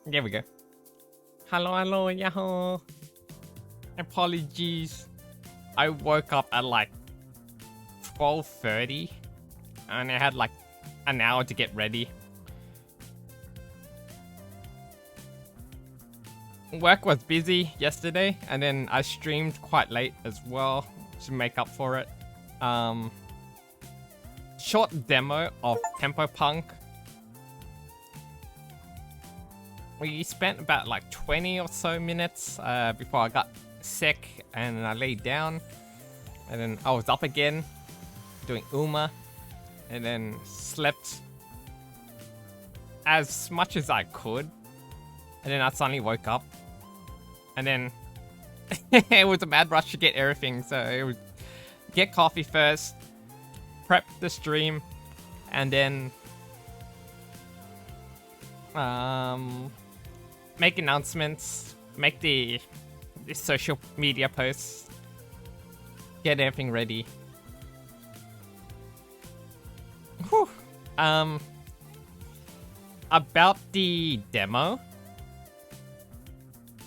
There we go. Hello, Yahoo. Apologies. I woke up at like 12:30 and I had like an hour to get ready. Work was busy yesterday and then I streamed quite late as well to make up for it. Short demo of Tempo Punk. We spent about like 20 or so minutes before I got sick and I laid down. And then I was up again doing Uma and then slept as much as I could. And then I suddenly woke up and then it was a mad rush to get everything. So it was get coffee first, prep the stream, and then make announcements, make the social media posts, get everything ready. Whew. About the demo,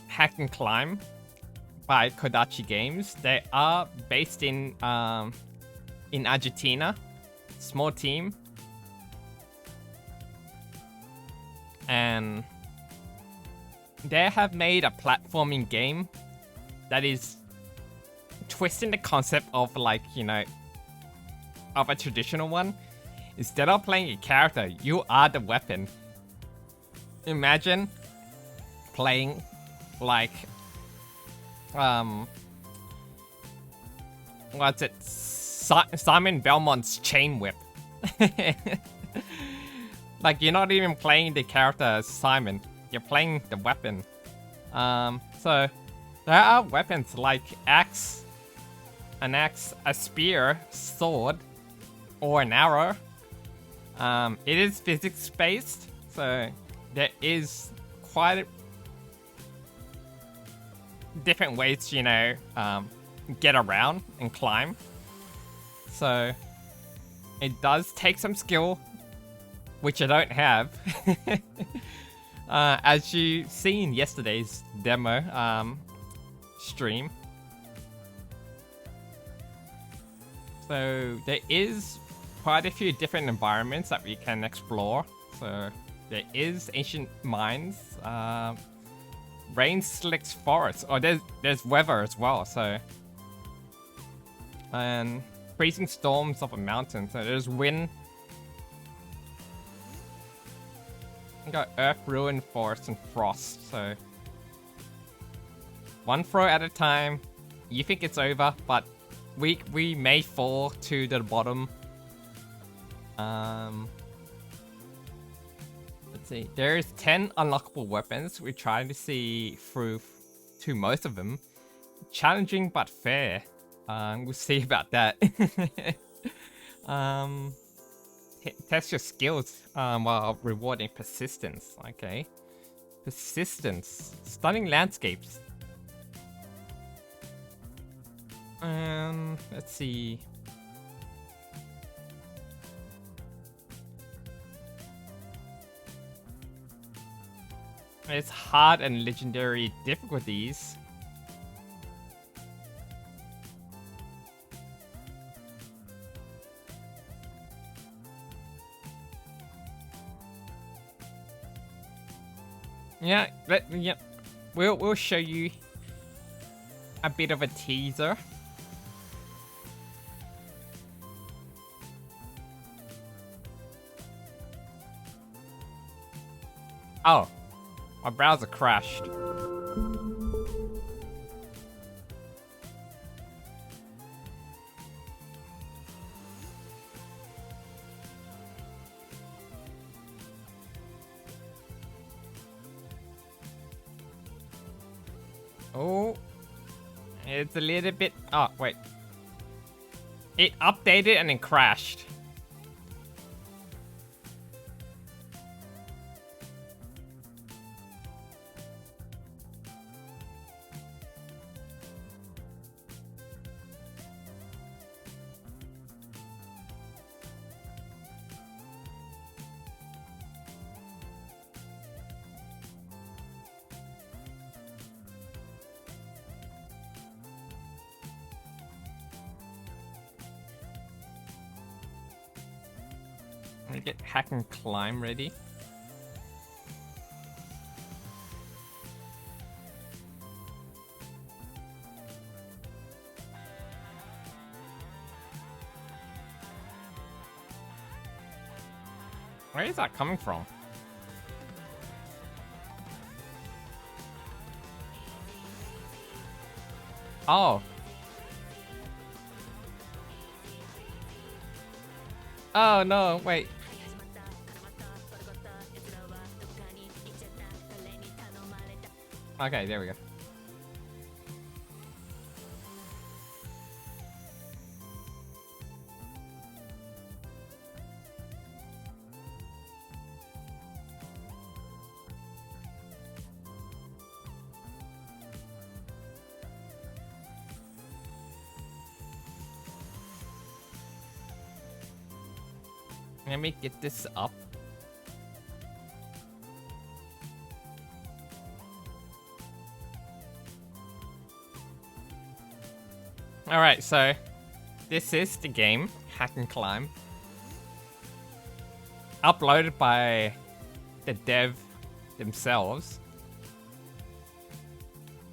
Hack and Climb by Kodachi Games. They are based in Argentina, small team, and they have made a platforming game that is twisting the concept of like, you know, of a traditional one. Instead of playing a character, you are the weapon. Imagine playing like what's it? Simon Belmont's Chain Whip. Like, you're not even playing the character as Simon. You're playing the weapon. So there are weapons like an axe, a spear, sword, or an arrow. It is physics based, so there is quite different ways to, you know, get around and climb. So it does take some skill, which I don't have. As you see in yesterday's demo stream. So there is quite a few different environments that we can explore. So there is ancient mines, rain-slicked forests, or there's weather as well. So and freezing storms of a mountain. So there's wind. We got earth, ruin, forest, and frost. So one throw at a time. You think it's over, but we may fall to the bottom. Let's see. There's 10 unlockable weapons. We're trying to see through to most of them. Challenging but fair. We'll see about that. Test your skills while rewarding persistence. Okay. Persistence. Stunning landscapes. Let's see. It's hard and legendary difficulties. Yeah, we'll show you a bit of a teaser. Oh, my browser crashed. Oh, it's a little bit. Oh, wait. It updated and then crashed. Let me get hack and climb ready. Where is that coming from? Oh. Oh no, wait. Okay, there we go. Let me get this up. Alright, so this is the game, Hack and Climb. Uploaded by the dev themselves.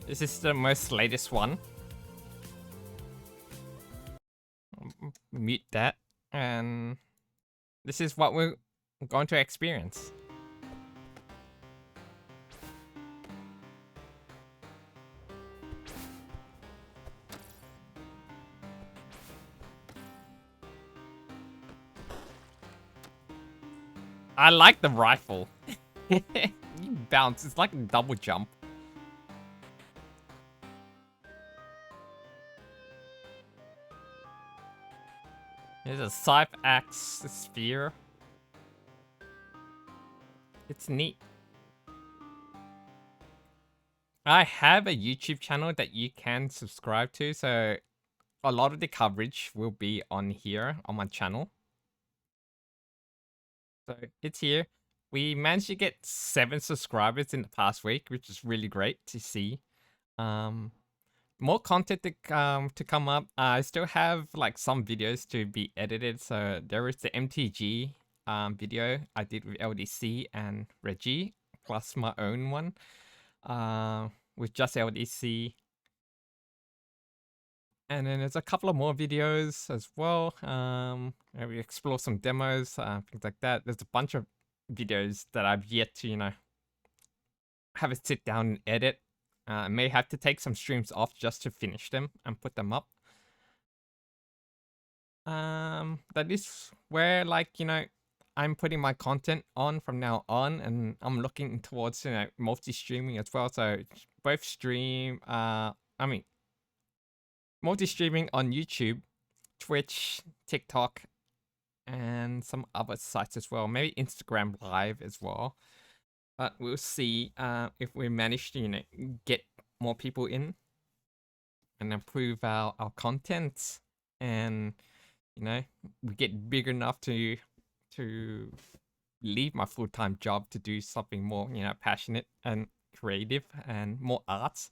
This is the most latest one. Mute that, and this is what we're going to experience. I like the rifle. You bounce, it's like a double jump. There's a scythe axe sphere. It's neat. I have a YouTube channel that you can subscribe to, so a lot of the coverage will be on here on my channel. So it's here. We managed to get 7 subscribers in the past week, which is really great to see. More content to come up. I still have like some videos to be edited. So there is the MTG video I did with LDC and Reggie, plus my own one with just LDC. And then there's a couple of more videos as well. We explore some demos, things like that. There's a bunch of videos that I've yet to, you know, have a sit down and edit. I may have to take some streams off just to finish them and put them up. That is where, like, you know, I'm putting my content on from now on, and I'm looking towards, you know, multi-streaming as well. So both stream, multi-streaming on YouTube, Twitch, TikTok, and some other sites as well. Maybe Instagram Live as well. But we'll see if we manage to, you know, get more people in and improve our content, and, you know, we get big enough to leave my full-time job to do something more, you know, passionate and creative and more arts.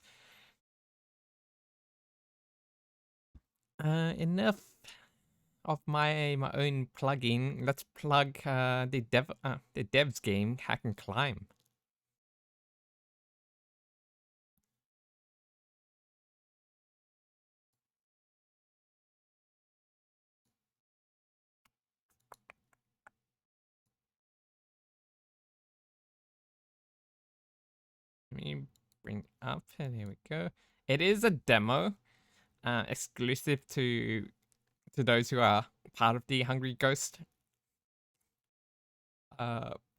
Enough of my own plugin. Let's plug the dev's game, Hack and Climb. Let me bring up, and here we go. It is a demo, exclusive to those who are part of the Hungry Ghost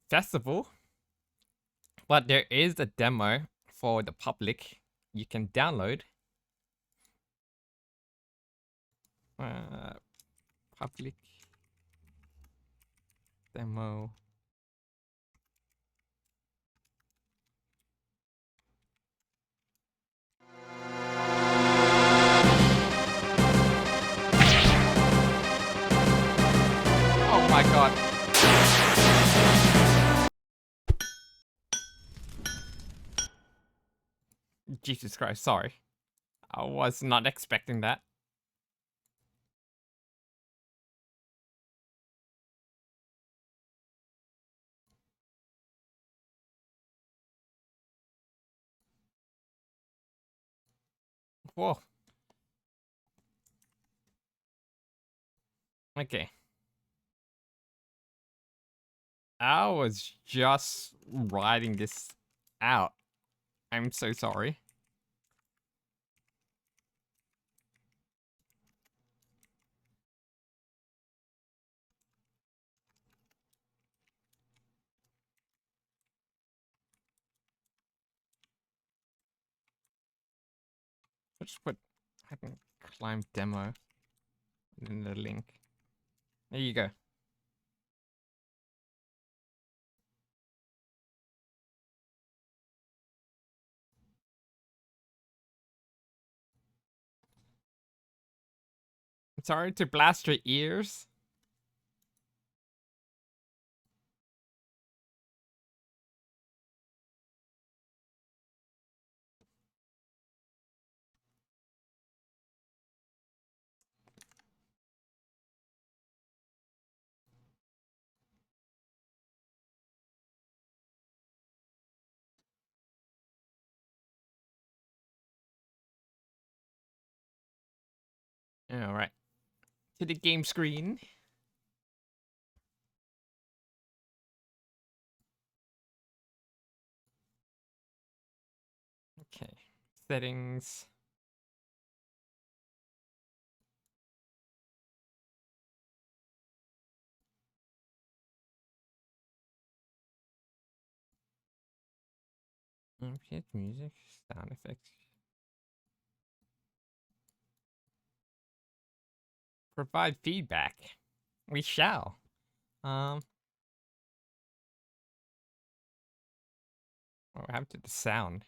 festival. But there is a demo for the public you can download. Public demo. Oh my god. Jesus Christ, sorry. I was not expecting that. Whoa. Okay. I was just writing this out. I'm so sorry. Just put haven't climbed demo in the link. There you go. Sorry to blast your ears. Alright. To the game screen. Okay. Settings. Ambient music, sound effects. Provide feedback. We shall. What happened to the sound?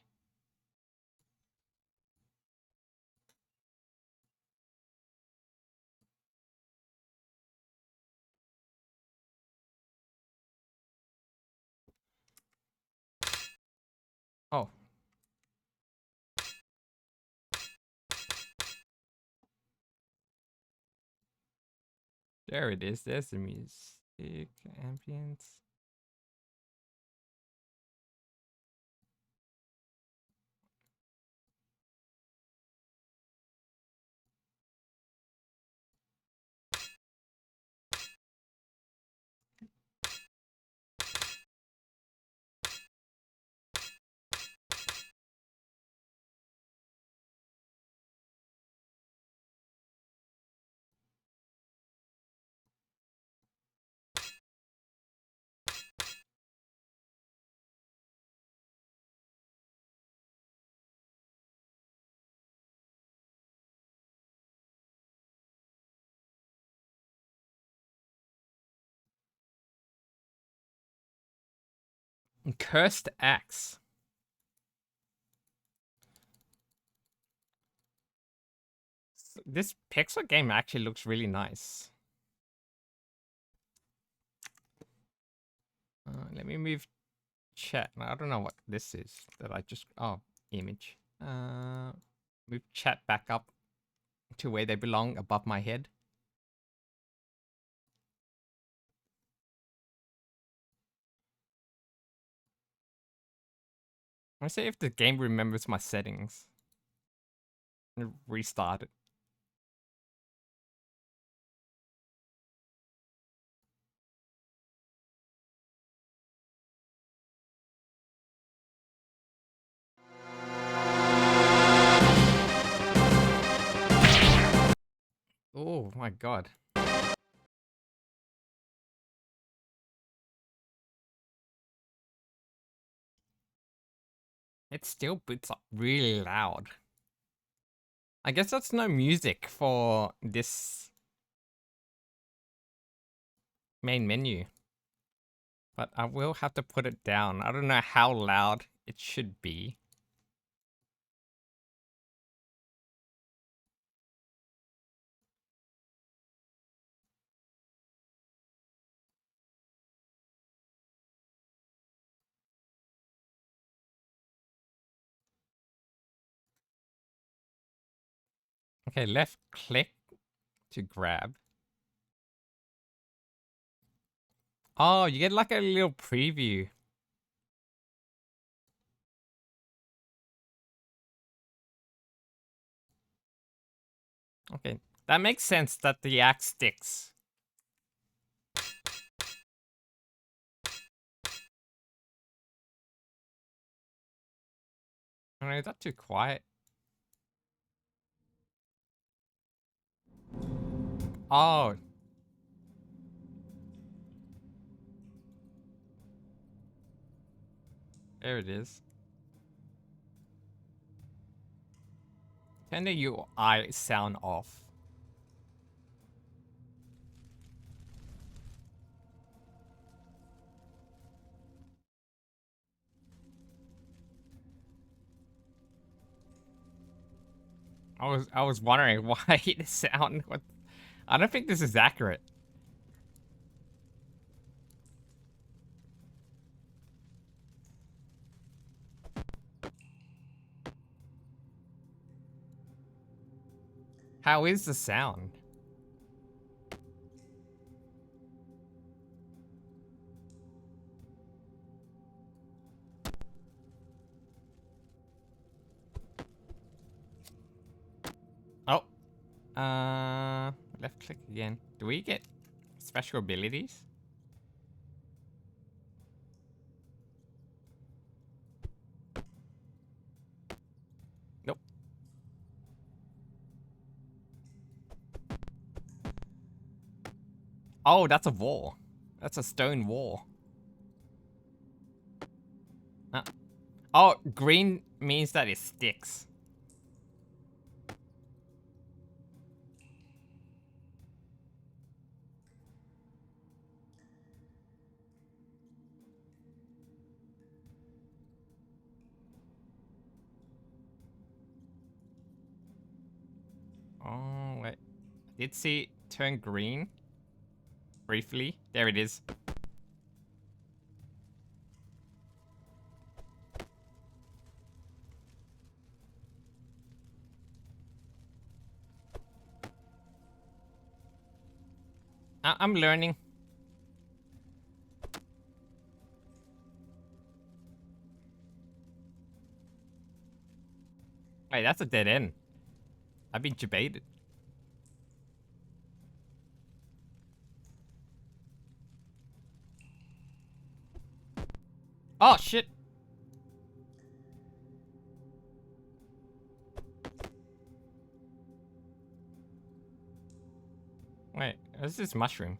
Oh. There it is. There's the music, ambience. Cursed axe. This pixel game actually looks really nice. Let me move chat. I don't know what this is that I just... Oh, image. Move chat back up to where they belong, above my head. I say if the game remembers my settings. Restart it. Oh my god. It still boots up really loud. I guess that's no music for this main menu. But I will have to put it down. I don't know how loud it should be. Okay, left click to grab. Oh, you get like a little preview. Okay, that makes sense that the axe sticks. I mean, is that too quiet? Oh. There it is. Turn the UI sound off. I was wondering why the sound. What? I don't think this is accurate. How is the sound? Oh. Left click again. Do we get special abilities? Nope. Oh, that's a wall. That's a stone wall. Oh, green means that it sticks. Oh, wait. I did see it turn green. Briefly. There it is. I'm learning. Wait, that's a dead end. I've been debated. Oh, shit. Wait, what's this mushroom?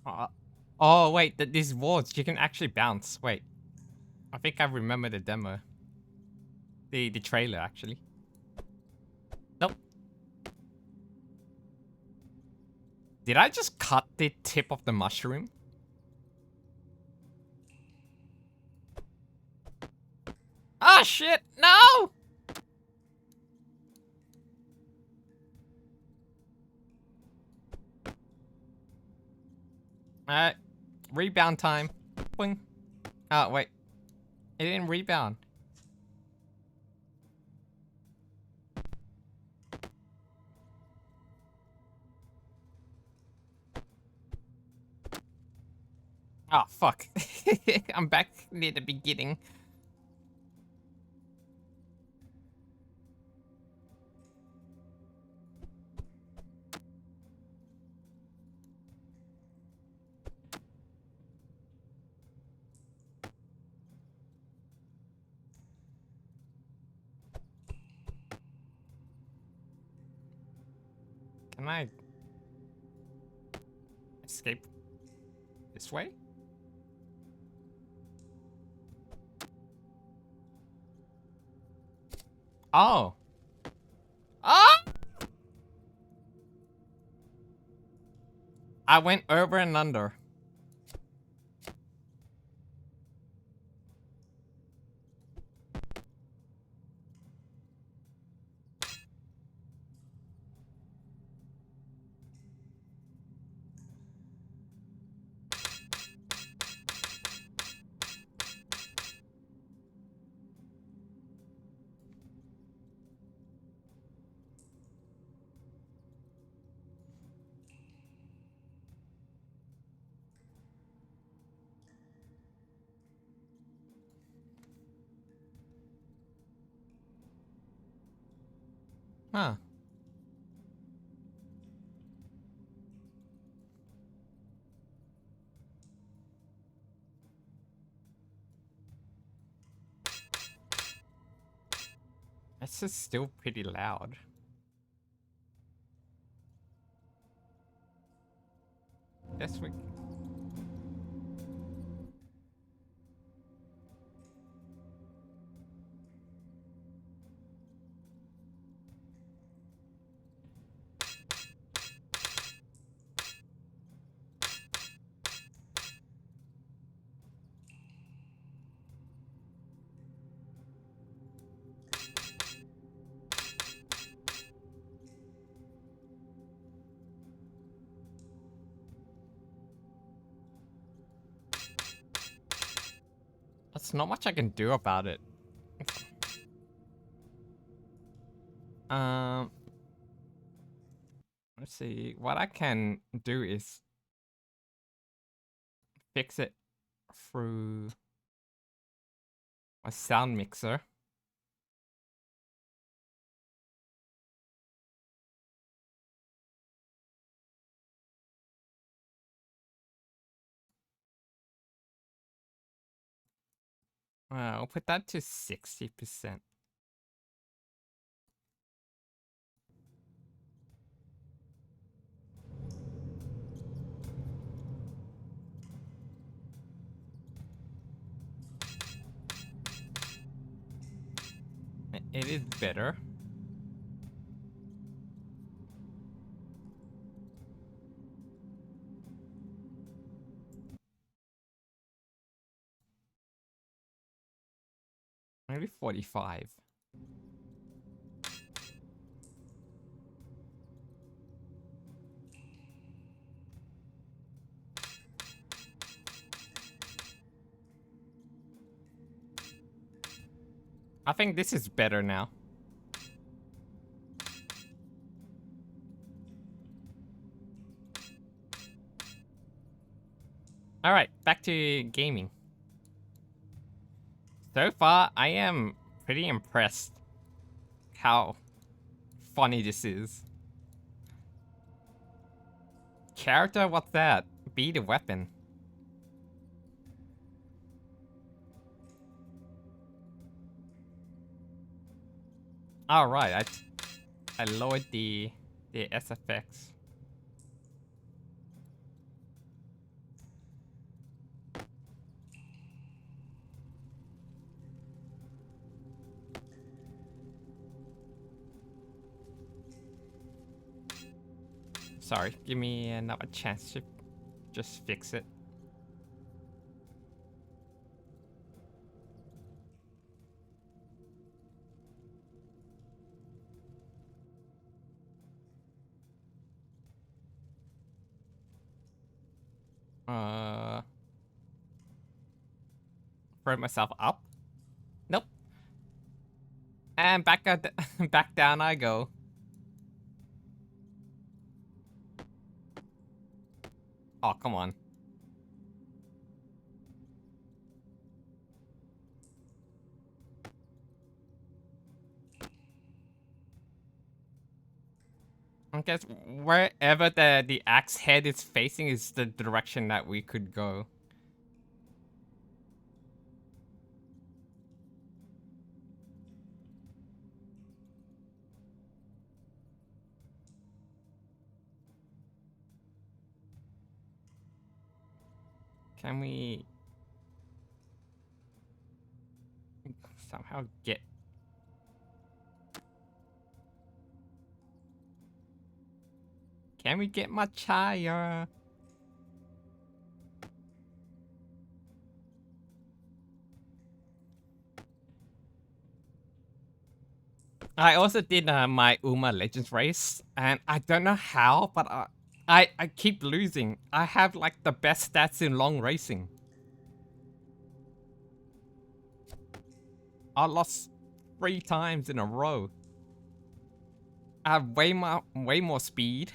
Uh, oh, wait, these walls, you can actually bounce. Wait, I think I remember the demo. The trailer, actually. Nope. Did I just cut the tip of the mushroom? Ah, shit! No! Alright. Rebound time. Boing. Oh, wait. It didn't rebound. Oh, fuck. I'm back near the beginning. Can I escape this way? Oh. Ah! I went over and under. Huh. It's just still pretty loud. Guess we... There's not much I can do about it. Um... Let's see. What I can do is fix it through a sound mixer. I'll put that to 60%. It is better. Maybe 45. I think this is better now. Alright, back to gaming. So far, I am pretty impressed how funny this is. Character, what's that? Be the weapon. Alright, I lowered the SFX. Sorry, give me another chance to just fix it. Throw myself up? Nope. And back back down I go. Oh, come on. I guess wherever the axe head is facing is the direction that we could go. Can we somehow get... Can we get much higher? I also did my Uma Legends race, and I don't know how, but I keep losing. I have like the best stats in long racing. I lost 3 times in a row. I have way more speed,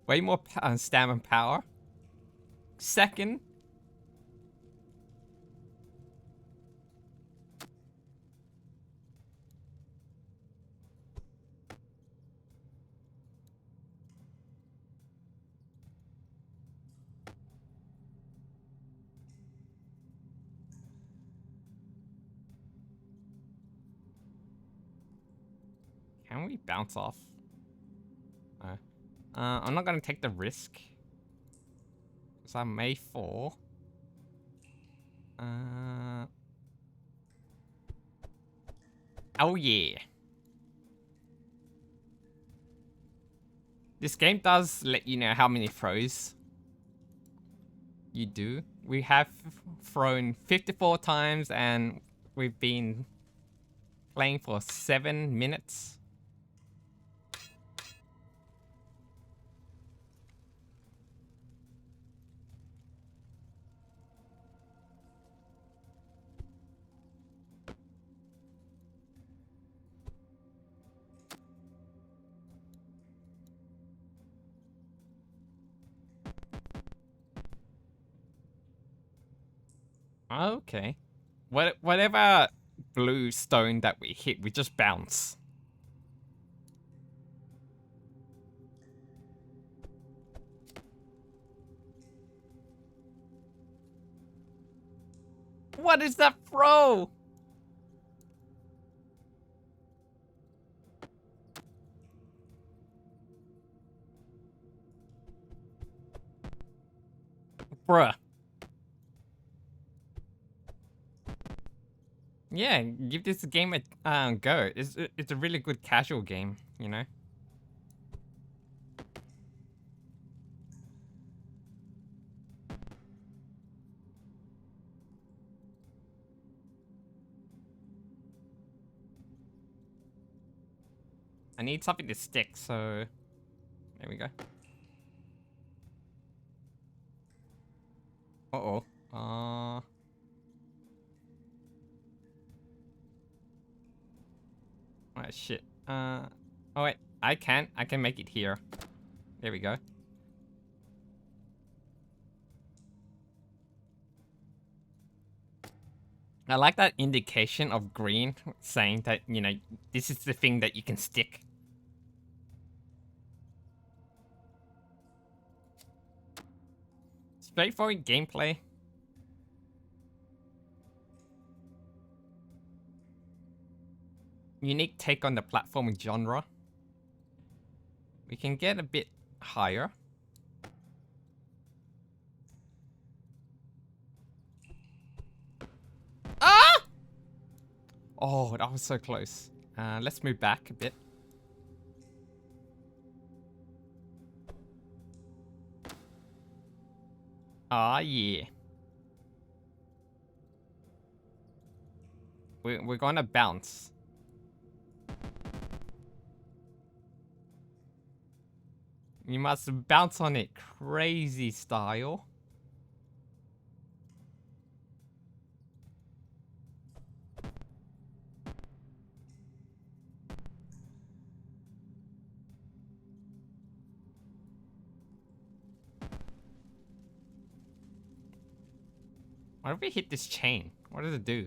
way more stamina power. Second, Can we bounce off? I'm not gonna take the risk. Because I may fall. Oh yeah. This game does let you know how many throws you do. We have thrown 54 times and we've been playing for 7 minutes. Okay. Whatever blue stone that we hit, we just bounce. What is that throw? Bruh. Yeah, give this game a go. It's a really good casual game, you know? I need something to stick, so... There we go. Uh-oh. Oh shit. Oh wait, I can make it here. There we go. I like that indication of green saying that, you know, this is the thing that you can stick. Straightforward gameplay. Unique take on the platforming genre. We can get a bit higher. Ah! Oh, that was so close. Let's move back a bit. Ah, yeah. We're gonna bounce. You must bounce on it crazy style. What if we hit this chain? What does it do?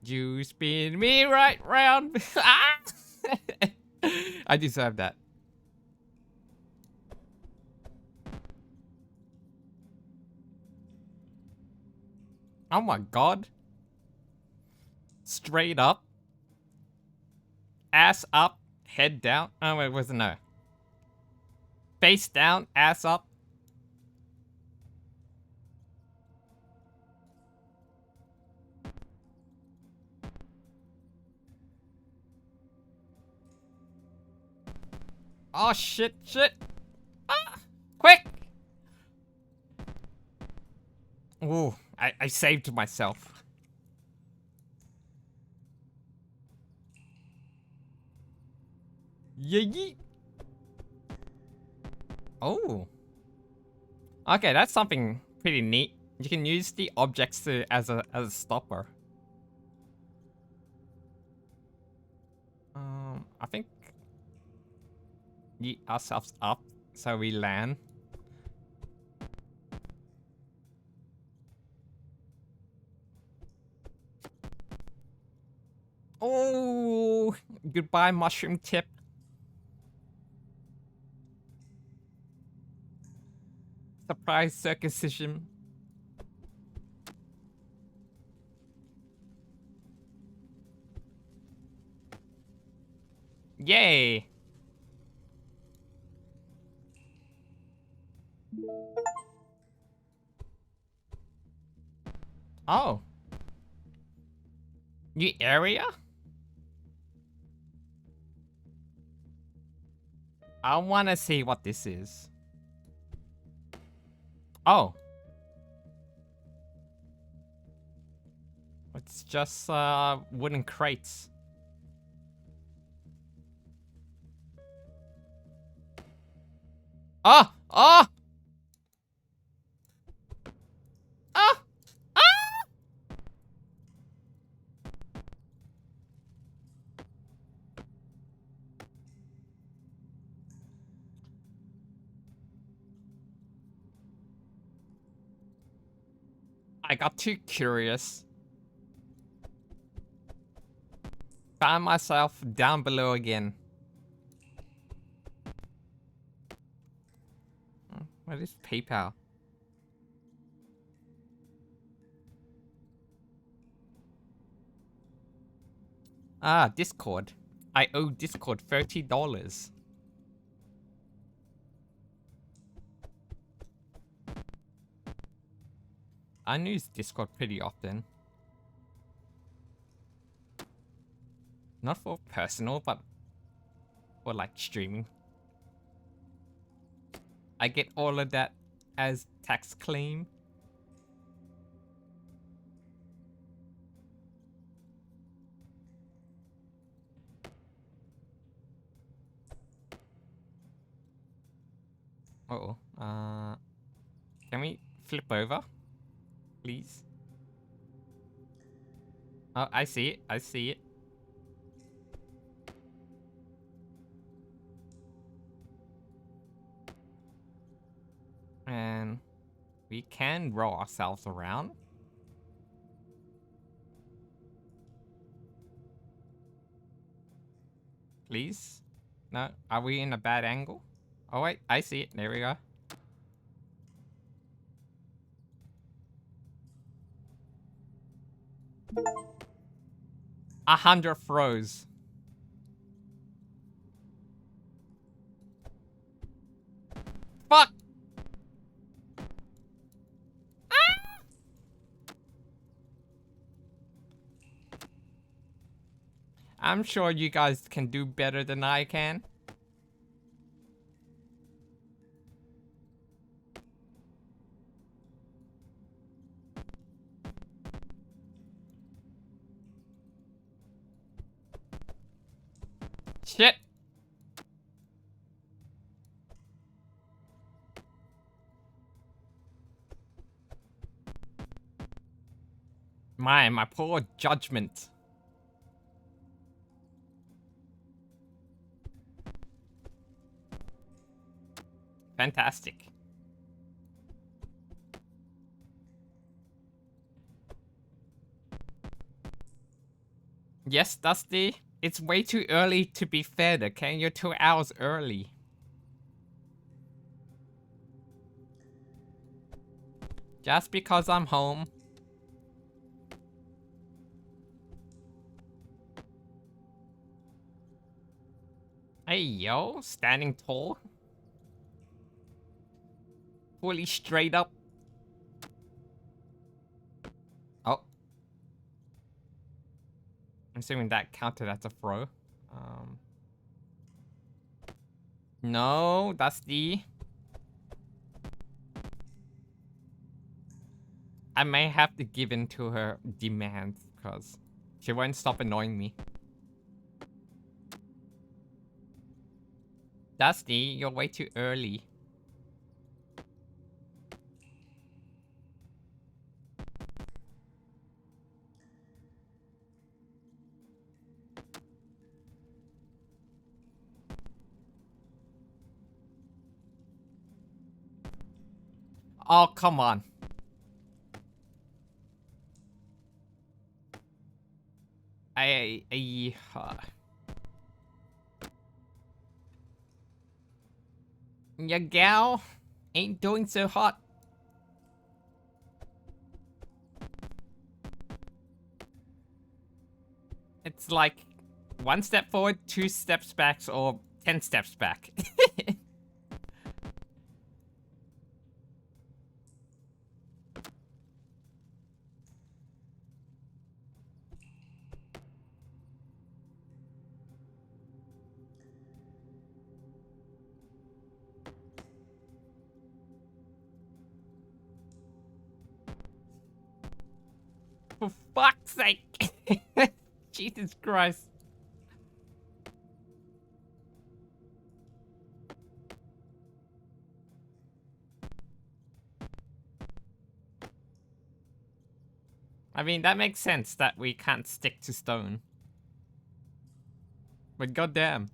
You spin me right round. Ah! I deserve that. Oh my god. Straight up. Ass up. Head down. Oh wait, wasn't no. Face down. Ass up. Oh shit, shit. Ah, quick. Ooh, I saved myself. Yeet. Oh. Okay, that's something pretty neat. You can use the objects as a stopper. I think yeet ourselves up so we land. Oh, goodbye, mushroom tip. Surprise circumcision. Yay! Oh. New area? I wanna see what this is. Oh. It's just wooden crates. Oh! Oh! Oh! Ah! I got too curious. Found myself down below again. What is PayPal? Ah, Discord. I owe Discord $30. I use Discord pretty often. Not for personal, but for like streaming. I get all of that as tax claim. Uh-oh. Can we flip over? Please? Oh, I see it. I see it. And we can roll ourselves around. Please? No? Are we in a bad angle? Oh wait, I see it. There we go. A 100 throws. Fuck! I'm sure you guys can do better than I can. Shit! My poor judgment. Fantastic. Yes, Dusty. It's way too early to be fed, okay? You're 2 hours early. Just because I'm home. Hey, yo. Standing tall. Fully straight up. Oh. I'm assuming that counted as a throw. No, Dusty. I may have to give in to her demands because she won't stop annoying me. Dusty, you're way too early. Oh, come on. Your gal ain't doing so hot. It's like 1 step forward, 2 steps back, or 10 steps back. For fuck's sake! Jesus Christ. I mean, that makes sense that we can't stick to stone. But goddamn.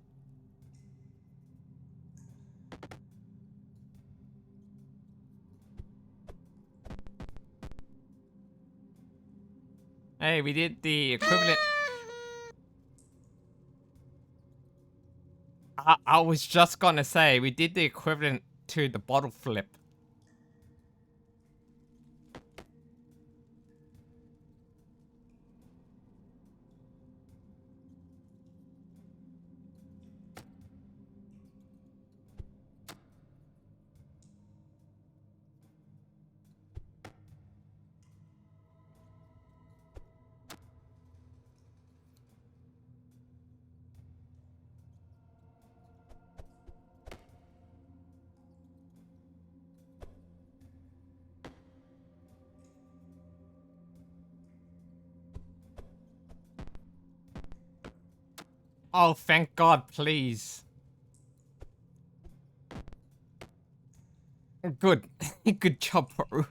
Hey, we did the equivalent. I was just gonna say, we did the equivalent to the bottle flip. Oh, thank God, please. Good. Good job, Poru.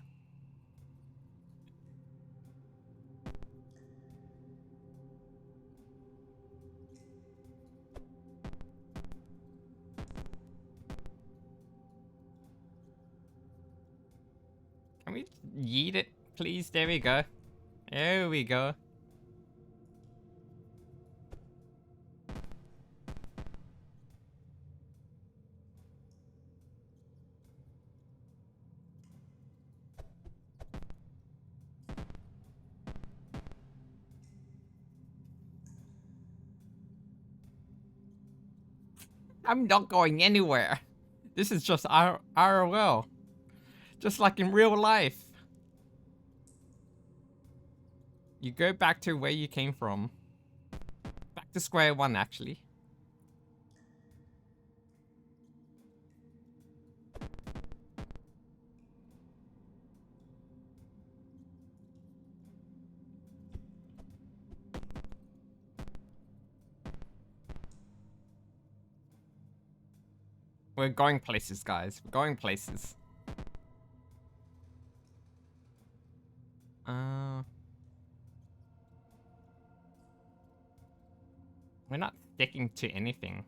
Can we yeet it, please? There we go. There we go. I'm not going anywhere. This is just ROL. Just like in real life. You go back to where you came from. Back to square one, actually. We're going places, guys. We're going places. We're not sticking to anything.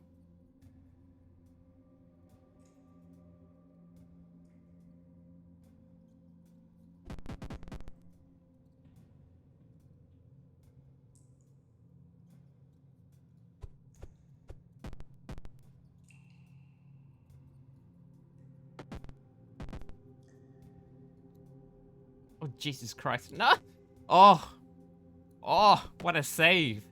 Oh, Jesus Christ. No! Oh! Oh, what a save.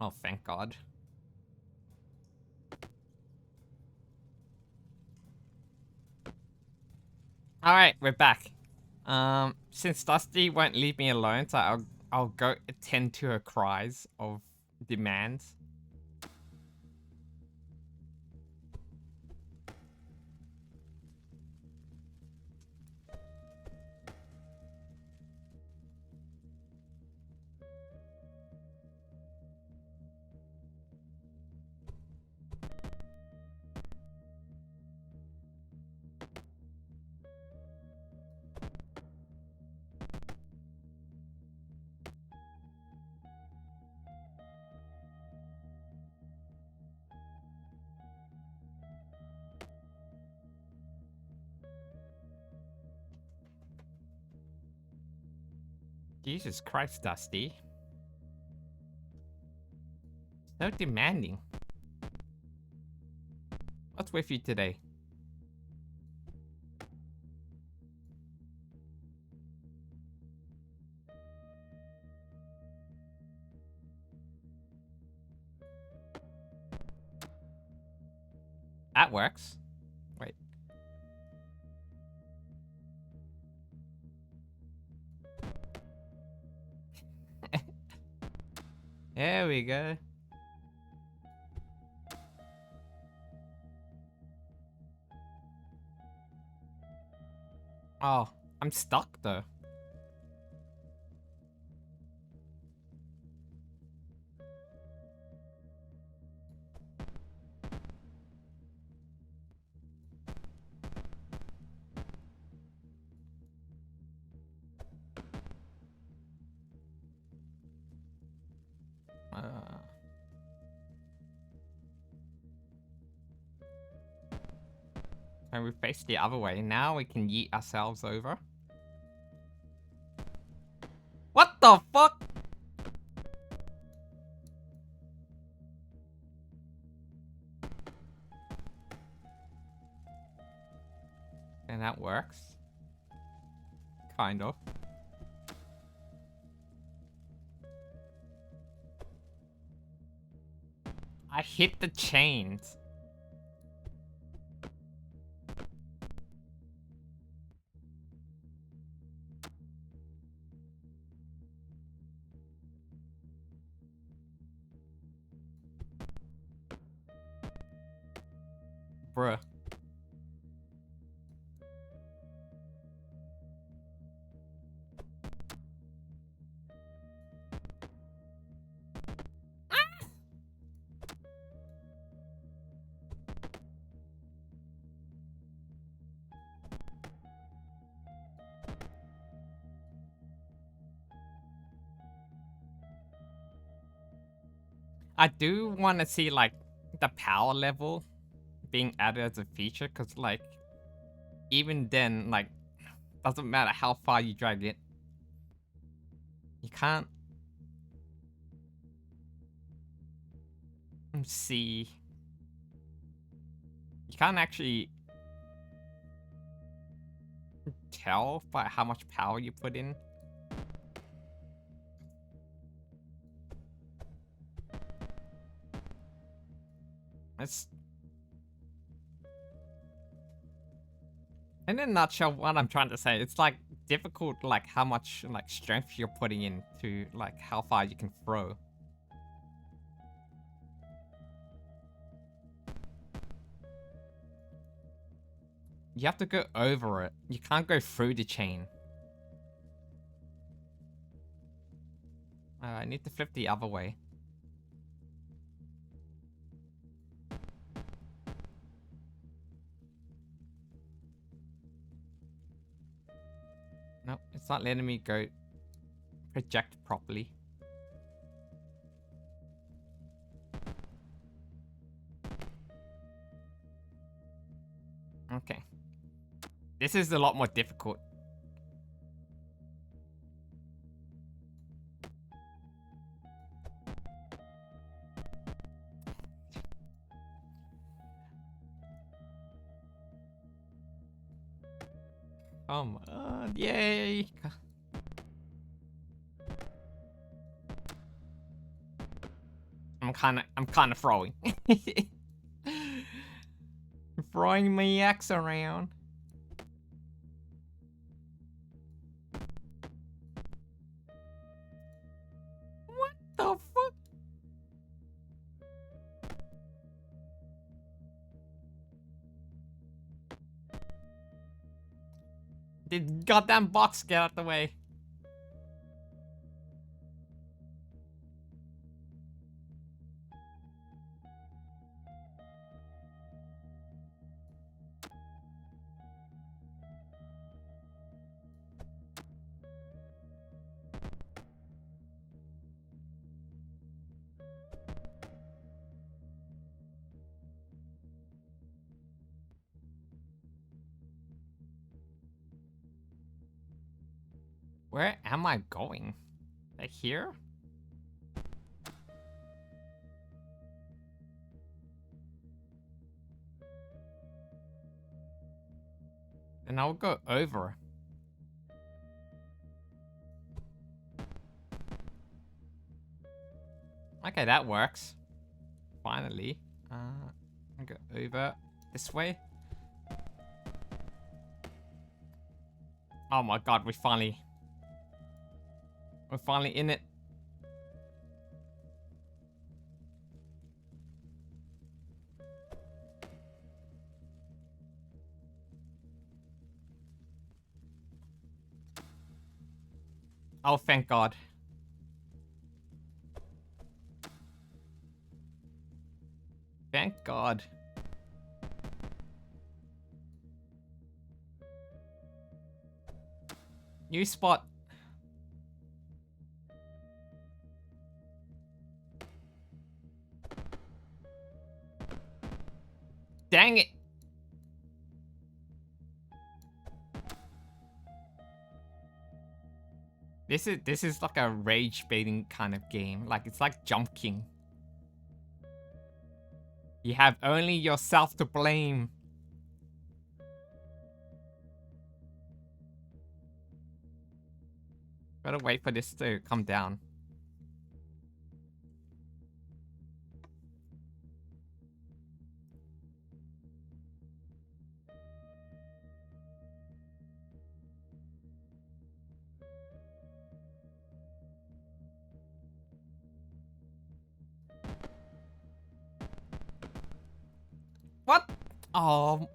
Oh, thank God. Alright, we're back. Since Dusty won't leave me alone, so I'll go attend to her cries of demands. Jesus Christ, Dusty. So demanding. What's with you today? That works. Wait. There we go. Oh, I'm stuck though. And we face the other way. Now we can yeet ourselves over. What the fuck? And that works. Kind of. I hit the chains. Bruh. I do want to see, like, the power level being added as a feature, because, like, even then, like, doesn't matter how far you drag it. You can't see. You can't actually tell by how much power you put in. It's... in a nutshell, what I'm trying to say, it's like difficult, like how much like strength you're putting in to like how far you can throw. You have to go over it. You can't go through the chain. I need to flip the other way. Nope, it's not letting me go project properly. Okay. This is a lot more difficult. Come on, yay! I'm kinda throwing. Throwing my axe around. What the fuck? The goddamn box, get out the way. Where am I going? Like here? And I'll go over. Okay, that works. Finally. I'll go over this way. Oh my god, we're finally in it. Oh, thank god. Thank god. New spot. Dang it. This is like a rage baiting kind of game. Like it's like Jump King. You have only yourself to blame. Gotta wait for this to come down. What? Oh.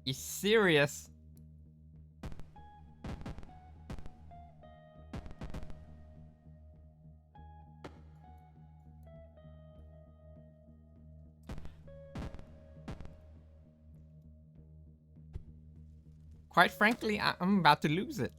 You serious? Quite frankly, I'm about to lose it.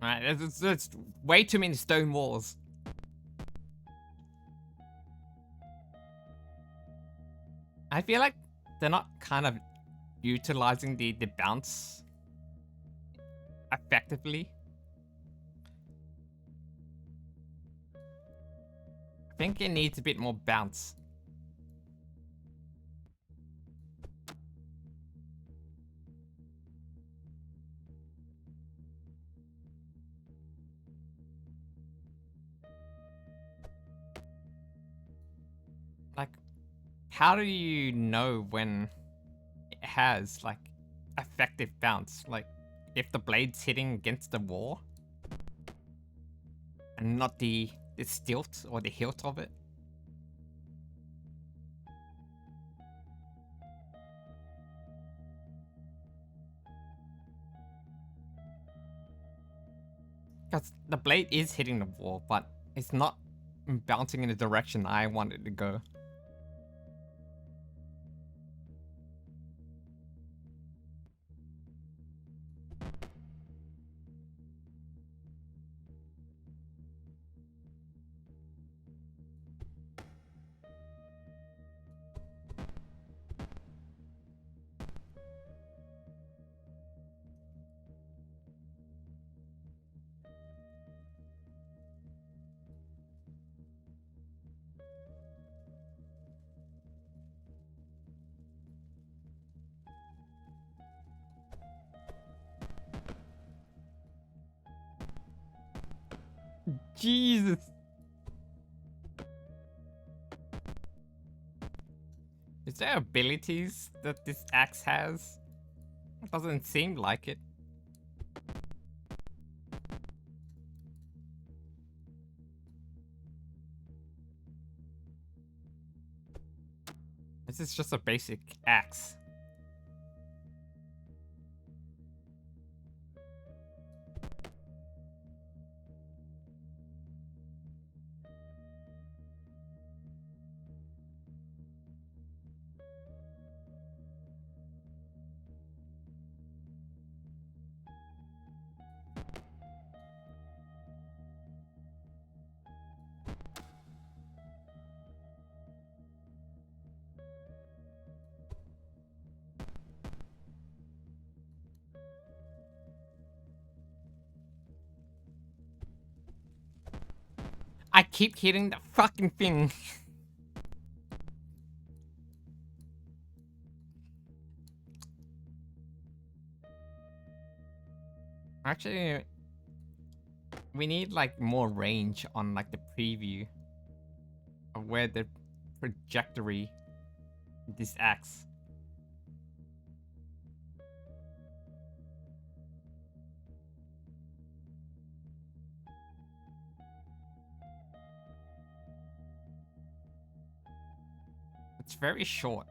Alright, there's way too many stone walls. I feel like they're not kind of utilizing the bounce effectively. I think it needs a bit more bounce. Like, how do you know when it has, like, effective bounce? Like, if the blade's hitting against the wall and not the stilt or the hilt of it? Because the blade is hitting the wall, but it's not bouncing in the direction I want it to go. Jesus. Is there abilities that this axe has? It doesn't seem like it. This is just a basic axe. I keep hitting the fucking thing. Actually, we need like more range on like the preview of where the trajectory this acts. It's very short.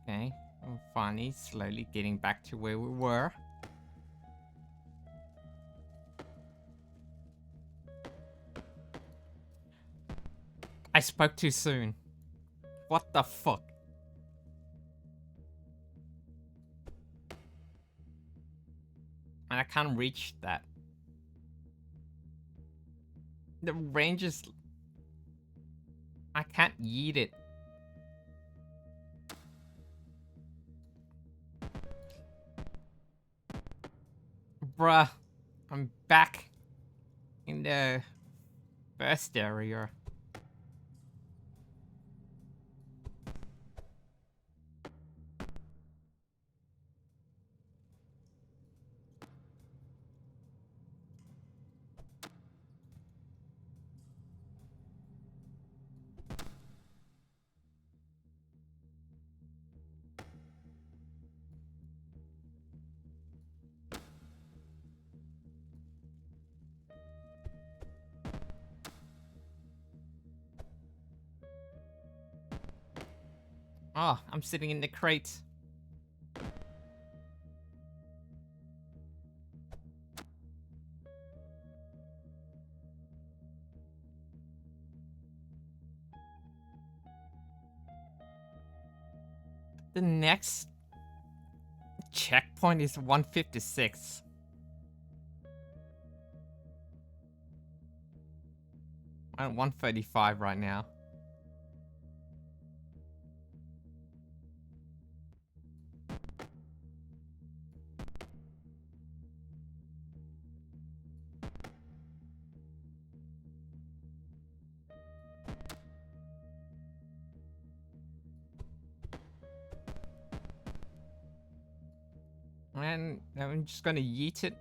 Okay, we're finally slowly getting back to where we were. I spoke too soon. What the fuck? And I can't reach that. The range is... I can't yeet it. Bruh, I'm back in the first area. Oh, I'm sitting in the crate. The next checkpoint is 156. I'm at 135 right now. And I'm just gonna yeet it.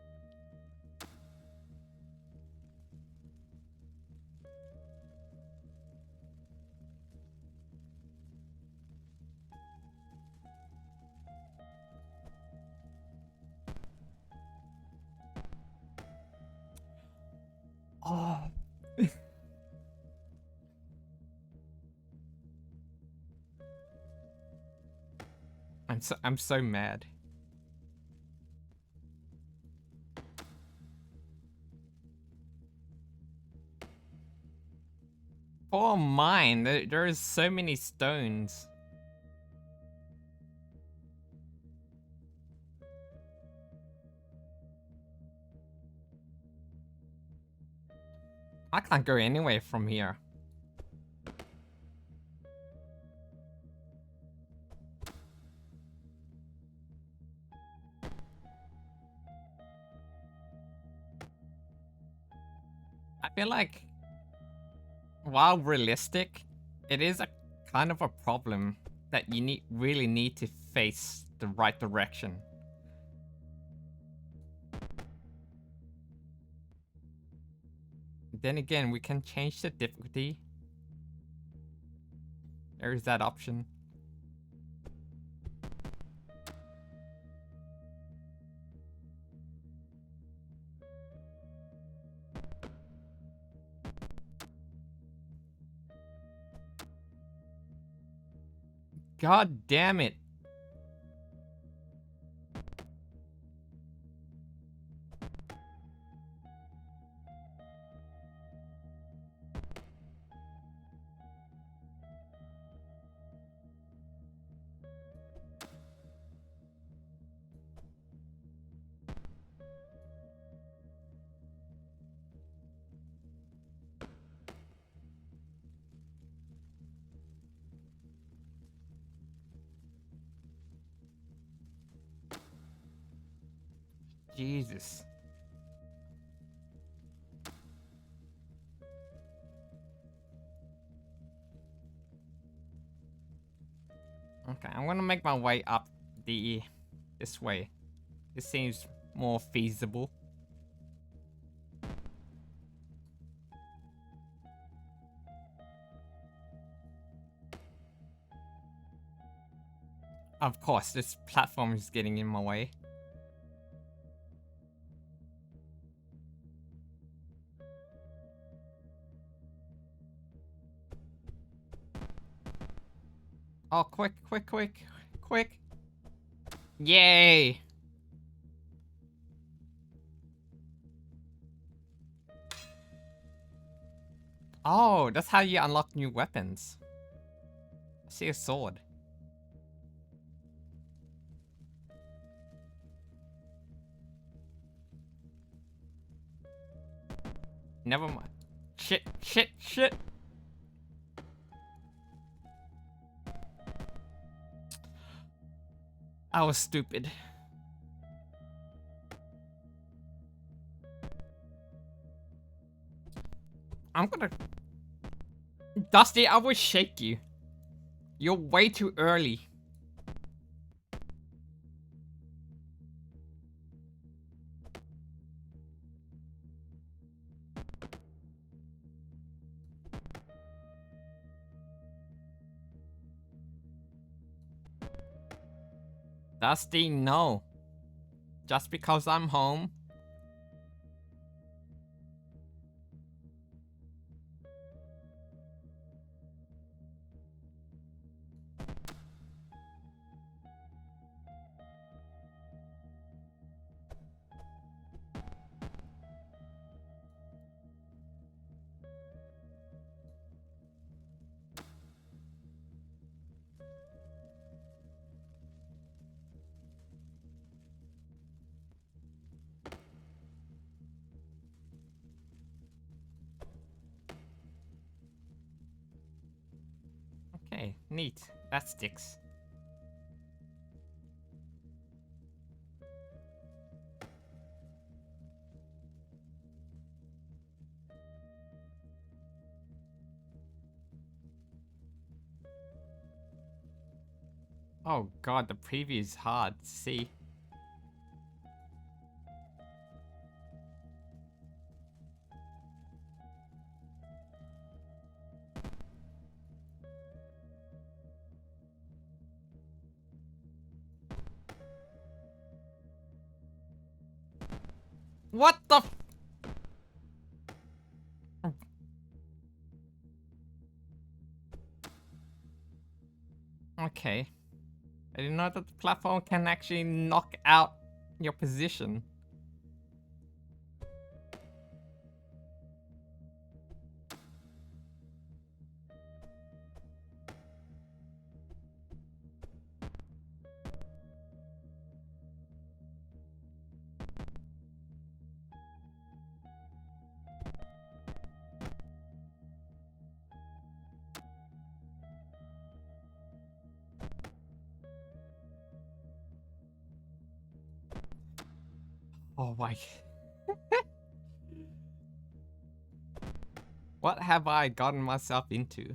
Oh. I'm so mad. For mine, there is so many stones. I can't go anywhere from here. I feel like, while realistic, it is a kind of a problem that you really need to face the right direction. Then again, we can change the difficulty. There is that option. God damn it. Jesus. Okay, I'm gonna make my way up this way. This seems more feasible. Of course, this platform is getting in my way. Oh, quick, quick, quick, quick. Yay! Oh, that's how you unlock new weapons. I see a sword. Never mind. Shit, shit, shit. I was stupid. I'm gonna... Dusty, I will shake you. You're way too early. Dusty, no. Just because I'm home. Okay, neat. That sticks. Oh god, the preview is hard to see. What the f- Okay. I didn't know that the platform can actually knock out your position. Oh my... What have I gotten myself into?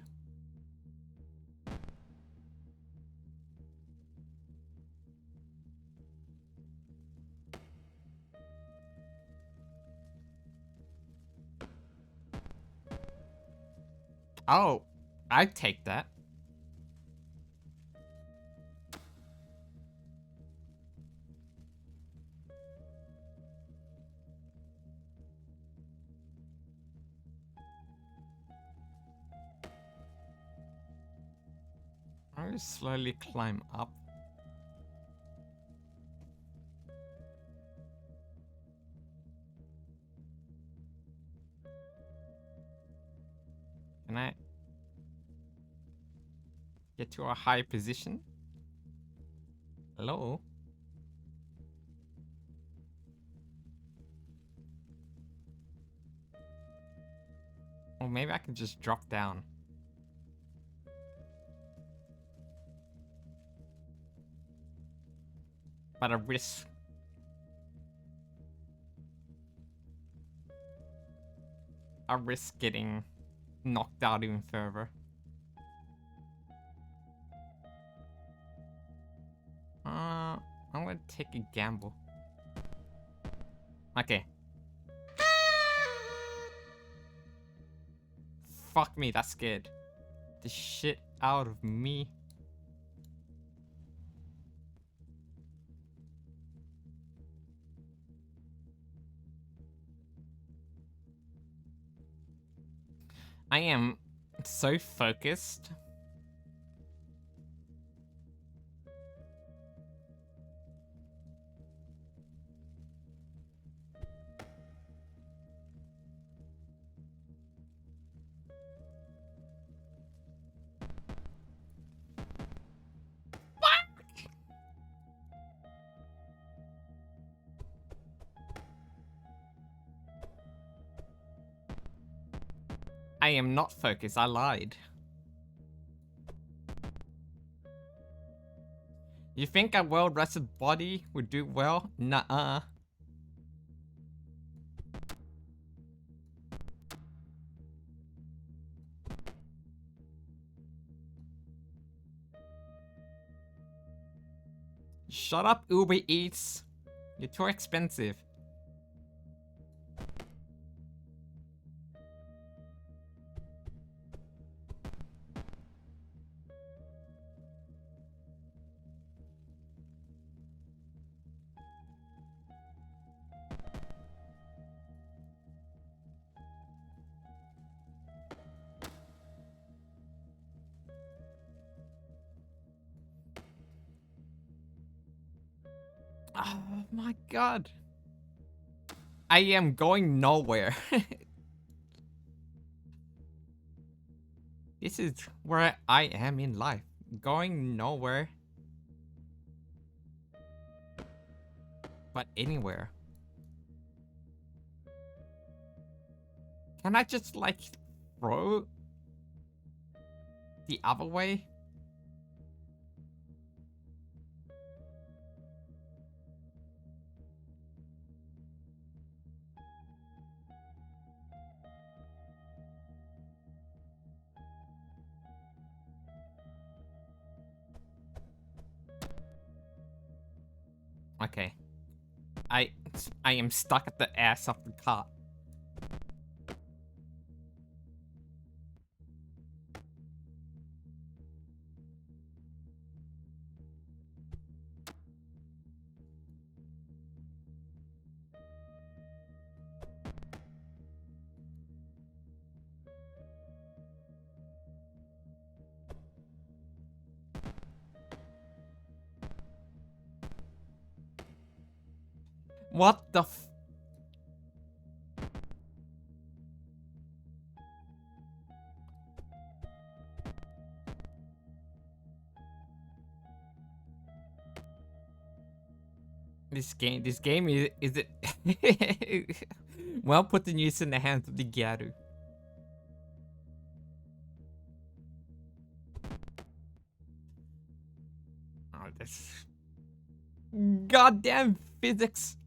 Oh, I take that. I'm slowly climb up. Can I get to a high position? Hello? Or maybe I can just drop down. But I risk getting knocked out even further. I'm gonna take a gamble. Okay. Fuck me, that scared the shit out of me. I am so focused. I am not focused, I lied. You think a well-rested body would do well? Nuh-uh. Shut up, Uber Eats. You're too expensive. Oh my god. I am going nowhere. This is where I am in life. Going nowhere. But anywhere. Can I just like throw the other way? Okay. I am stuck at the ass of the cart. What the f- This game is it well put the news in the hands of the Gyaru. Oh, this goddamn physics.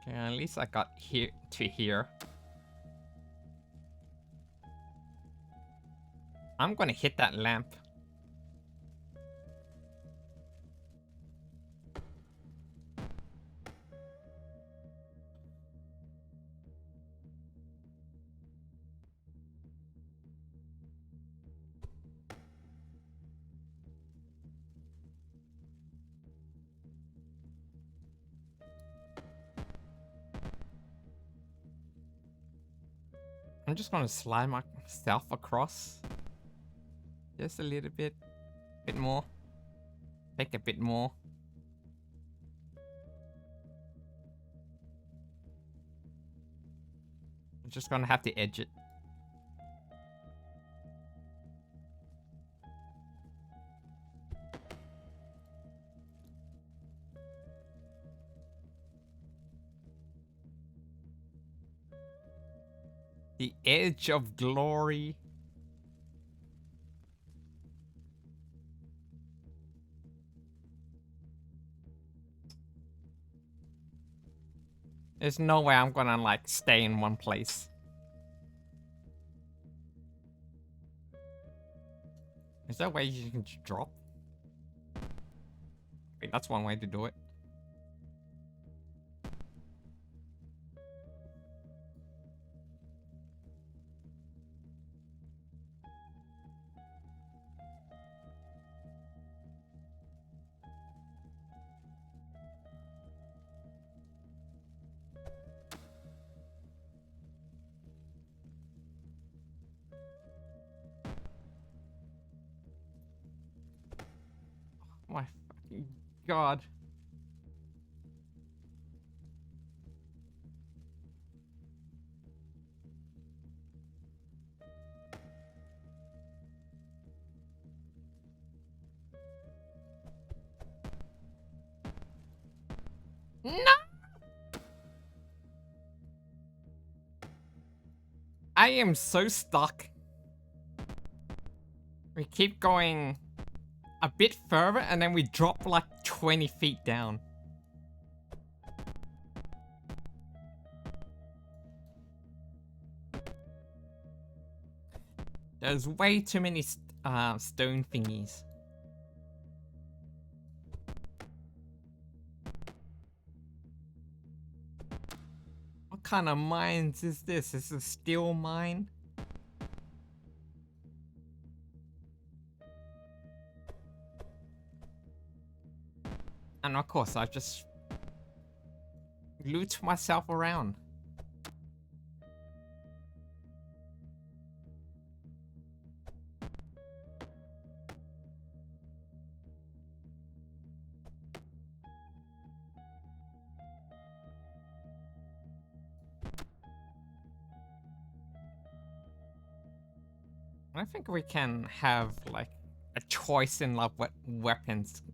Okay, at least I got here to here. I'm gonna hit that lamp. I'm just gonna slide myself across. Just a little bit. Bit more. Take a bit more. I'm just gonna have to edge it. The edge of glory. There's no way I'm gonna like stay in one place. Is there a way you can just drop? Wait, that's one way to do it. My fucking god. No! I am so stuck. We keep going a bit further and then we drop like 20 feet down. There's way too many stone thingies. What kind of mines is this? Is this a steel mine? And of course, I just loot myself around. I think we can have like a choice in like what weapons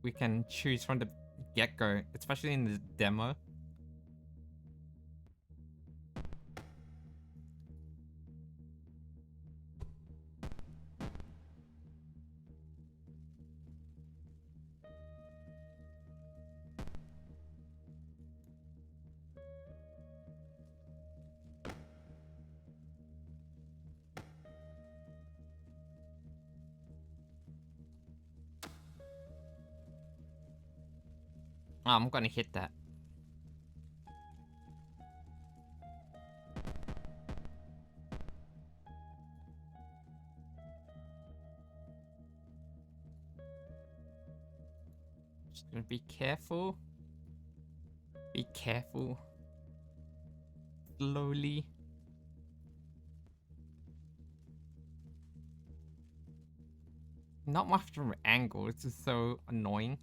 we can choose from the get-go, especially in the demo. Oh, I'm gonna hit that. Just gonna be careful. Be careful. Slowly. Not much from an angle, it's just so annoying.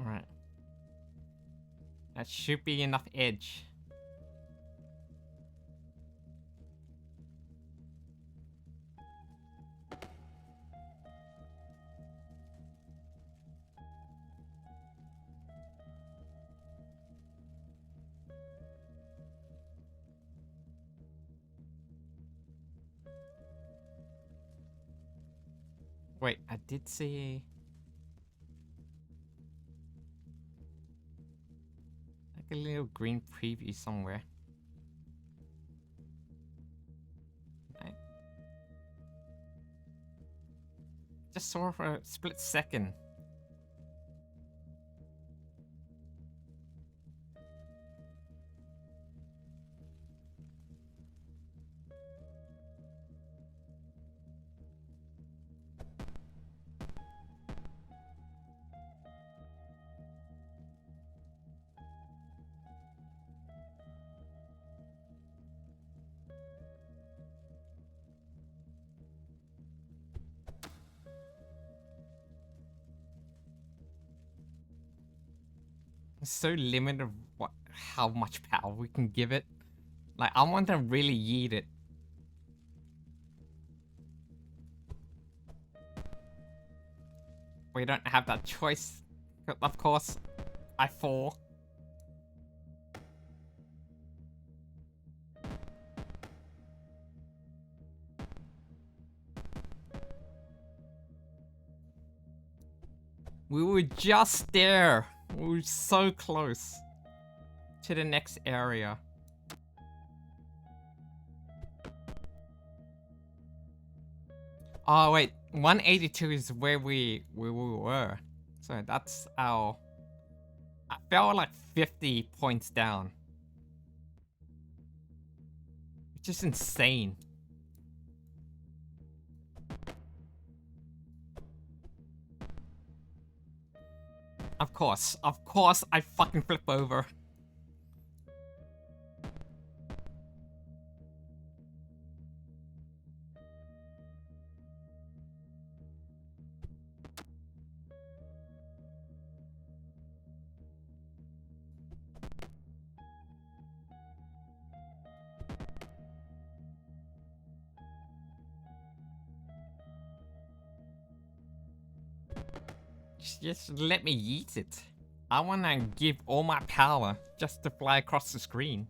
Alright. That should be enough edge. Wait, I did see like a little green preview somewhere. Right. Just saw it for a split second. It's so limited of how much power we can give it. Like, I want to really yeet it. We don't have that choice. Of course, I fall. We were just there. We were so close to the next area. Oh wait, 182 is where we were. So that's our... I felt like 50 points down. Which is insane. Of course I fucking flip over. Just let me eat it. I wanna give all my power just to fly across the screen.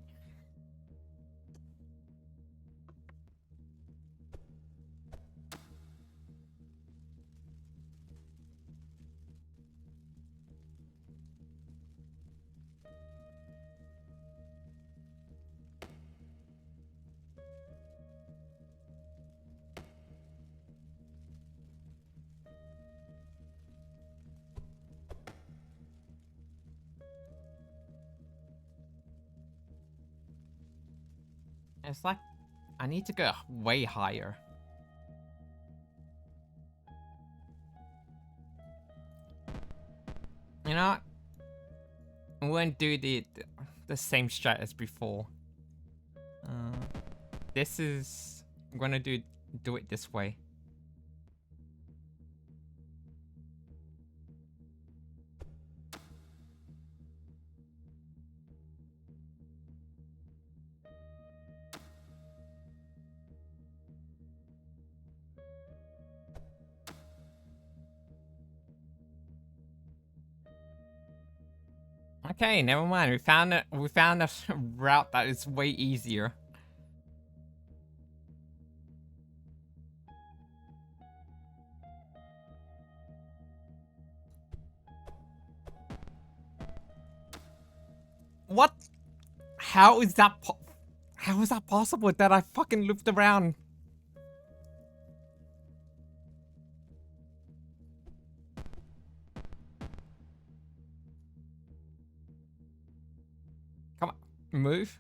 It's like, I need to go way higher. You know what? I won't do the same strat as before. This is... I'm gonna do it this way. Okay, never mind. We found it. We found a route that is way easier. What? How is that possible that I fucking looped around? Come on. Move.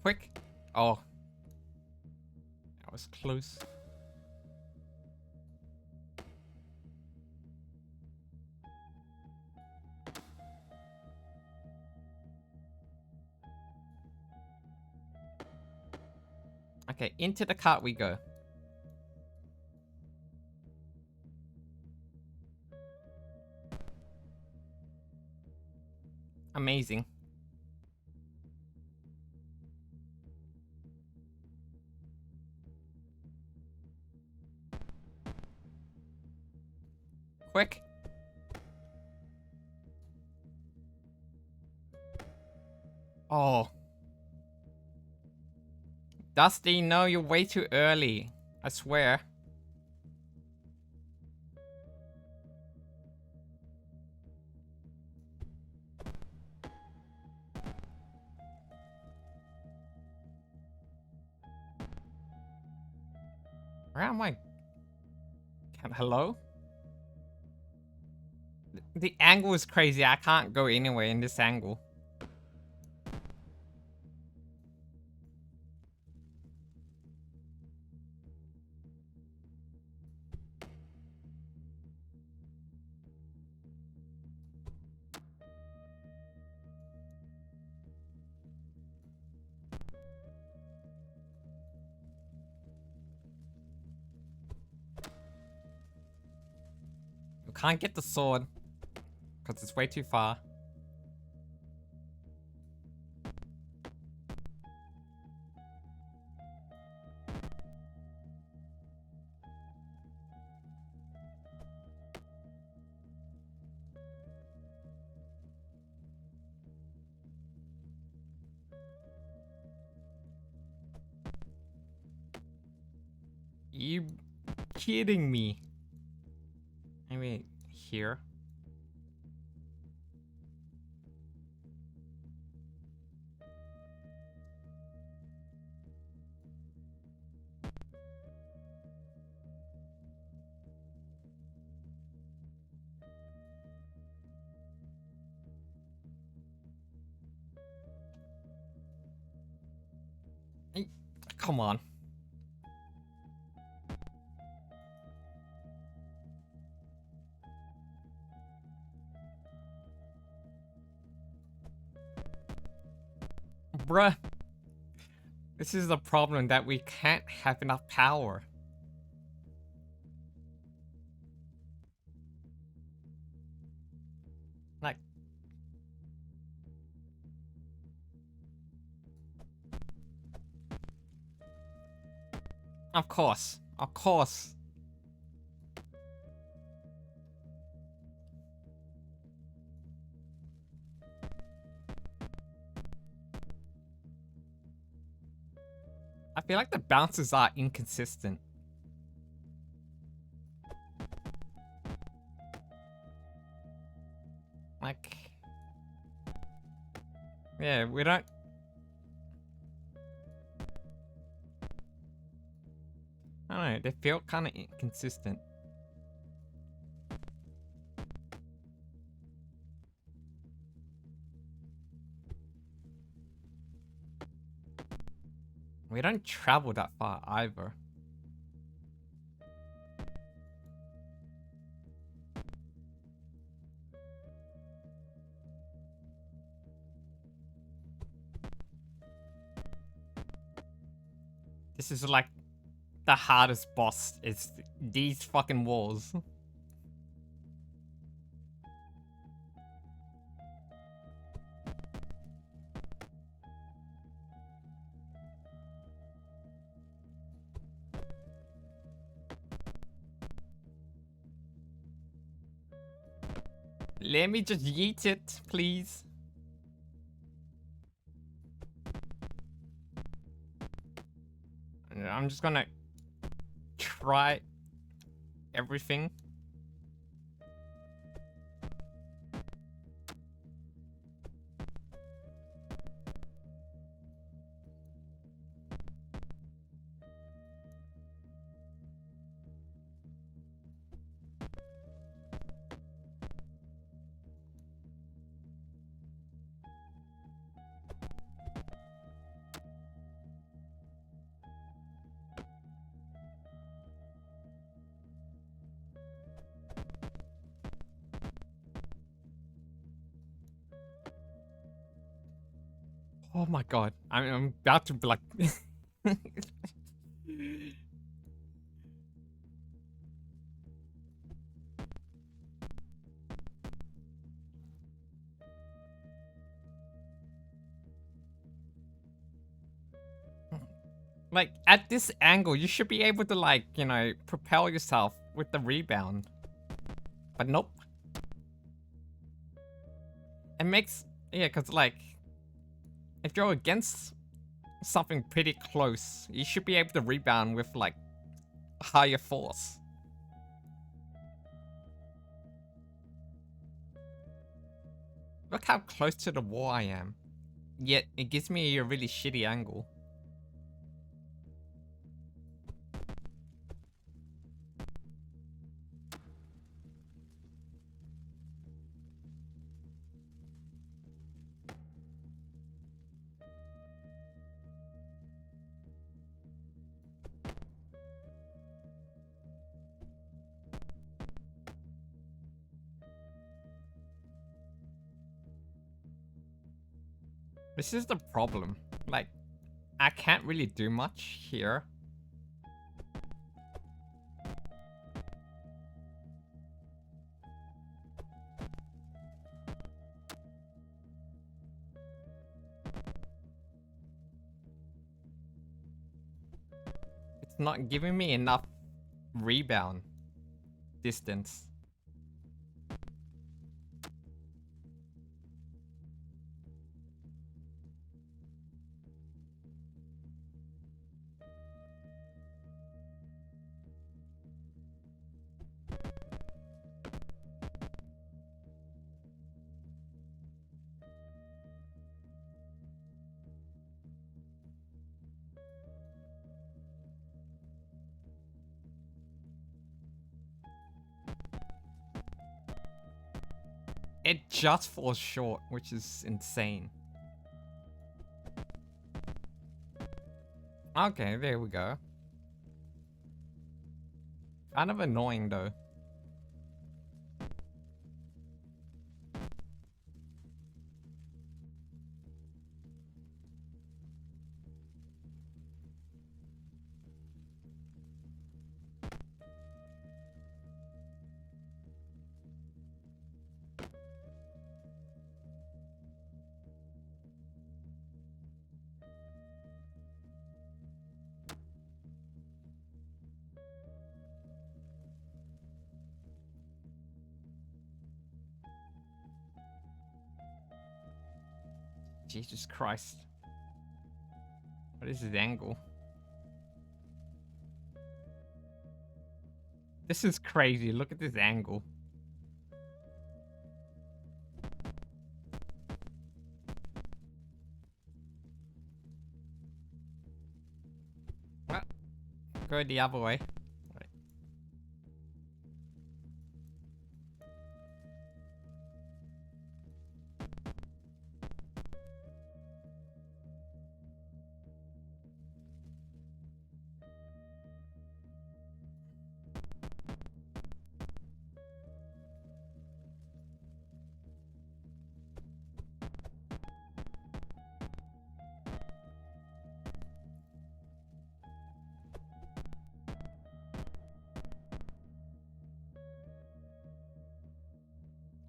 Quick. Oh. That was close. Okay, into the cart we go. Amazing. Quick. Oh. Dusty, no, you're way too early. I swear. Where am I? Hello? The angle is crazy. I can't go anywhere in this angle. can't get the sword. Because it's way too far. You kidding me? Maybe here. Come on. Bruh. This is the problem, that we can't have enough power. Like... Of course. Of course. I feel like the bounces are inconsistent. Like... Yeah, we don't... I don't know, they feel kind of inconsistent. We don't travel that far either. This is like the hardest boss, is these fucking walls. Let me just yeet it, please. I'm just gonna try everything. Oh my god, I'm about to be like... Like, at this angle, you should be able to, like, you know, propel yourself with the rebound. But nope. It makes... Yeah, because, like... If you're against something pretty close, you should be able to rebound with, like, higher force. Look how close to the wall I am. Yet, it gives me a really shitty angle. This is the problem. Like, I can't really do much here. It's not giving me enough rebound distance. It just falls short, which is insane. Okay, there we go. Kind of annoying though. Jesus Christ. What is his angle? This is crazy. Look at this angle. Ah, go the other way. Right.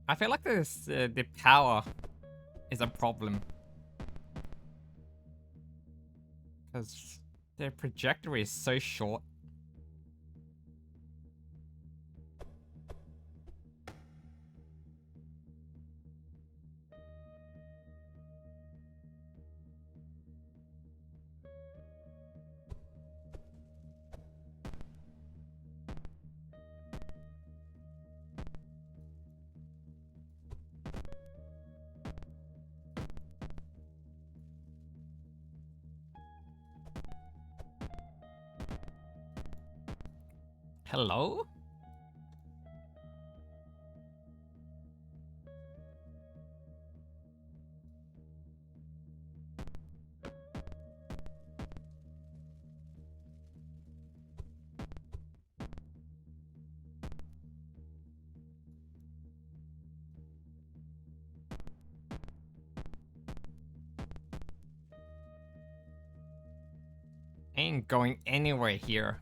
I feel like this the power is a problem. Because their trajectory is so short. Hello? Ain't going anywhere here.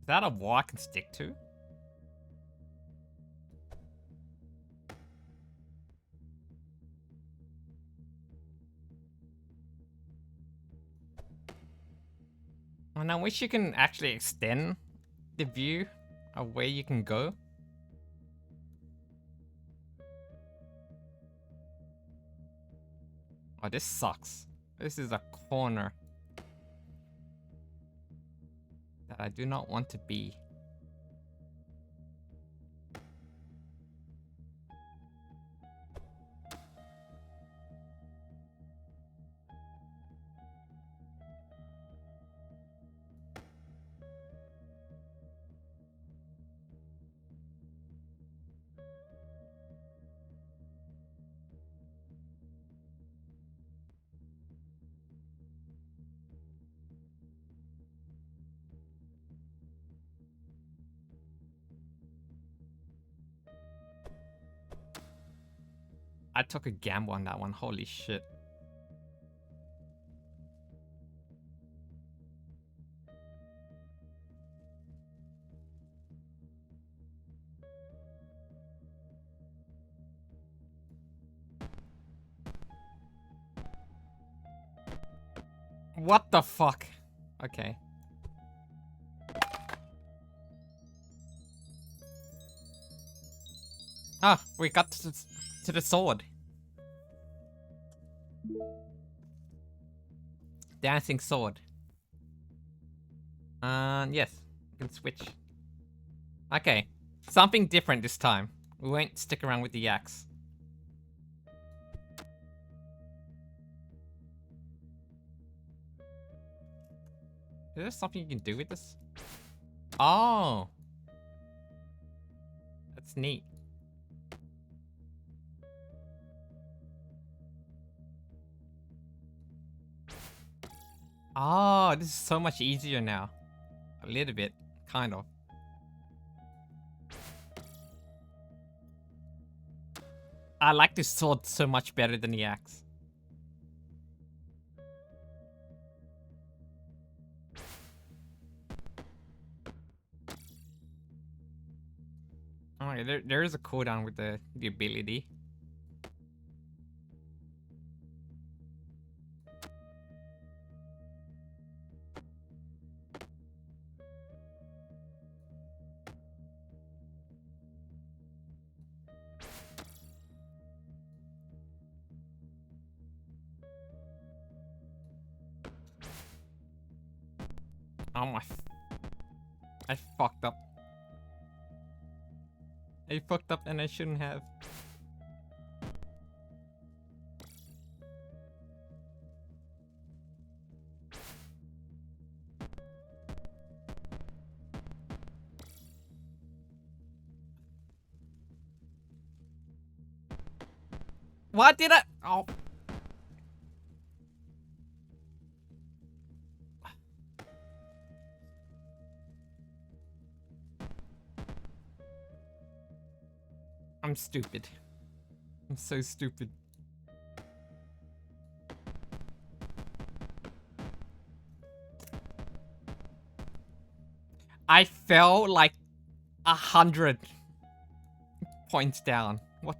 Is that a wall I can stick to? And I wish you can actually extend the view of where you can go. Oh, this sucks. This is a corner that I do not want to be. I took a gamble on that one. Holy shit. What the fuck? Okay. Ah, we got to the sword. Dancing sword. Yes. We can switch. Okay. Something different this time. We won't stick around with the axe. Is there something you can do with this? Oh. That's neat. Oh, this is so much easier now. A little bit, kind of. I like this sword so much better than the axe. Alright, there is a cooldown with the ability. Oh my... I fucked up. I fucked up and I shouldn't have. What did I... Oh. I'm stupid. I'm so stupid. I fell like 100 points down. What?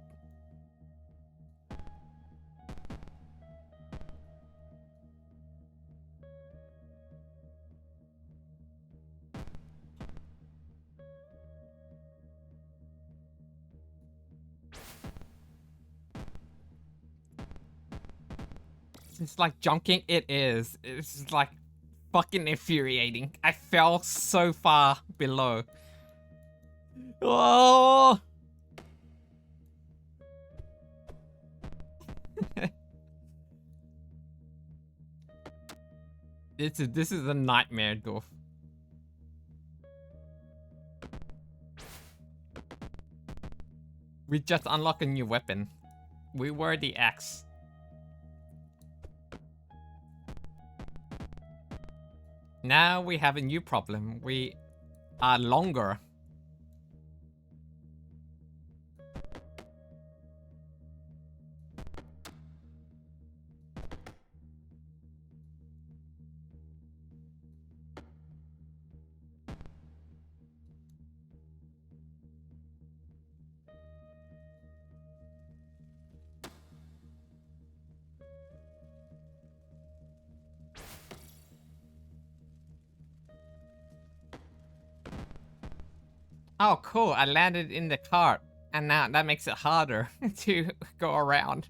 It's like junking. It is. It's like fucking infuriating. I fell so far below. Oh! This is a nightmare, Dwarf. We just unlocked a new weapon. We were the axe. Now we have a new problem. We are longer. Oh, cool. I landed in the cart. And now that makes it harder to go around.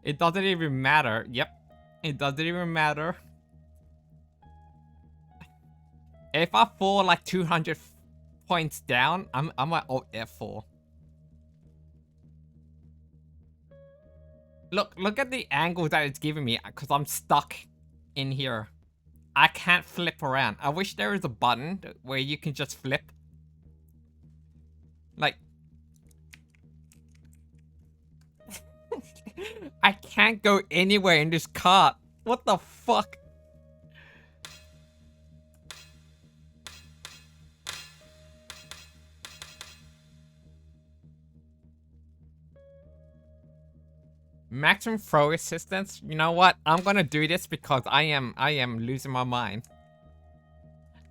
It doesn't even matter. Yep. It doesn't even matter. If I fall like 200 points down, I'm at Alt F4. Look at the angle that it's giving me because I'm stuck in here. I can't flip around. I wish there was a button where you can just flip. Like... I can't go anywhere in this cart. What the fuck? Maximum throw assistance. You know what? I'm gonna do this because I am losing my mind.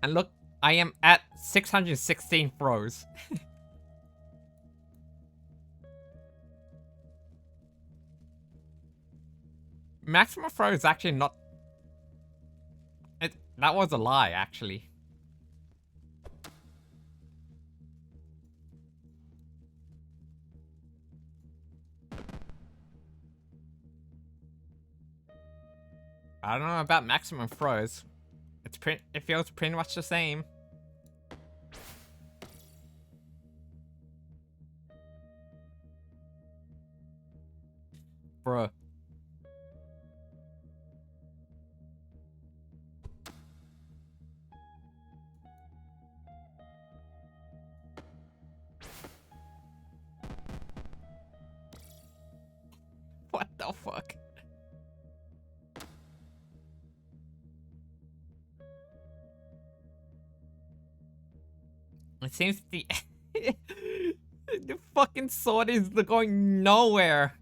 And look, I am at 616 throws. Maximum throw is actually not. That was a lie, actually. I don't know about maximum throws. It feels pretty much the same. Bruh. What the fuck? It seems the the fucking sword is going nowhere.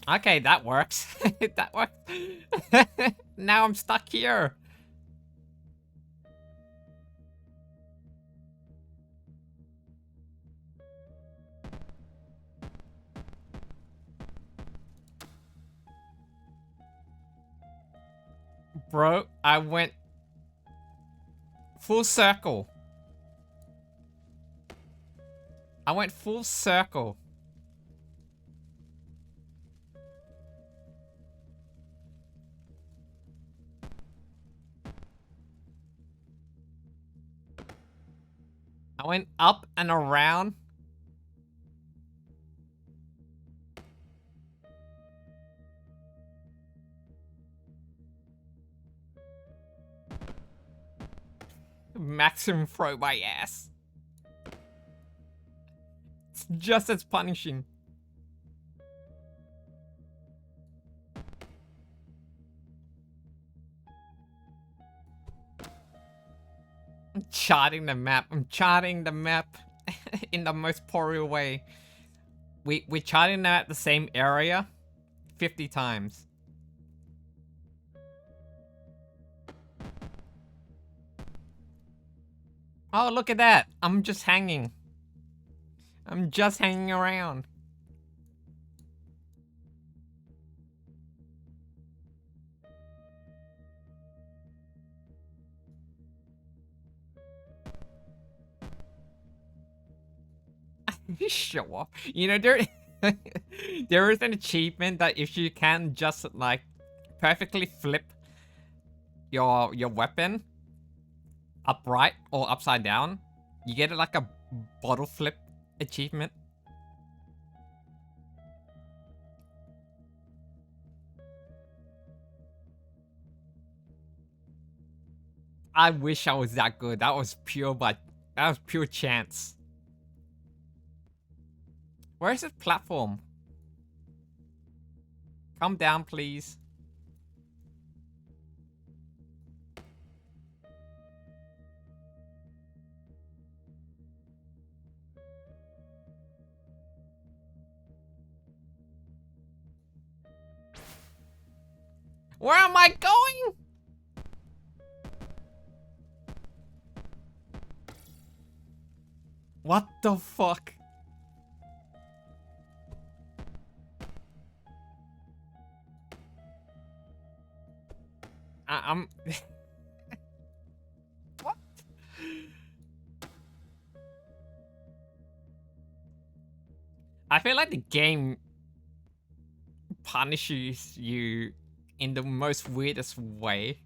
Okay, that works. That works. Now I'm stuck here. Bro, I went full circle. I went full circle. I went up and around. Maximum throw my ass. It's just as punishing. I'm charting the map. I'm charting the map in the most poor way. We're charting at the same area 50 times. Oh, look at that. I'm just hanging. I'm just hanging around. Sure. You know, there is an achievement that if you can just like perfectly flip your weapon upright or upside down, you get like a bottle flip achievement. I wish I was that good. That was pure chance. Where is this platform? Come down, please. Where am I going? What the fuck? I'm... What? I feel like the game punishes you in the most weirdest way.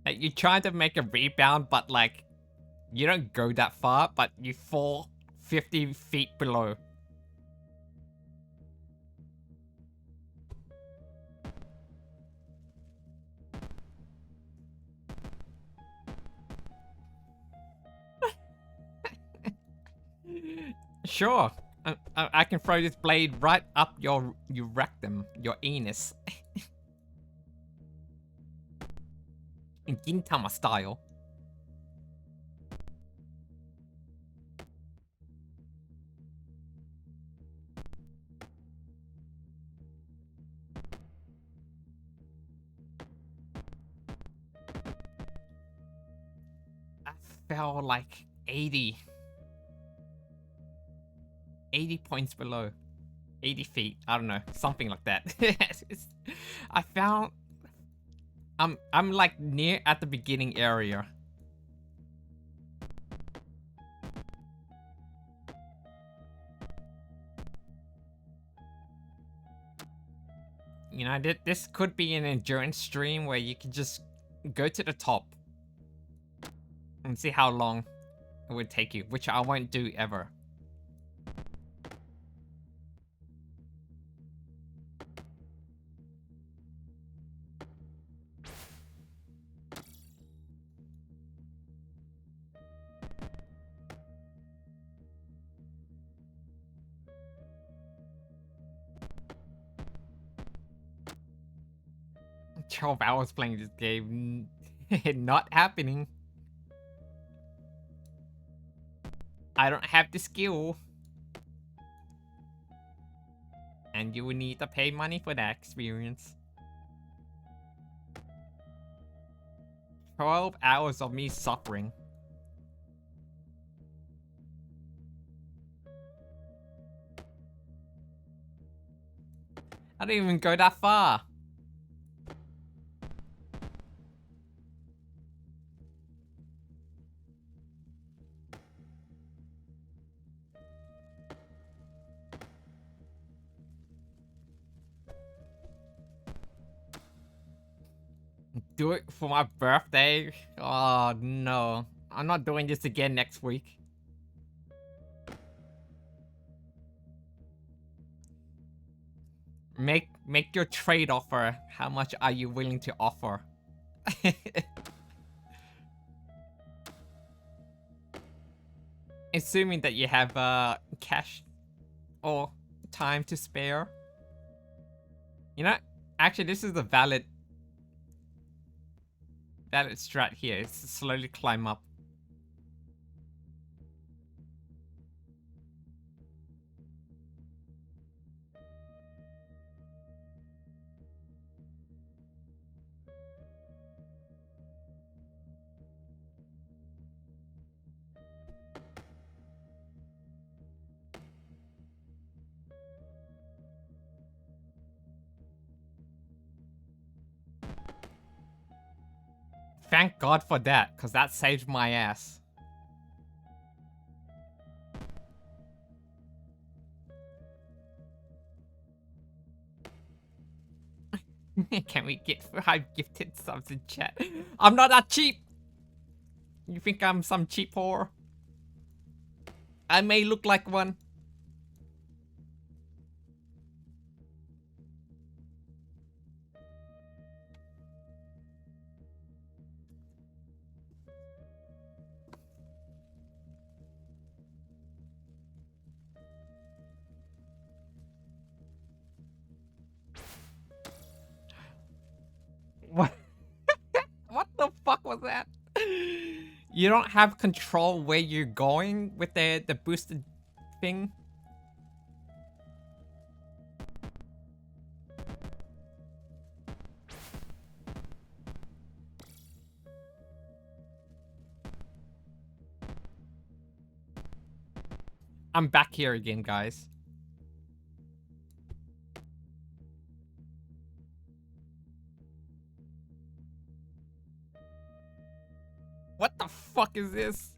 Like, you try to make a rebound, but like, you don't go that far, but you fall 50 feet below. Sure. I can throw this blade right up your rectum, your anus. In Gintama style. I fell like 80 points below. 80 feet. I don't know. Something like that. I found... I'm like near at the beginning area. You know, this could be an endurance stream where you can just go to the top and see how long it would take you, which I won't do ever. 12 hours playing this game. Not happening. I don't have the skill. And you will need to pay money for that experience. 12 hours of me suffering. I didn't even go that far. Do it for my birthday? Oh no. I'm not doing this again next week. Make your trade offer. How much are you willing to offer? Assuming that you have cash or time to spare. You know, actually this is the valid strat here. It's to slowly climb up. Thank God for that, because that saved my ass. Can we get 5 gifted subs in chat? I'm not that cheap! You think I'm some cheap whore? I may look like one. What? What the fuck was that? You don't have control where you're going with the boosted thing? I'm back here again, guys. What the fuck is this?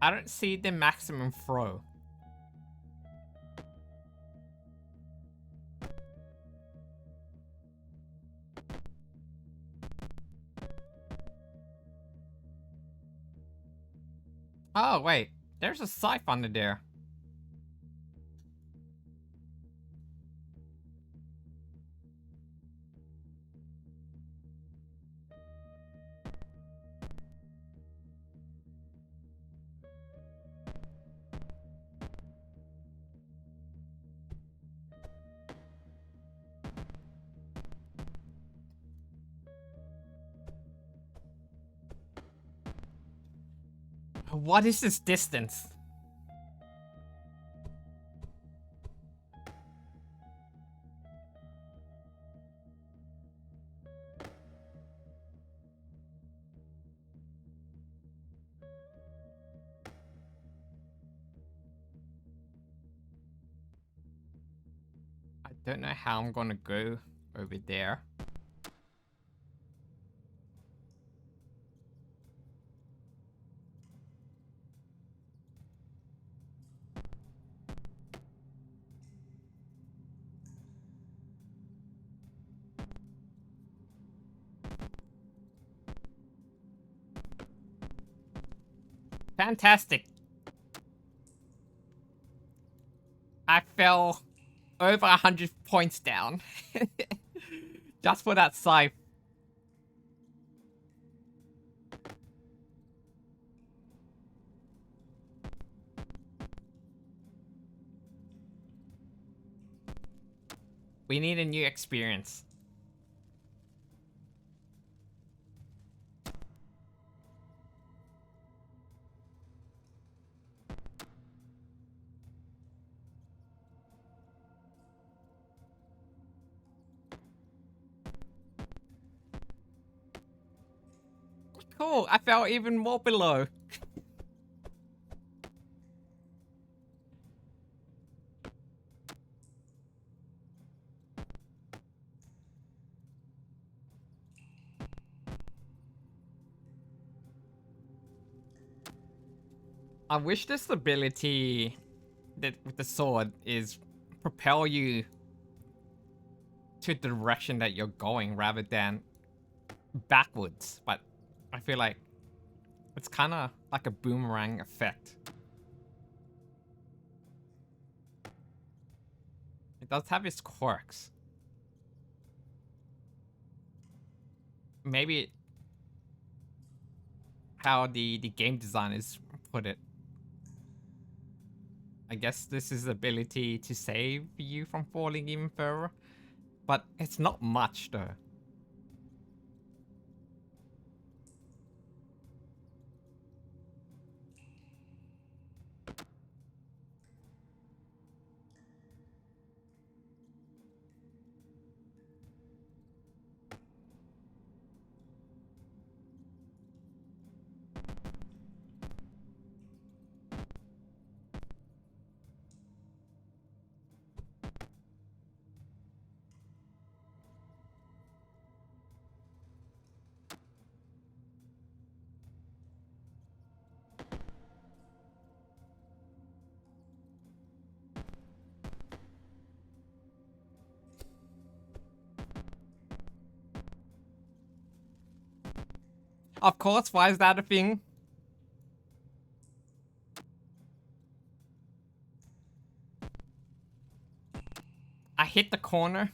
I don't see the maximum throw. Oh, wait. There's a scythe under there. What is this distance? I don't know how I'm gonna go over there. Fantastic. I fell over 100 points down. Just for that scythe. We need a new experience. Cool, I fell even more below. I wish this ability that with the sword is propel you to the direction that you're going rather than backwards, but I feel like it's kind of like a boomerang effect. It does have its quirks. Maybe how the game designers put it. I guess this is the ability to save you from falling even further, but it's not much though. Of course, why is that a thing? I hit the corner.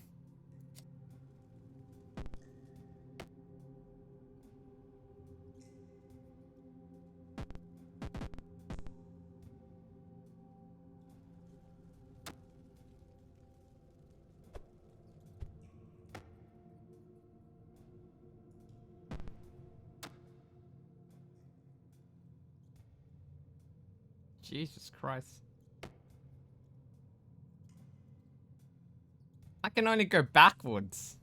Jesus Christ. I can only go backwards.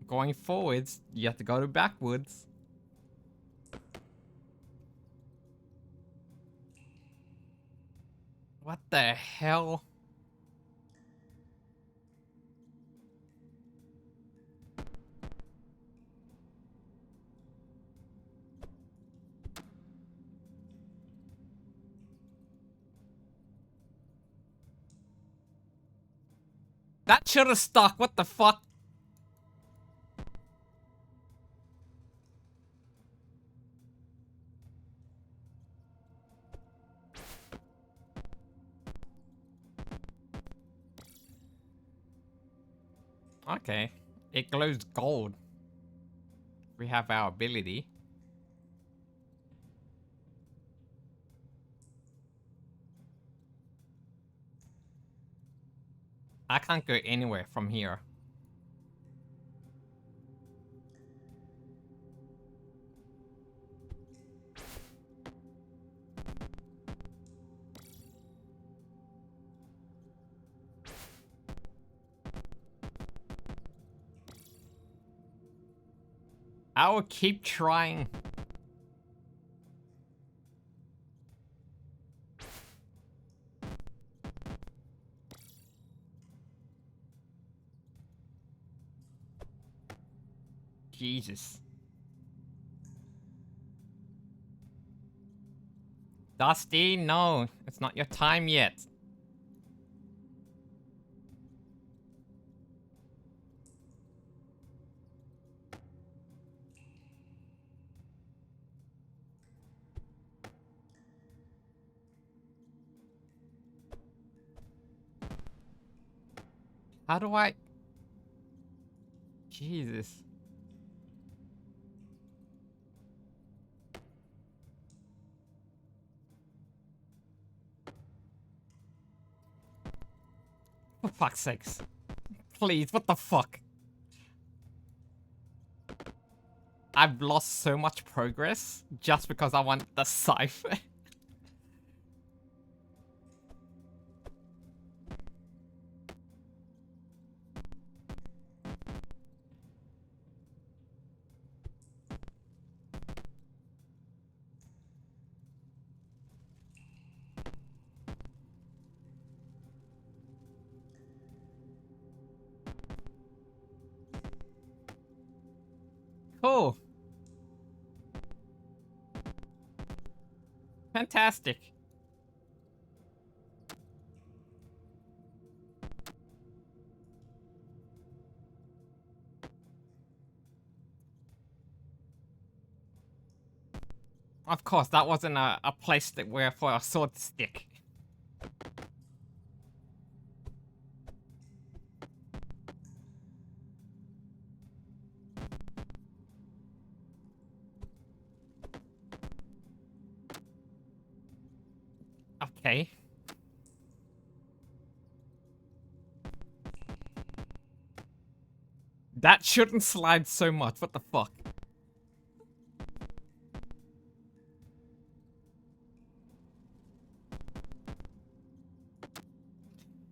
Going forwards, you have to go to backwards. What the hell? That should have stuck. What the fuck? Okay. It glows gold. We have our ability. I can't go anywhere from here. I will keep trying. Jesus. Dusty, no. It's not your time yet. How do I... Jesus. For fuck's sakes. Please, what the fuck? I've lost so much progress just because I want the cipher. Cool. Fantastic. Of course, that wasn't a place that where for a sword to stick. Okay. That shouldn't slide so much. What the fuck?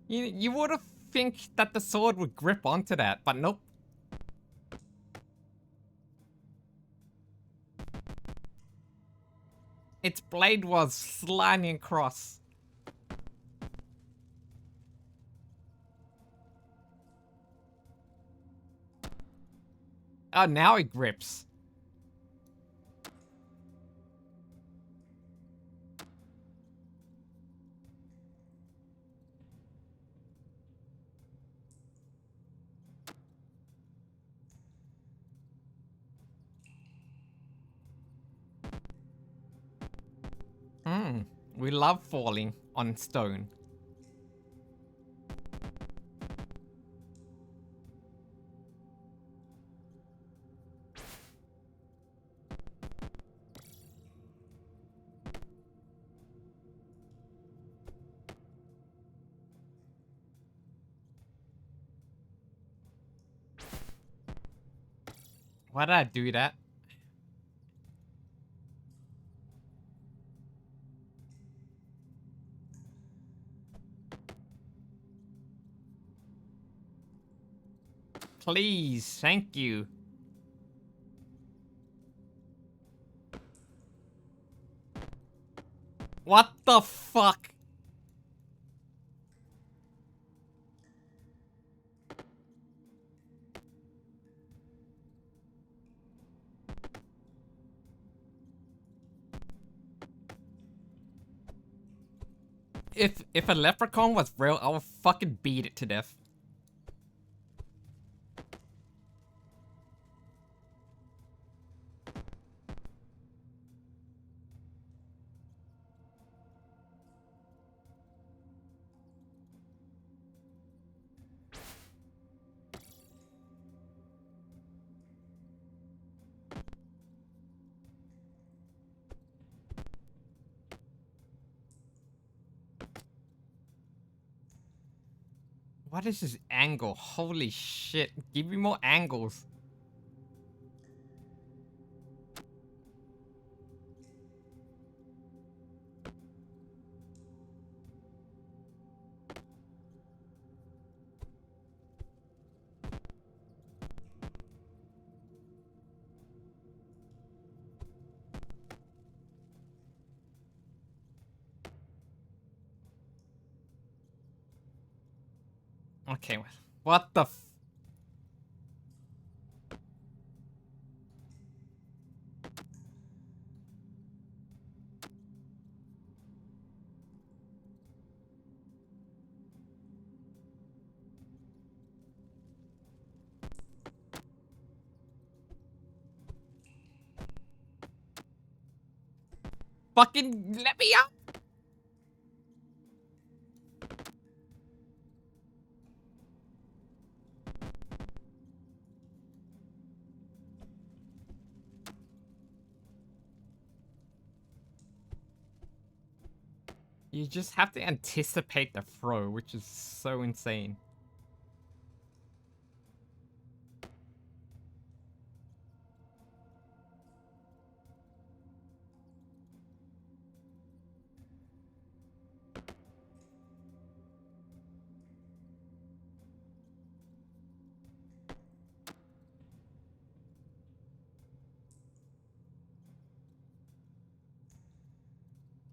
You would have think that the sword would grip onto that, but nope. Its blade was sliding across. Oh, now it grips. We love falling on stone. Why did I do that? Please, thank you. What the fuck? If a leprechaun was real, I would fucking beat it to death. What is this angle? Holy shit. Give me more angles. Okay, what the f- Fucking let me out! You just have to anticipate the throw, which is so insane.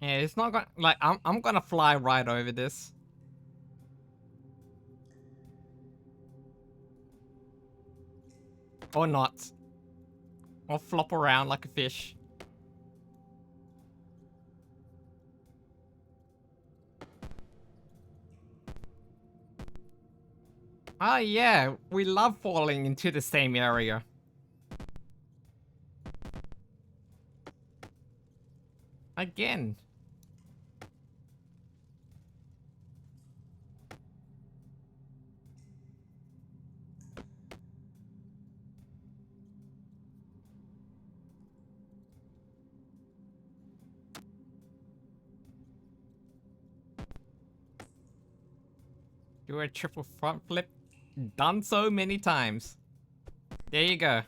Yeah, it's not gonna like I'm gonna fly right over this. Or not. Or flop around like a fish. Oh yeah, we love falling into the same area. Again. Do a triple front flip. Done so many times. There you go.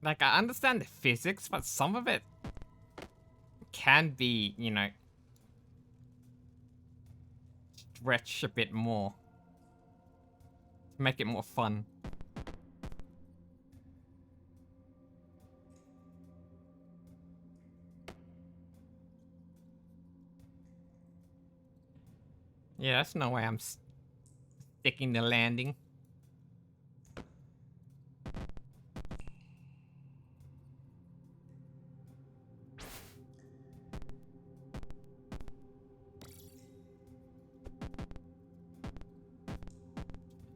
Like, I understand the physics, but some of it can be, you know, stretched a bit more. To make it more fun. Yeah, that's no way I'm sticking the landing.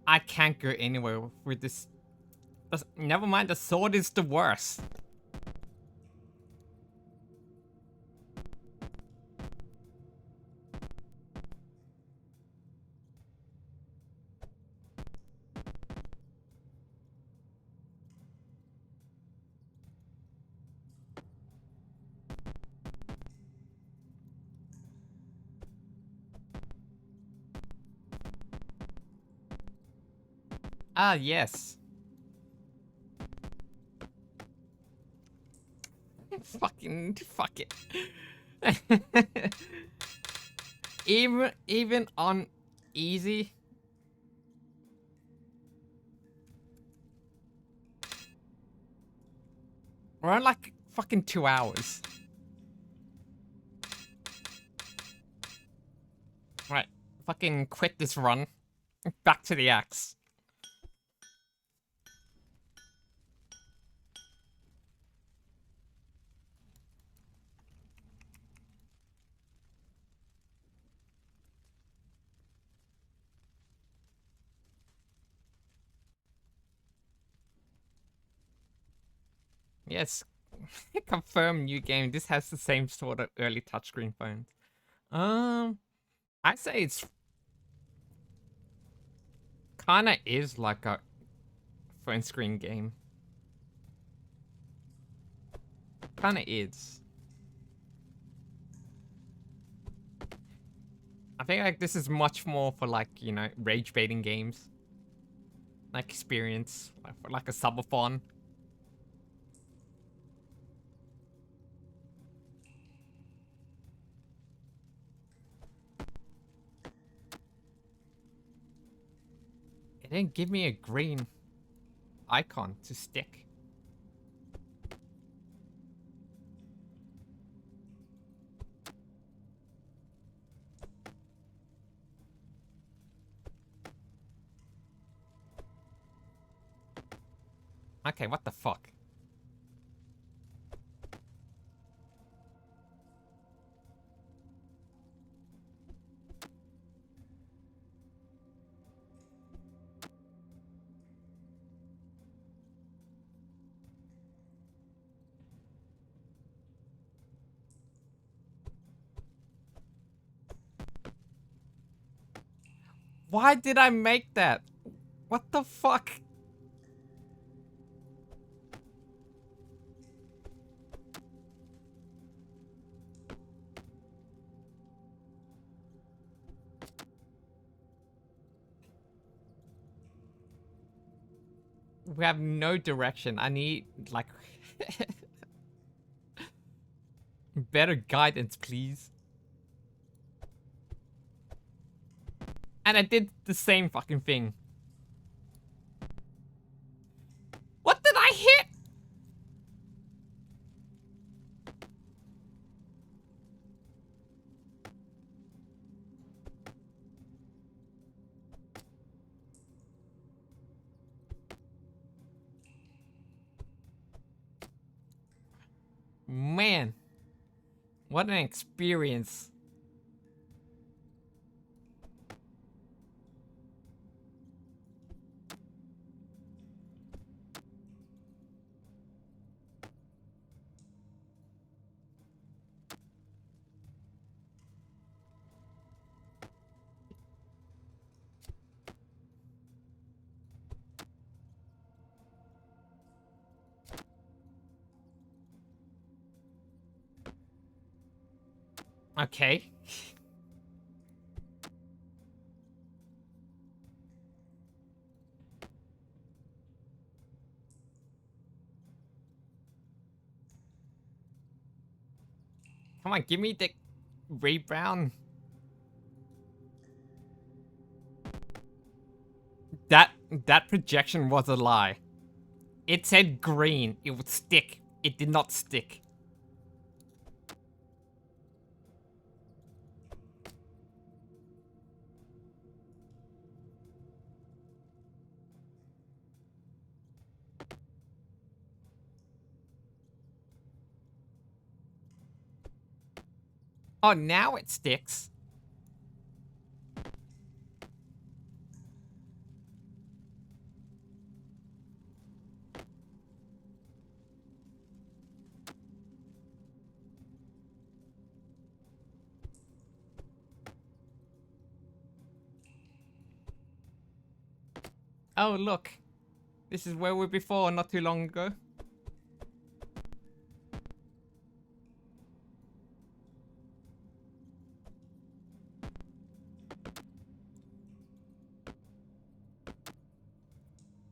I can't go anywhere with this. Never mind, the sword is the worst. Ah, yes. Fucking fuck it. even on easy. We're on like fucking 2 hours. Right, fucking quit this run. Back to the axe. Yes. Confirm new game. This has the same sort of early touchscreen phones. I say it's Kinda is like a phone screen game. Kinda is. I think like this is much more for like, you know, rage baiting games. Like experience, like for like a subathon. It didn't give me a green icon to stick. Okay, what the fuck? Why did I make that? What the fuck? We have no direction. I need, like, better guidance, please. And I did the same fucking thing. What did I hit? Man. What an experience. Okay. Come on, give me the Ray Brown. That projection was a lie. It said green. It would stick. It did not stick. Oh, now it sticks. Oh, look. This is where we were before, not too long ago.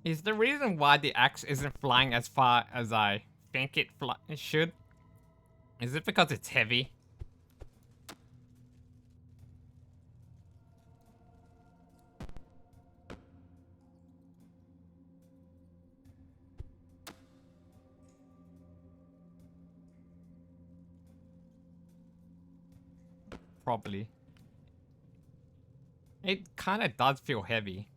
Is the reason why the axe isn't flying as far as I think it should? Is it because it's heavy? Probably. It kind of does feel heavy.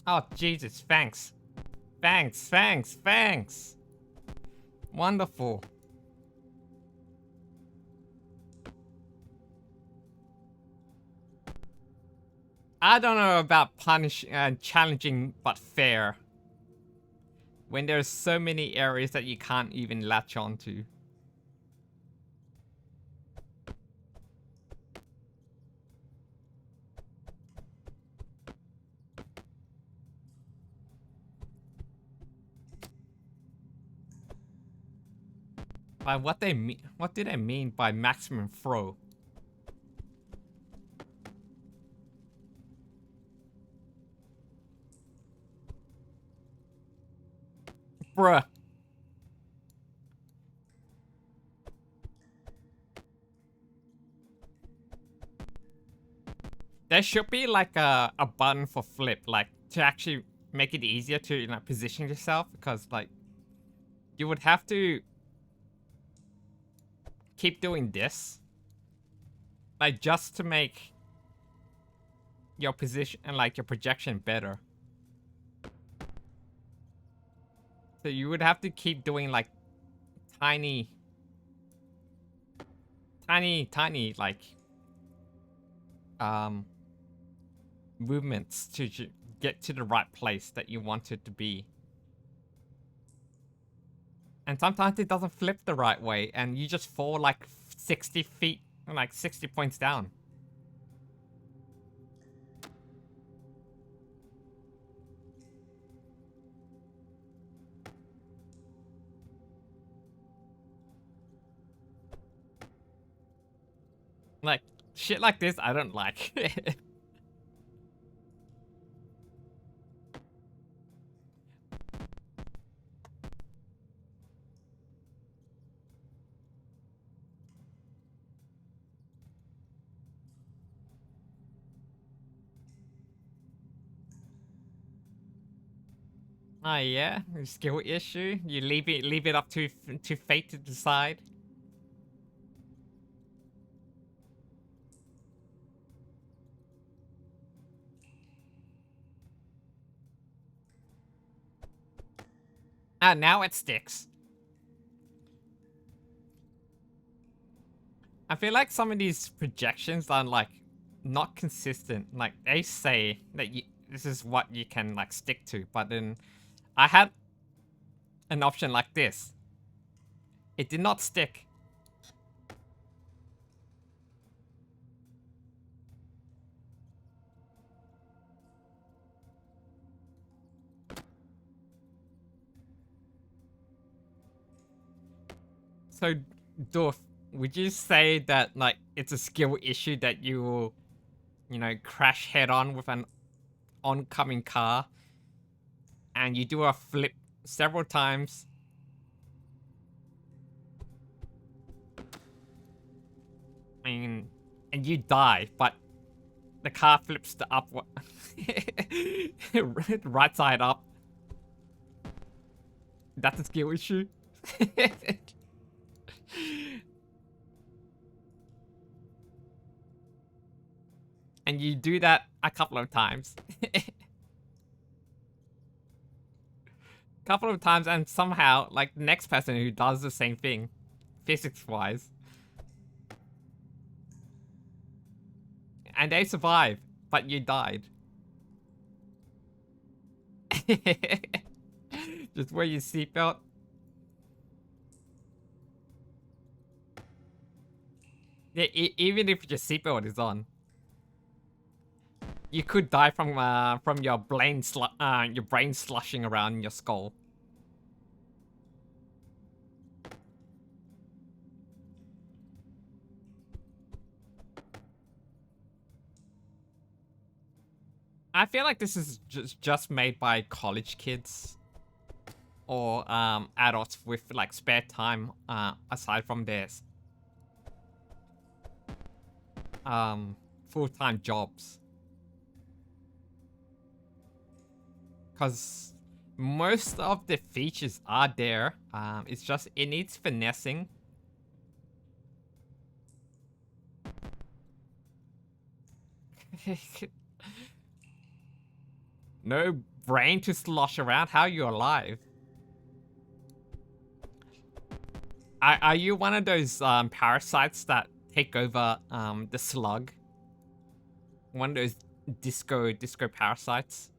Oh, Jesus, thanks. Thanks, thanks, thanks. Wonderful. I don't know about challenging, but fair. When there's so many areas that you can't even latch onto. By what they mean? What do they mean by maximum throw? Bruh. There should be like a button for flip, like to actually make it easier to, you know, position yourself, because like you would have to keep doing this, like just to make your position and like your projection better. So you would have to keep doing like tiny like movements to get to the right place that you want it to be. And sometimes it doesn't flip the right way and you just fall like 60 feet, like 60 points down. Like, shit like this, I don't like. Oh yeah, skill issue. You leave it up to fate to decide. Ah, now it sticks. I feel like some of these projections are like not consistent. Like they say that this is what you can like stick to, but then I had an option like this. It did not stick. So, Dorf, would you say that like it's a skill issue that you will, you know, crash head on with an oncoming car and you do a flip several times and you die, but the car flips the upward right side up? That's a skill issue. And you do that a couple of times. Couple of times, and somehow, like, the next person who does the same thing, physics-wise, and they survive, but you died. Just wear your seatbelt. Yeah, even if your seatbelt is on, you could die from your brain slushing around in your skull. I feel like this is just made by college kids or adults with like spare time aside from their full-time jobs. Because most of the features are there. It's just, it needs finessing. No brain to slosh around? How are you alive? Are you one of those parasites that take over the slug? One of those disco parasites?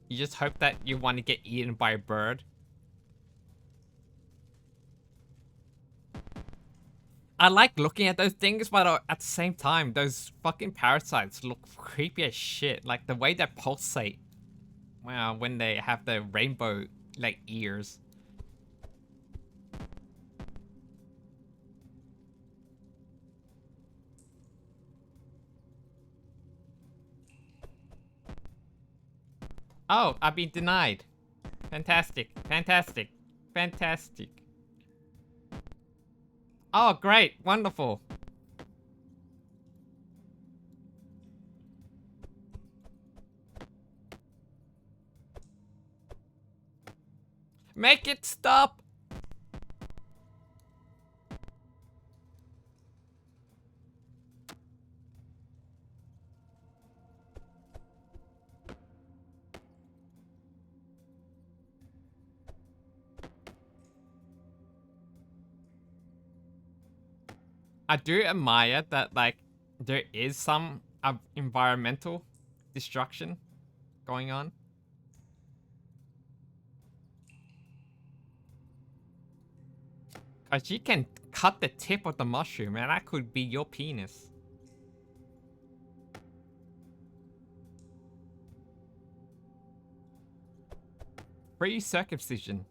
You just hope that you want to get eaten by a bird. I like looking at those things, but at the same time, those fucking parasites look creepy as shit. Like the way they pulsate Wow, when they have the rainbow, like, ears. Oh, I've been denied. Fantastic, fantastic, fantastic. Oh, great, wonderful. Make it stop! I do admire that, like, there is some environmental destruction going on. Cause you can cut the tip of the mushroom and that could be your penis. Free circumcision.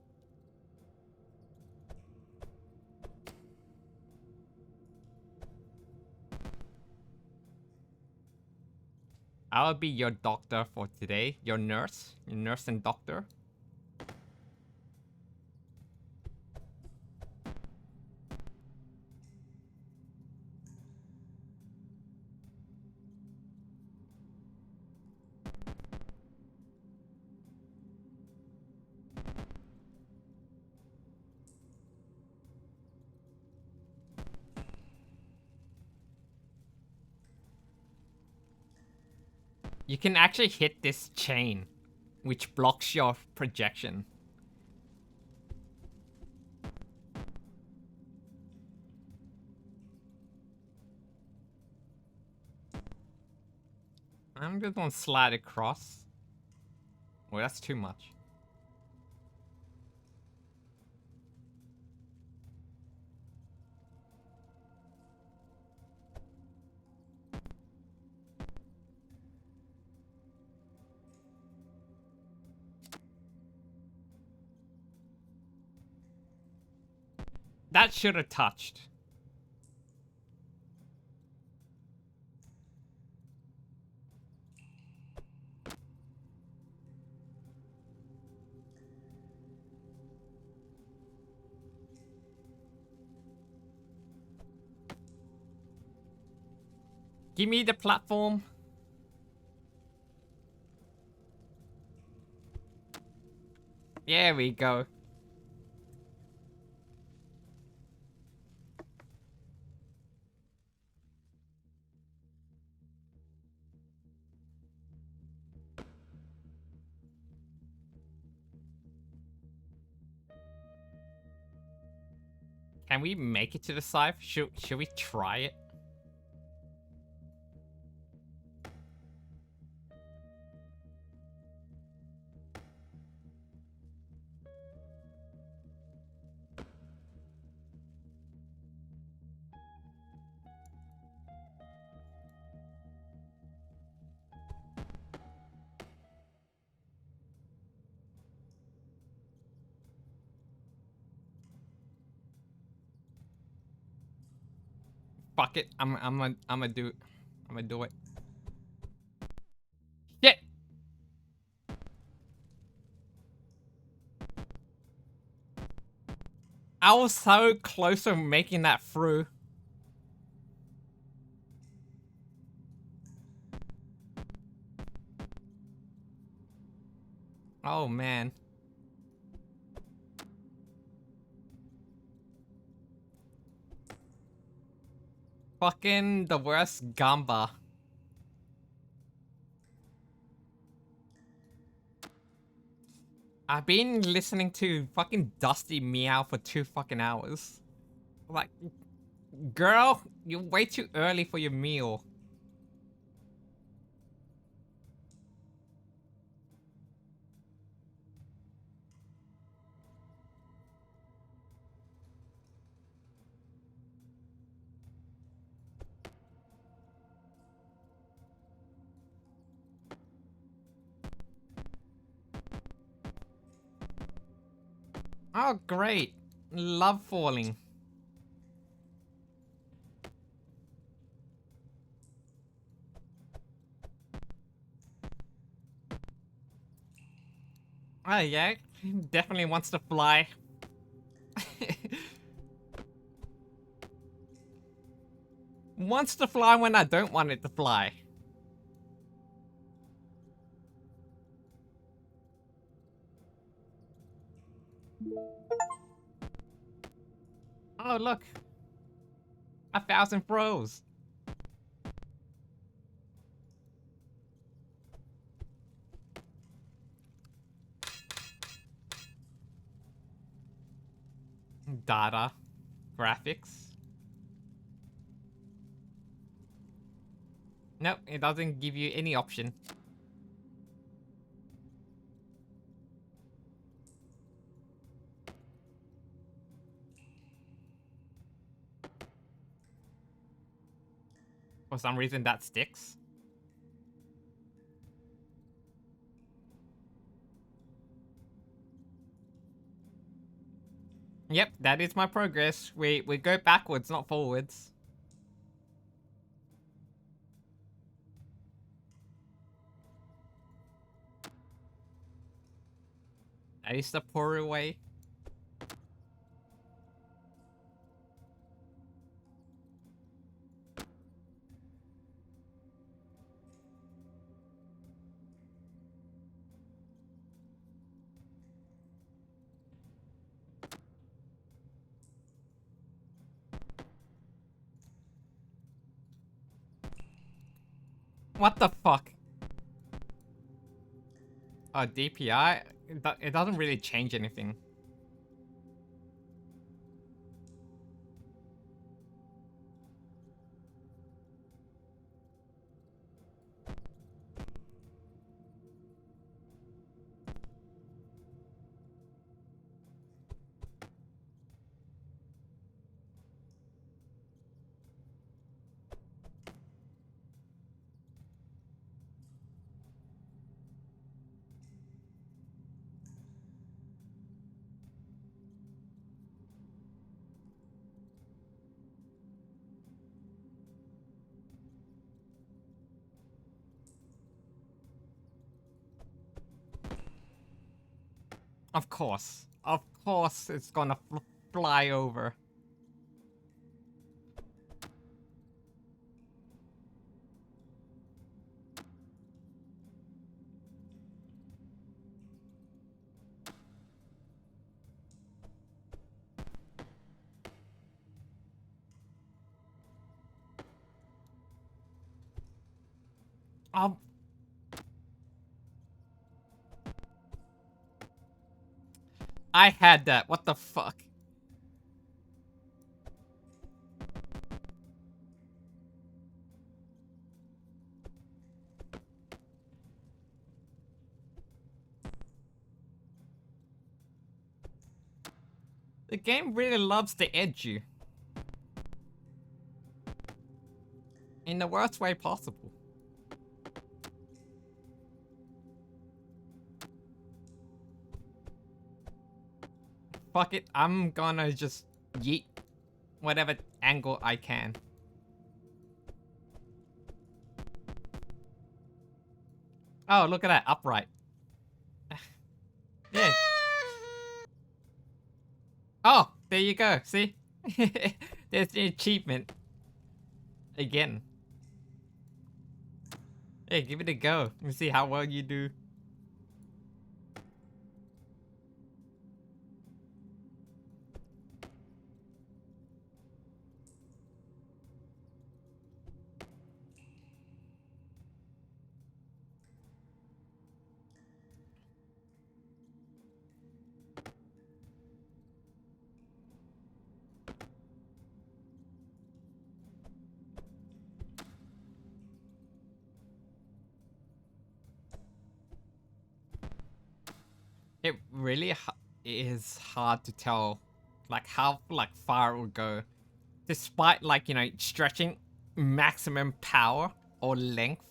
I'll be your doctor for today. Your nurse and doctor. You can actually hit this chain, which blocks your projection. I'm just gonna slide across. Well, that's too much. That should have touched. Give me the platform. There we go. Can we make it to the side? Should we try it? Fuck it. I'm gonna do it. I'm gonna do it. Shit. I was so close to making that through. Oh man. Fucking the worst gamba. I've been listening to fucking Dusty meow for 2 fucking hours. Like, girl, you're way too early for your meal. Oh, great. Love falling. Oh, yeah. Definitely wants to fly. Wants to fly when I don't want it to fly. Oh, look. 1,000 throws. Data. Graphics. Nope, it doesn't give you any option. For some reason that sticks. Yep, that is my progress. We go backwards, not forwards. That is the poorer way. What the fuck? Oh, DPI? It doesn't really change anything. Of course. Of course it's gonna fly over. Um, I had that. What the fuck? The game really loves to edge you. In the worst way possible. Fuck it, I'm gonna just yeet whatever angle I can. Oh, look at that, upright. Yeah. Oh, there you go, see? There's the achievement. Again. Hey, give it a go. Let me see how well you do. It really is hard to tell, like, how far it will go, despite, like, you know, stretching maximum power or length.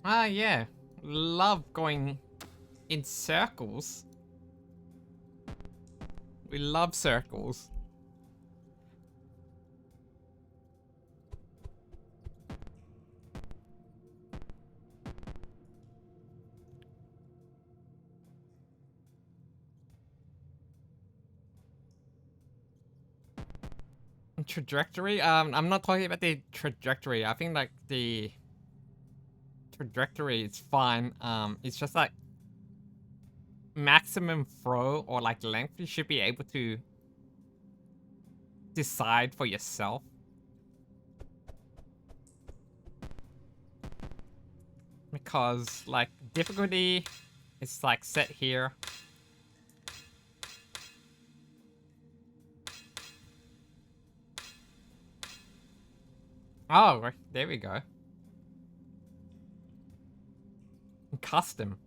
Ah, yeah. Love going in circles. We love circles. Trajectory? I'm not talking about the trajectory. I think like the trajectory is fine. It's just like maximum throw or like length you should be able to decide for yourself. Because like difficulty is like set here. Oh, there we go. Custom.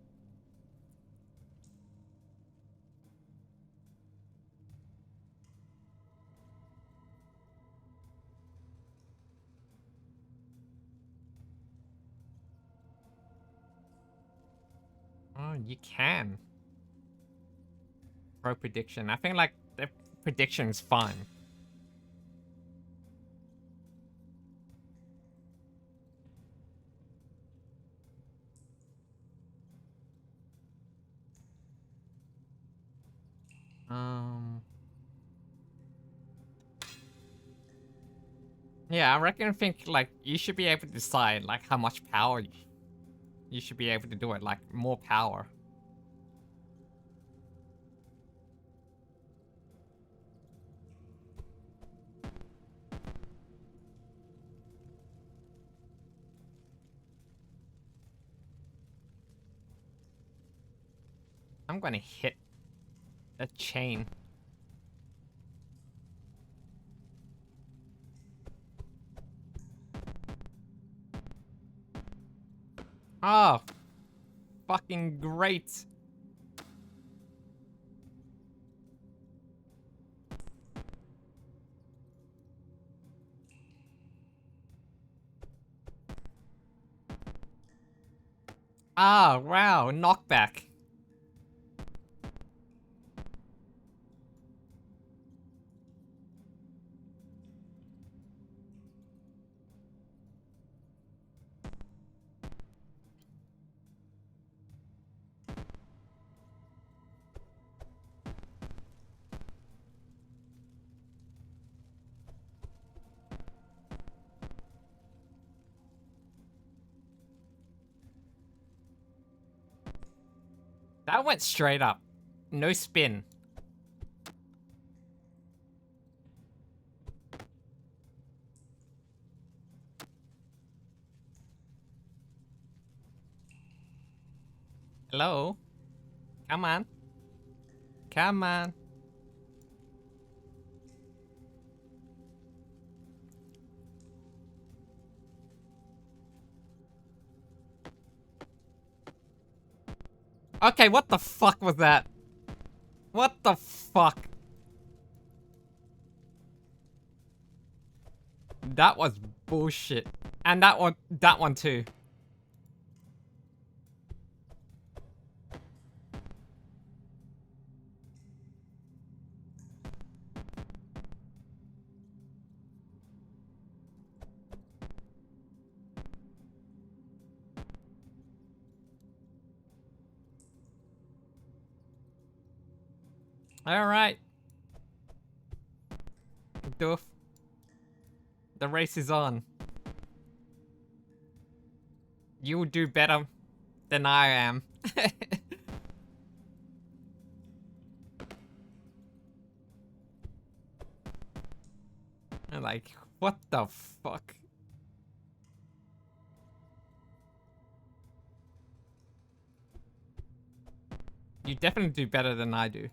Oh, you can. Pro prediction. I think like the prediction is fine. Yeah, I think like you should be able to decide like how much power you should be able to do it, like more power. I'm gonna hit a chain. Oh, fucking great. Ah, wow, knockback. That went straight up. No spin. Hello? Come on. Come on. Okay, what the fuck was that? What the fuck? That was bullshit. And that one too. Alright. Doof. The race is on. You'll do better than I am. Like, what the fuck? You definitely do better than I do.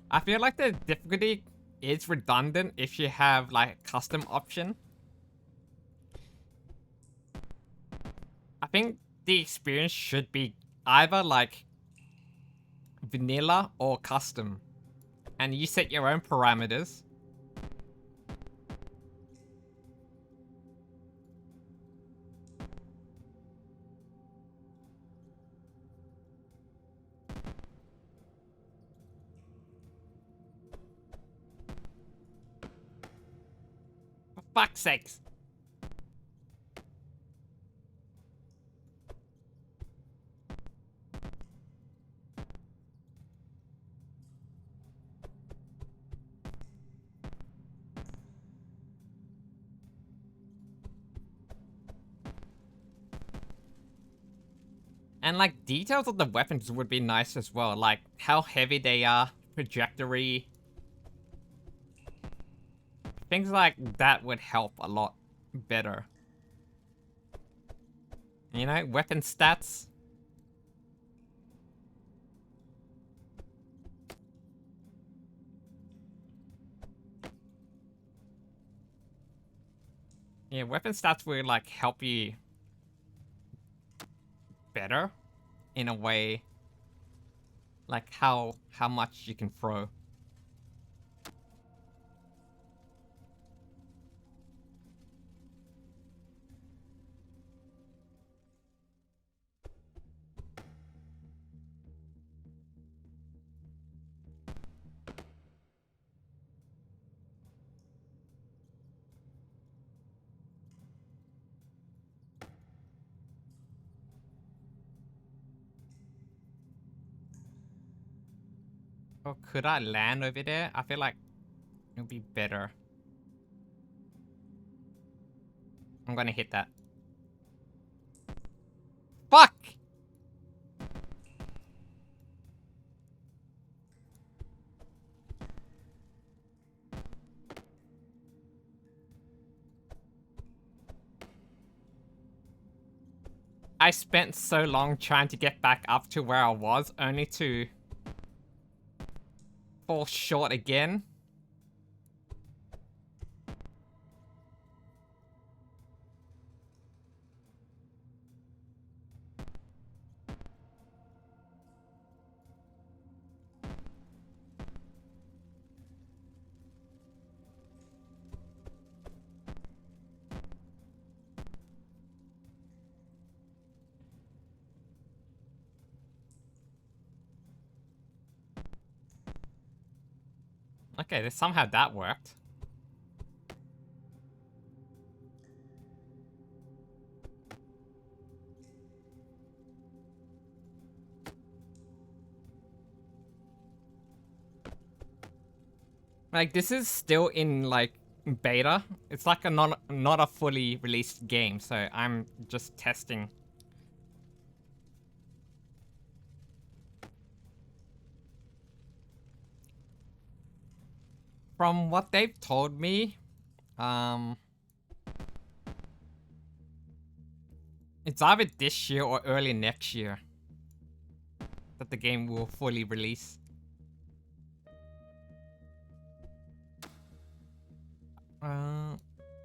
I feel like the difficulty is redundant if you have like a custom option. I think the experience should be either like vanilla or custom. And you set your own parameters. For fuck's sakes. And like details of the weapons would be nice as well, like how heavy they are, trajectory. Things like that would help a lot better. You know, weapon stats. Yeah, weapon stats will like help you better in a way, like how much you can throw. Or could I land over there? I feel like it would be better. I'm gonna hit that. Fuck! I spent so long trying to get back up to where I was, only to fall short again. Okay, somehow that worked. Like, this is still in, like, beta. It's like a not a fully released game, so I'm just testing. From what they've told me, it's either this year or early next year that the game will fully release.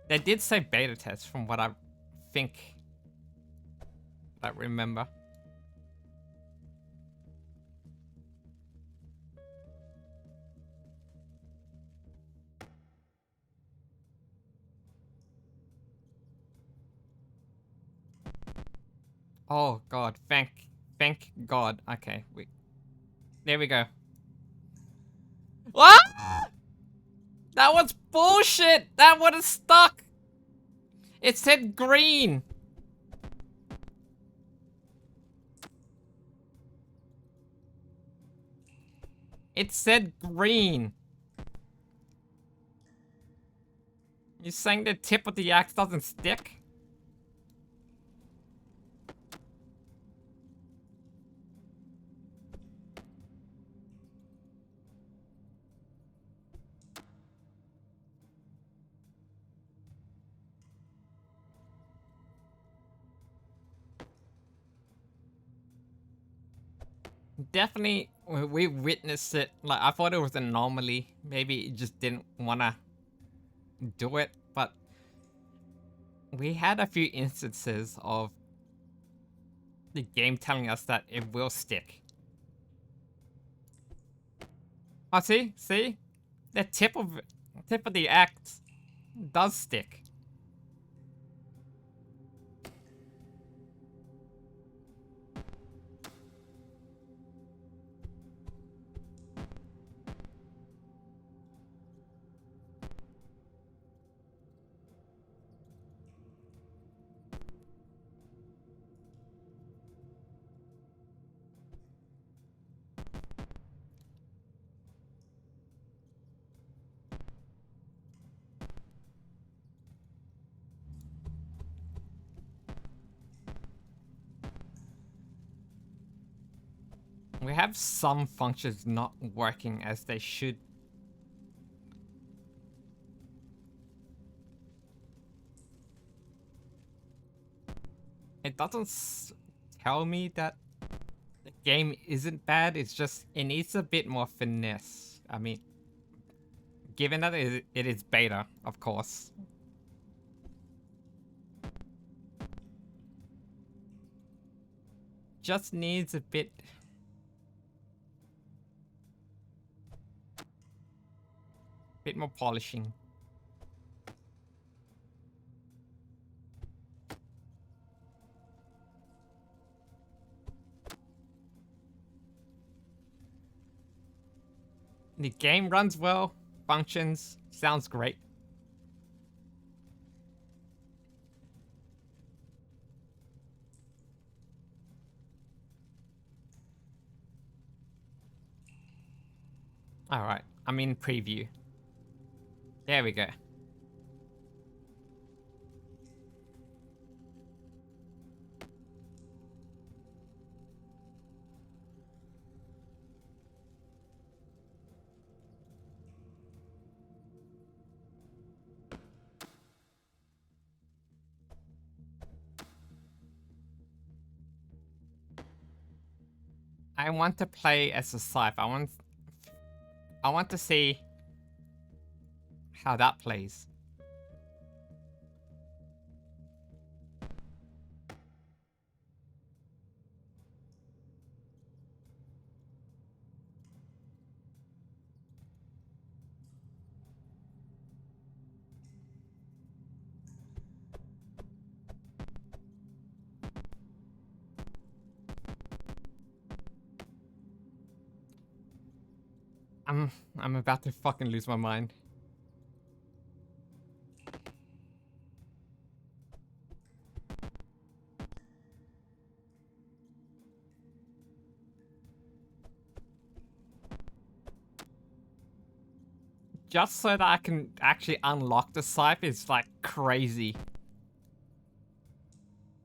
They did say beta test from what I think. I remember. Oh god, thank god. Okay, there we go. What? That was bullshit! That would have stuck! It said green! It said green! You saying the tip of the axe doesn't stick? Definitely, we witnessed it. Like, I thought it was an anomaly. Maybe it just didn't wanna do it, but we had a few instances of the game telling us that it will stick. Oh, see? The tip of the axe does stick. We have some functions not working as they should. It doesn't tell me that the game isn't bad, it's just it needs a bit more finesse. I mean, given that it is beta, of course. Just needs a bit more polishing. The game runs well, functions, sounds great. Alright, I'm in preview. There we go. I want to play as a scythe. I want to see how that plays. I'm about to fucking lose my mind. Just so that I can actually unlock the scythe is like crazy.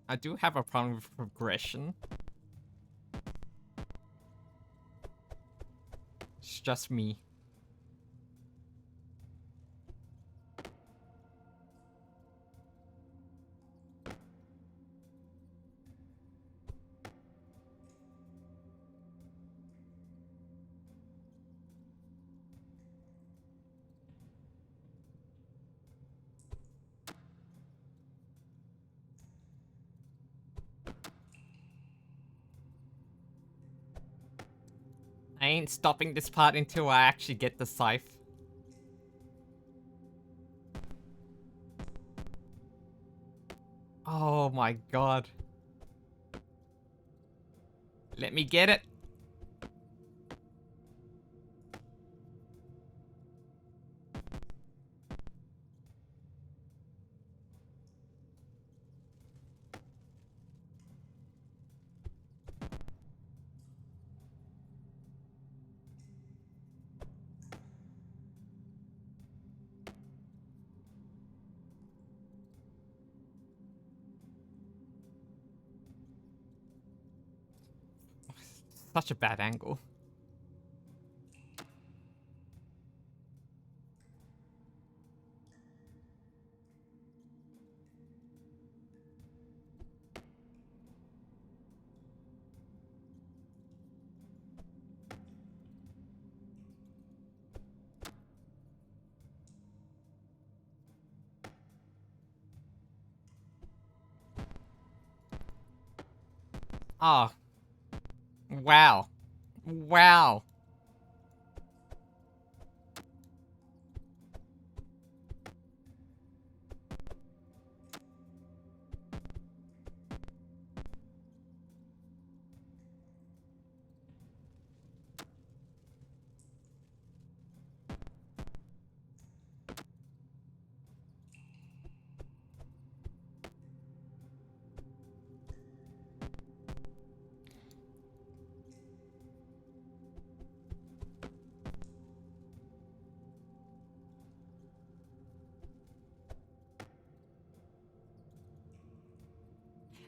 I do have a problem with progression. It's just me. I ain't stopping this part until I actually get the scythe. Oh my god. Let me get it. Such a bad angle. Oh. Wow. Wow.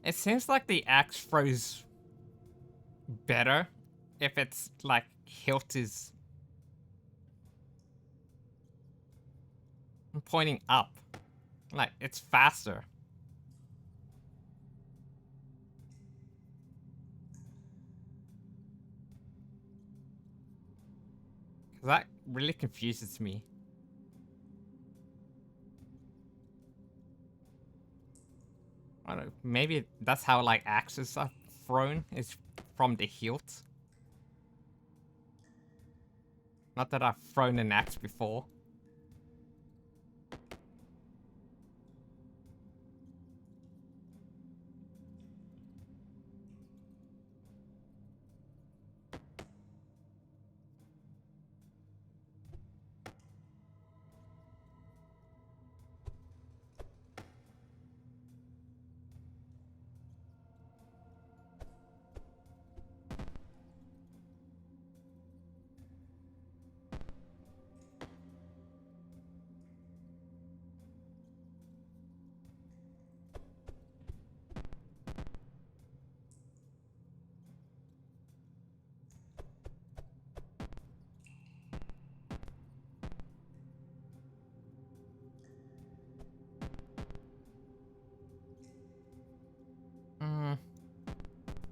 It seems like the axe throws better if it's like hilt is pointing up. Like, it's faster. That really confuses me. I don't know, maybe that's how like axes are thrown, is from the hilt. Not that I've thrown an axe before.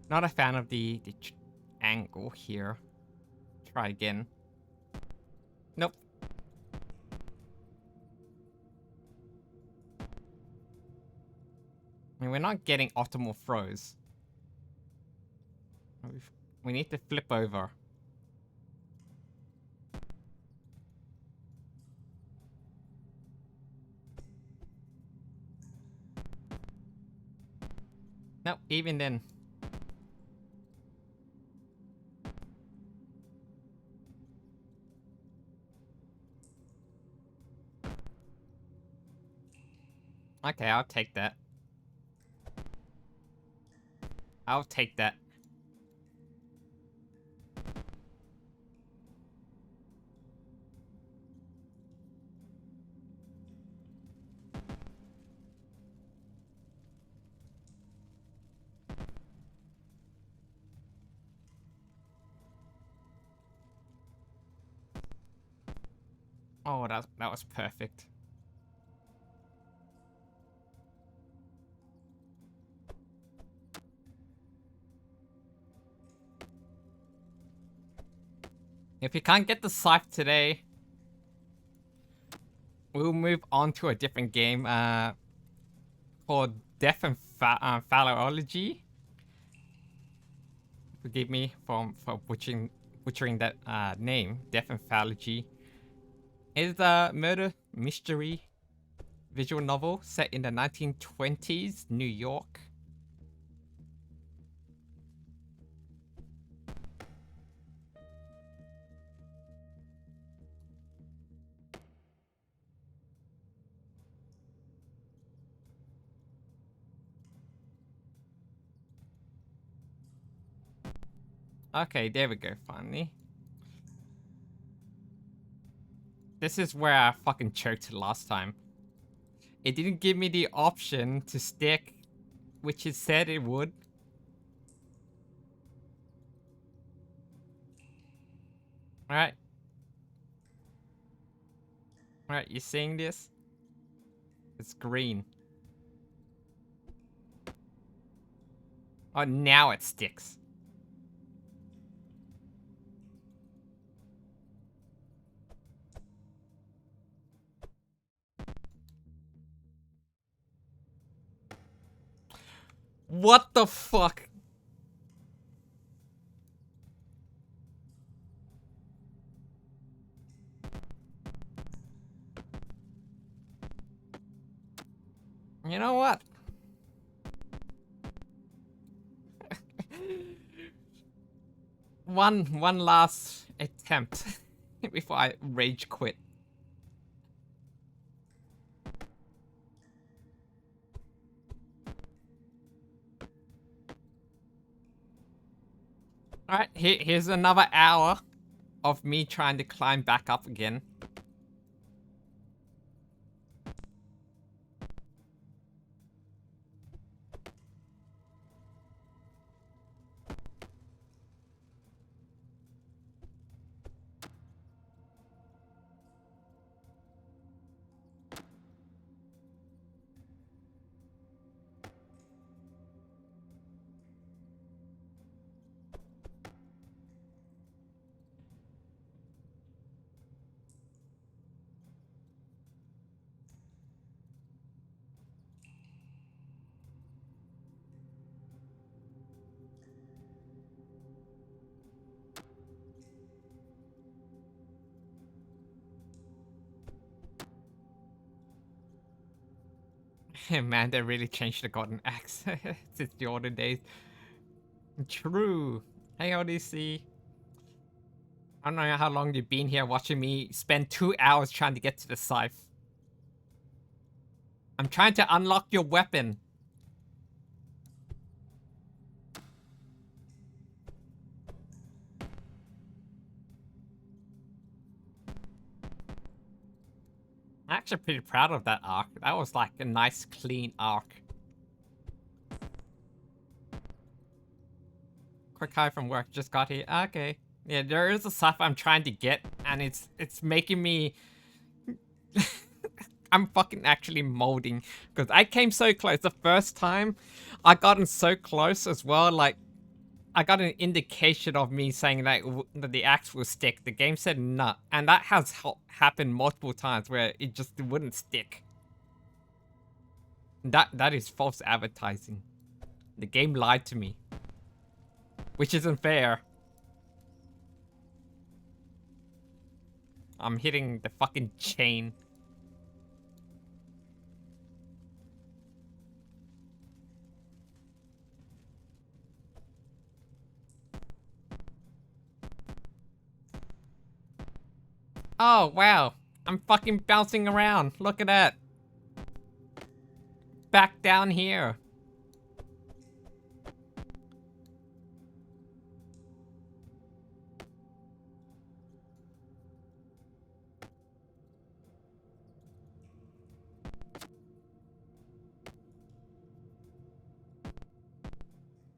Not a fan of the angle here. Try again. Nope. I mean, we're not getting optimal throws. We need to flip over. Nope, even then. Okay, I'll take that. I'll take that. Oh, that was perfect. If we can't get the scythe today, we'll move on to a different game called Death and Faeology. Forgive me for butchering that name. Death and Faeology is a murder mystery visual novel set in the 1920s New York. Okay, there we go, finally. This is where I fucking choked last time. It didn't give me the option to stick, which it said it would. Alright. Alright, you seeing this? It's green. Oh, now it sticks. What the fuck? You know what? one last attempt before I rage quit. Alright, here's another hour of me trying to climb back up again. Man, they really changed the golden axe since the olden days. True. Hey, ODC. I don't know how long you've been here watching me spend 2 hours trying to get to the scythe. I'm trying to unlock your weapon. I'm actually pretty proud of that arc. That was like a nice, clean arc. Quick hi from work, just got here. Okay. Yeah, there is a stuff I'm trying to get, and it's making me... I'm fucking actually molding. Because I came so close. The first time, I gotten so close as well, like, I got an indication of me saying that, that the axe will stick. The game said nah. And that has happened multiple times where it just wouldn't stick. That is false advertising. The game lied to me. Which isn't fair. I'm hitting the fucking chain. Oh, wow. I'm fucking bouncing around. Look at that. Back down here.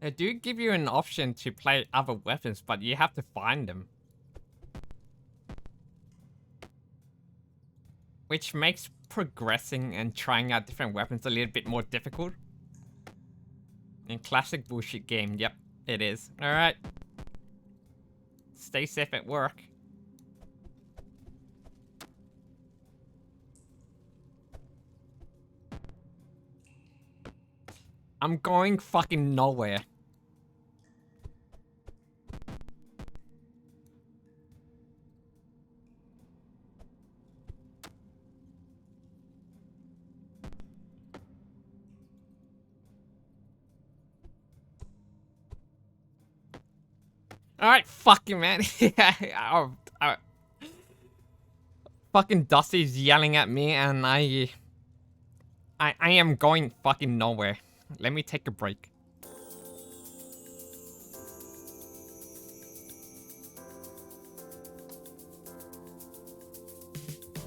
They do give you an option to play other weapons, but you have to find them. Which makes progressing and trying out different weapons a little bit more difficult. In classic bullshit game, yep, it is. Alright. Stay safe at work. I'm going fucking nowhere. Alright, fucking man. Fucking Dusty's yelling at me and I am going fucking nowhere. Let me take a break.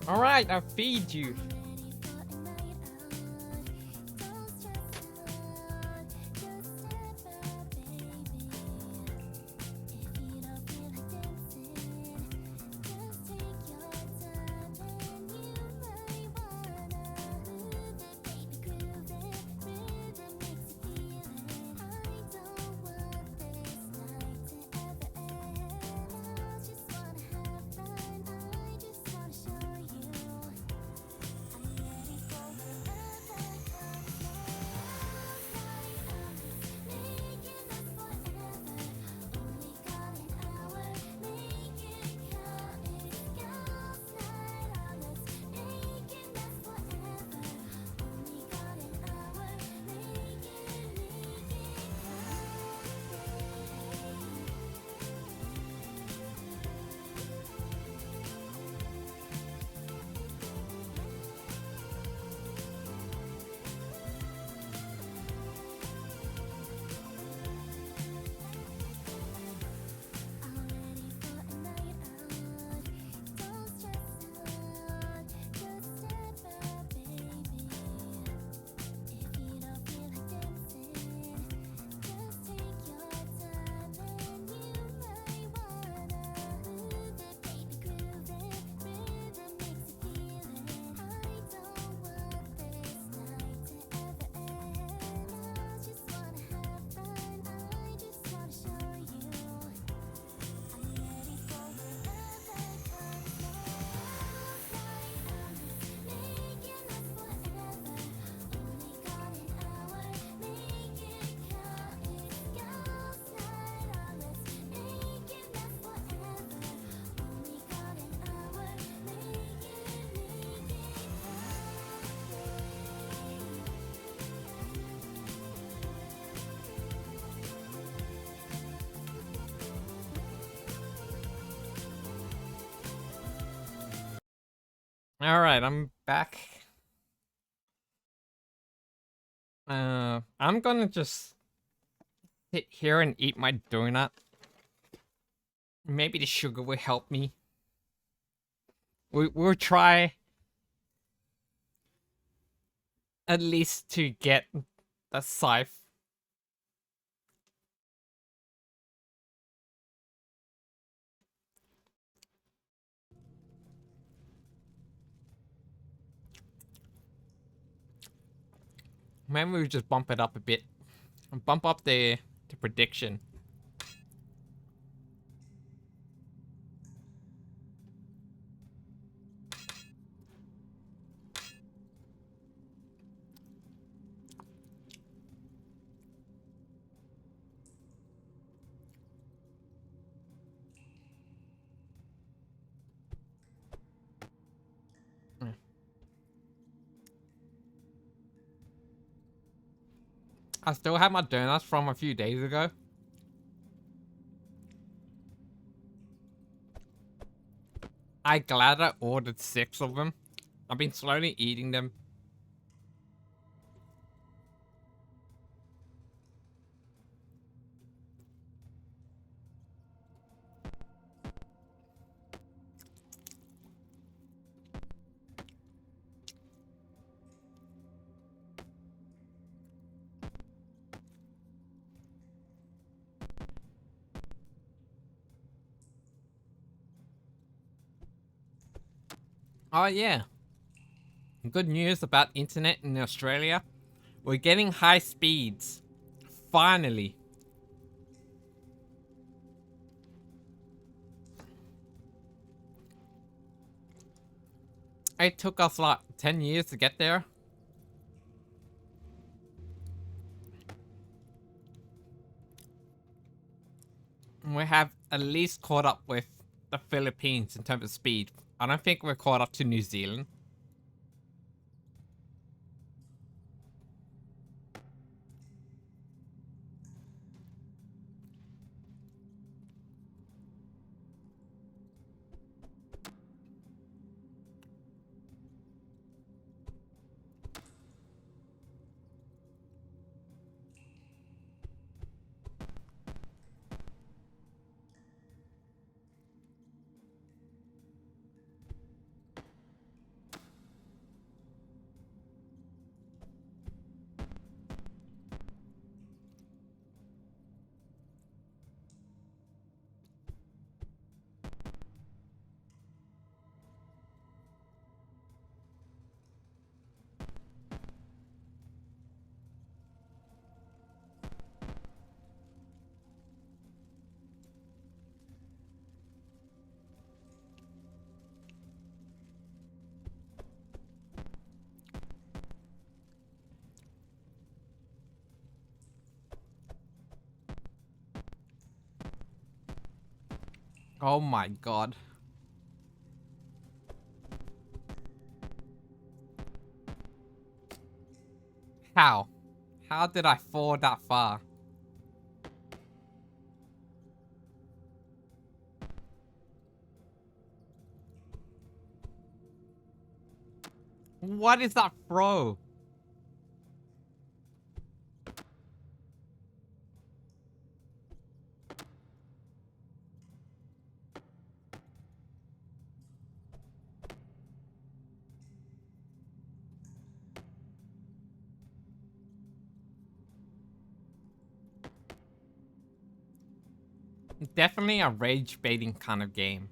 Alright, I'll feed you. Alright, I'm back. I'm gonna just sit here and eat my donut. Maybe the sugar will help me. We'll try at least to get the scythe. Maybe we'll just bump it up a bit. Bump up the prediction. I still have my donuts from a few days ago. I'm glad I ordered 6 of them. I've been slowly eating them. Oh yeah. Good news about internet in Australia. We're getting high speeds. Finally. It took us like 10 years to get there. We have at least caught up with the Philippines in terms of speed. I don't think we're caught up to New Zealand. Oh my god. How? How did I fall that far? What is that throw? Definitely a rage baiting kind of game.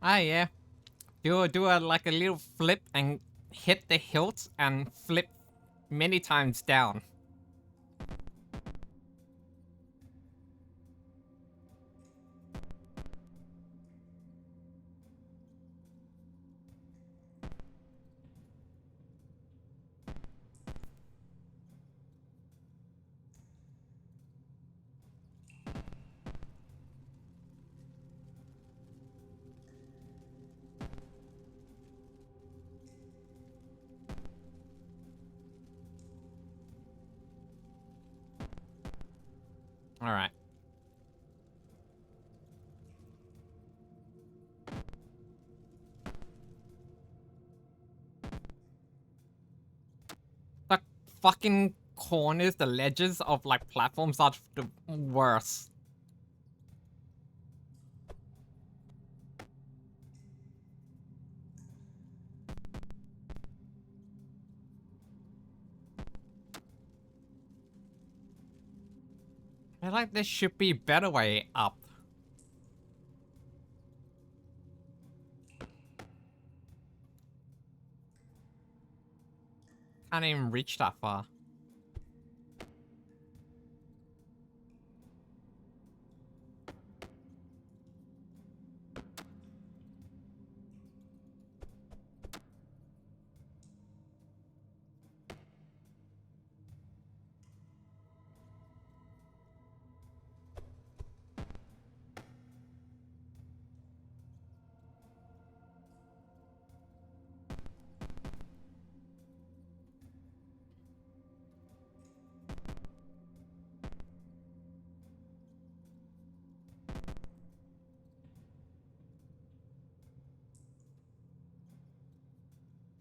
Ah yeah. Do a like a little flip and hit the hilt and flip many times down. Alright. The fucking corners, the ledges of like platforms are the worst. I feel like there should be a better way up. Can't even reach that far.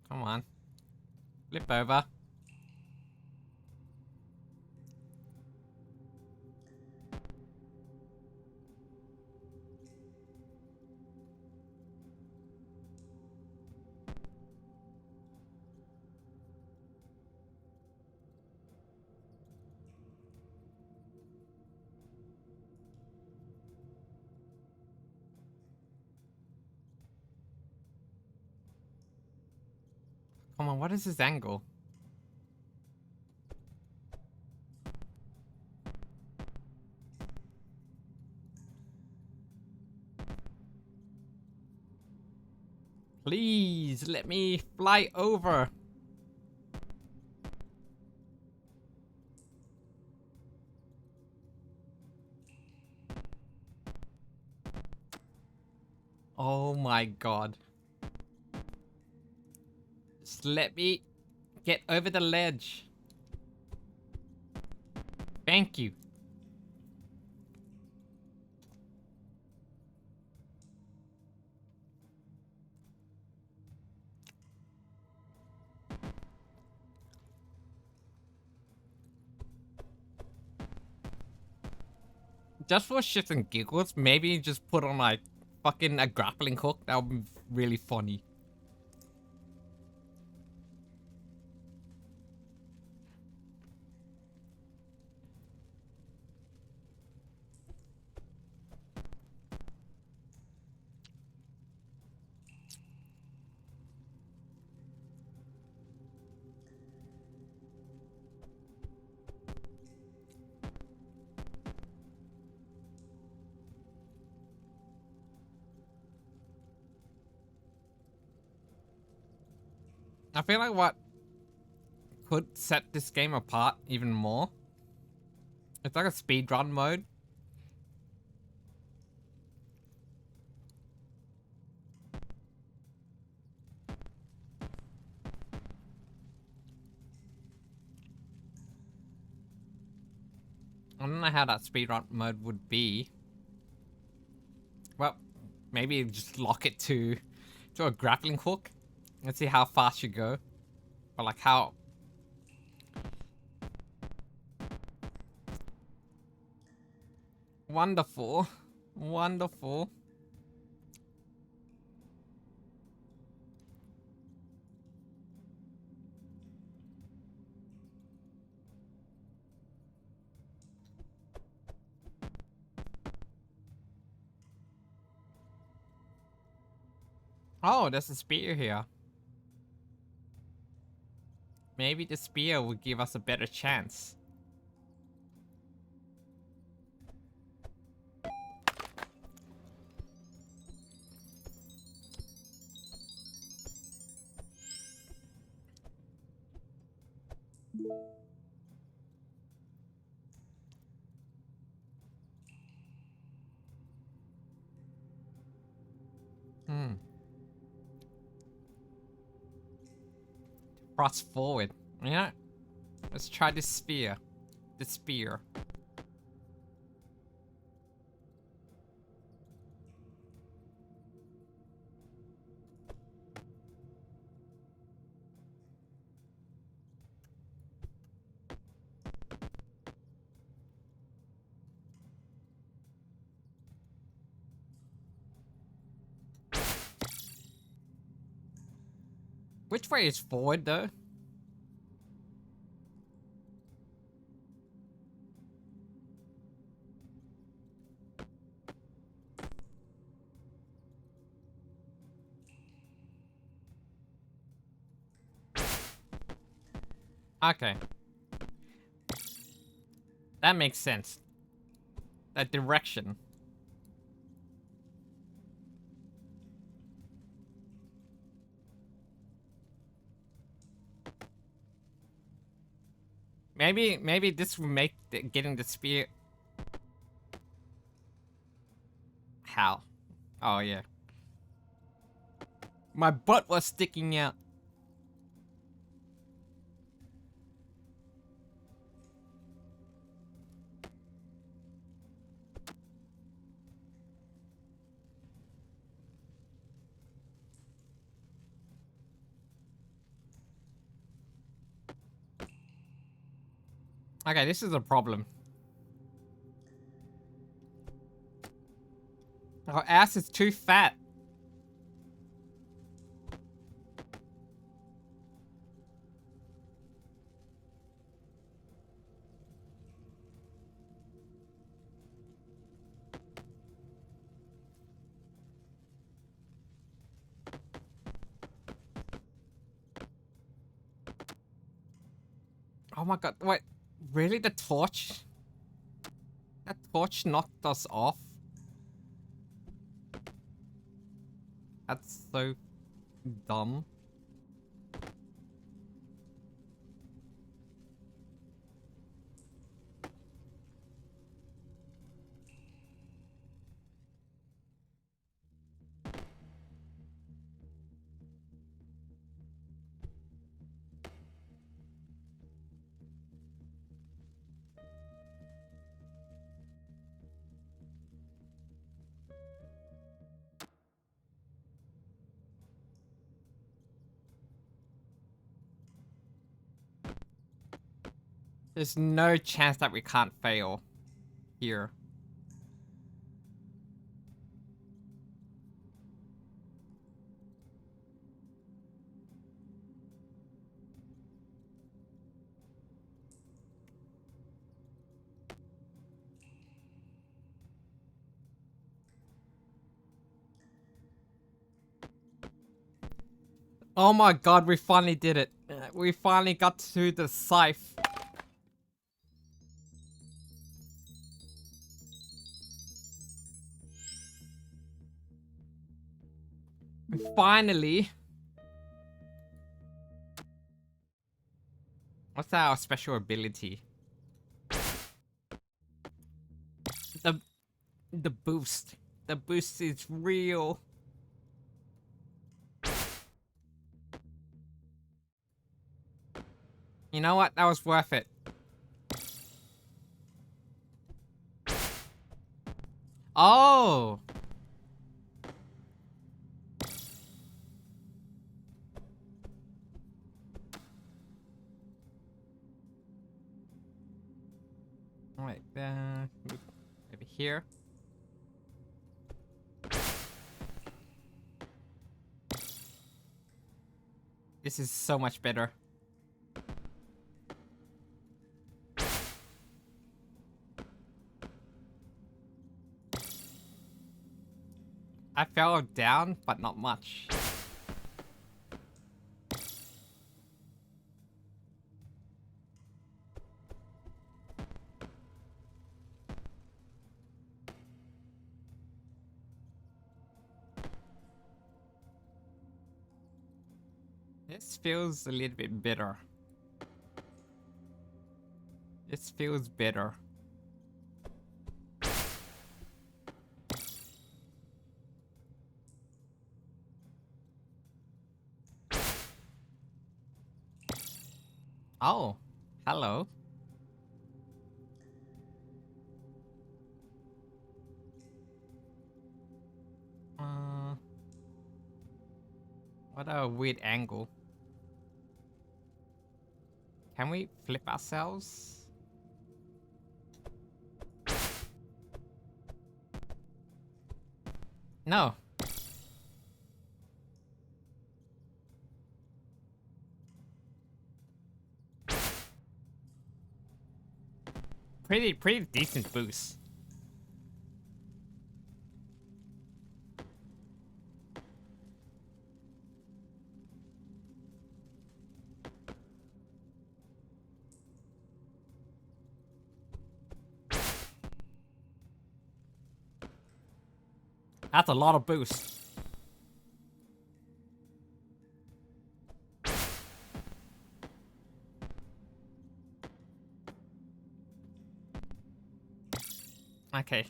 Come on. Flip over. Come on, what is this angle? Please, let me fly over. Oh my god. Just let me get over the ledge. Thank you. Just for shits and giggles, maybe just put on like fucking a grappling hook. That would be really funny. I feel like what could set this game apart even more, it's like a speedrun mode. I don't know how that speedrun mode would be. Well, maybe just lock it to a grappling hook. Let's see how fast you go. Or like how... Wonderful. Wonderful. Oh, there's a spear here. Maybe the spear would give us a better chance. Thrust forward. Yeah. Let's try this spear. The spear. Which way is forward though? Okay. That makes sense. That direction. Maybe this will make getting the spear. How? Oh yeah. My butt was sticking out. Okay, this is a problem. Our ass is too fat. Oh my god, wait. Really? The torch? That torch knocked us off? That's so dumb. There's no chance that we can't fail here. Oh my god, we finally did it. We finally got to the scythe. Finally. What's our special ability? The the boost. The boost is real. You know what? That was worth it. Oh. Wait, over here. This is so much better. I fell down, but not much. This feels a little bit better. This feels better. Oh, hello. What a weird angle. Can we flip ourselves? No. pretty decent boost. That's a lot of boost. Okay.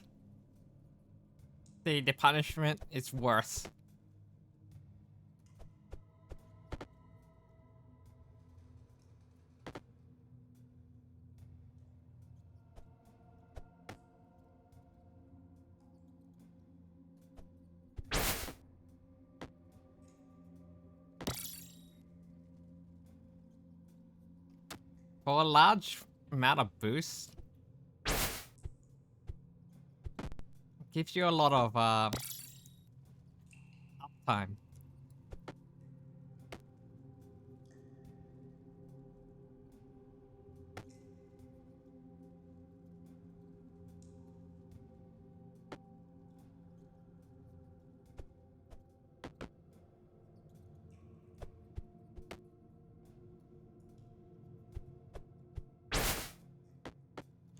The punishment is worse. For a large amount of boost, gives you a lot of uptime.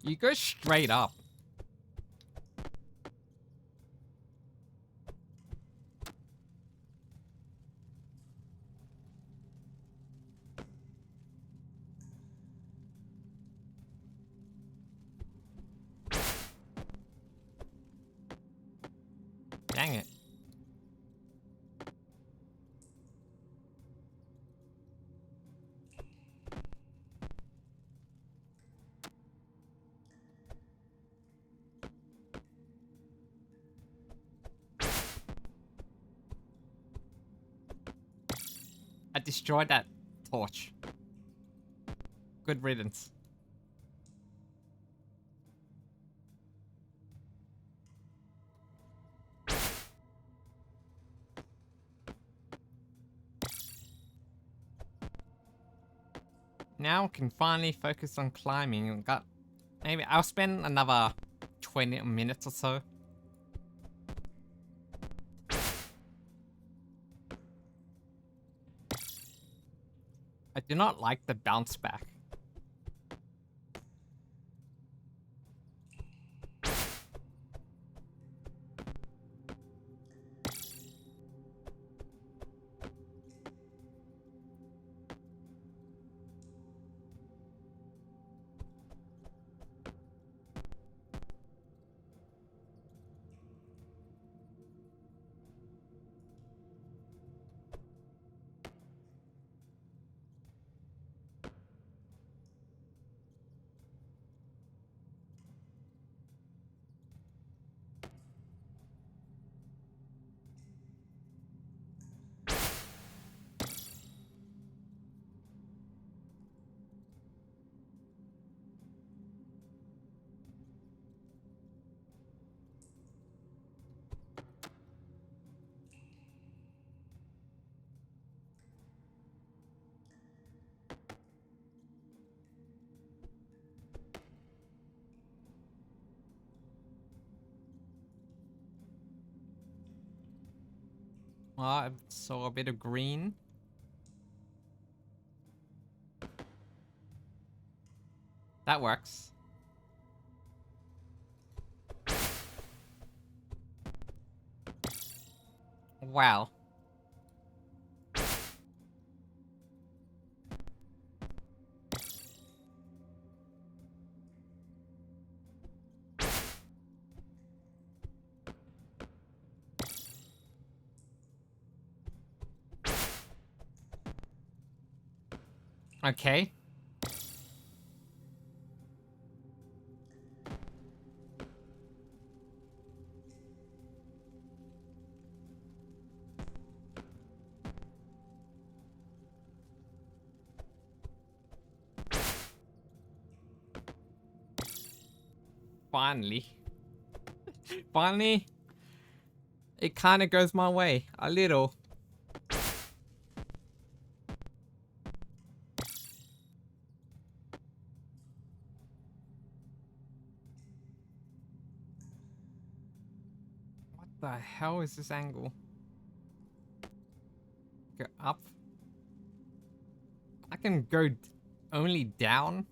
You go straight up. Dang it. I destroyed that torch. Good riddance. Now I can finally focus on climbing. Maybe I'll spend another 20 minutes or so. I do not like the bounce back. I saw a bit of green. That works. Wow. Okay. Finally. Finally. It kind of goes my way. A little. the hell is this angle? Go up? I can go only down?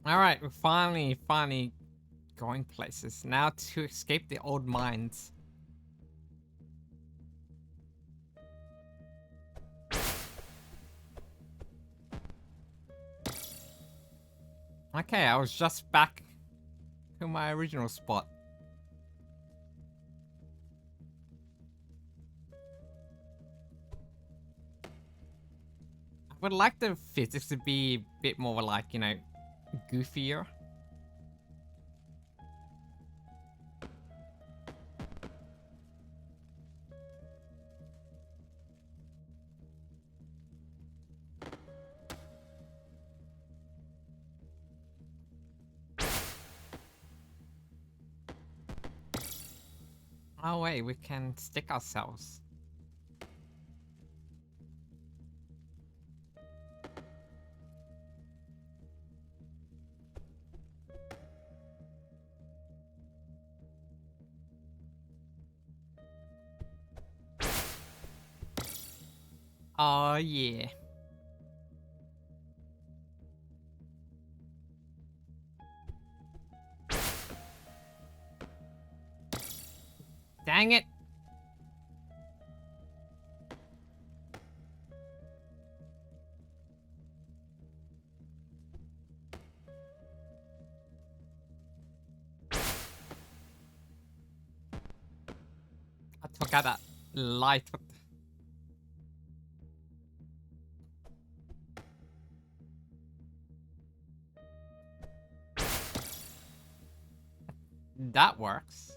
Alright, we're finally going places. Now to escape the old mines. Okay, I was just back to my original spot. I would like the physics to be a bit more like, you know, goofier. Oh wait, we can stick ourselves. Oh yeah. Dang it. I took out that light. That works.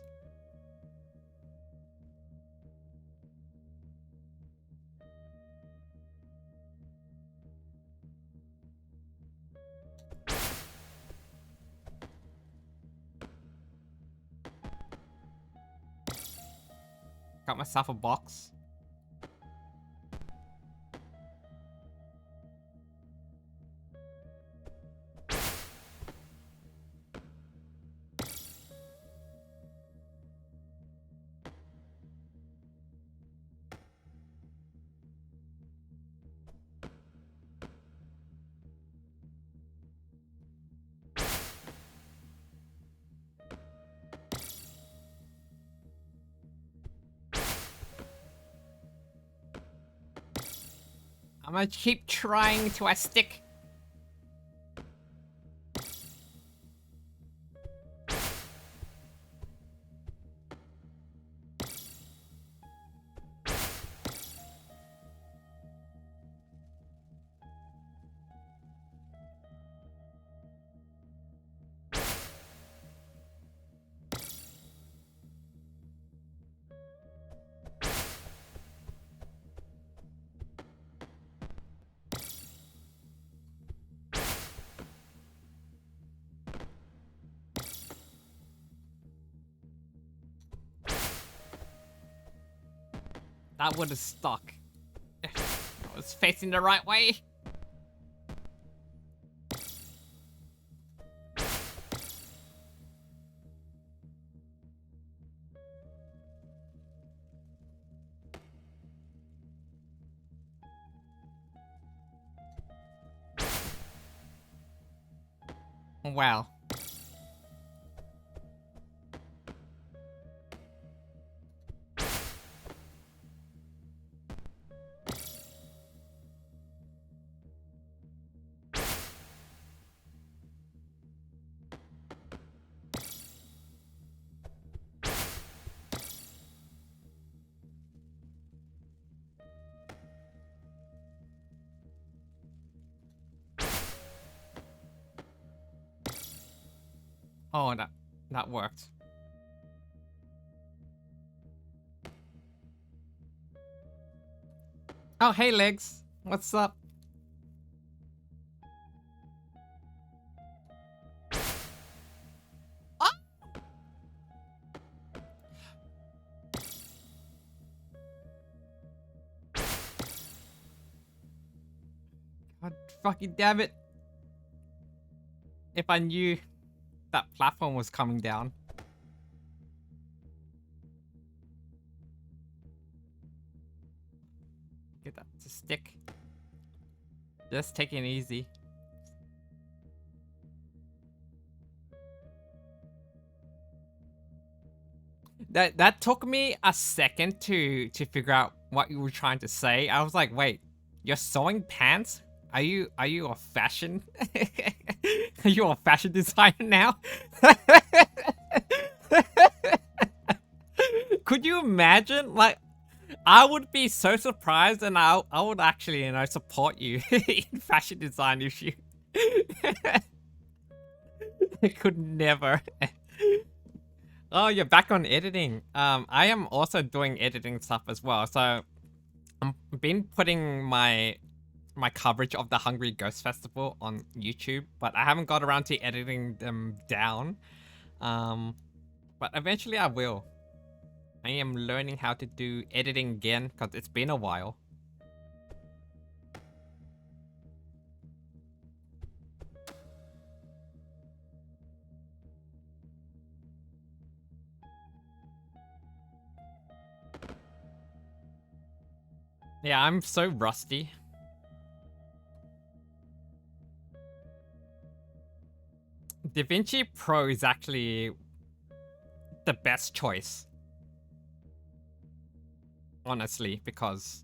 Got myself a box. I'm gonna keep trying till I stick. That would have stuck. I was facing the right way. Well. Oh, that worked. Oh, hey, Legs. What's up? God fucking damn it. If I knew that platform was coming down. Get that to stick. Just taking it easy. That took me a second to figure out what you were trying to say. I was like, wait, you're sewing pants? Are you a fashion? Are you a fashion designer now? Could you imagine? Like, I would be so surprised, and I would actually, you know, support you in fashion design if you. I could never. Oh, you're back on editing. I am also doing editing stuff as well. So, I've been putting my coverage of the Hungry Ghost Festival on YouTube, but I haven't got around to editing them down. But eventually I will. I am learning how to do editing again because it's been a while. Yeah, I'm so rusty. DaVinci Pro is actually the best choice. Honestly, because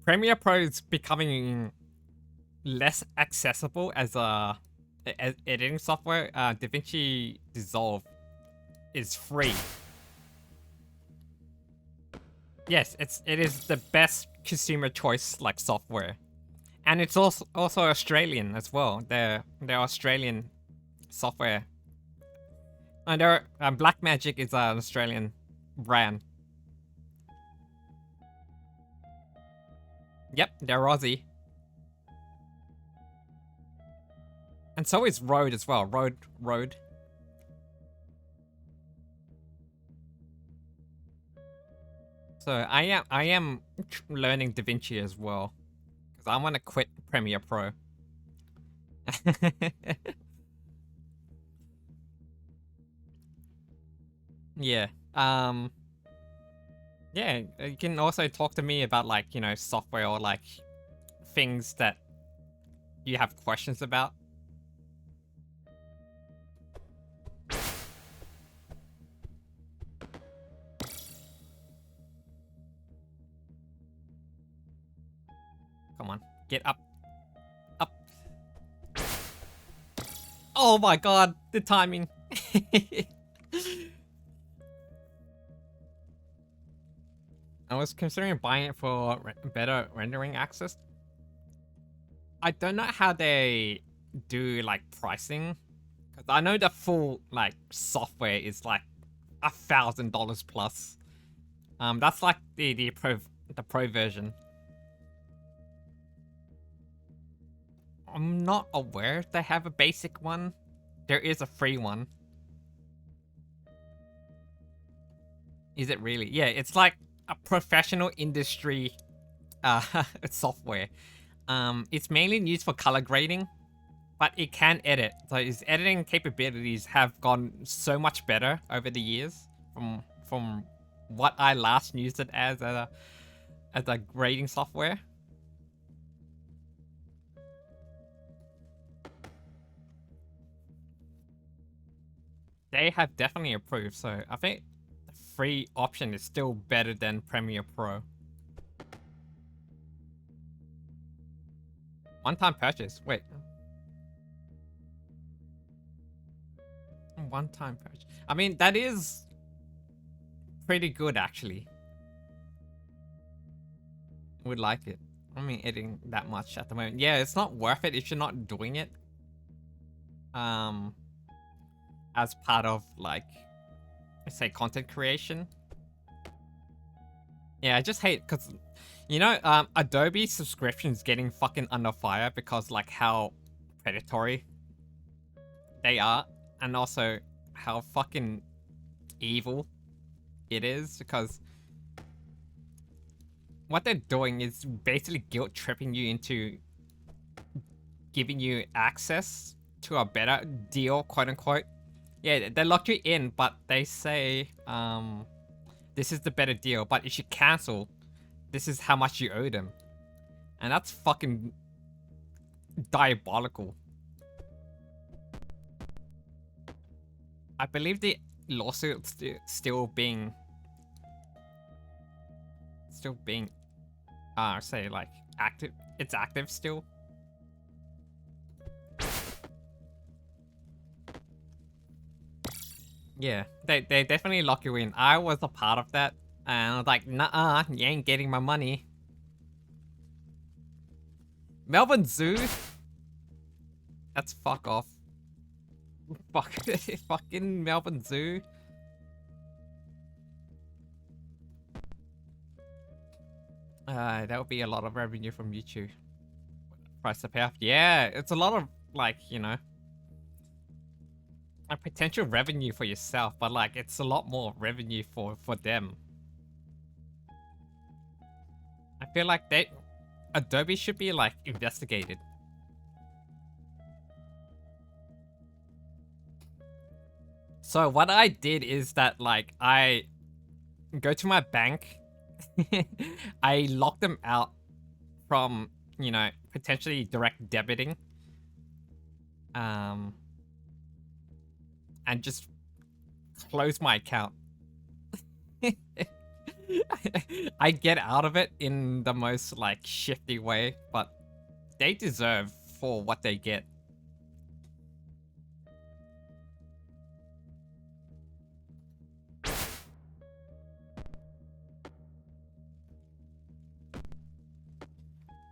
Premiere Pro is becoming less accessible as a editing software. DaVinci Resolve is free. Yes, it is the best consumer choice like software, and it's also Australian as well. They're Australian software, and Blackmagic is an Australian brand. Yep, they're Aussie. And so is Rode as well. Rode. So I am learning DaVinci as well, because I want to quit Premiere Pro. Yeah. Yeah, you can also talk to me about, like, you know, software or like things that you have questions about. Come on, get up. Up. Oh my god, the timing. I was considering buying it for better rendering access. I don't know how they do like pricing, because I know the full like software is like $1,000 plus. That's like the pro version. I'm not aware if they have a basic one. There is a free one. Is it really? Yeah, it's like a professional industry software. It's mainly used for color grading, but it can edit. So its editing capabilities have gone so much better over the years from what I last used it as a grading software. They have definitely improved, so I think the free option is still better than Premiere Pro. One-time purchase. Wait. One-time purchase. I mean, that is pretty good, actually. Would like it. I mean, editing that much at the moment. Yeah, it's not worth it if you're not doing it. As part of, like, let's say, content creation. Yeah, I just hate, because, you know, Adobe subscriptions getting fucking under fire because, like, how predatory they are, and also how fucking evil it is, because what they're doing is basically guilt tripping you into giving you access to a better deal, quote unquote. Yeah, they lock you in, but they say, this is the better deal, but if you cancel, this is how much you owe them. And that's fucking diabolical. I believe the lawsuit's still being, say like active. It's active still. Yeah, they definitely lock you in. I was a part of that, and I was like, nah, you ain't getting my money. Melbourne Zoo? That's fuck off. Fuck, fucking Melbourne Zoo. That would be a lot of revenue from YouTube. Price to pay off. Yeah, it's a lot of, like, you know, a potential revenue for yourself, but like, it's a lot more revenue for them. I feel like Adobe should be like investigated. So what I did is that like I go to my bank, I lock them out from, you know, potentially direct debiting, and just close my account. I get out of it in the most like shifty way, but they deserve for what they get.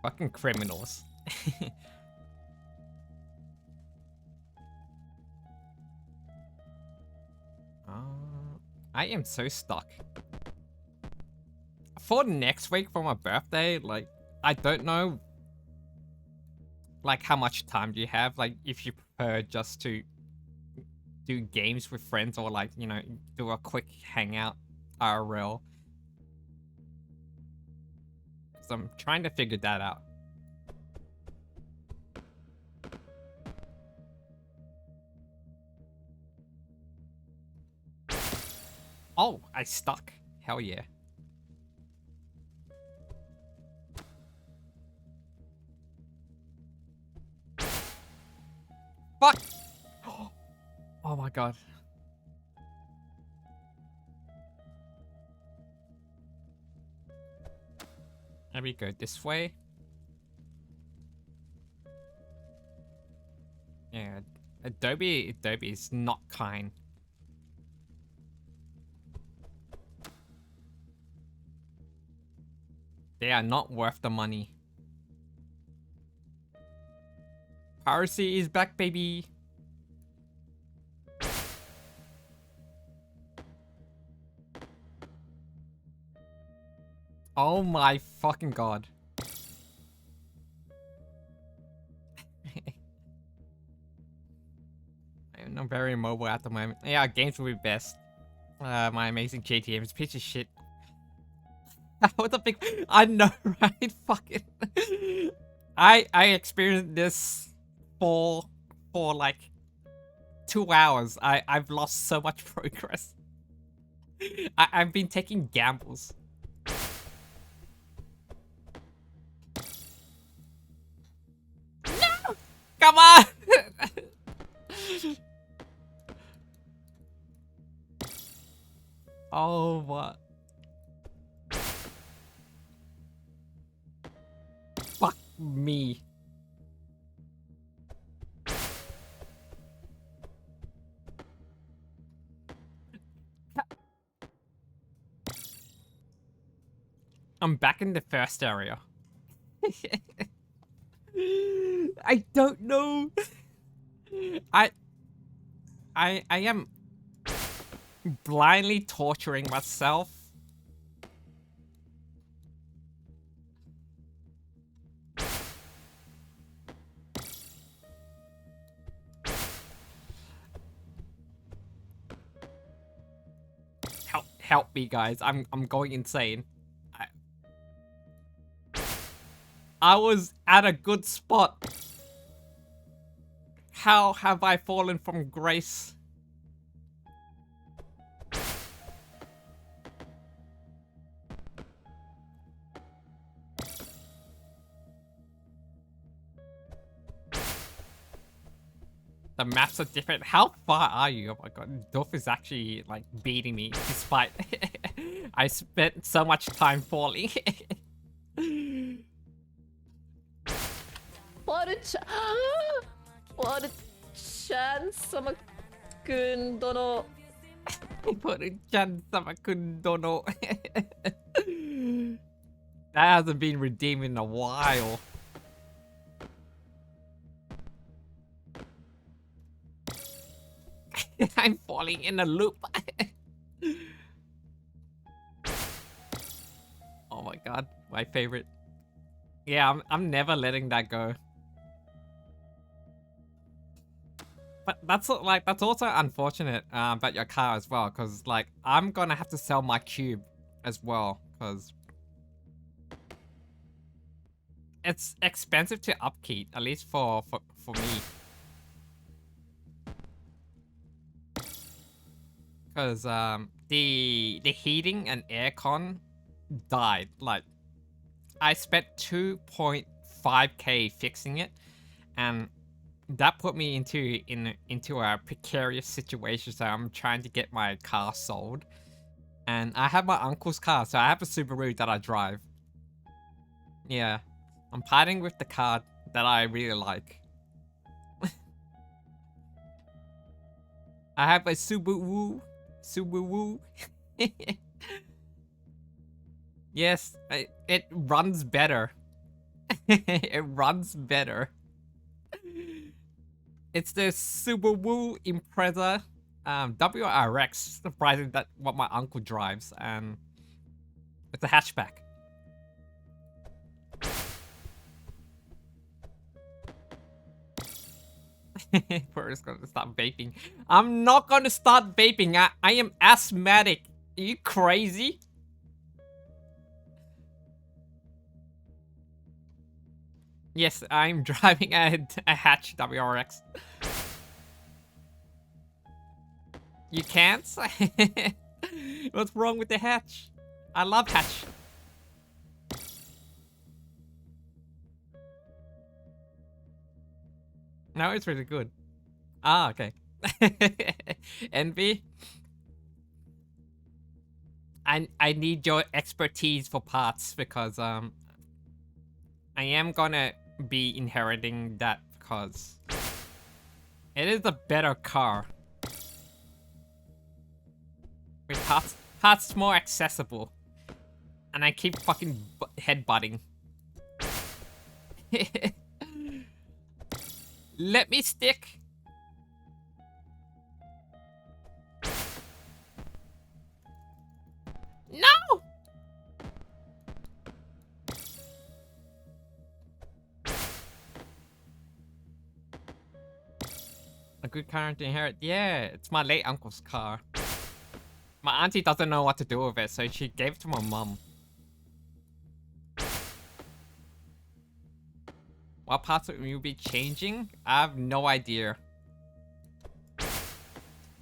Fucking criminals. I am so stuck. For next week for my birthday, like, I don't know, like, how much time do you have? Like, if you prefer just to do games with friends or, like, you know, do a quick hangout IRL. So I'm trying to figure that out. Oh, I stuck. Hell yeah. Fuck! Oh my god. Maybe go this way. Yeah, Adobe is not kind. They are not worth the money. Piracy is back, baby. Oh my fucking god. I'm not very mobile at the moment. Yeah, games will be best. My amazing JTM is a piece of shit. What the big... I know, right? Fucking... I experienced this for like 2 hours. I've lost so much progress. I've been taking gambles. No! Come on! Oh, what? Fuck me. I'm back in the first area. I don't know. I am blindly torturing myself. Help me, guys. I'm going insane. I was at a good spot. How have I fallen from grace? The maps are different. How far are you? Oh my god, Duff is actually like beating me despite I spent so much time falling. Poruchan, Poruchan sama kun dono. Poruchan sama kun dono. That hasn't been redeemed in a while. I'm falling in a loop. Oh my god, my favorite. Yeah, I'm never letting that go. But that's also unfortunate about your car as well, because like I'm gonna have to sell my cube as well, because it's expensive to upkeep, at least for me. Because the heating and aircon died. Like I spent 2.5k fixing it, and that put me into a precarious situation. So I'm trying to get my car sold, and I have my uncle's car, so I have a Subaru that I drive. Yeah, I'm parting with the car that I really like. I have a Subaru. Yes, it runs better. It runs better. It's the Subaru Impreza WRX. Surprising that what my uncle drives, and it's a hatchback. We're just gonna start vaping. I'm not gonna start vaping. I am asthmatic. Are you crazy? Yes, I'm driving a hatch WRX. You can't? What's wrong with the hatch? I love hatch. No, it's really good. Ah, okay. Envy? I need your expertise for parts, because I am gonna be inheriting that, because it is a better car. With parts more accessible. And I keep fucking headbutting. Let me stick. No! A good car to inherit? Yeah, it's my late uncle's car. My auntie doesn't know what to do with it, so she gave it to my mum. What parts will you be changing? I have no idea.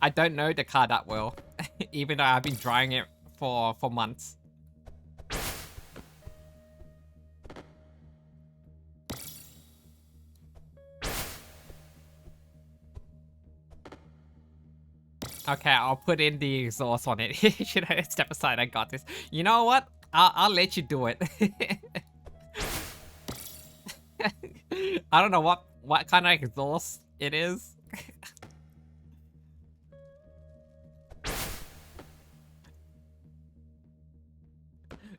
I don't know the car that well, even though I've been driving it for months. Okay, I'll put in the exhaust on it. Should I step aside? I got this. You know what? I'll let you do it. I don't know what kind of exhaust it is.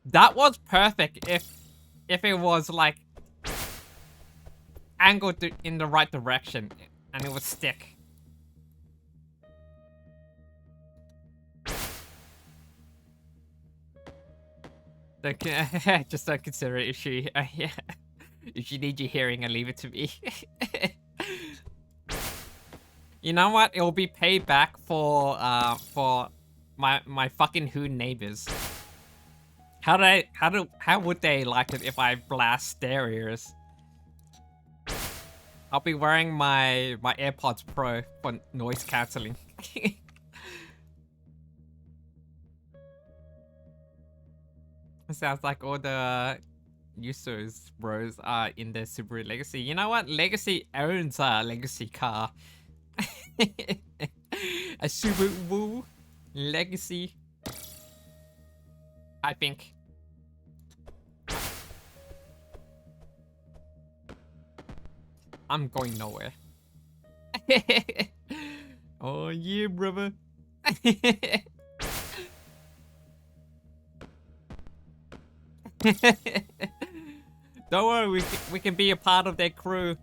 That was perfect if it was like angled in the right direction and it would stick. Just don't consider it if she yeah. If you need your hearing, and leave it to me. You know what? It will be paid back for my fucking hoon neighbors. How would they like it if I blast their ears? I'll be wearing my AirPods Pro for noise cancelling. It sounds like all the users bros are in the Subaru Legacy. You know what? Legacy owns a Legacy car. A Subaru Legacy. I think. I'm going nowhere. Oh yeah, brother. Don't worry, we can be a part of their crew.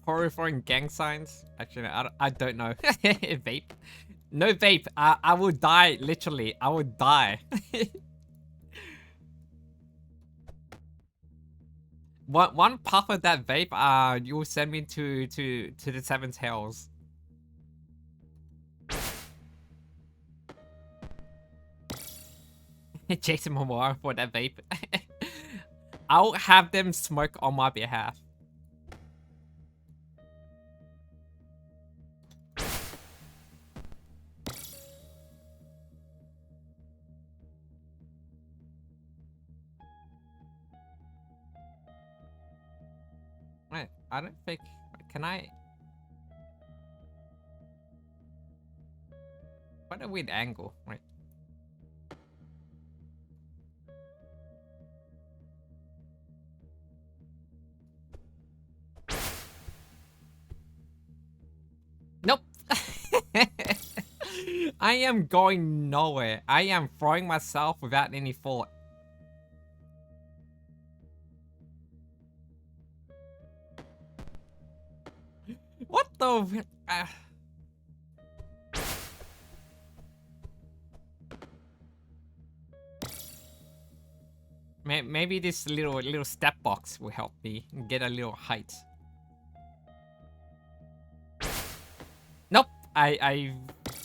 Horrifying gang signs. Actually, I don't know. Vape. No vape. I will die. Literally, I will die. One puff of that vape, you will send me to the seventh hells. Jason Momoa for that vape. I'll have them smoke on my behalf. Wait, I don't think... Can I... What a weird angle. Wait. Nope. I am going nowhere. I am throwing myself without any thought. What the... Maybe this little step box will help me get a little height. Nope. I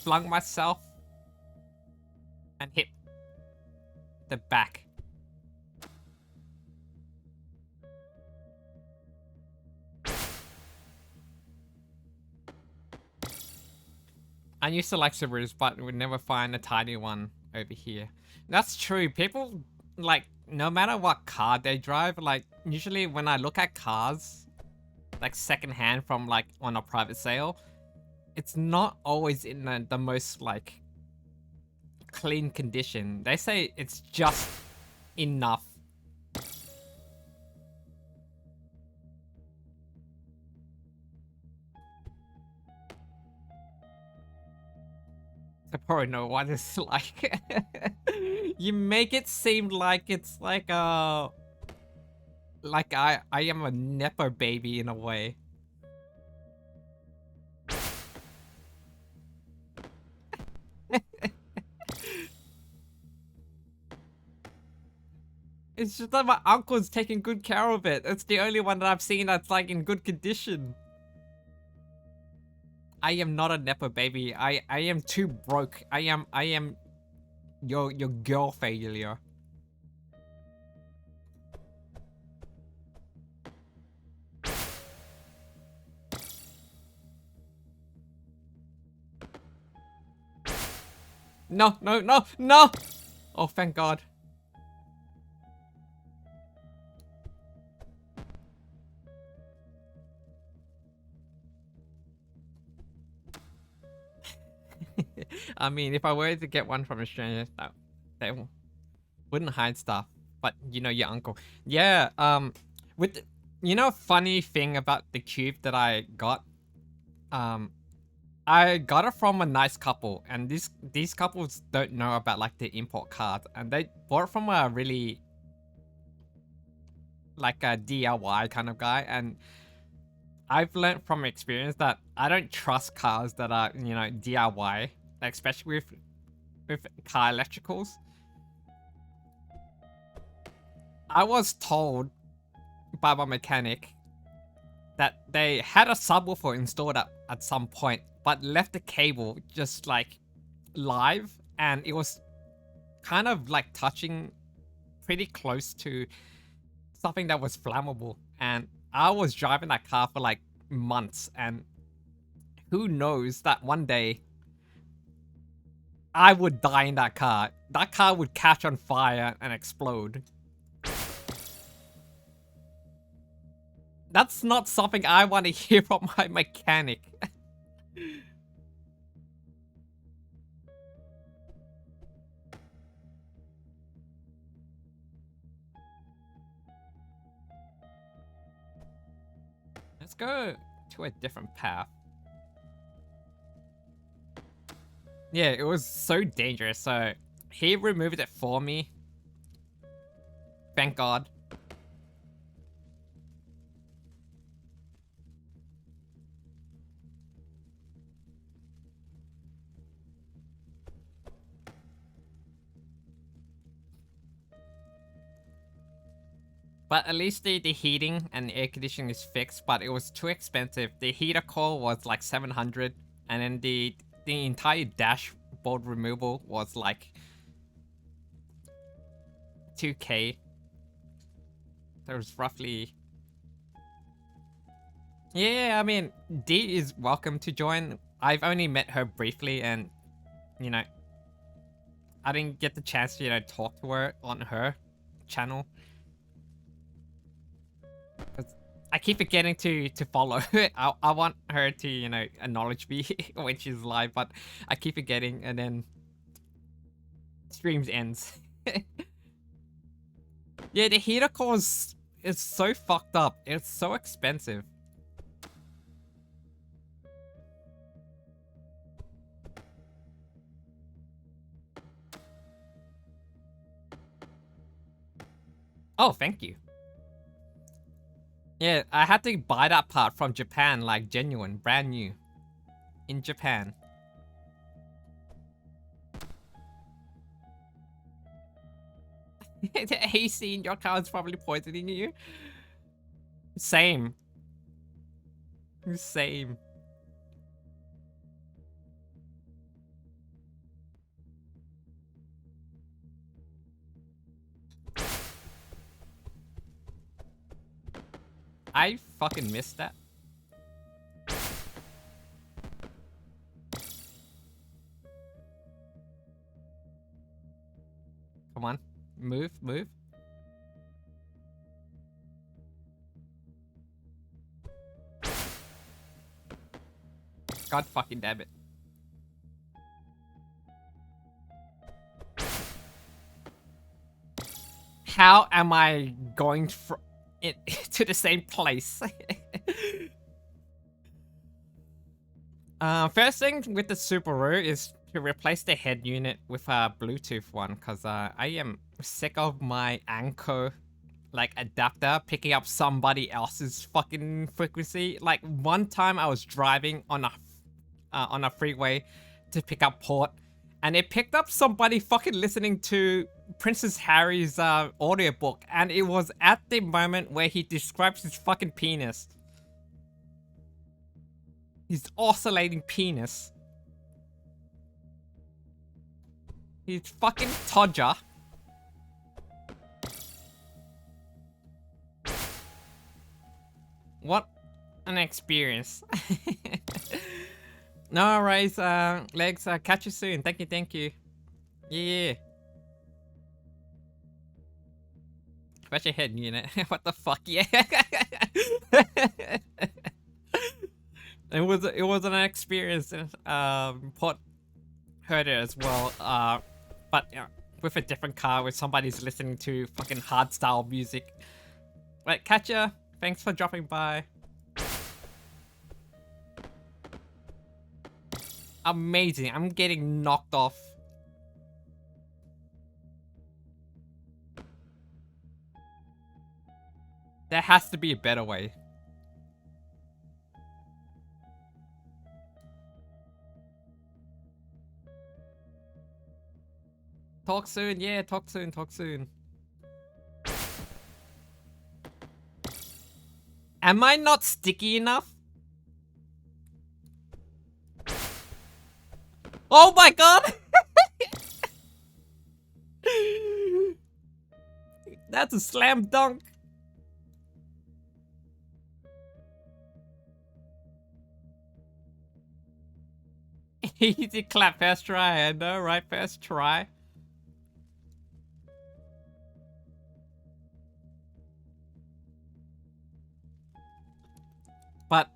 flung myself and hit the back. I used to like Subarus, but would never find a tiny one over here. That's true. People, like, no matter what car they drive, like, usually when I look at cars, like, secondhand from, like, on a private sale, it's not always in the most, like, clean condition. They say it's just enough. I probably know what it's like. You make it seem like it's like I am a nepo baby in a way. It's just that my uncle's taking good care of it. It's the only one that I've seen that's like in good condition. I am not a nepo baby. I am too broke. I am your girl failure. No, no, no, no! Oh, thank God. I mean, if I were to get one from a stranger, they wouldn't hide stuff. But you know, your uncle. Yeah. With the, you know, funny thing about the cube that I got. I got it from a nice couple, and these couples don't know about like the import card, and they bought it from a really like a DIY kind of guy, and I've learned from experience that I don't trust cars that are, you know, DIY, especially with car electricals. I was told by my mechanic that they had a subwoofer installed at some point, but left the cable just like live, and it was kind of like touching pretty close to something that was flammable. And I was driving that car for like months, and who knows that one day I would die in that car. That car would catch on fire and explode. That's not something I want to hear from my mechanic. Let's go to a different path. Yeah, it was so dangerous, so he removed it for me. Thank God. But at least the heating and air conditioning is fixed, but it was too expensive. The heater coil was like 700, and then the entire dashboard removal was like 2K. There was roughly... Yeah, I mean, D is welcome to join. I've only met her briefly, and, you know, I didn't get the chance to, you know, talk to her on her channel. I keep forgetting to follow her. I want her to, you know, acknowledge me when she's live, but I keep forgetting, and then streams ends. Yeah, the heater core is so fucked up. It's so expensive. Oh, thank you. Yeah, I had to buy that part from Japan, like genuine, brand new. In Japan. The AC in your car is probably poisoning you. Same. Same. I fucking missed that. Come on. Move, move. God fucking damn it. How am I going to the same place? First thing with the Subaru is to replace the head unit with a Bluetooth one, because I am sick of my Anko like adapter picking up somebody else's fucking frequency. Like one time I was driving on a freeway to pick up port, and it picked up somebody fucking listening to Princess Harry's audiobook, and it was at the moment where he describes his fucking penis. His oscillating penis. His fucking todger. What an experience. No worries, Legs, catch you soon. Thank you, thank you. Yeah. Crash your head unit. What the fuck, yeah. It was an experience, Pot heard it as well, but you know, with a different car where somebody's listening to fucking hardstyle music. Right, Catcher, thanks for dropping by. Amazing, I'm getting knocked off. There has to be a better way. Talk soon, yeah, talk soon, talk soon. Am I not sticky enough? Oh my god! That's a slam dunk. Easy clap, first try. I know, right? First try. But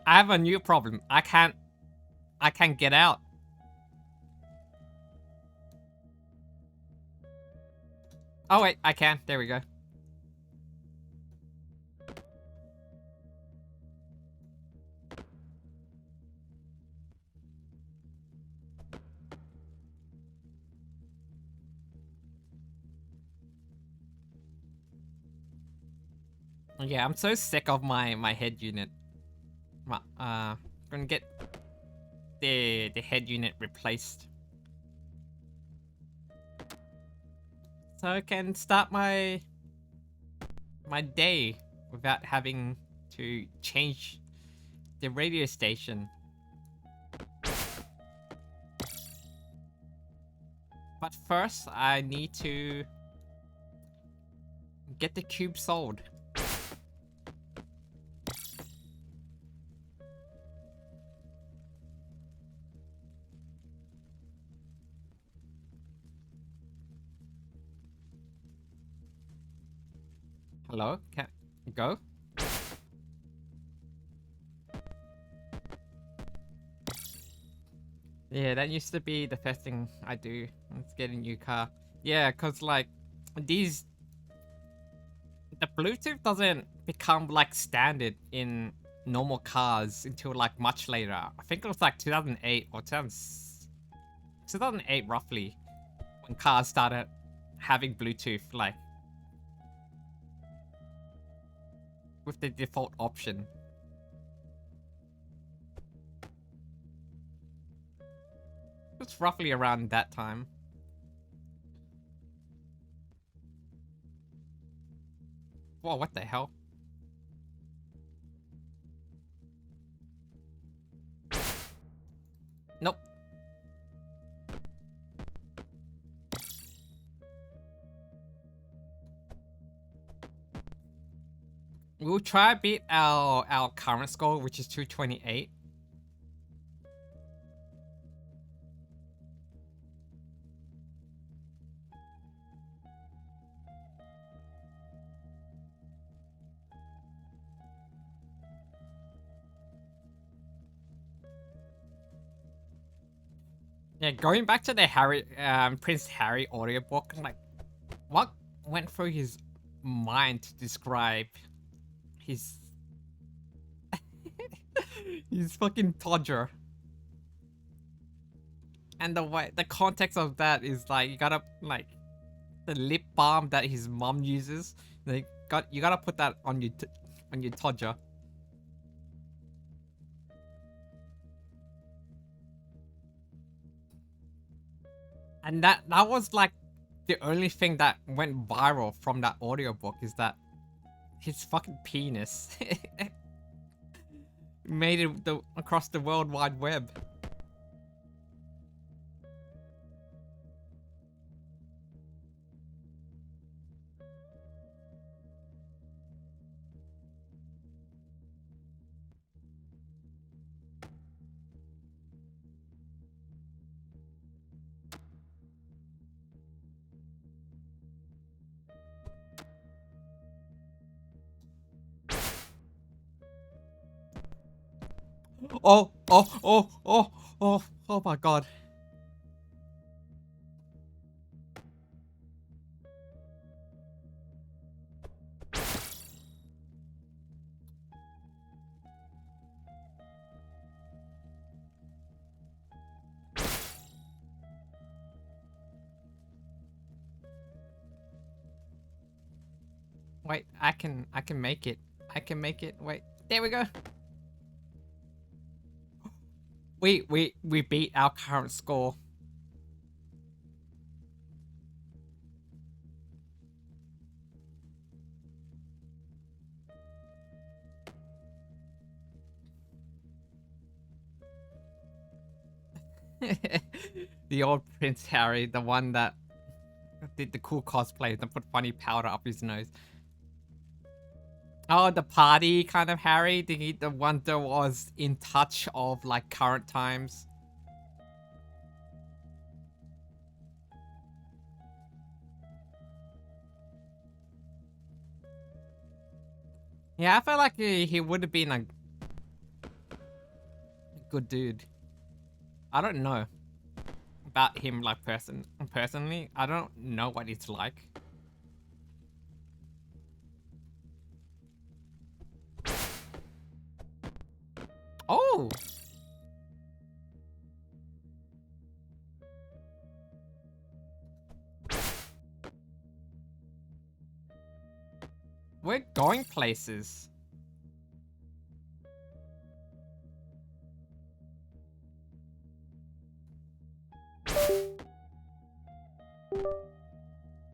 I have a new problem. I can't get out. Oh wait, I can. There we go. Yeah, I'm so sick of my head unit. Gonna get the head unit replaced, so I can start my day without having to change the radio station. But first, I need to get the cube sold. Hello? Can you go? Yeah, that used to be the first thing I do. Let's get a new car. Yeah, cause like the Bluetooth doesn't become like standard in normal cars until like much later. I think it was like 2008 or 2008 roughly, when cars started having Bluetooth like with the default option. It's roughly around that time. Whoa, what the hell? Nope. We'll try to beat our current score, which is 228. Yeah, going back to the Prince Harry audiobook, like, what went through his mind to describe his his fucking Todger? And the context of that is like, you gotta like the lip balm that his mom uses. Like, you gotta put that on your Todger. And that was like the only thing that went viral from that audiobook, is that his fucking penis made it across the World Wide Web. Oh my god. Wait, I can make it. I can make it. Wait, there we go. We beat our current score. The old Prince Harry, the one that did the cool cosplay and put funny powder up his nose. Oh, the party kind of Harry, the one that was in touch of like current times. Yeah, I feel like he would have been a good dude. I don't know about him like personally. I don't know what he's like. Oh! We're going places.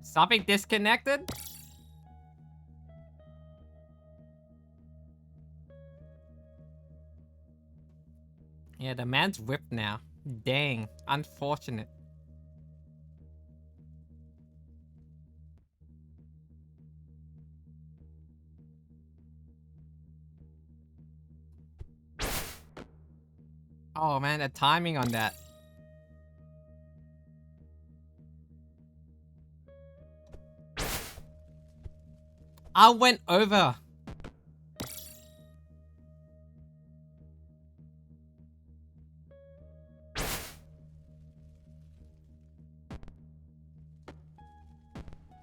Something disconnected? Yeah, the man's whipped now. Dang, unfortunate. Oh man, the timing on that. I went over.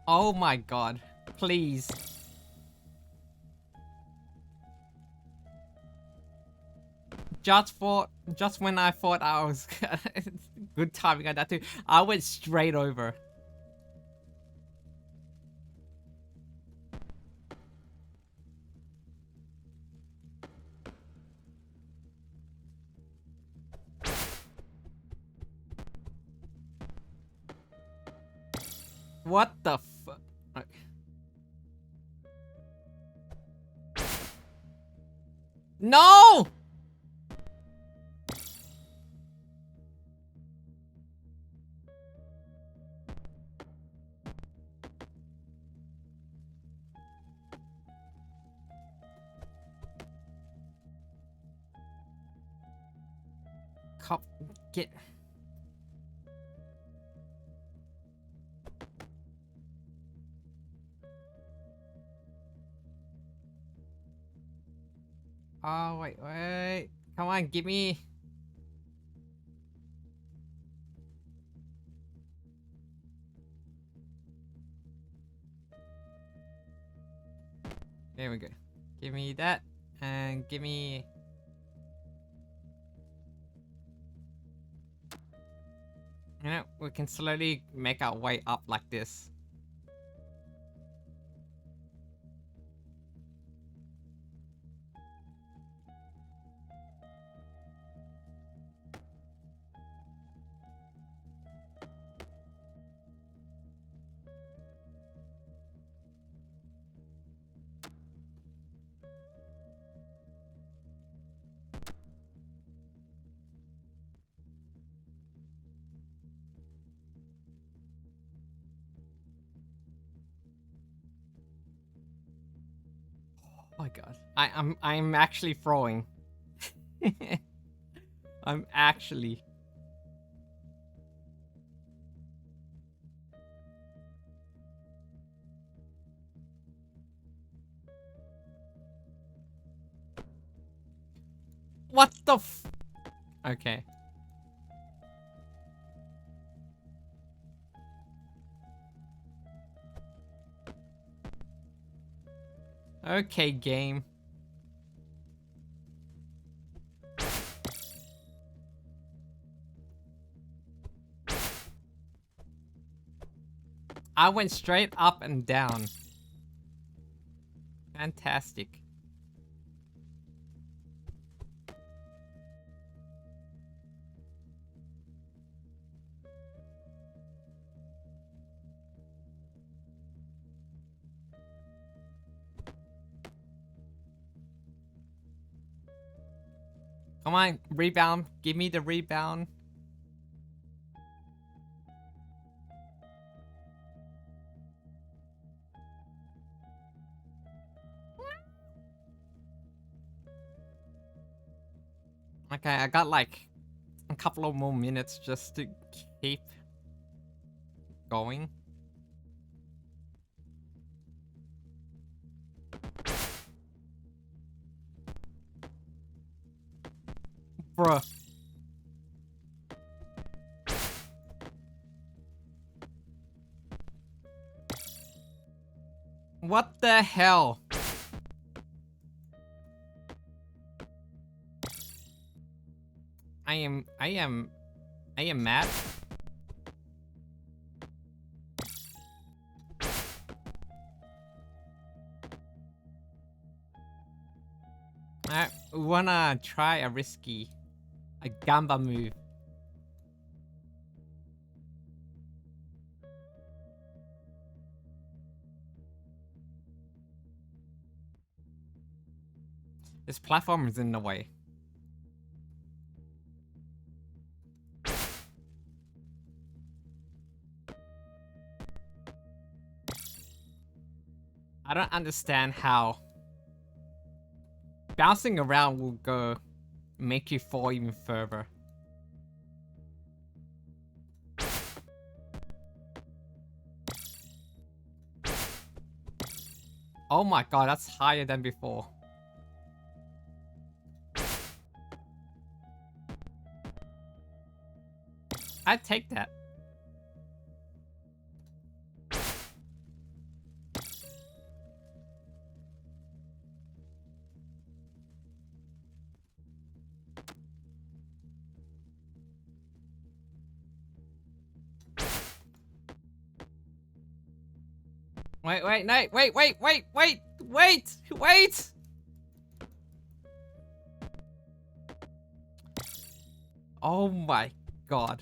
Oh my god. Please. Just when I thought I was good timing on that too, I went straight over. What the fuck? No! Cop, get. Oh, wait. Come on, give me. There we go. Give me that. And give me. You know, we can slowly make our way up like this. Oh my god. I'm actually throwing. I'm actually. What the f- Okay. Okay, game. I went straight up and down. Fantastic. Come on, rebound. Give me the rebound. Okay, I got like a couple of more minutes just to keep going. Bruh. What the hell? I am mad. I wanna try a gamba move. This platform is in the way. I don't understand how bouncing around will make you fall even further. Oh my god, that's higher than before. I'd take that. Wait, no, wait! Oh my god.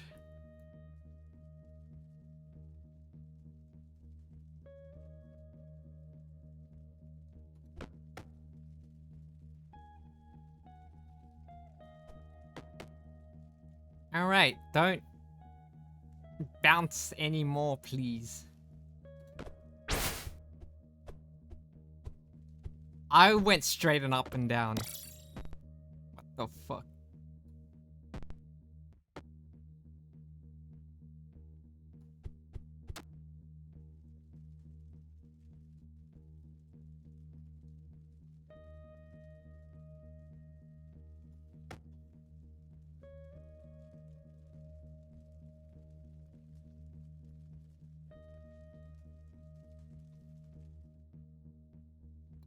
Alright, don't bounce anymore, please. I went straight and up and down. What the fuck?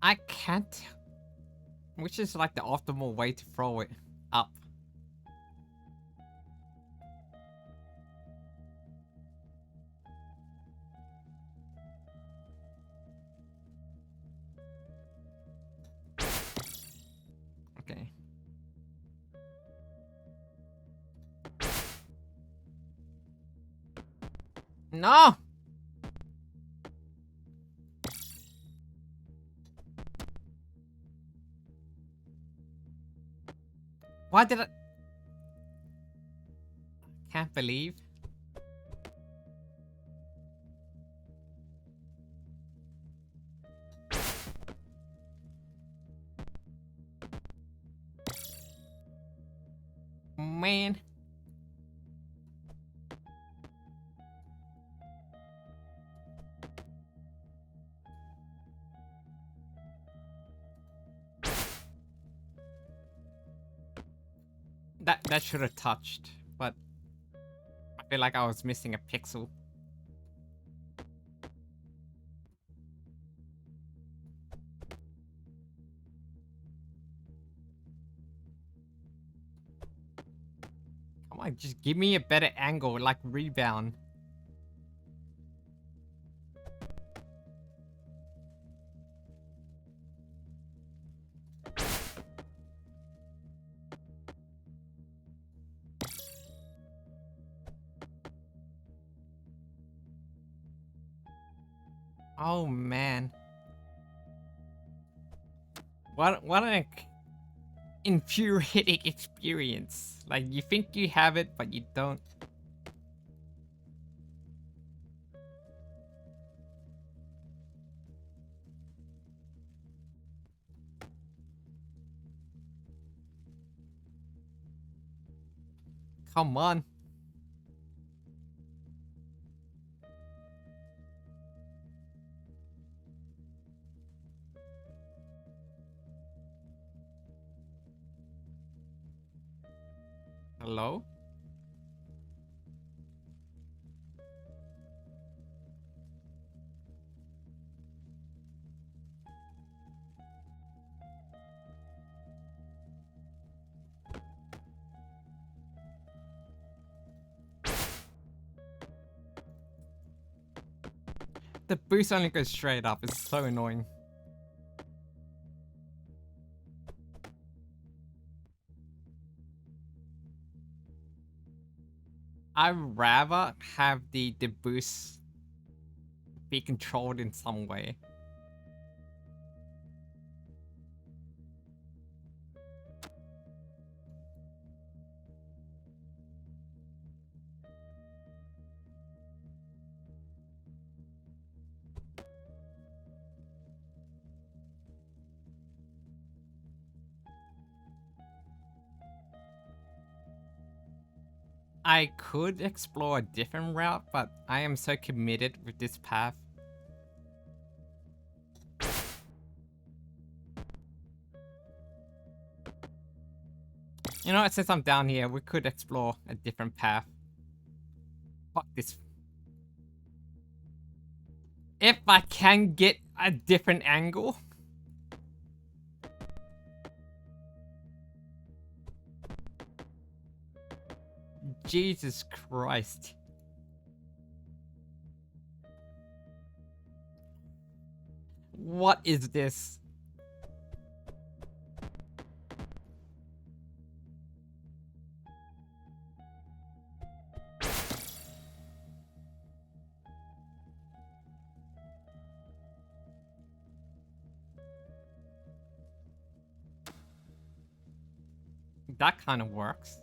I can't. Which is like the optimal way to throw it up. Okay. No! Why did I... Can't believe. Man. That should have touched, but I feel like I was missing a pixel. Come on, just give me a better angle, like rebound. Oh man. What an infuriating experience. Like, you think you have it, but you don't. Come on. Hello? The boost only goes straight up. It's so annoying. I'd rather have the boost be controlled in some way. I could explore a different route, but I am so committed with this path. You know what, since I'm down here, we could explore a different path. Fuck this. If I can get a different angle. Jesus Christ. What is this? That kind of works.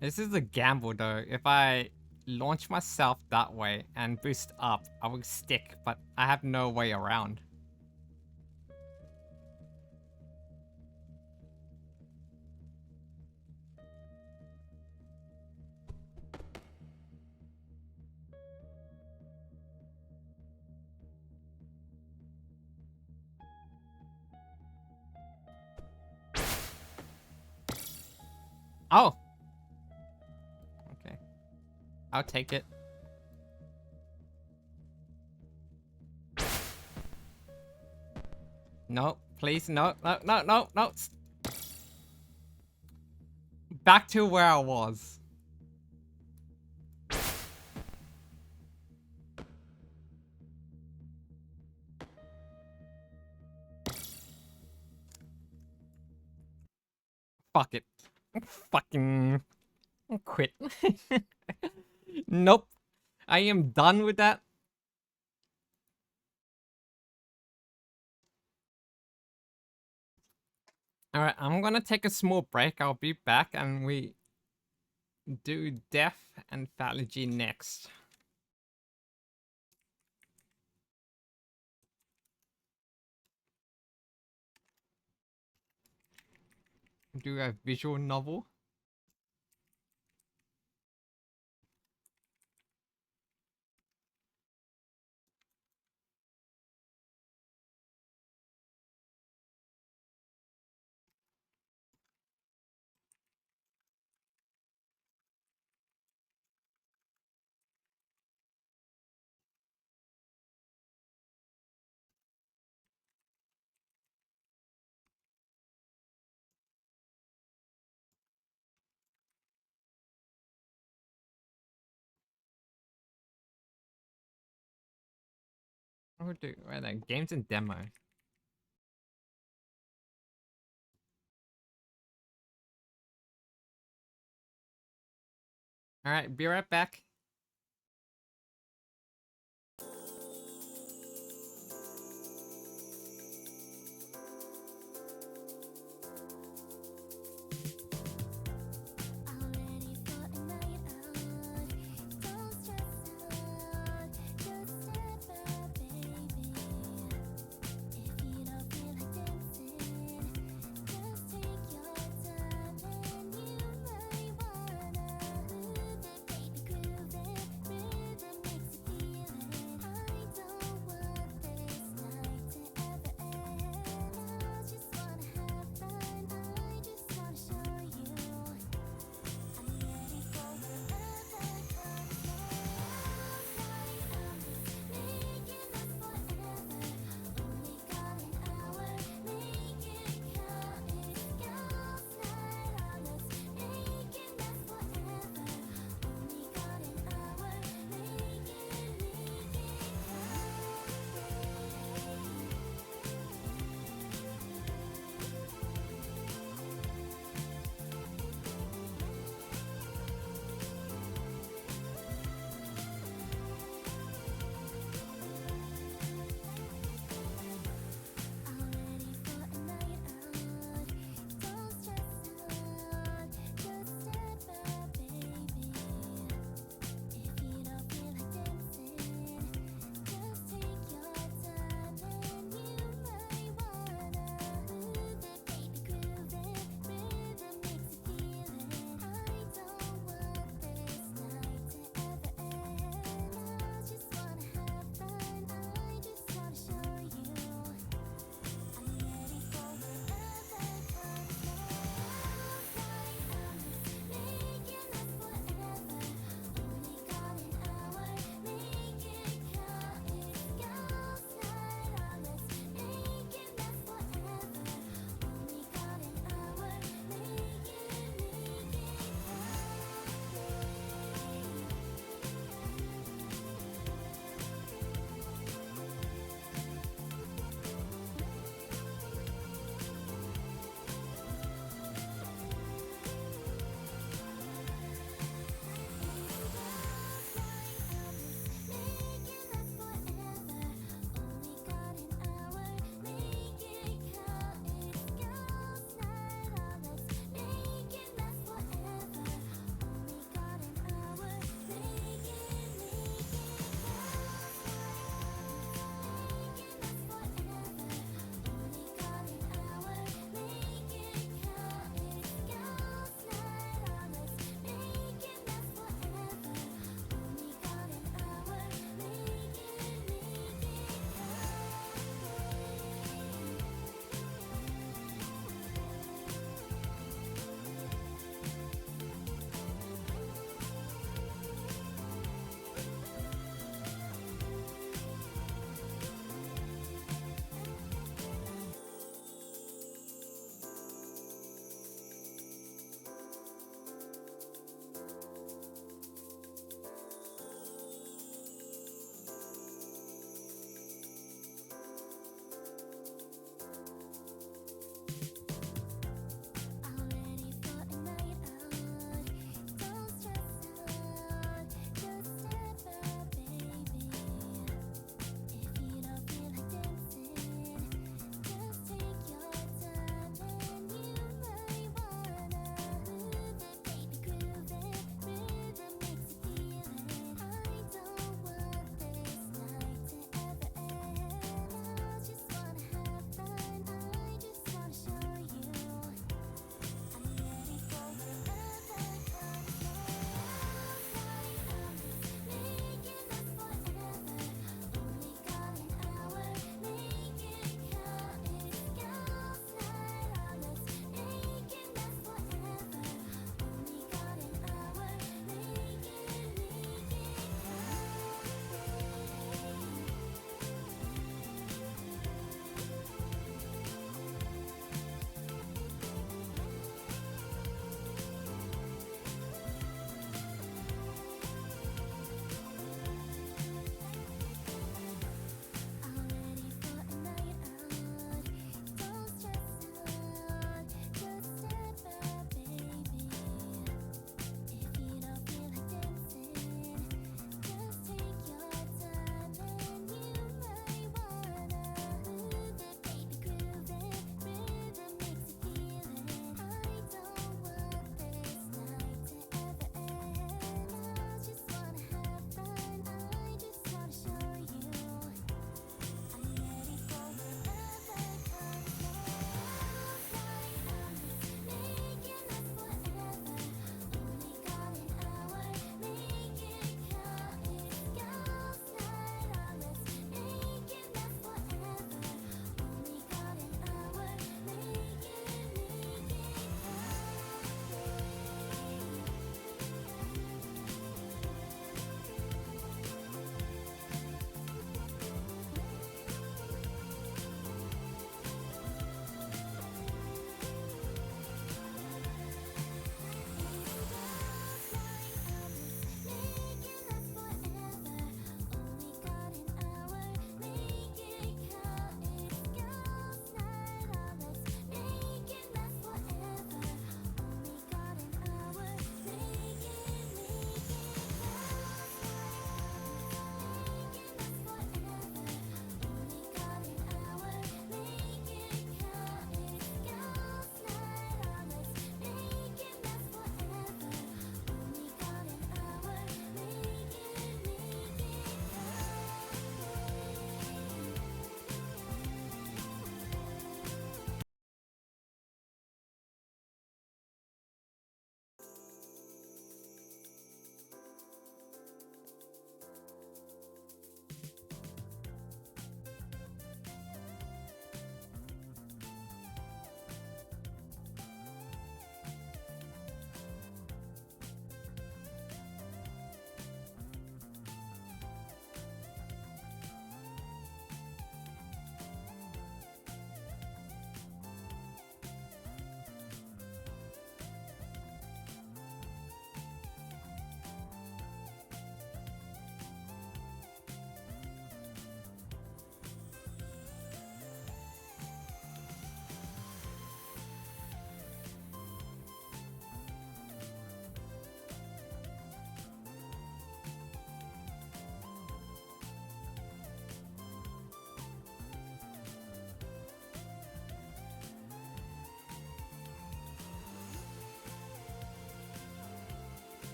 This is a gamble though. If I launch myself that way and boost up, I will stick, but I have no way around. Oh! Okay. I'll take it. No, please, no, no, no, no, no. Back to where I was. Fuck it. Fucking quit. Nope. I am done with that. Alright, I'm gonna take a small break. I'll be back and we do Death and Faeology next. Do a visual novel. What do where are they? Games and demo. Alright, be right back.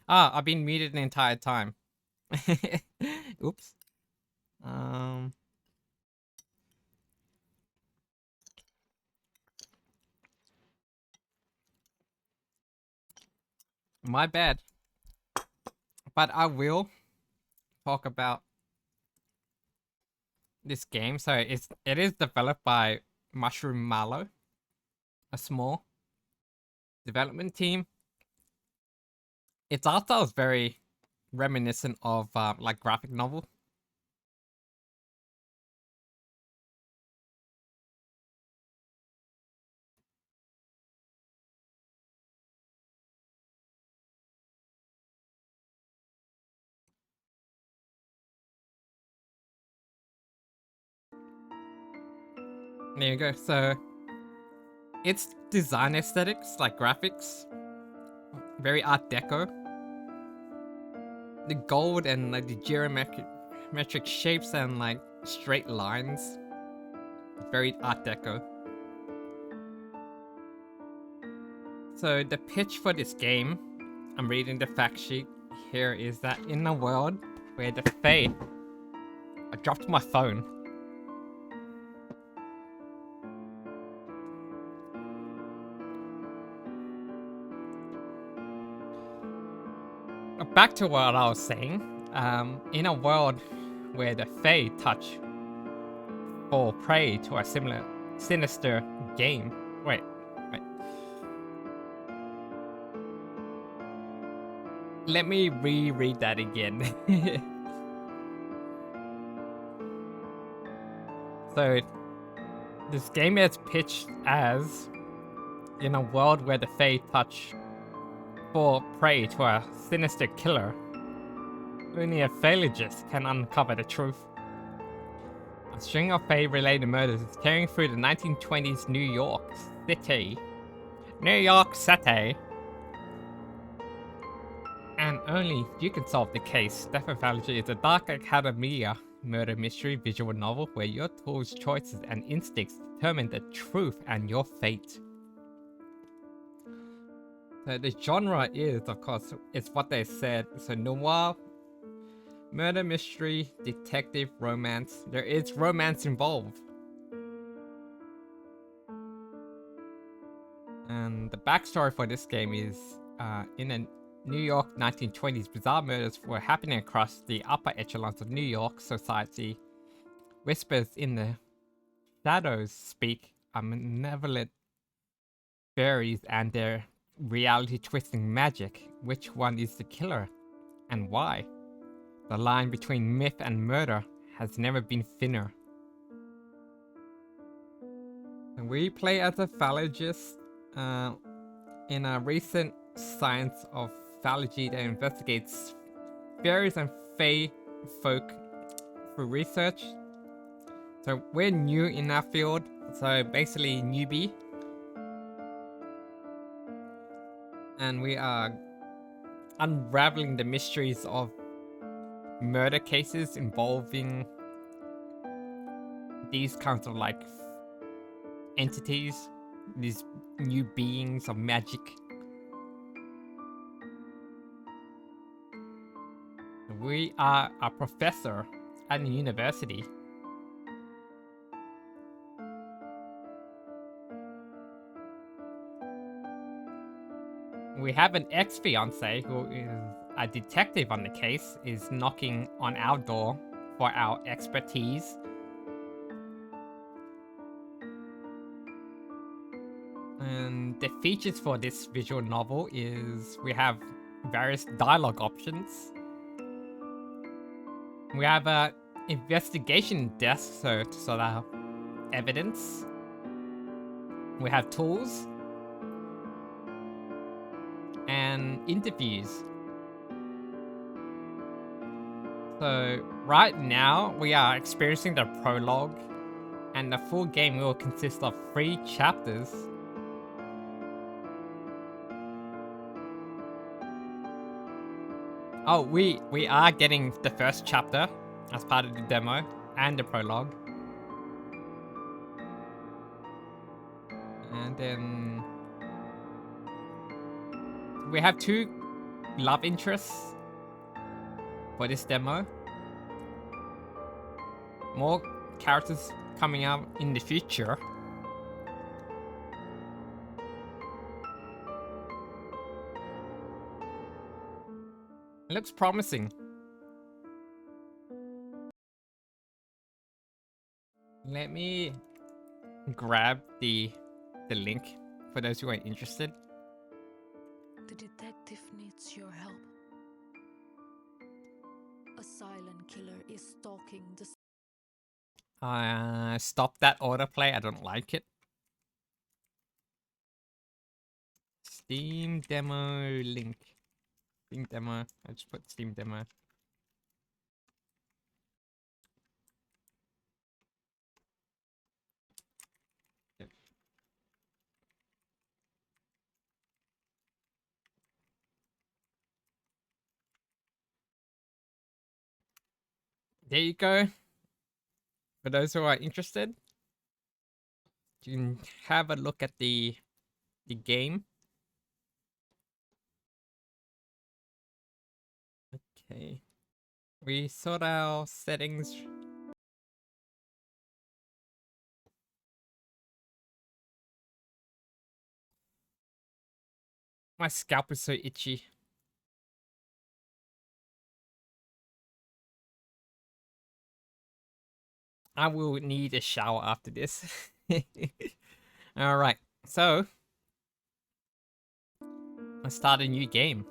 Ah, I've been muted the entire time. Oops. My bad. But I will talk about this game. So it is developed by Mushroom Mallow, a small development team. Its art style is very reminiscent of like graphic novel. There you go. So its design aesthetics, like graphics, very Art Deco. The gold and like the geometric shapes and like straight lines, very Art Deco. So the pitch for this game, I'm reading the fact sheet here, is that in a world where the Fae... I dropped my phone. Back to what I was saying. In a world where the Fae touch fall prey to a sinister game. Wait. Let me reread that again. So, this game is pitched as in a world where the Fae touch fall prey to a sinister killer. Only a Phaelogist can uncover the truth. A string of Fae-related murders is carrying through the 1920s New York City. New York City! And only you can solve the case. Death and Faeology is a dark academia murder mystery visual novel where your tools, choices, and instincts determine the truth and your fate. So the genre is, of course, it's what they said. So noir, murder mystery, detective, romance. There is romance involved. And the backstory for this game is in a New York 1920s, bizarre murders were happening across the upper echelons of New York society. Whispers in the shadows speak malevolent fairies and their reality-twisting magic. Which one is the killer, and why? The line between myth and murder has never been thinner. We play as a phalogist in a recent Science of Phalology that investigates fairies and fae folk through research. So we're new in our field, so basically newbie. And we are unraveling the mysteries of murder cases involving these kinds of like entities, these new beings of magic. We are a professor at a university. We have an ex-fiance who is a detective on the case, is knocking on our door for our expertise. And the features for this visual novel is we have various dialogue options. We have a investigation desk, so to sort out evidence. We have tools and interviews. So right now we are experiencing the prologue, and the full game will consist of 3 chapters. Oh, we are getting the first chapter as part of the demo and the prologue. And then we have 2 love interests for this demo. More characters coming out in the future. It looks promising. Let me grab the link for those who are interested. The detective needs your help. A silent killer is stalking the... Stop that autoplay. I don't like it. Steam demo link. Steam demo. I just put Steam demo. Yep. There you go. For those who are interested, you can have a look at the game. Okay. We sort our settings. My scalp is so itchy. I will need a shower after this. Alright, so let's start a new game.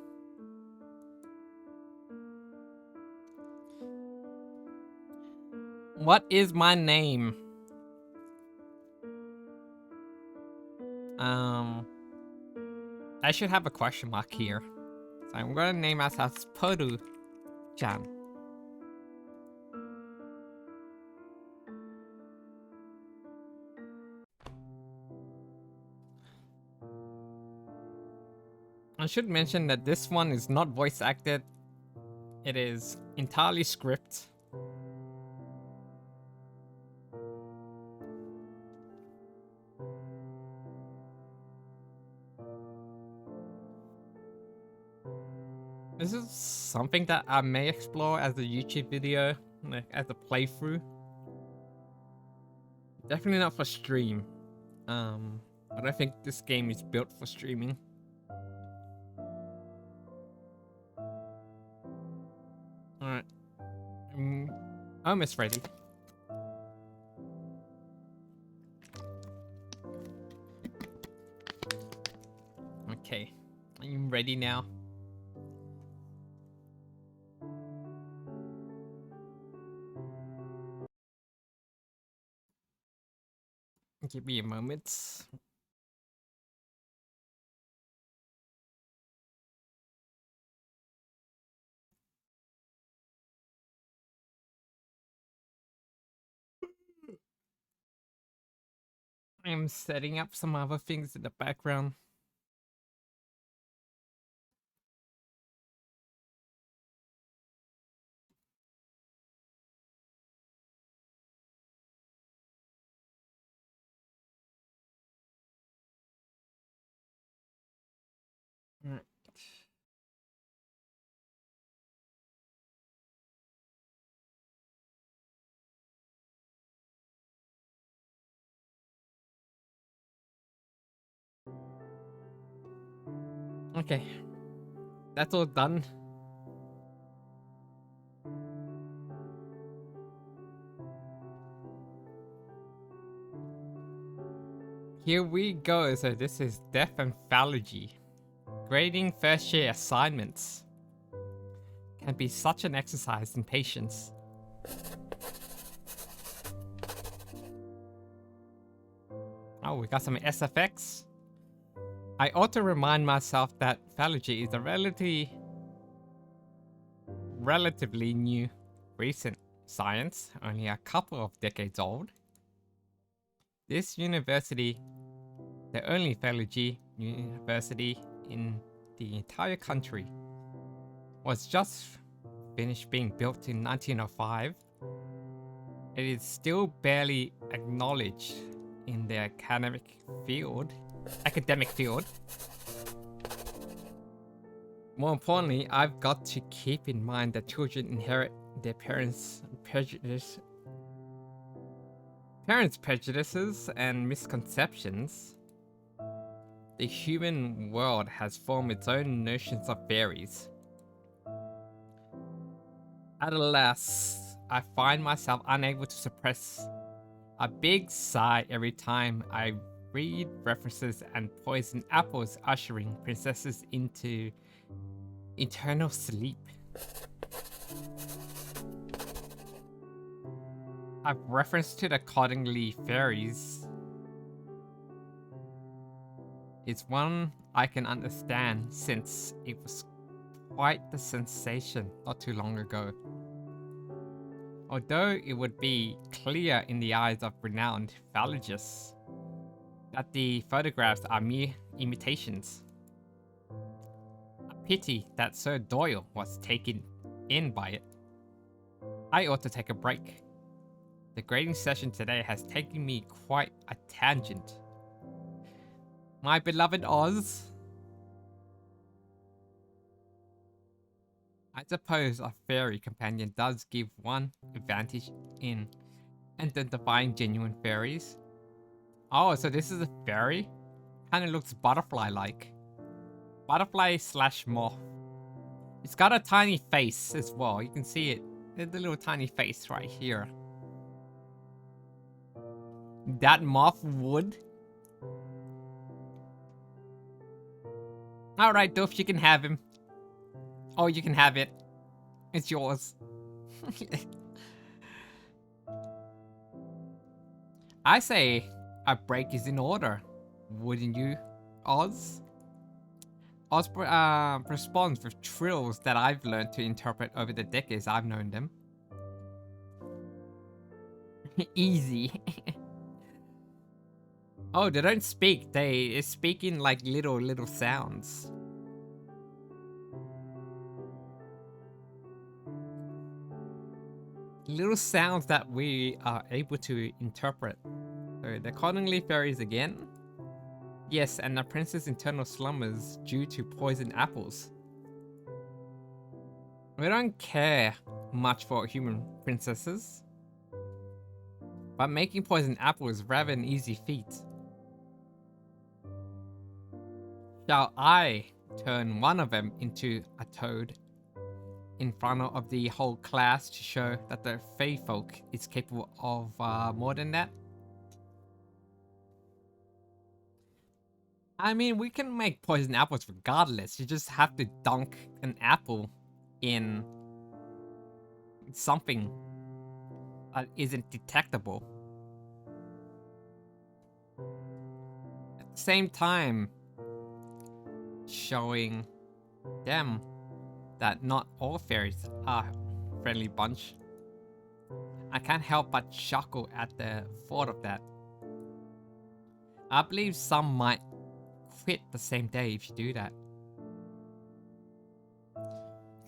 What is my name? I should have a question mark here. So I'm gonna name ourselves Poruchan. I should mention that this one is not voice acted. It is entirely script. This is something that I may explore as a YouTube video, like as a playthrough. Definitely not for stream. I don't think this game is built for streaming. Alright. I'm almost ready. Okay. I'm ready now. Give me a moment. I'm setting up some other things in the background. Alright. Okay. That's all done. Here we go. So this is Death and Faeology. Grading first year assignments can be such an exercise in patience. Oh, we got some SFX. I ought to remind myself that Faeology is a relatively new, recent science, only a couple of decades old. This university, the only Faeology university in the entire country, was just finished being built in 1905. It is still barely acknowledged in the academic field. More importantly, I've got to keep in mind that children inherit their parents' prejudices and misconceptions. The human world has formed its own notions of fairies. Alas, I find myself unable to suppress a big sigh every time I read references and poison apples ushering princesses into eternal sleep. A reference to the Cottingley fairies is one I can understand since it was quite the sensation not too long ago. Although it would be clear in the eyes of renowned phallogists that the photographs are mere imitations. A pity that Sir Doyle was taken in by it. I ought to take a break. The grading session today has taken me quite a tangent. My beloved Oz. I suppose a fairy companion does give one advantage in identifying genuine fairies. Oh, so this is a fairy? Kinda looks butterfly-like. Butterfly slash moth. It's got a tiny face as well. You can see it. There's the little tiny face right here. That moth would. Alright, Doof, you can have him. Oh, you can have it. It's yours. I say a break is in order. Wouldn't you, Oz? Oz responds with trills that I've learned to interpret over the decades I've known them. Easy. Oh, they don't speak. They speak in like little sounds. Little sounds that we are able to interpret. So the Cottingley fairies again. Yes, and the prince's internal slumbers due to poisoned apples. We don't care much for human princesses, but making poisoned apples is rather an easy feat. Shall I turn one of them into a toad in front of the whole class to show that the Fae folk is capable of more than that? I mean, we can make poison apples regardless. You just have to dunk an apple in something that isn't detectable. At the same time, showing them that not all fairies are a friendly bunch. I can't help but chuckle at the thought of that. I believe some might quit the same day if you do that.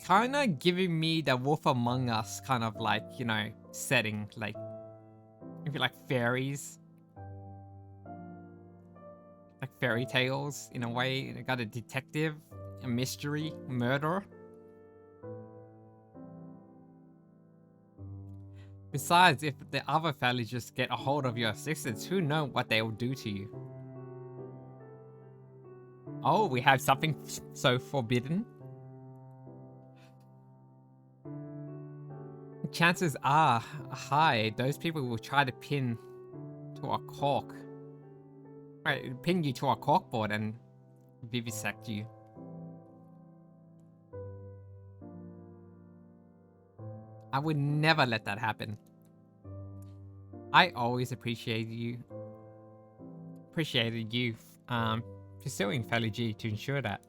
Kinda giving me the Wolf Among Us kind of like, you know, setting, like, if you like fairies. Like fairy tales, in a way. You got a detective, a mystery, murder. Besides, if the other families just get a hold of your assistants, who knows what they will do to you. Oh, we have something so forbidden. Chances are high those people will try to pin to a cork. pin you to a corkboard and vivisect you. I would never let that happen. I always appreciated you pursuing Faeology to ensure that.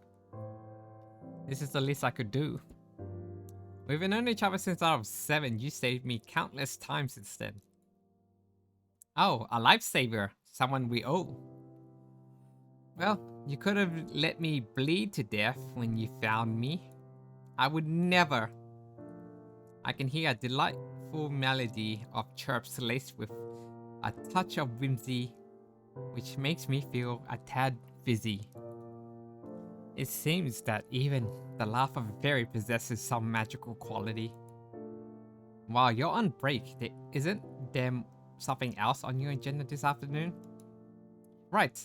This is the least I could do. We've known each other since I was 7. You saved me countless times since then. Oh, a lifesaver. Someone we owe. Well, you could have let me bleed to death when you found me. I would never. I can hear a delightful melody of chirps laced with a touch of whimsy, which makes me feel a tad fizzy. It seems that even the laugh of a fairy possesses some magical quality. While you're on break, isn't there something else on your agenda this afternoon? Right,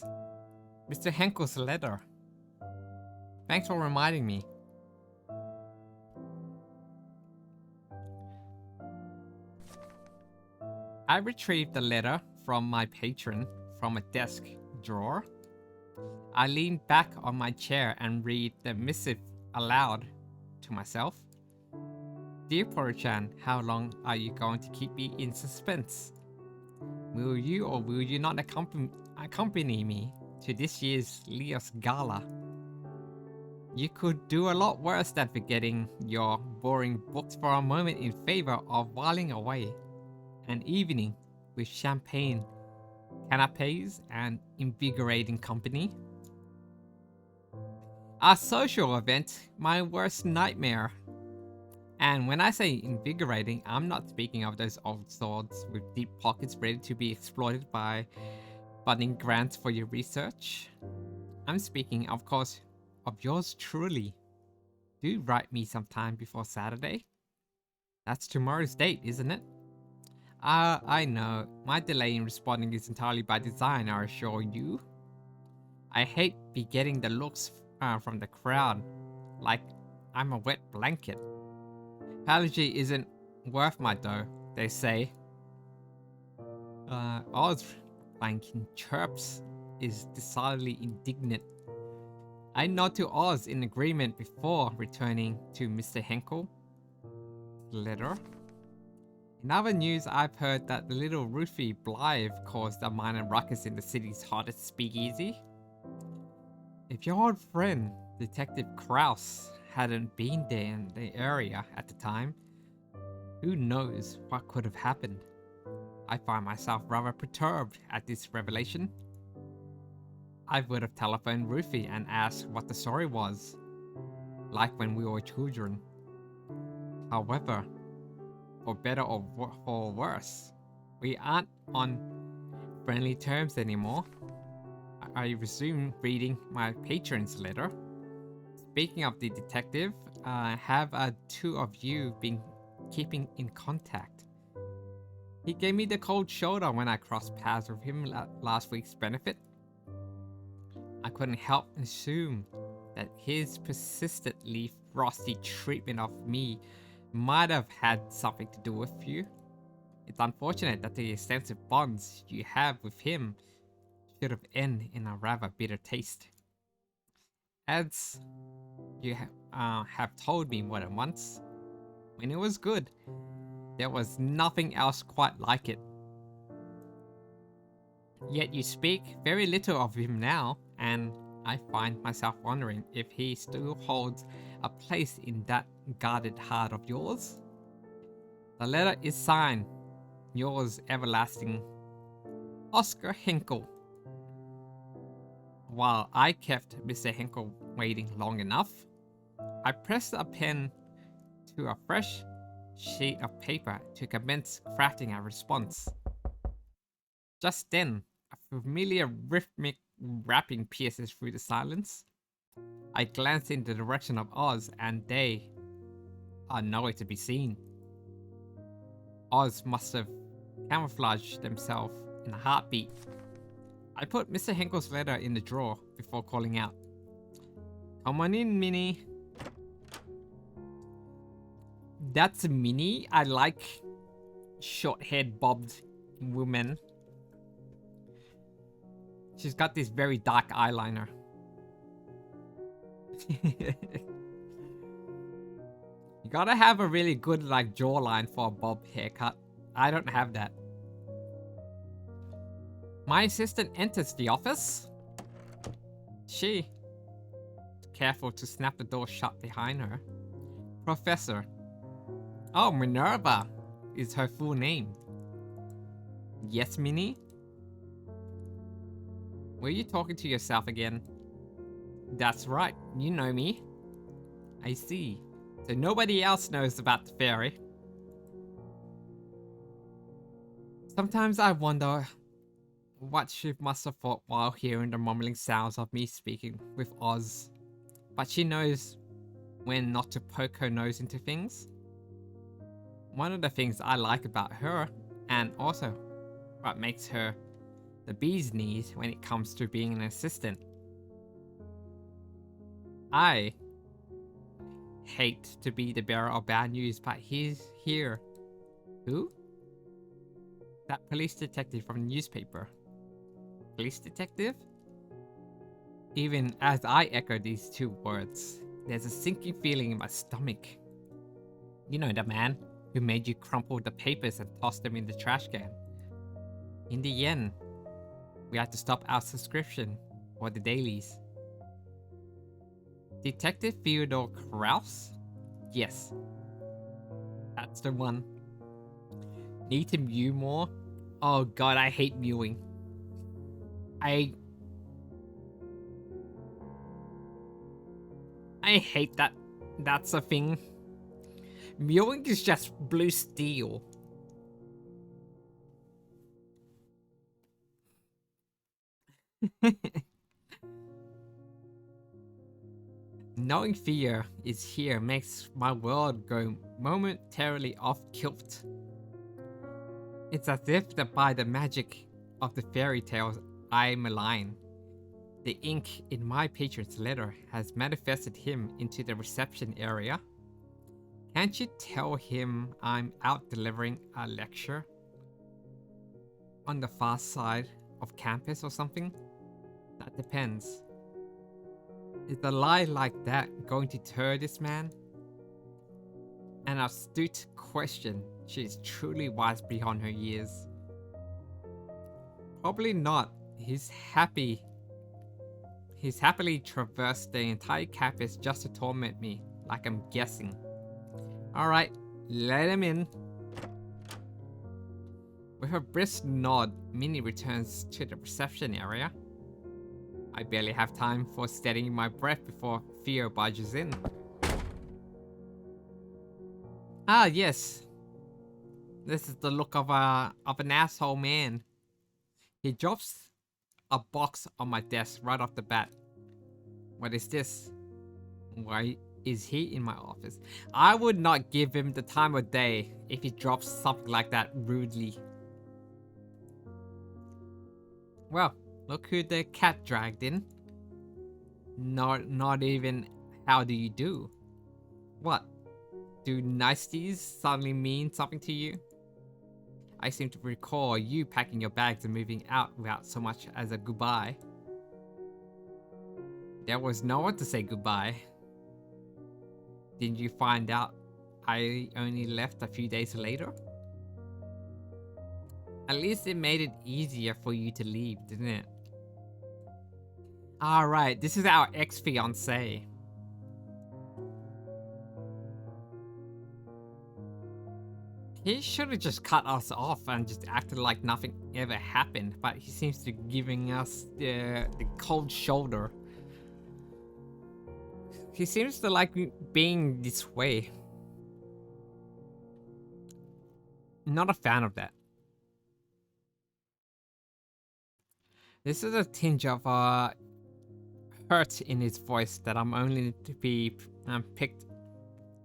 Mr. Henkel's letter. Thanks for reminding me. I retrieved the letter from my patron from a desk drawer. I lean back on my chair and read the missive aloud to myself. Dear Poruchan, how long are you going to keep me in suspense? Will you or will you not accompany me to this year's Leos Gala? You could do a lot worse than forgetting your boring books for a moment in favor of whiling away an evening with champagne, canapes, and invigorating company. A social event, my worst nightmare. And when I say invigorating, I'm not speaking of those old swords with deep pockets ready to be exploited by funding grants for your research. I'm speaking, of course, of yours truly. Do write me sometime before Saturday. That's tomorrow's date, isn't it? I know. My delay in responding is entirely by design, I assure you. I hate be getting the looks from the crowd, like I'm a wet blanket. Faeology isn't worth my dough, they say. Oz blanking chirps is decidedly indignant. I nod to Oz in agreement before returning to Mr. Henkel's letter. In other news, I've heard that the little Ruthie Blythe caused a minor ruckus in the city's hottest speakeasy. If your old friend, Detective Kraus, hadn't been there in the area at the time, who knows what could have happened. I find myself rather perturbed at this revelation. I would have telephoned Ruthie and asked what the story was, like when we were children. However, for better or for worse, we aren't on friendly terms anymore. I resume reading my patron's letter. Speaking of the detective, have two of you been keeping in contact? He gave me the cold shoulder when I crossed paths with him at last week's benefit. I couldn't help assume that his persistently frosty treatment of me might have had something to do with you. It's unfortunate that the extensive bonds you have with him should have ended in a rather bitter taste. As you have told me more than once, when it was good, there was nothing else quite like it. Yet you speak very little of him now, and I find myself wondering if he still holds a place in that guarded heart of yours. The letter is signed, yours everlasting, Oscar Henkel. While I kept Mr. Henkel waiting long enough, I pressed a pen to a fresh sheet of paper to commence crafting a response. Just then, a familiar rhythmic rapping pierces through the silence. I glanced in the direction of Oz, and they are nowhere to be seen. Oz must have camouflaged themselves in a heartbeat. I put Mr. Henkel's letter in the drawer before calling out, "Come on in, Minnie." That's Minnie. I like short-haired bobbed women. She's got this very dark eyeliner. You gotta have a really good like jawline for a bob haircut. I don't have that. My assistant enters the office. She. Careful to snap the door shut behind her. Professor. Oh, Minerva is her full name. Yes, Minnie? Were you talking to yourself again? That's right, you know me. I see. So nobody else knows about the fairy. Sometimes I wonder what she must have thought while hearing the mumbling sounds of me speaking with Oz. But she knows when not to poke her nose into things. One of the things I like about her, and also what makes her the bee's knees when it comes to being an assistant. I hate to be the bearer of bad news, but he's here. Who? That police detective from the newspaper. Police detective? Even as I echo these two words, there's a sinking feeling in my stomach. You know, the man who made you crumple the papers and toss them in the trash can. In the end, we had to stop our subscription for the dailies. Detective Theodore Kraus? Yes. That's the one. Need to mew more? Oh god, I hate mewing. I hate that that's a thing. Mewing is just blue steel. Knowing fear is here makes my world go momentarily off kilt. It's as if that by the magic of the fairy tales I malign, the ink in my patron's letter has manifested him into the reception area. Can't you tell him I'm out delivering a lecture on the far side of campus or something? That depends. Is a lie like that going to deter this man? An astute question. She is truly wise beyond her years. Probably not. He's happily traversed the entire campus just to torment me, like I'm guessing. Alright, let him in. With a brisk nod, Minnie returns to the reception area. I barely have time for steadying my breath before Theo barges in. Ah, yes. This is the look of an asshole man. He drops a box on my desk right off the bat. What is this? Why is he in my office? I would not give him the time of day if he drops something like that rudely. Well, look who the cat dragged in. Not even how do you do? What? Do niceties suddenly mean something to you? I seem to recall you packing your bags and moving out without so much as a goodbye. There was no one to say goodbye. Didn't you find out I only left a few days later? At least it made it easier for you to leave, didn't it? Alright, this is our ex-fiancé. He should have just cut us off and just acted like nothing ever happened, but he seems to be giving us the cold shoulder. He seems to like being this way. Not a fan of that. This is a tinge of hurt in his voice that I'm only to be picked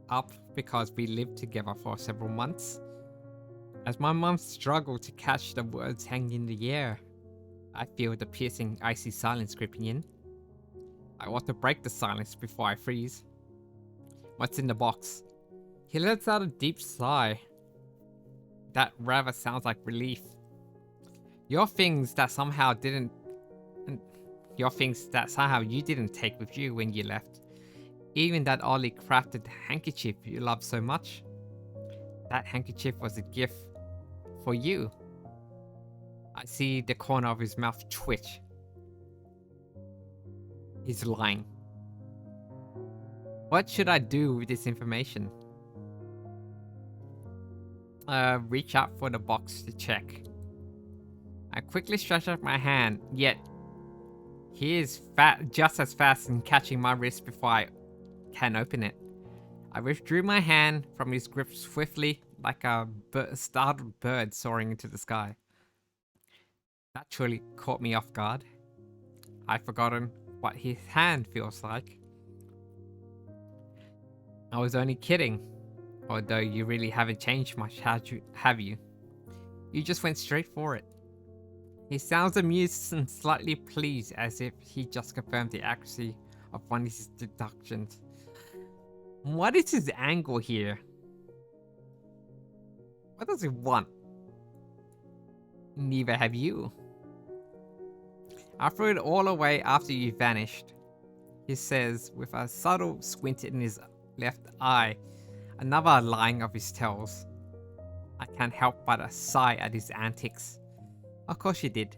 up because we lived together for several months. As my mom struggled to catch the words hanging in the air, I feel the piercing, icy silence creeping in. I want to break the silence before I freeze. What's in the box? He lets out a deep sigh. That rather sounds like relief. Your things that somehow didn't your things that somehow you didn't take with you when you left. Even that oddly crafted handkerchief you love so much. That handkerchief was a gift for you. I see the corner of his mouth twitch. He's lying. What should I do with this information? Reach out for the box to check. I quickly stretch out my hand, yet he is just as fast in catching my wrist before I can open it. I withdrew my hand from his grip swiftly, like a startled bird soaring into the sky. That truly caught me off guard. I'd forgotten what his hand feels like. I was only kidding, although you really haven't changed much, have you? You just went straight for it. He sounds amused and slightly pleased, as if he just confirmed the accuracy of one of his deductions. What is his angle here? What does he want? Neither have you. I threw it all away after you vanished, he says with a subtle squint in his left eye, another lying of his tells. I can't help but sigh at his antics. Of course you did.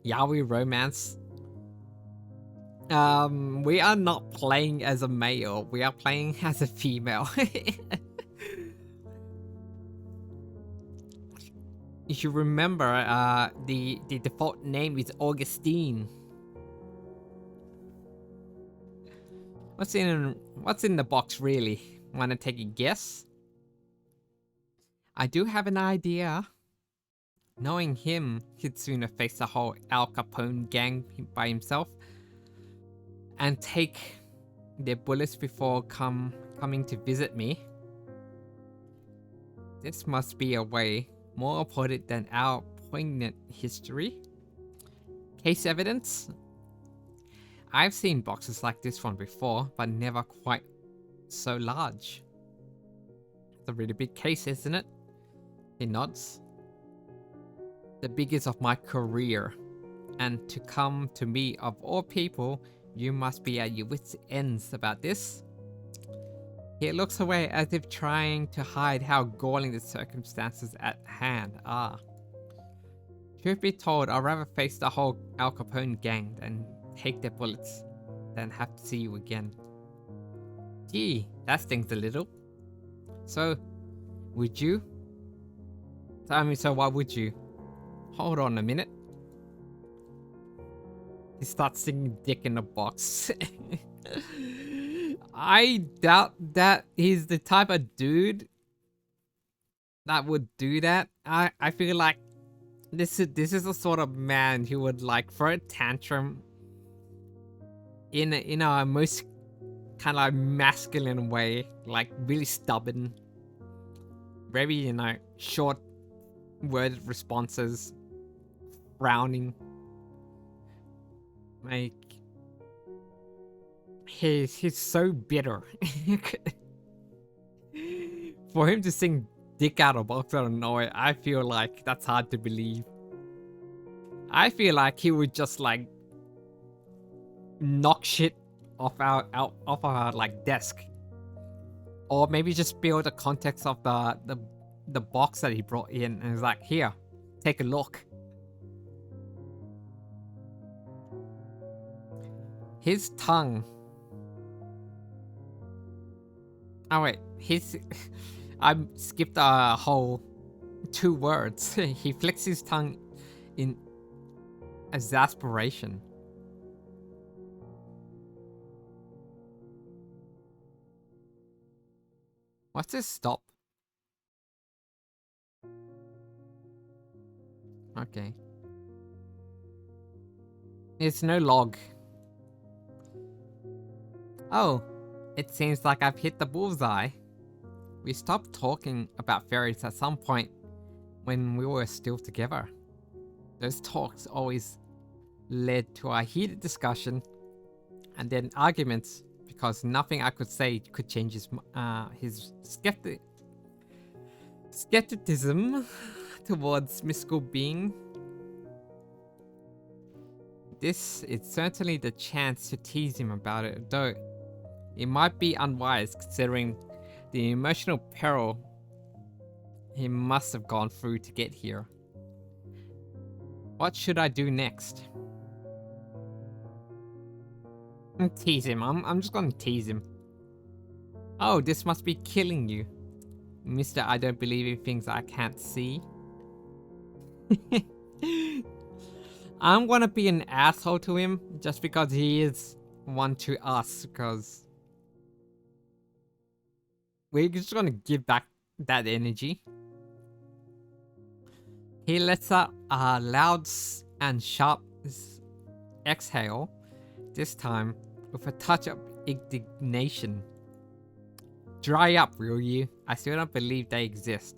Yahoo romance. We are not playing as a male, we are playing as a female. You should remember, the default name is Augustine. What's in the box really? Wanna take a guess? I do have an idea. Knowing him, he'd sooner face the whole Al Capone gang by himself and take their bullets before coming to visit me. This must be a way more important than our poignant history. Case evidence? I've seen boxes like this one before, but never quite so large. It's a really big case, isn't it? He nods. The biggest of my career. And to come to me of all people, you must be at your wits' ends about this. He looks away as if trying to hide how galling the circumstances at hand are. Truth be told, I'd rather face the whole Al Capone gang than take their bullets, than have to see you again. Gee, that stings a little. So, would you? So why would you? Hold on a minute. He starts singing Dick in a Box. I doubt that he's the type of dude that would do that. I feel like this is the sort of man who would like throw a tantrum in a most kind of like masculine way, like really stubborn, very short worded responses, frowning. Like he's so bitter. For him to sing Dick out of box out of nowhere, I feel like that's hard to believe. I feel like he would just like knock shit off our like desk, or maybe just spill the context of the box that he brought in and is like, here, take a look. His tongue. Oh wait, I skipped a whole 2 words. He flicks his tongue in exasperation. What's this stop? Okay. It's no log. Oh, it seems like I've hit the bullseye. We stopped talking about fairies at some point when we were still together. Those talks always led to a heated discussion and then arguments because nothing I could say could change his skepticism towards mystical being. This is certainly the chance to tease him about it, though it might be unwise considering the emotional peril he must have gone through to get here. What should I do next? Tease him. I'm just gonna tease him. Oh, this must be killing you. Mister, I don't believe in things I can't see. I'm gonna be an asshole to him just because he is one to us, because we're just gonna give back that energy. He lets out a loud and sharp exhale, this time with a touch of indignation. Dry up, will you? I still don't believe they exist.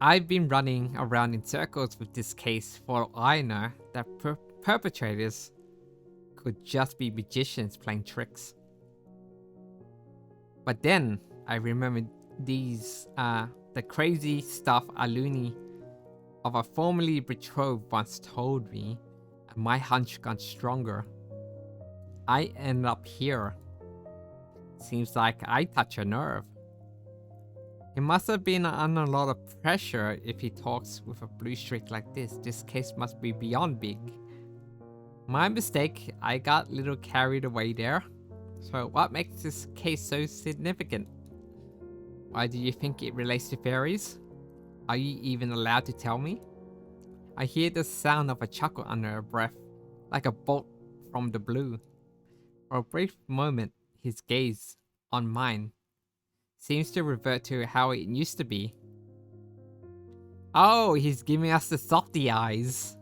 I've been running around in circles with this case for all I know that perpetrators could just be magicians playing tricks. But then I remembered the crazy stuff a loony of a formerly betrothed once told me, and my hunch got stronger. I ended up here. Seems like I touch a nerve. He must have been under a lot of pressure if he talks with a blue streak like this. This case must be beyond big. My mistake, I got a little carried away there. So what makes this case so significant? Why do you think it relates to fairies? Are you even allowed to tell me? I hear the sound of a chuckle under her breath, like a bolt from the blue. For a brief moment, his gaze on mine seems to revert to how it used to be. Oh, he's giving us the softy eyes.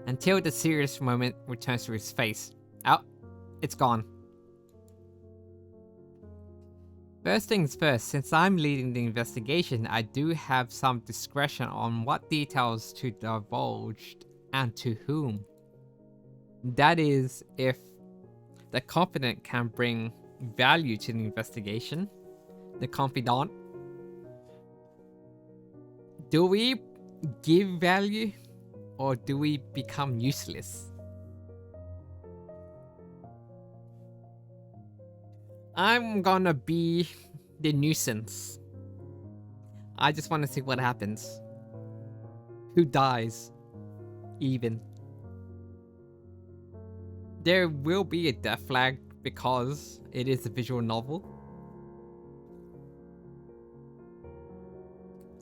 Until the serious moment returns to his face. Oh, it's gone. First things first, since I'm leading the investigation, I do have some discretion on what details to divulge and to whom. That is, if the confidant can bring value to the investigation. The confidant. Do we give value or do we become useless? I'm gonna be the nuisance. I just want to see what happens. Who dies? Even. There will be a death flag because it is a visual novel.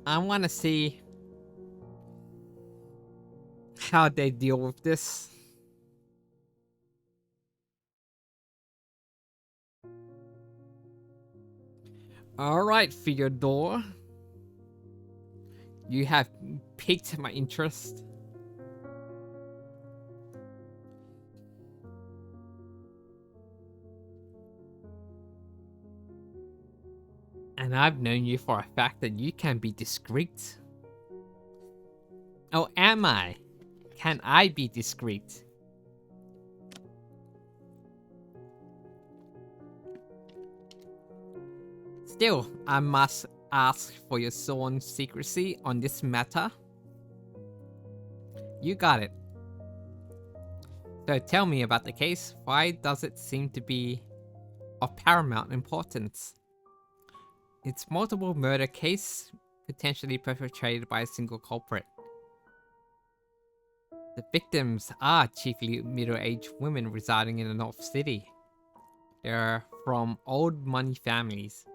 I want to see how they deal with this. Alright, Theodore. You have piqued my interest. And I've known you for a fact that you can be discreet. Oh, am I? Can I be discreet? Still, I must ask for your sworn secrecy on this matter. You got it. So tell me about the case. Why does it seem to be of paramount importance? It's multiple murder case, potentially perpetrated by a single culprit. The victims are chiefly middle-aged women residing in the North City. They're from old money families.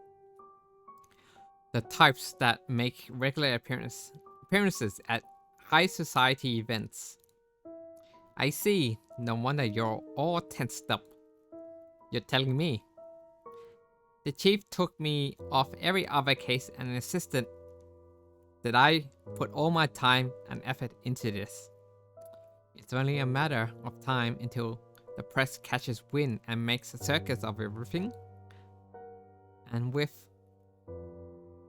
The types that make regular appearances at high society events. I see. No wonder you're all tensed up. You're telling me. The chief took me off every other case and insisted that I put all my time and effort into this. It's only a matter of time until the press catches wind and makes a circus of everything. And with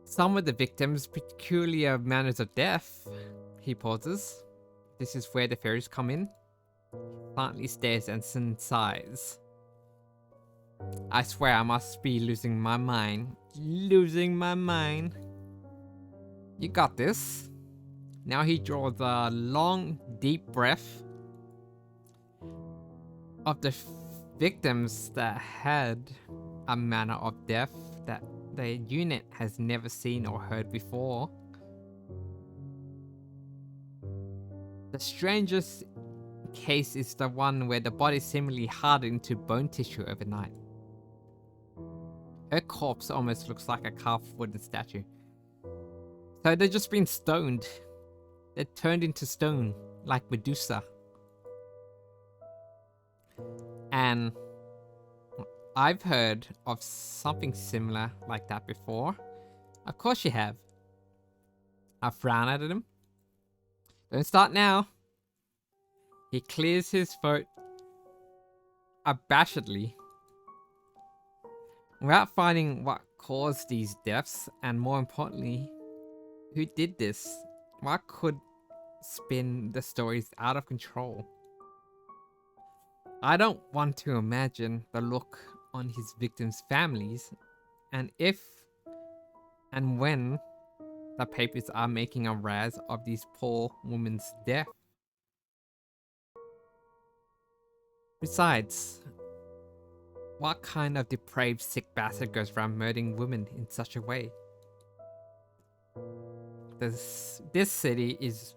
some of the victims' peculiar manners of death, he pauses. This is where the fairies come in. He slightly stares and sighs. I swear I must be losing my mind. Losing my mind. You got this. Now he draws a long, deep breath of the victims that had a manner of death that the unit has never seen or heard before. The strangest case is the one where the body seemingly hardened into bone tissue overnight. Her corpse almost looks like a carved wooden statue. So they've just been stoned. They're turned into stone, like Medusa. And I've heard of something similar like that before. Of course you have. I frown at him. Don't start now. He clears his throat abashedly. Without finding what caused these deaths, and more importantly, who did this, what could spin the stories out of control. I don't want to imagine the look on his victims' families, and if and when the papers are making a razz of this poor woman's death. Besides, what kind of depraved sick bastard goes around murdering women in such a way? This city is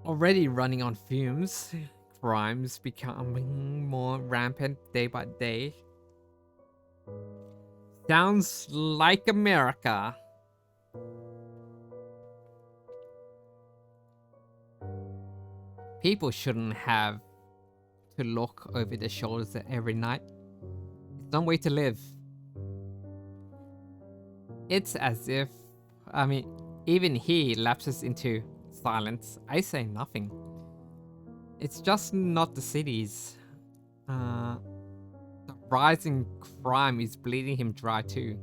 already running on fumes. Crimes becoming more rampant day by day. Sounds like America. People shouldn't have to look over their shoulders every night. It's no way to live. It's as if, I mean, even he lapses into silence. I say nothing. It's just not the cities. The rising crime is bleeding him dry too.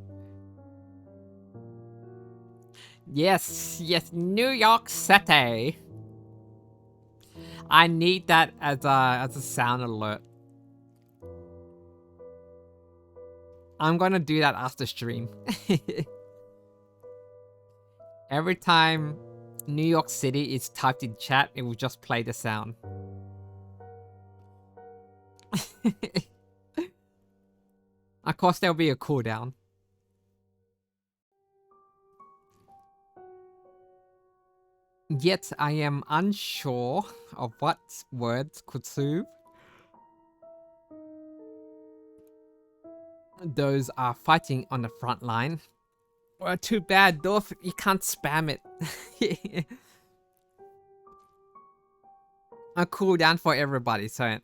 Yes, New York City. I need that as a sound alert. I'm gonna do that after stream. Every time New York City is typed in chat, it will just play the sound. Of course, there'll be a cooldown. Yet I am unsure of what words could soothe those are fighting on the front line. Well, too bad, Dorf, you can't spam it. A cooldown for everybody, so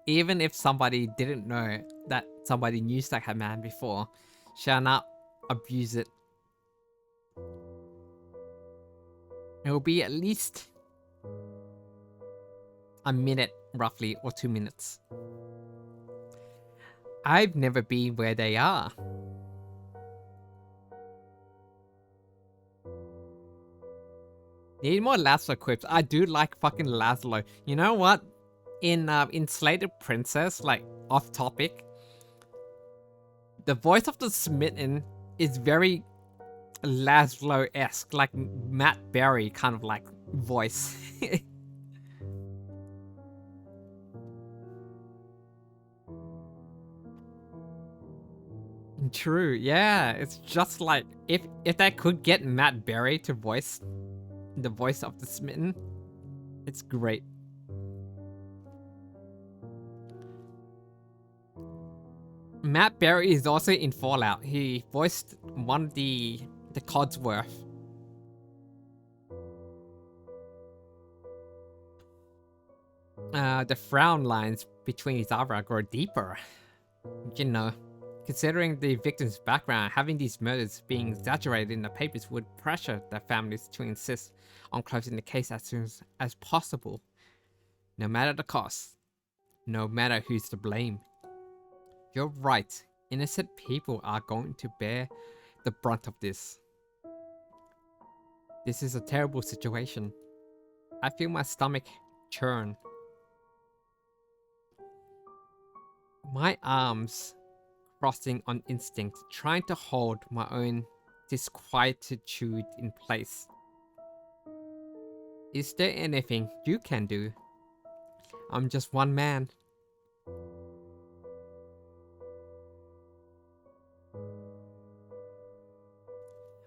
even if somebody didn't know that somebody knew Stack Man before, shall not abuse it. It will be at least a minute, roughly, or 2 minutes. I've never been where they are. Need more Laszlo quips. I do like fucking Laszlo. You know what? In Slated Princess, like off topic, the voice of the smitten is very Laszlo-esque, like Matt Berry kind of like voice. True, yeah. It's just like if they could get Matt Berry to voice the voice of the smitten, it's great. Matt Berry is also in Fallout. He voiced one of the Codsworth. The frown lines between his eyebrows grow deeper. You know, considering the victim's background, having these murders being exaggerated in the papers would pressure their families to insist on closing the case as soon as possible. No matter the cost. No matter who's to blame. You're right. Innocent people are going to bear the brunt of this. This is a terrible situation. I feel my stomach churn. My arms crossing on instinct, trying to hold my own disquietude in place. Is there anything you can do? I'm just one man.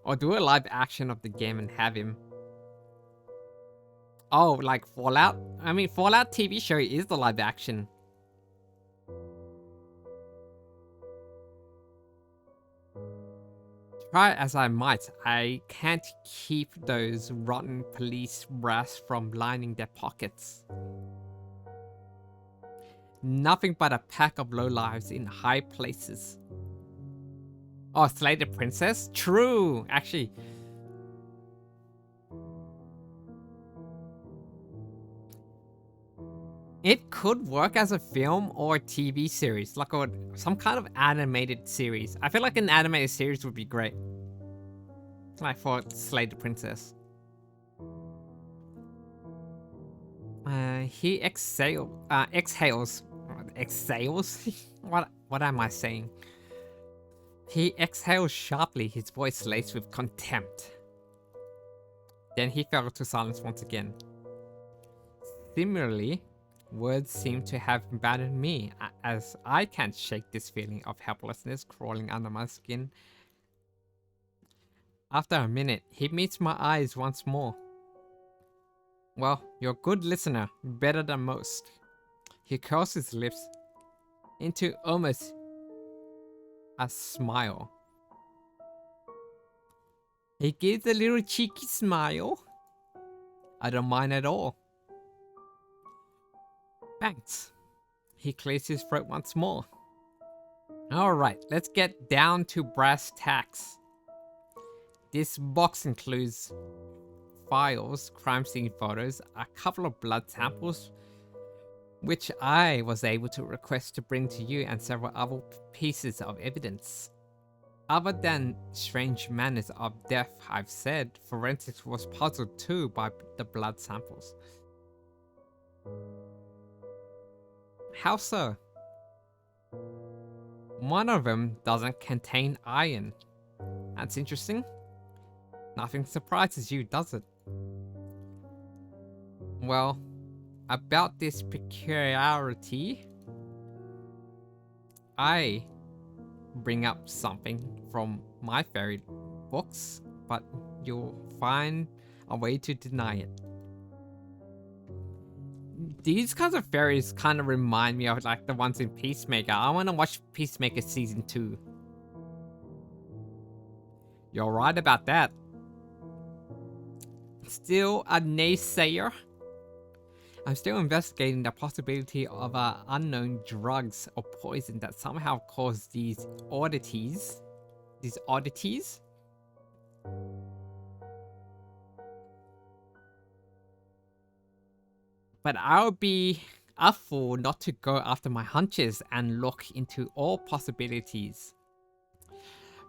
Or do a live action of the game and have him. Oh, like Fallout? I mean, Fallout TV show is the live action. Try as I might, I can't keep those rotten police brass from lining their pockets. Nothing but a pack of lowlives in high places. Oh, Slay the Princess? True! Actually. It could work as a film or a TV series, like some kind of animated series. I feel like an animated series would be great. Like for Slay the Princess. He exhales. What am I saying? He exhales sharply, his voice laced with contempt. Then he fell to silence once again. Similarly, words seem to have abandoned me, as I can't shake this feeling of helplessness crawling under my skin. After a minute, he meets my eyes once more. Well, you're a good listener, better than most. He curls his lips into almost a smile. He gives a little cheeky smile. I don't mind at all. Thanks. He clears his throat once more. Alright, let's get down to brass tacks. This box includes files, crime scene photos, a couple of blood samples, which I was able to request to bring to you, and several other pieces of evidence. Other than strange manners of death, I've said, forensics was puzzled too by the blood samples. How so? One of them doesn't contain iron. That's interesting. Nothing surprises you, does it? Well, about this peculiarity, I bring up something from my fairy books, but you'll find a way to deny it. These kinds of fairies kind of remind me of like the ones in Peacemaker. I want to watch Peacemaker Season 2. You're right about that. Still a naysayer? I'm still investigating the possibility of unknown drugs or poison that somehow caused these oddities. But I'll be a fool not to go after my hunches and look into all possibilities.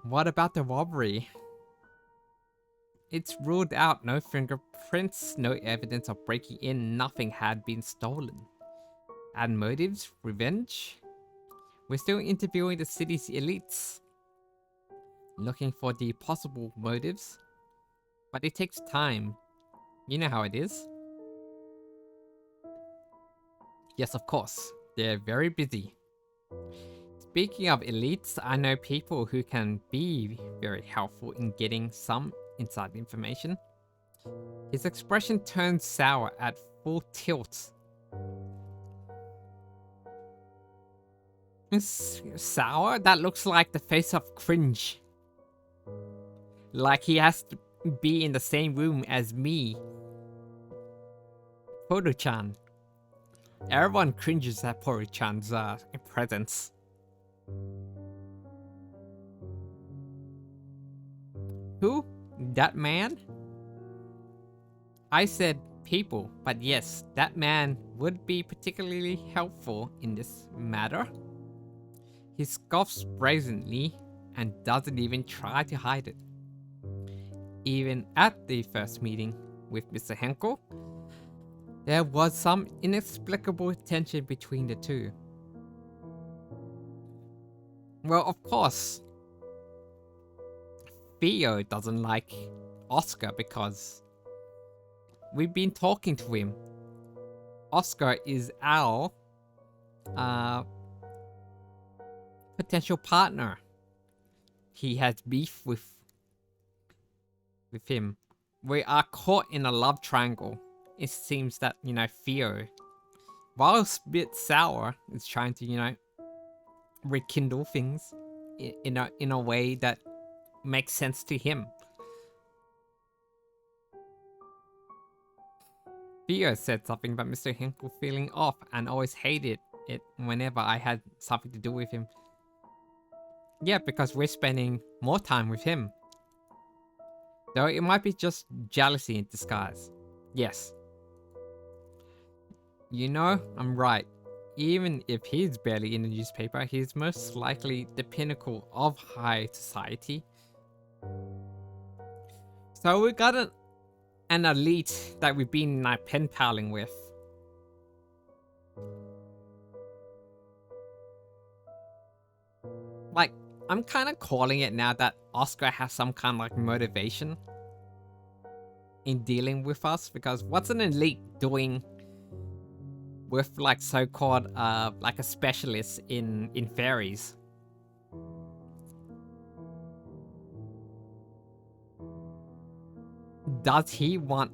What about the robbery? It's ruled out. No fingerprints, no evidence of breaking in, nothing had been stolen. And motives? Revenge? We're still interviewing the city's elites, looking for the possible motives. But it takes time. You know how it is. Yes, of course. They're very busy. Speaking of elites, I know people who can be very helpful in getting some inside information. His expression turns sour at full tilt. Sour? That looks like the face of cringe. Like he has to be in the same room as me. Poruchan. Everyone cringes at Poruchan's presence. Who? That man? I said people, but yes, that man would be particularly helpful in this matter. He scoffs brazenly and doesn't even try to hide it. Even at the first meeting with Mr. Henkel, there was some inexplicable tension between the two. Well, of course, Theo doesn't like Oscar because we've been talking to him. Oscar is our potential partner. He has beef with him. We are caught in a love triangle. It seems that, you know, Theo, while a bit sour, is trying to, you know, rekindle things in a way that makes sense to him. Theo said something about Mr. Henkel feeling off and always hated it whenever I had something to do with him. Yeah, because we're spending more time with him. Though it might be just jealousy in disguise. Yes. You know, I'm right. Even if he's barely in the newspaper, he's most likely the pinnacle of high society. So we got an elite that we've been like pen paling with. Like, I'm kind of calling it now that Oscar has some kind of like motivation in dealing with us, because what's an elite doing with like so-called like a specialist in fairies? Does he want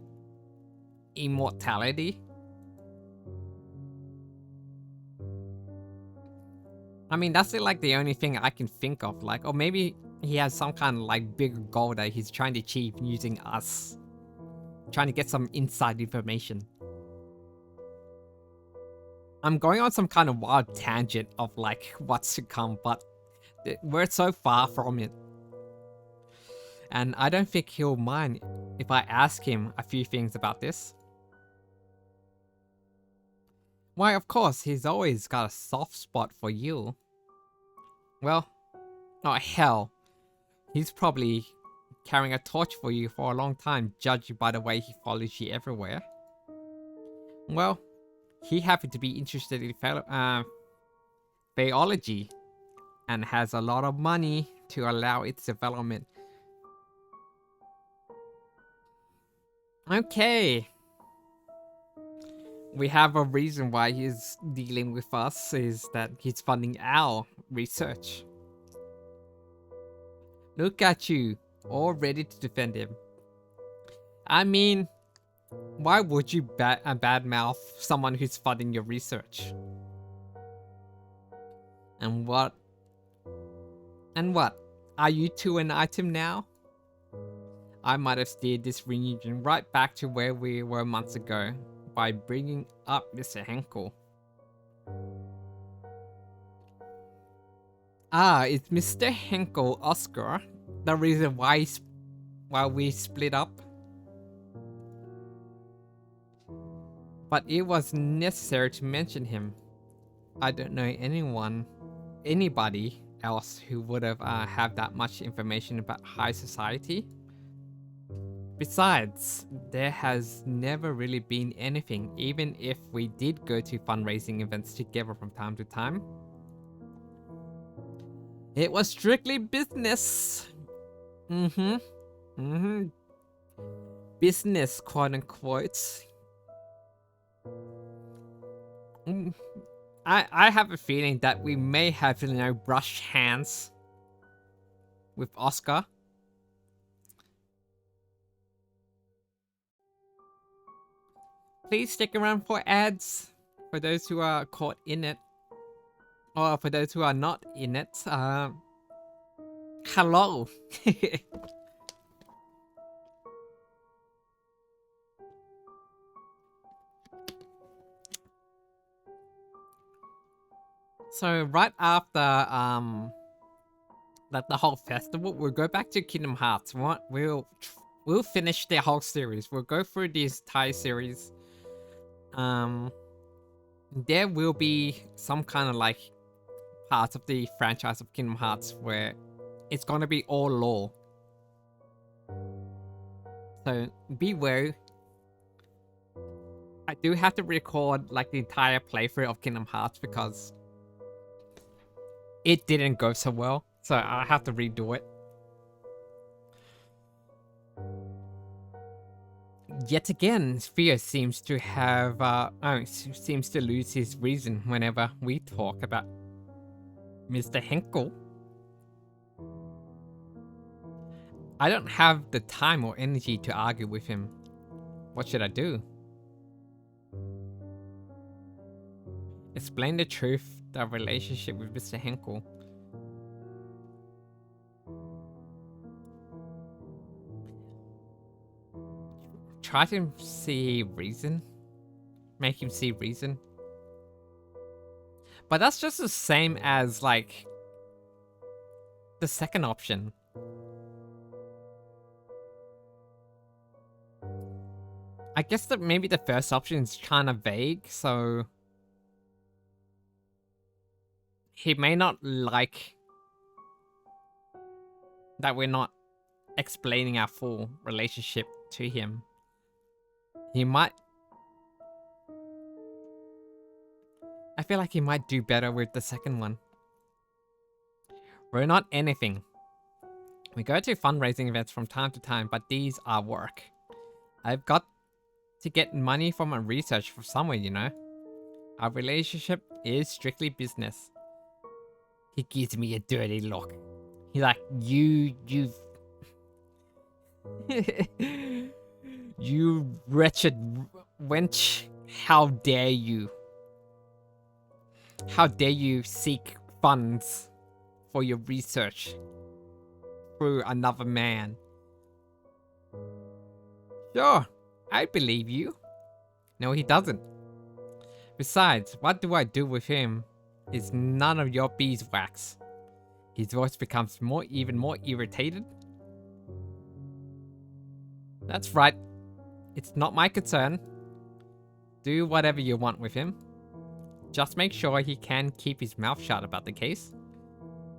immortality? I mean, that's like the only thing I can think of. Like, or maybe he has some kind of like bigger goal that he's trying to achieve using us. Trying to get some inside information. I'm going on some kind of wild tangent of like what's to come, but we're so far from it. And I don't think he'll mind if I ask him a few things about this. Why, of course, he's always got a soft spot for you. Well, oh hell. He's probably carrying a torch for you for a long time, judging by the way he follows you everywhere. Well, he happened to be interested in Faeology and has a lot of money to allow its development. Okay. We have a reason why he's dealing with us, is that he's funding our research. Look at you, all ready to defend him. I mean, why would you badmouth someone who's funding your research? And what? And what? Are you two an item now? I might have steered this reunion right back to where we were months ago by bringing up Mr. Henkel. Ah, is Mr. Henkel Oscar the reason why we split up? But it was necessary to mention him. I don't know anybody else who would have had that much information about high society. Besides, there has never really been anything, even if we did go to fundraising events together from time to time. It was strictly business. Business, quote unquote. I have a feeling that we may have, you know, brushed hands with Oscar. Please stick around for ads for those who are caught in it. Or for those who are not in it. Hello. So right after like the whole festival, we'll go back to Kingdom Hearts. We'll finish the whole series. We'll go through this entire series. There will be some kind of like part of the franchise of Kingdom Hearts where it's gonna be all lore. So be wary. I do have to record like the entire playthrough of Kingdom Hearts because it didn't go so well. So I have to redo it. Yet again, Sphere seems to have, seems to lose his reason whenever we talk about Mr. Henkel. I don't have the time or energy to argue with him. What should I do? Explain the truth, the relationship with Mr. Henkel. Try to see reason. Make him see reason. But that's just the same as, like, the second option. I guess that maybe the first option is kind of vague, so he may not like that we're not explaining our full relationship to him. He might... I feel like he might do better with the second one. We're not anything. We go to fundraising events from time to time, but these are work. I've got to get money from my research from somewhere, you know. Our relationship is strictly business. He gives me a dirty look. He's like, you've... You wretched wench. How dare you? How dare you seek funds for your research through another man? Sure, I believe you. No, he doesn't. Besides, what do I do with him is none of your beeswax. His voice becomes even more irritated. That's right. It's not my concern. Do whatever you want with him. Just make sure he can keep his mouth shut about the case.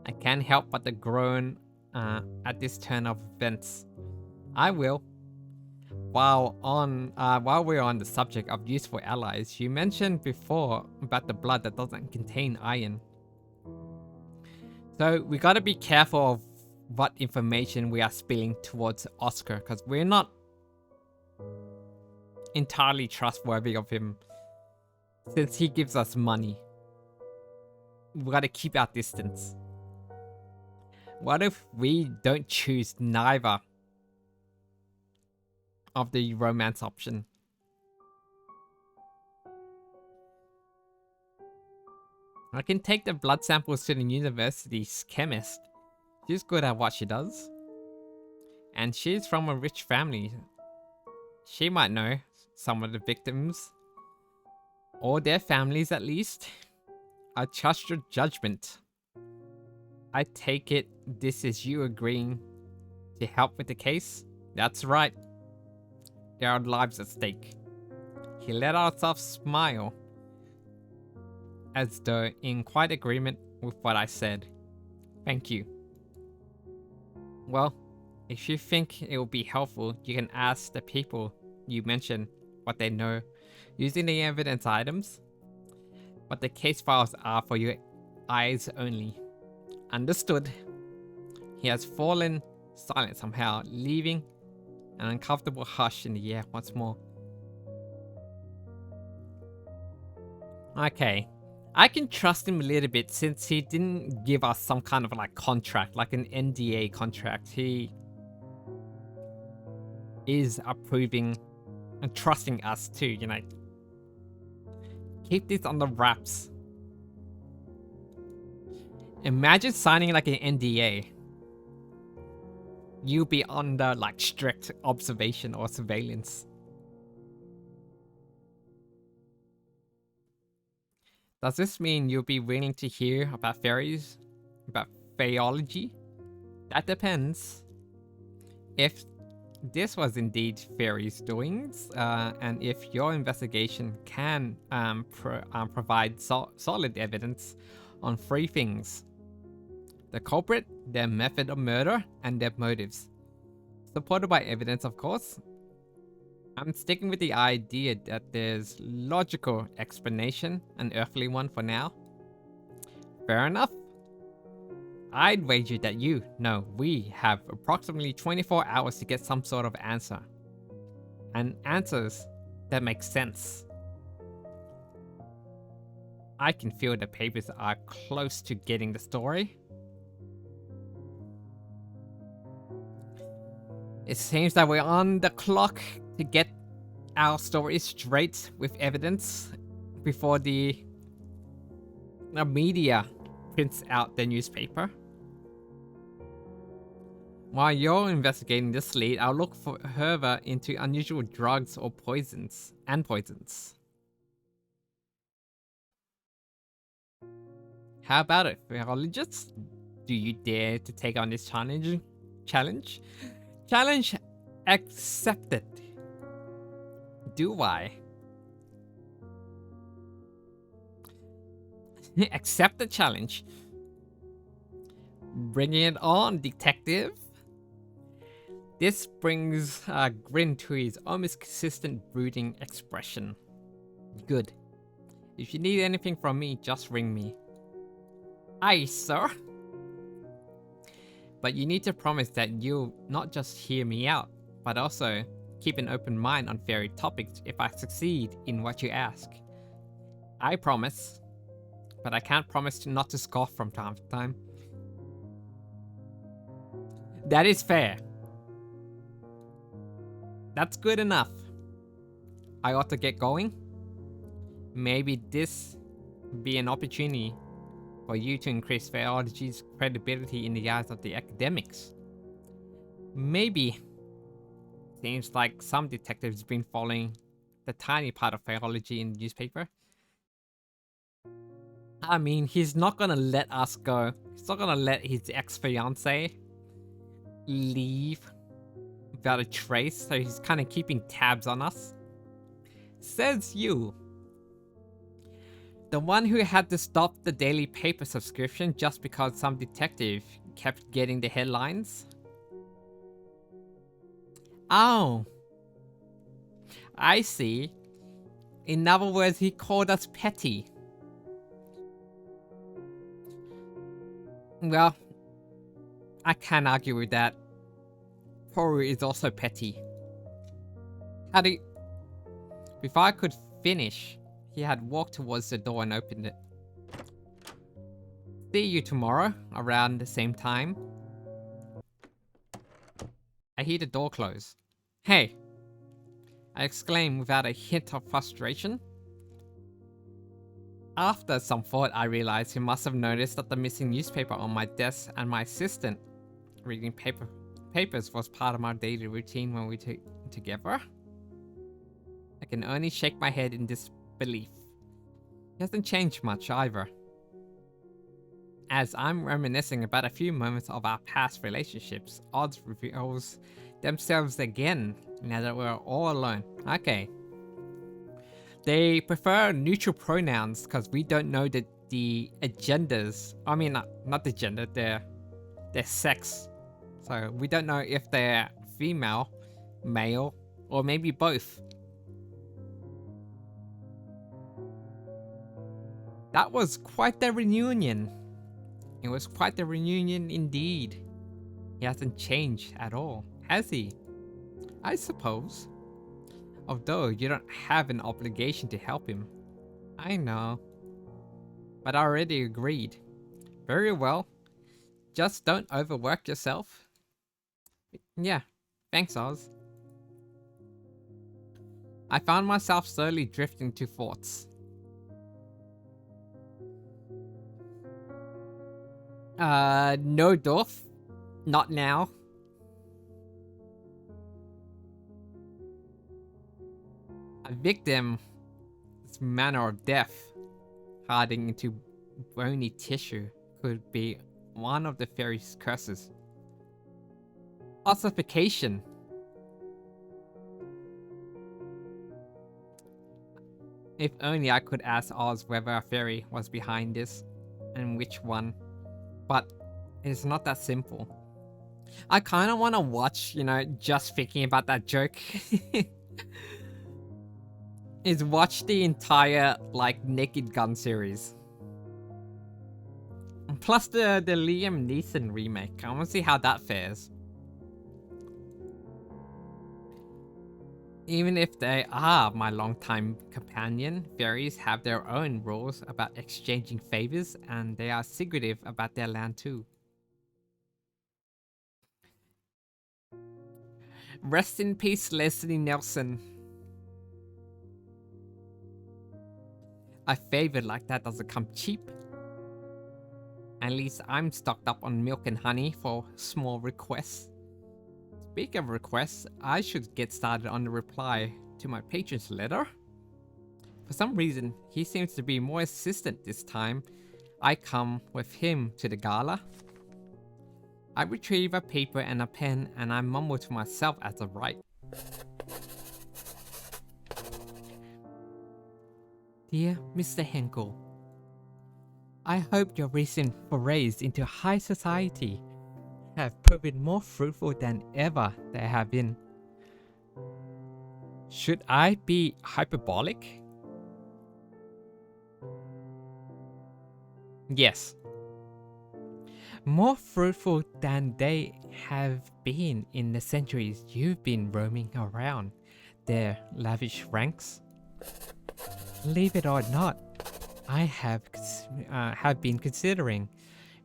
I can't help but to groan at this turn of events. I will. While we're on the subject of useful allies, you mentioned before about the blood that doesn't contain iron. So we gotta be careful of what information we are spilling towards Oscar, because we're not entirely trustworthy of him. Since he gives us money, we gotta keep our distance. What if we don't choose neither of the romance option? I can take the blood samples to the university's chemist. She's good at what she does. And she's from a rich family. She might know some of the victims. Or their families, at least. I trust your judgment. I take it this is you agreeing to help with the case? That's right. There are lives at stake. He let out a soft smile, as though in quite agreement with what I said. Thank you. Well, if you think it will be helpful, you can ask the people you mentioned what they know using the evidence items, but the case files are for your eyes only. Understood. He has fallen silent somehow, leaving an uncomfortable hush in the air once more. Okay, I can trust him a little bit since he didn't give us some kind of like contract, like an NDA contract. He is approving and trusting us too, you know. Keep this on the wraps. Imagine signing like an NDA. You'll be under like strict observation or surveillance. Does this mean you'll be willing to hear about fairies? About Faeology? That depends. If this was indeed fairies' doings, and if your investigation can provide solid evidence on three things: the culprit, their method of murder, and their motives. Supported by evidence, of course. I'm sticking with the idea that there's logical explanation, an earthly one for now. Fair enough. I'd wager that we have approximately 24 hours to get some sort of answer. and answers that make sense. I can feel the papers are close to getting the story. It seems that we're on the clock to get our story straight with evidence before the media prints out the newspaper. While you're investigating this lead, I'll look further into unusual drugs or poisons. How about it, Phaeologists? Do you dare to take on this challenge? Challenge accepted. Do I? Accept the challenge. Bringing it on, detective. This brings a grin to his almost consistent brooding expression. Good. If you need anything from me, just ring me. Aye, sir. But you need to promise that you'll not just hear me out, but also keep an open mind on varied topics if I succeed in what you ask. I promise, but I can't promise not to scoff from time to time. That is fair. That's good enough. I ought to get going. Maybe this be an opportunity for you to increase Phaeology's credibility in the eyes of the academics. Maybe. Seems like some detectives have been following the tiny part of Phaeology in the newspaper. I mean, he's not gonna let us go. He's not gonna let his ex-fiancée leave without a trace, so he's kind of keeping tabs on us. Says you. The one who had to stop the daily paper subscription just because some detective kept getting the headlines? Oh. I see. In other words, he called us petty. Well, I can't argue with that. Poru is also petty. Before I could finish, he had walked towards the door and opened it. See you tomorrow, around the same time. I hear the door close. Hey! I exclaim without a hint of frustration. After some thought, I realized he must have noticed that the missing newspaper on my desk and my assistant reading papers was part of my daily routine when we were together. I can only shake my head in disbelief. He hasn't changed much either. As I'm reminiscing about a few moments of our past relationships, odds reveals themselves again now that we're all alone. Okay. They prefer neutral pronouns because we don't know that the agendas. I mean, not the gender, their sex. So we don't know if they're female, male, or maybe both. That was quite the reunion. It was quite the reunion indeed. He hasn't changed at all, has he? I suppose. Although you don't have an obligation to help him. I know. But I already agreed. Very well. Just don't overwork yourself. Yeah, thanks Oz. I found myself slowly drifting to thoughts. No Dorf. Not now. A victim's manner of death, hardening into bony tissue, could be one of the fairy's curses. Ossification. If only I could ask Oz whether a fairy was behind this, and which one. But it's not that simple. I kind of want to watch, just thinking about that joke. Is watch the entire, Naked Gun series. Plus the Liam Neeson remake. I want to see how that fares. Even if they are my longtime companion, fairies have their own rules about exchanging favors, and they are secretive about their land too. Rest in peace, Leslie Nelson. A favor like that doesn't come cheap. At least I'm stocked up on milk and honey for small requests. Speaking of requests, I should get started on the reply to my patron's letter. For some reason, he seems to be more insistent this time. I come with him to the gala. I retrieve a paper and a pen and I mumble to myself as I write. Dear Mr. Henkel, I hope your recent forays into high society have proven more fruitful than ever they have been. Should I be hyperbolic? Yes. More fruitful than they have been in the centuries you've been roaming around their lavish ranks. Believe it or not, I have been considering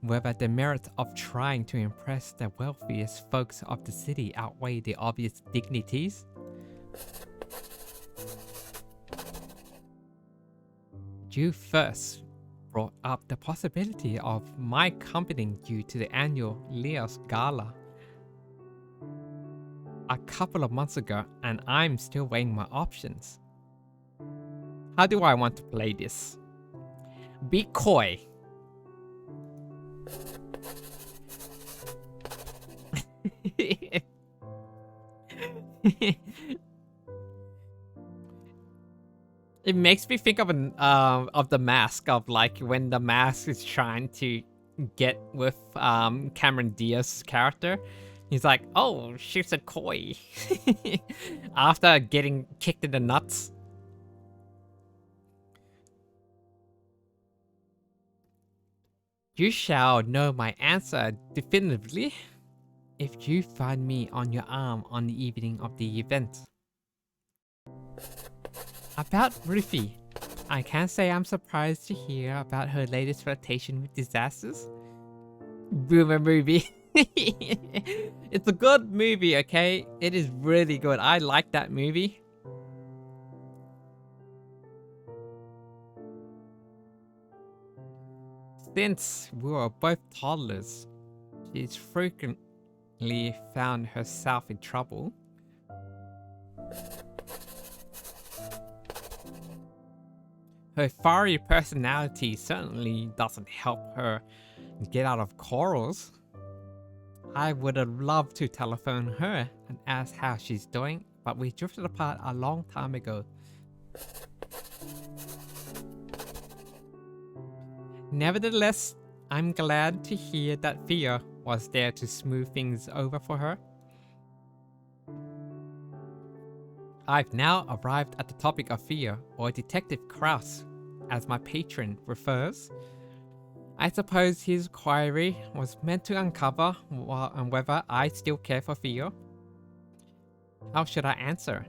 whether the merits of trying to impress the wealthiest folks of the city outweigh the obvious dignities. You first brought up the possibility of my accompanying you to the annual Leos Gala a couple of months ago, and I'm still weighing my options. How do I want to play this? Be coy. It makes me think of the Mask, of like when the Mask is trying to get with Cameron Diaz's character. He's like, "Oh, she's a coy," after getting kicked in the nuts. You shall know my answer definitively if you find me on your arm on the evening of the event. About Ruthie, I can't say I'm surprised to hear about her latest flirtation with disasters. Boomer movie. It's a good movie, okay? It is really good. I like that movie. Since we were both toddlers, she's frequently found herself in trouble. Her fiery personality certainly doesn't help her get out of quarrels. I would have loved to telephone her and ask how she's doing, but we drifted apart a long time ago. Nevertheless, I'm glad to hear that Thea was there to smooth things over for her. I've now arrived at the topic of Thea, or Detective Kraus, as my patron refers. I suppose his query was meant to uncover whether I still care for Thea. How should I answer?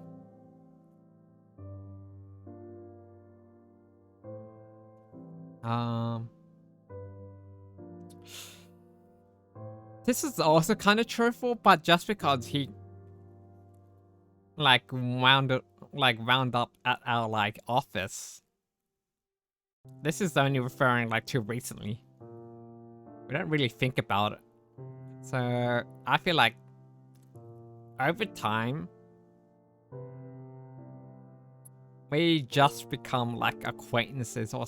This is also kind of truthful, but just because he wound up at our office. This is only referring to recently. We don't really think about it. So I feel like over time we just become acquaintances, or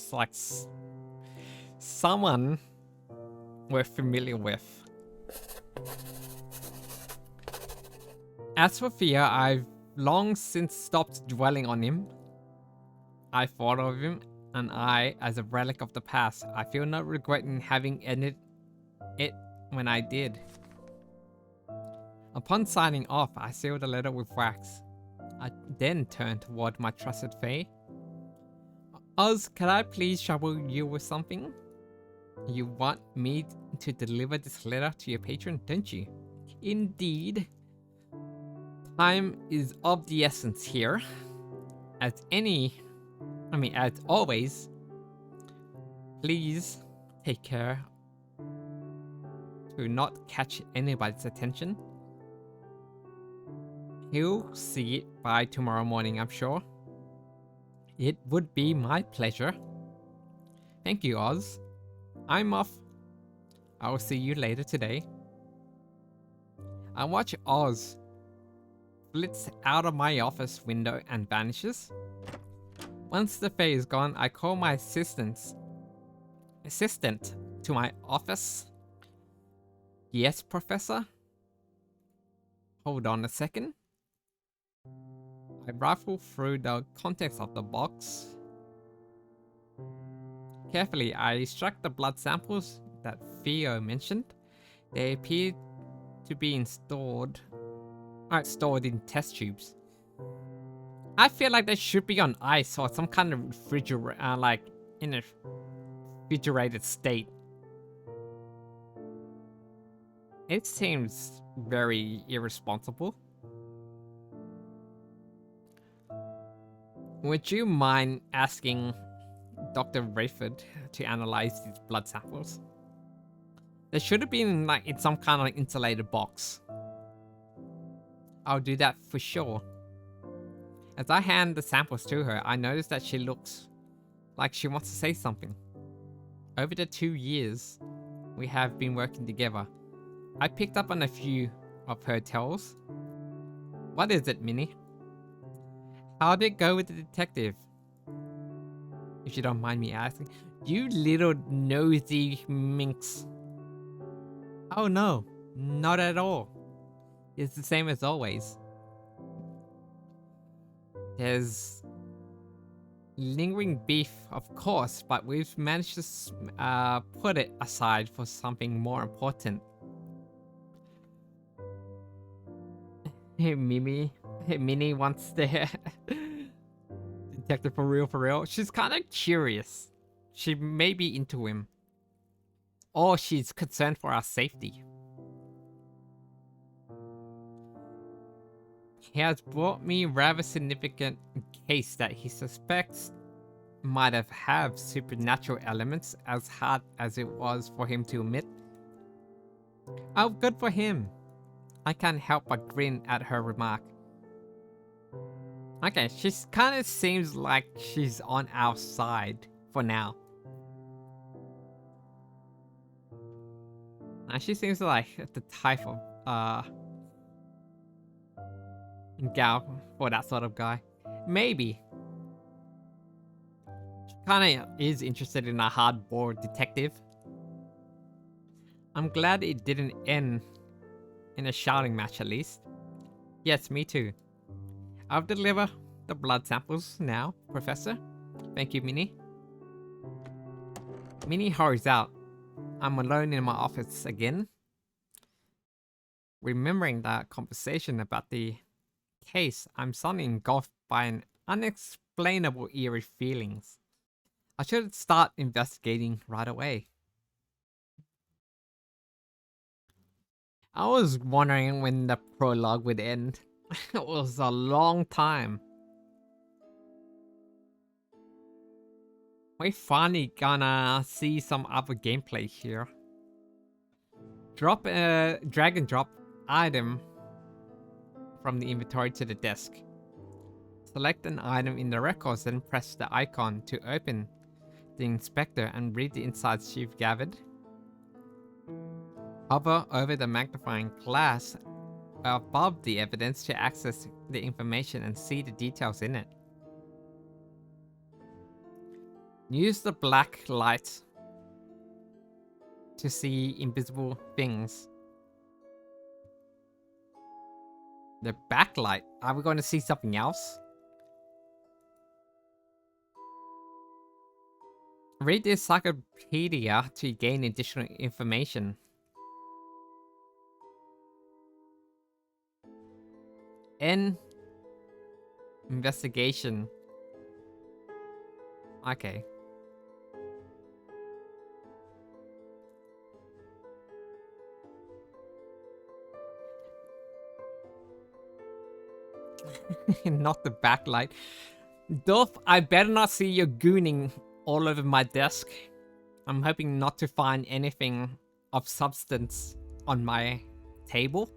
someone we're familiar with. As for Thea, I've long since stopped dwelling on him. I thought of him, and as a relic of the past, I feel no regret in having ended it when I did. Upon signing off, I sealed the letter with wax. I then turned toward my trusted Fae. Oz, can I please trouble you with something? You want me to deliver this letter to your patron, don't you? Indeed. Time is of the essence here. As always, please take care to not catch anybody's attention. He'll see it by tomorrow morning, I'm sure. It would be my pleasure. Thank you, Oz. I'm off. I will see you later today. I watch Oz flits out of my office window and vanishes. Once the Fae is gone, I call my assistant to my office. Yes, Professor? Hold on a second. I rifle through the contents of the box. Carefully, I extract the blood samples that Theo mentioned. They appear to be stored in test tubes. I feel like they should be on ice or some kind of in a refrigerated state. It seems very irresponsible. Would you mind asking Dr. Rayford to analyze these blood samples? They should have been in some kind of insulated box. I'll do that for sure. As I hand the samples to her, I notice that she looks like she wants to say something. Over the 2 years we have been working together, I picked up on a few of her tells. What is it, Minnie? How'd it go with the detective? If you don't mind me asking. You little nosy minx. Oh no, not at all. It's the same as always. There's lingering beef, of course, but we've managed to put it aside for something more important. Hey, Mimi. Hey, Minnie wants the detective for real. She's kind of curious. She may be into him. Or she's concerned for our safety. He has brought me a rather significant case that he suspects might have supernatural elements, as hard as it was for him to admit. Oh, good for him. I can't help but grin at her remark. Okay, she kind of seems like she's on our side for now. And she seems like the type of gal for that sort of guy. Maybe. She kind of is interested in a hardboiled detective. I'm glad it didn't end in a shouting match at least. Yes, me too. I'll deliver the blood samples now, Professor. Thank you, Minnie. Minnie hurries out. I'm alone in my office again. Remembering that conversation about the case, I'm suddenly engulfed by an unexplainable eerie feelings. I should start investigating right away. I was wondering when the prologue would end. It was a long time. We finally gonna see some other gameplay here. Drag and drop item from the inventory to the desk. Select an item in the records, then press the icon to open the inspector and read the insights you've gathered. Hover over the magnifying glass above the evidence to access the information and see the details in it. Use the black light to see invisible things. The backlight? Are we going to see something else? Read the encyclopedia to gain additional information. End investigation. Okay. Not the backlight. Dolph, I better not see you gooning all over my desk. I'm hoping not to find anything of substance on my table.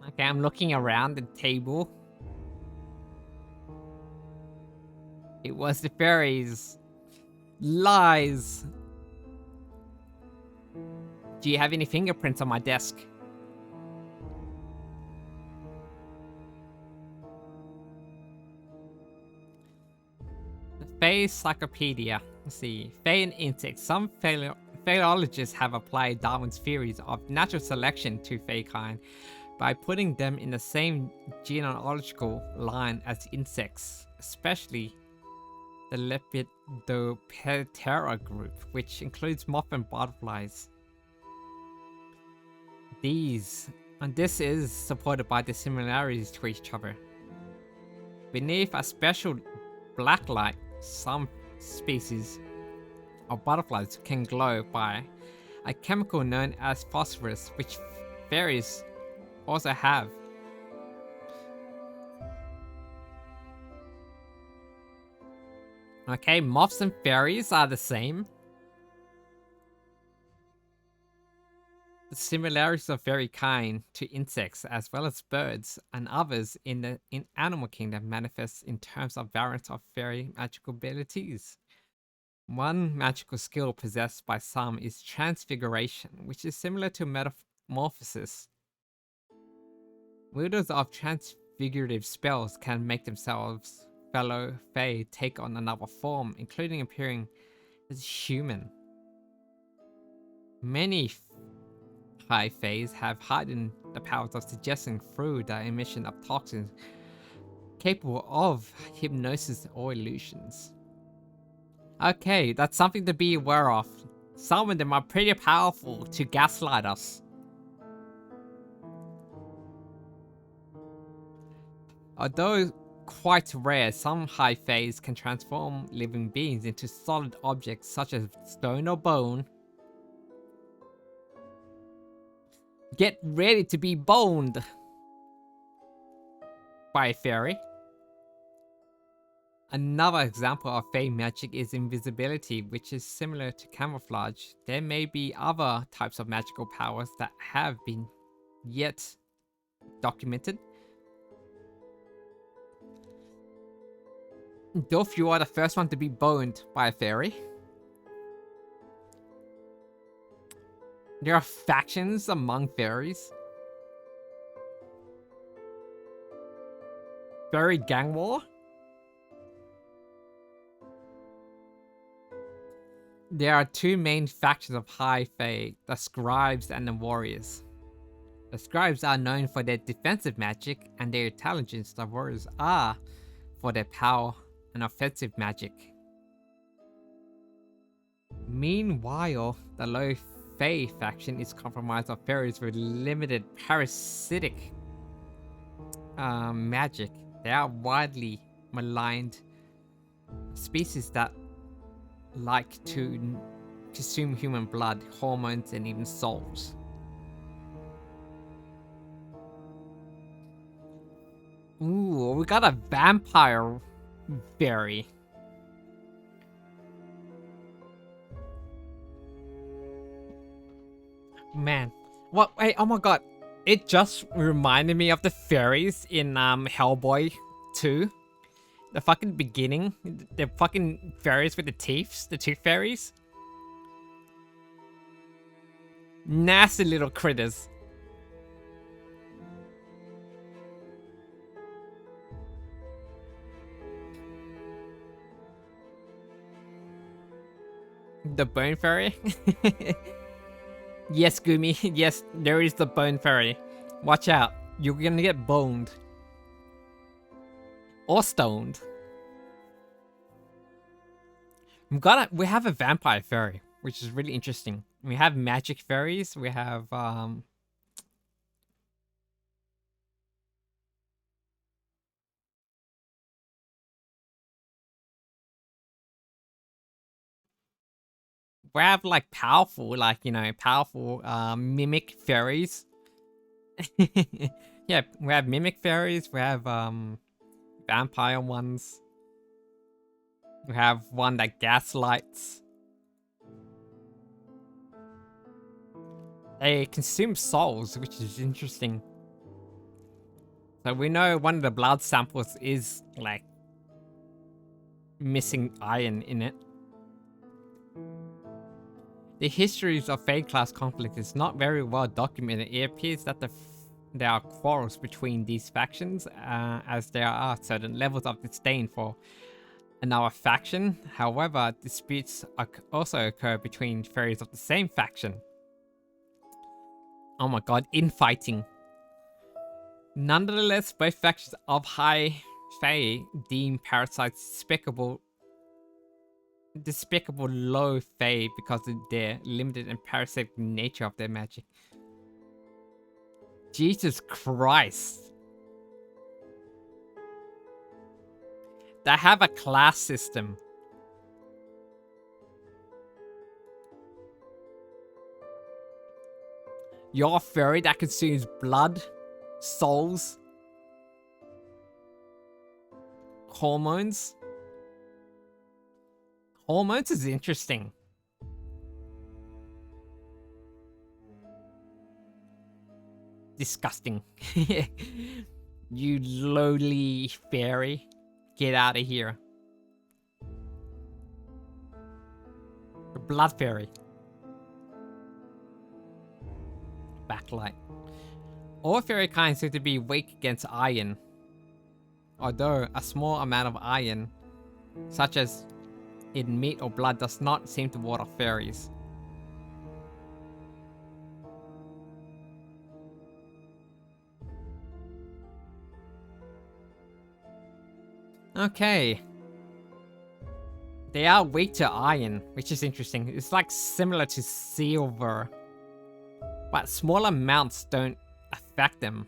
Okay, I'm looking around the table. It was the fairies. Lies. Do you have any fingerprints on my desk? The Fae Cyclopedia. Let's see. Fae and insects. Some Phaeologists have applied Darwin's theories of natural selection to Fae kind by putting them in the same genealogical line as insects, especially the Lepidoptera group, which includes moth and butterflies. This is supported by the similarities to each other. Beneath a special black light, some species of butterflies can glow by a chemical known as phosphorus, which fairies also have. Okay, moths and fairies are the same. The similarities are very kind to insects as well as birds and others in the animal kingdom manifests in terms of variants of fairy magical abilities. One magical skill possessed by some is transfiguration, which is similar to metamorphosis. Wielders of transfigurative spells can make themselves fellow fae take on another form, including appearing as human. Many high faes have hardened the powers of suggesting through the emission of toxins capable of hypnosis or illusions. Okay, that's something to be aware of. Some of them are pretty powerful to gaslight us. Although quite rare, some high faes can transform living beings into solid objects such as stone or bone. Get ready to be boned by a fairy. Another example of fae magic is invisibility, which is similar to camouflage. There may be other types of magical powers that have been yet documented. Dolph, you are the first one to be boned by a fairy. There are factions among fairies. Fairy gang war? There are two main factions of high fae, the scribes and the warriors. The scribes are known for their defensive magic and their intelligence. The warriors are for their power and offensive magic. Meanwhile, the low fae faction is comprised of fairies with limited parasitic magic. They are widely maligned species that like to consume human blood, hormones, and even souls. Ooh, we got a vampire fairy. Man, what? Wait, oh my god! It just reminded me of the fairies in Hellboy 2. The fucking beginning, the fucking fairies with the teeth, the tooth fairies. Nasty little critters. The bone fairy? Yes, Gumi. Yes, there is the bone fairy. Watch out. You're gonna get boned. Or stoned. We have a vampire fairy, which is really interesting. We have magic fairies. We have we have like powerful, like, you know, powerful mimic fairies. Yeah, we have mimic fairies, we have vampire ones. We have one that gaslights. They consume souls, which is interesting. So we know one of the blood samples is like missing iron in it. The histories of Fade class conflict is not very well documented. It appears that there are quarrels between these factions, as there are certain levels of disdain for another faction. However, disputes also occur between fairies of the same faction. Oh my god, infighting. Nonetheless, both factions of High Fae deem parasites despicable low Fae because of their limited and parasitic nature of their magic. Jesus Christ. They have a class system. You're a fairy that consumes blood, souls, hormones. Hormones is interesting. Disgusting. You lowly fairy. Get out of here. Blood fairy. Backlight. All fairy kinds seem to be weak against iron. Although a small amount of iron, such as in meat or blood, does not seem to ward off fairies. Okay. They are weak to iron, which is interesting. It's like similar to silver. But small amounts don't affect them.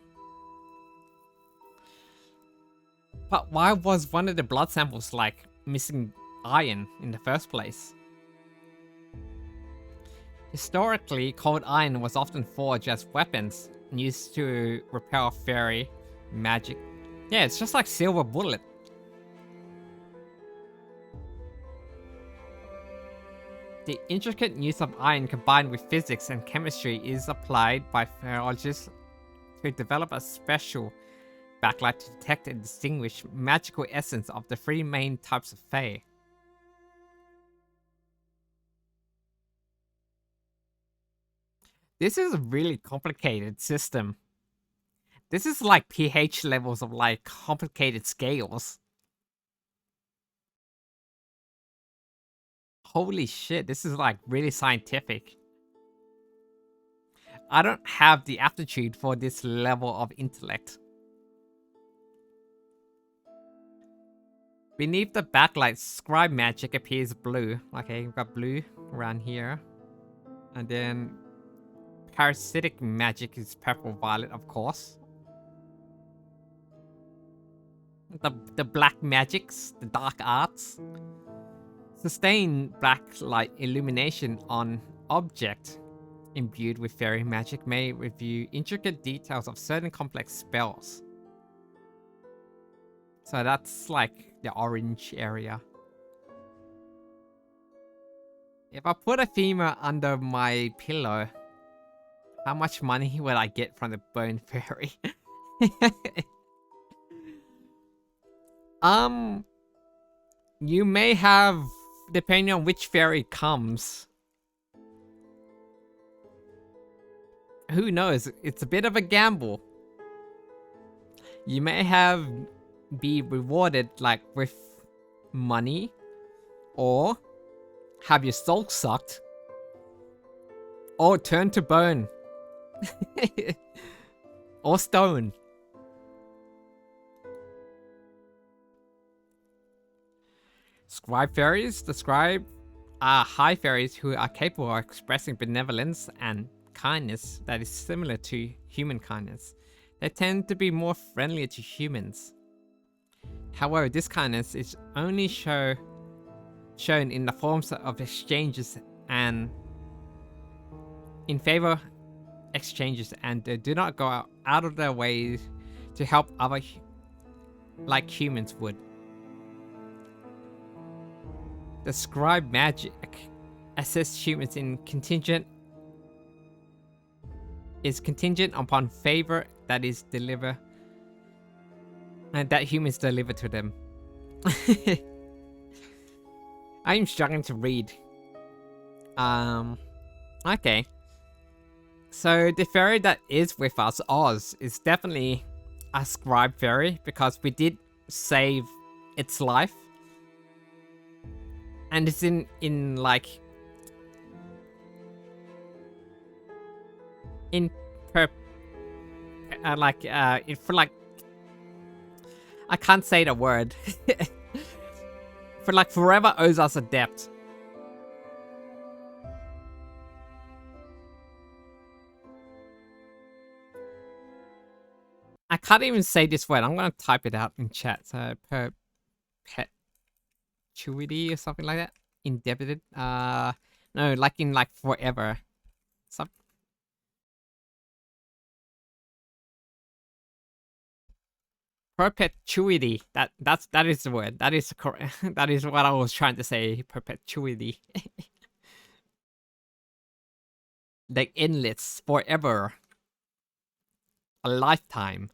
But why was one of the blood samples like missing iron in the first place? Historically, cold iron was often forged as weapons and used to repel fairy magic. Yeah, it's just like silver bullet. The intricate use of iron combined with physics and chemistry is applied by phaeologists to develop a special backlight to detect and distinguish magical essence of the three main types of Fae. This is a really complicated system. This is like pH levels of like complicated scales. Holy shit, this is like really scientific. I don't have the aptitude for this level of intellect. Beneath the backlight, scribe magic appears blue. Okay, we've got blue around here. And then parasitic magic is purple violet, of course. The black magics, the dark arts. Sustained black light illumination on object imbued with fairy magic may reveal intricate details of certain complex spells. So that's like the orange area. If I put a femur under my pillow, how much money will I get from the bone fairy? You may have, depending on which fairy comes. Who knows? It's a bit of a gamble. You may have be rewarded like with money, or have your soul sucked, or turn to bone, or stone. Scribe fairies. The scribe are high fairies who are capable of expressing benevolence and kindness that is similar to human kindness. They tend to be more friendly to humans. However, this kindness is only shown in the forms of exchanges and in favor exchanges, and they do not go out of their way to help other like humans would. The scribe magic assists humans in contingent upon favor that is deliver and that humans deliver to them. I am struggling to read. Okay. So the fairy that is with us, Oz, is definitely a scribe fairy because we did save its life. And it's in like in per for like I can't say the word. For like forever owes us a debt. I can't even say this word. I'm gonna type it out in chat. So perpetuity or something like that. Indebted. No, like in like forever. Some perpetuity. That is the word. That is correct. That is what I was trying to say. Perpetuity. Like endless, forever, a lifetime.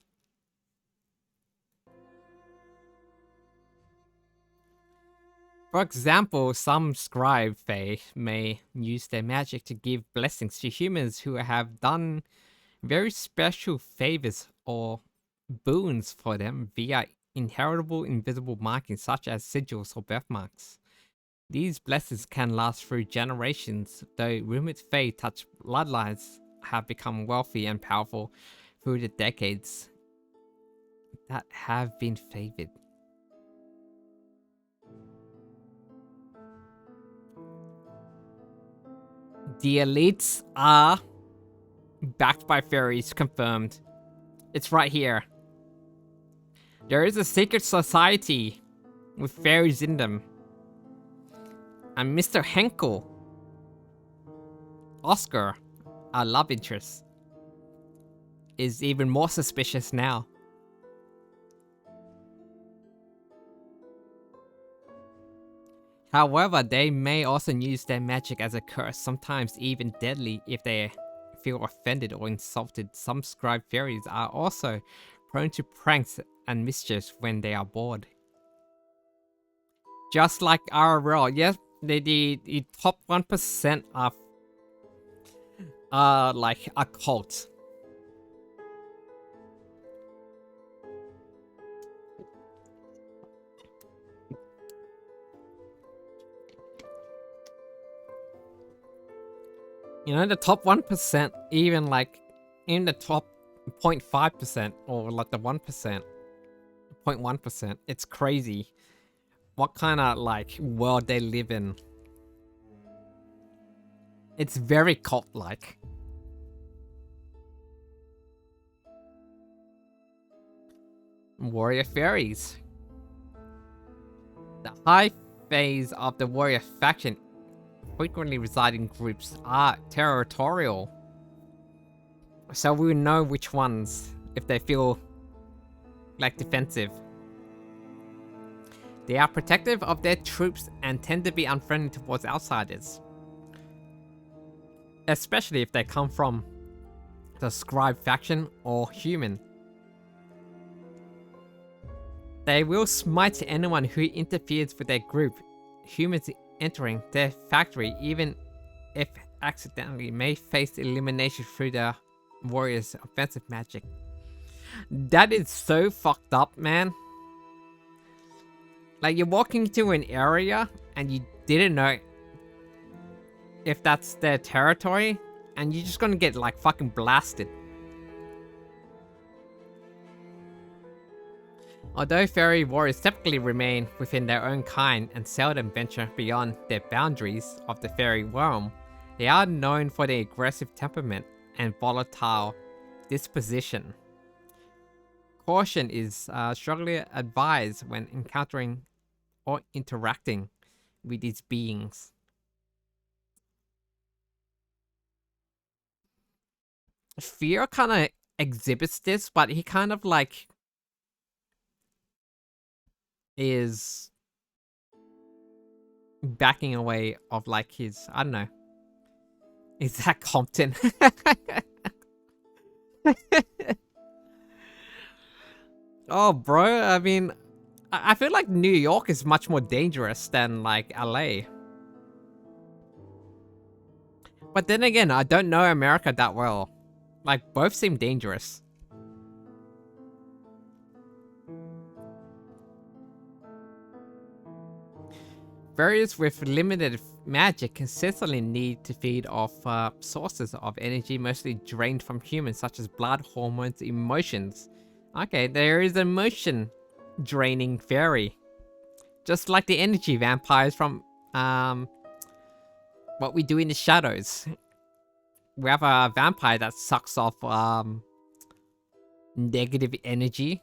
For example, some scribe fae may use their magic to give blessings to humans who have done very special favors or boons for them via inheritable invisible markings such as sigils or birthmarks. These blessings can last through generations, though rumored fae touch bloodlines have become wealthy and powerful through the decades that have been favored. The elites are backed by fairies, confirmed. It's right here. There is a secret society with fairies in them. And Mr. Henkel, Oscar, our love interest, is even more suspicious now. However, they may also use their magic as a curse, sometimes even deadly if they feel offended or insulted. Some scribe fairies are also prone to pranks and mischief when they are bored. Just like RRL, yes, the top 1% are like a cult. You know, the top 1%, even like in the top 0.5% or like the 1%, 0.1%, it's crazy what kind of like world they live in. It's very cult-like. Warrior fairies. The high phase of the warrior faction frequently reside in groups are territorial. So we know which ones if they feel like defensive. They are protective of their troops and tend to be unfriendly towards outsiders. Especially if they come from the scribe faction or human. They will smite anyone who interferes with their group. Humans entering their factory, even if accidentally, may face elimination through the warrior's offensive magic. That is so fucked up, man. Like, you're walking to an area and you didn't know if that's their territory, and you're just gonna get like fucking blasted. Although fairy warriors typically remain within their own kind and seldom venture beyond their boundaries of the fairy realm, they are known for their aggressive temperament and volatile disposition. Caution is strongly advised when encountering or interacting with these beings. Fear kind of exhibits this, but he kind of like is backing away of like his, I don't know. Is that Compton? Oh, bro, I mean, I feel like New York is much more dangerous than like LA. But then again, I don't know America that well. Like, both seem dangerous. Fairies with limited magic consistently need to feed off sources of energy mostly drained from humans, such as blood, hormones, emotions. Okay, there is emotion draining fairy. Just like the energy vampires from what we do in the shadows. We have a vampire that sucks off negative energy.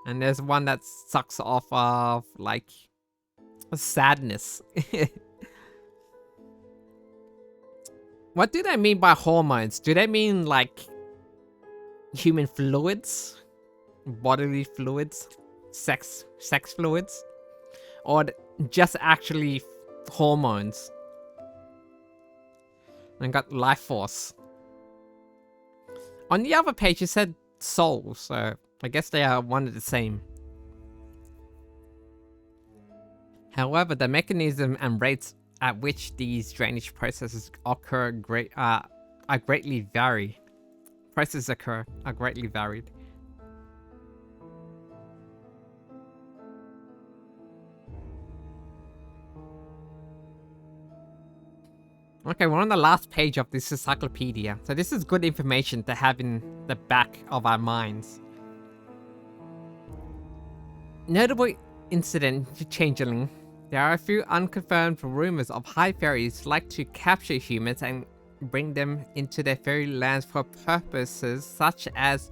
And there's one that sucks off of like sadness. What do they mean by hormones? Do they mean like human fluids? Bodily fluids? Sex fluids? Or just actually hormones? And got life force. On the other page it said soul, so I guess they are one and the same. However, the mechanism and rates at which these drainage processes occur are greatly varied. Processes occur are greatly varied. Okay, we're on the last page of this encyclopedia, so this is good information to have in the back of our minds. Notable incident to changeling. There are a few unconfirmed rumors of high fairies like to capture humans and bring them into their fairy lands for purposes such as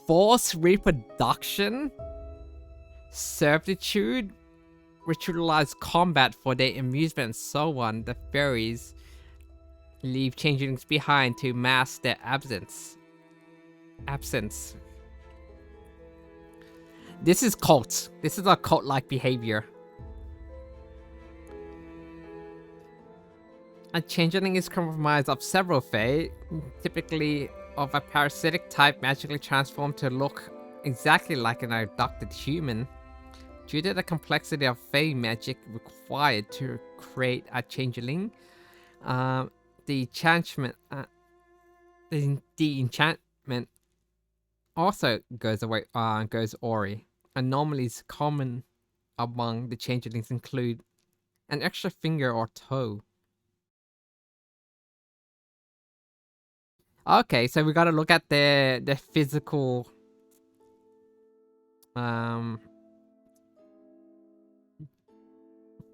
forced reproduction, servitude, ritualized combat for their amusement, and so on. The fairies leave changelings behind to mask their absence. This is cult. This is a cult-like behavior. A changeling is comprised of several fae, typically of a parasitic type magically transformed to look exactly like an abducted human. Due to the complexity of fae magic required to create a changeling, the enchantment also goes awry. Anomalies common among the changelings include an extra finger or toe. Okay, so we gotta look at the physical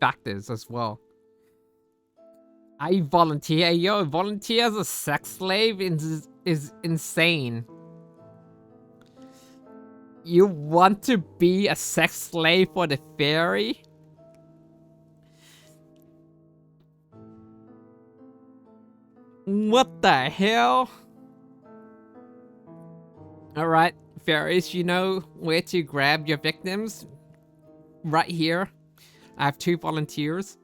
factors as well. I volunteer. Yo, volunteer as a sex slave is insane. You want to be a sex slave for the fairy? What the hell? Alright, fairies, you know where to grab your victims? Right here. I have 2 volunteers.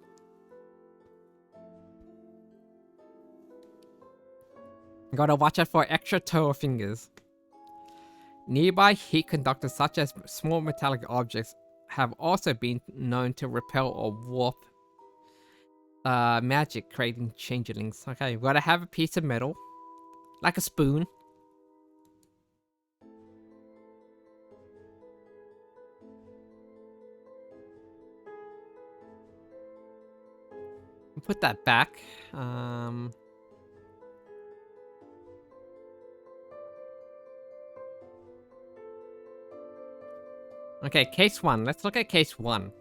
Gotta watch out for extra toe fingers. Nearby heat conductors such as small metallic objects have also been known to repel or warp magic, creating changelings. Okay, we gotta have a piece of metal. Like a spoon. Put that back. Okay, case 1. Let's look at case 1.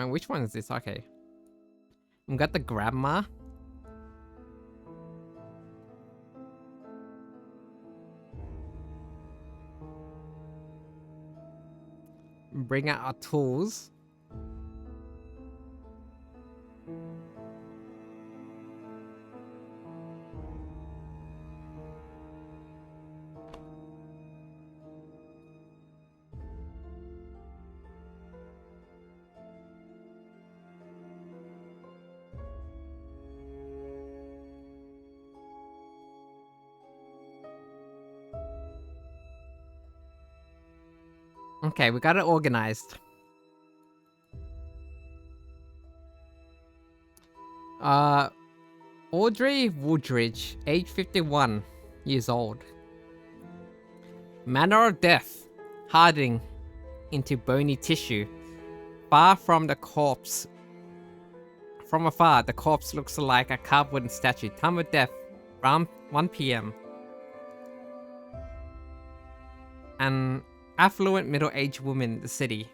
Which one is this? Okay. We got the grandma. bring out our tools. Okay, we got it organized. Audrey Woodridge, age 51 years old. Manner of death, hardening into bony tissue. Far from the corpse. From afar, the corpse looks like a carved wooden statue. Time of death, around 1 p.m. An affluent middle-aged woman in the city.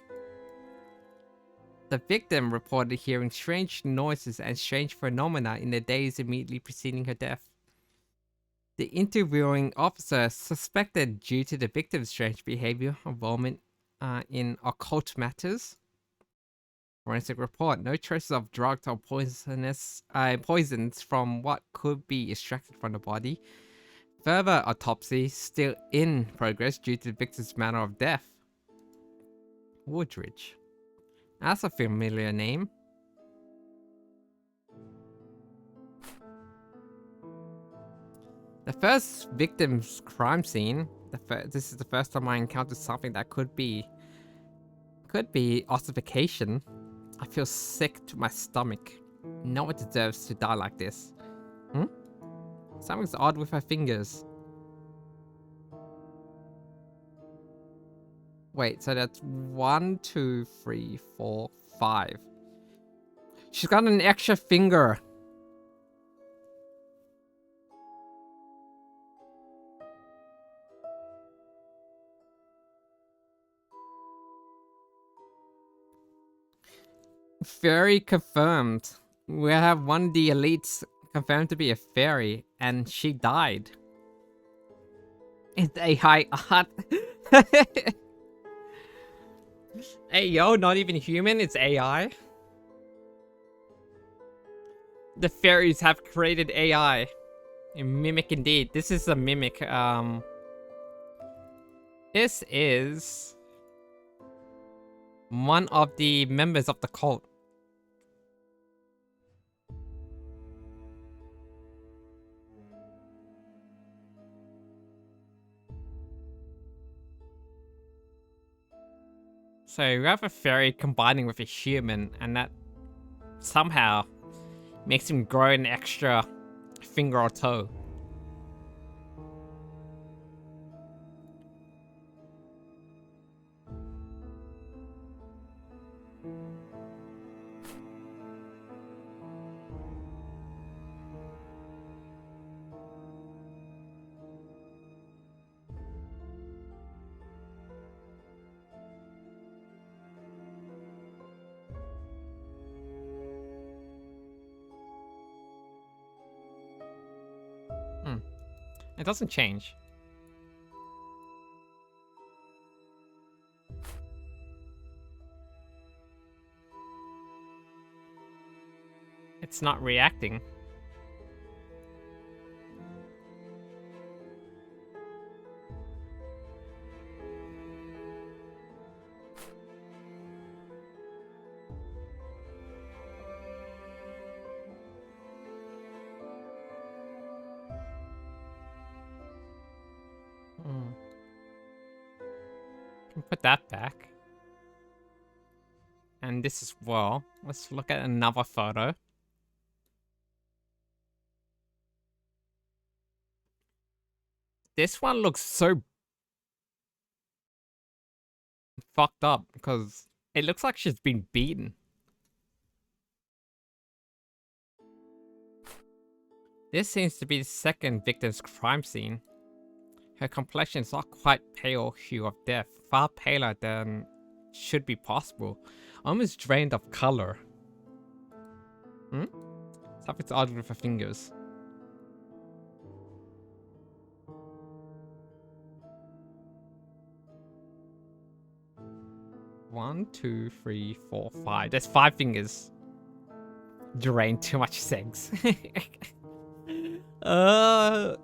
The victim reported hearing strange noises and strange phenomena in the days immediately preceding her death. The interviewing officer suspected, due to the victim's strange behavior, involvement in occult matters. Forensic report: no traces of drugs or poisons from what could be extracted from the body. Further autopsy still in progress due to the victim's manner of death. Woodridge. That's a familiar name. The first victim's crime scene. This is the first time I encountered something that could be ossification. I feel sick to my stomach. No one deserves to die like this. Something's odd with her fingers. Wait, so that's 1, 2, 3, 4, 5. She's got an extra finger. Fairy confirmed. We have one of the elites confirmed to be a fairy, and she died. It's AI art. Hey yo, not even human, it's AI. The fairies have created AI. A mimic indeed. This is a mimic. This is one of the members of the cult. So you have a fairy combining with a human, and that somehow makes him grow an extra finger or toe. It doesn't change. It's not reacting. Put that back. And this as well. Let's look at another photo. This one looks so fucked up because it looks like she's been beaten. This seems to be the second victim's crime scene. Her complexion is not quite pale hue of death, far paler than should be possible, almost drained of color. Something's odd with her fingers. 1, 2, 3, 4, 5. There's 5 fingers. Drain too much segs. I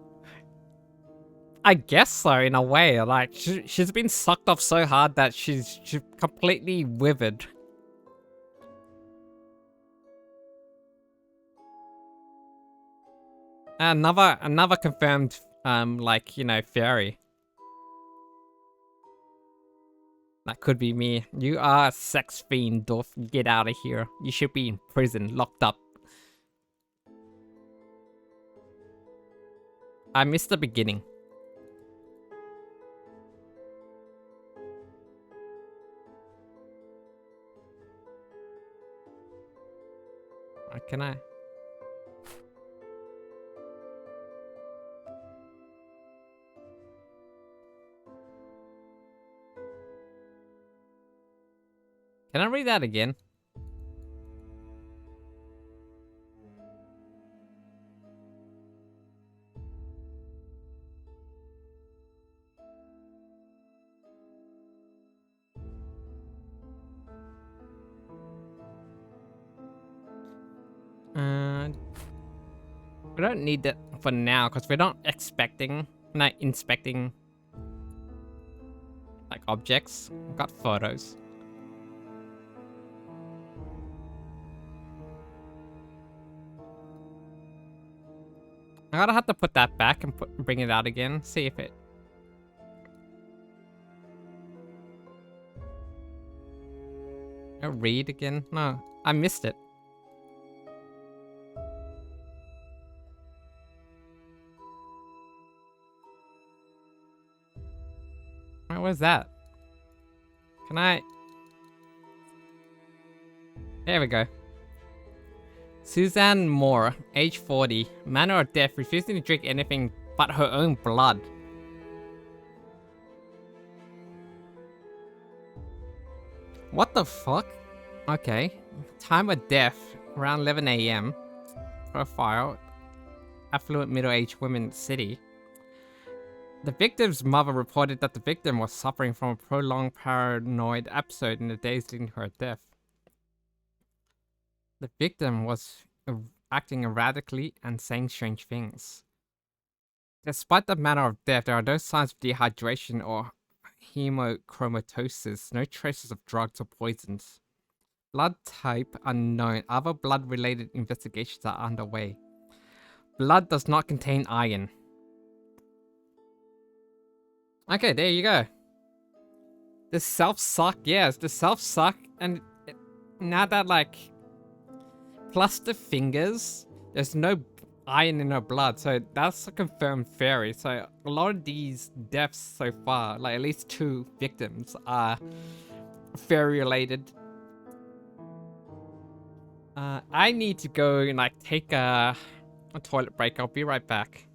guess so, in a way. Like, she's been sucked off so hard that she's completely withered. Another confirmed, like, you know, fairy. That could be me. You are a sex fiend, Dorf. Get out of here. You should be in prison, locked up. I missed the beginning. Can I? Can I read that again? We don't need that for now because we're not inspecting like objects. We've got photos. I'm gonna have to put that back and bring it out again. See if it. Read again? No, I missed it. Where's that? Can I? There we go. Suzanne Moore, age 40, manner of death, refusing to drink anything but her own blood. What the fuck? Okay. Time of death, around 11 AM. Profile, affluent middle-aged women city. The victim's mother reported that the victim was suffering from a prolonged paranoid episode in the days leading to her death. The victim was acting erratically and saying strange things. Despite the manner of death, there are no signs of dehydration or hemochromatosis, no traces of drugs or poisons. Blood type unknown. Other blood-related investigations are underway. Blood does not contain iron. Okay, there you go. The self-suck, yes, the self-suck, and now that, like, plus the fingers, there's no iron in her blood, so that's a confirmed fairy. So a lot of these deaths so far, like at least 2 victims, are fairy-related. I need to go and, like, take a toilet break. I'll be right back.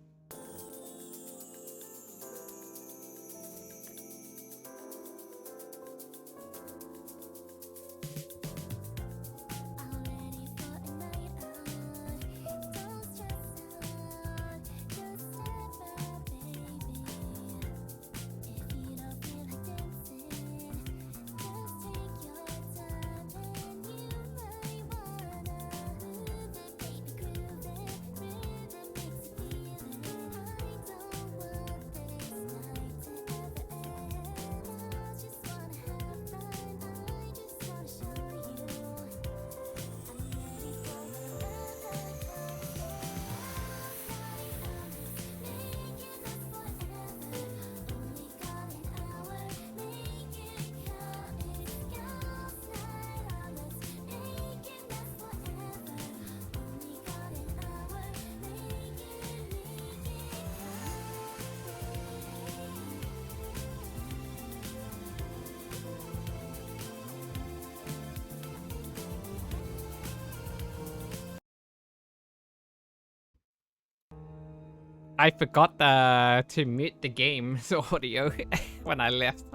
I forgot to mute the game's audio when I left.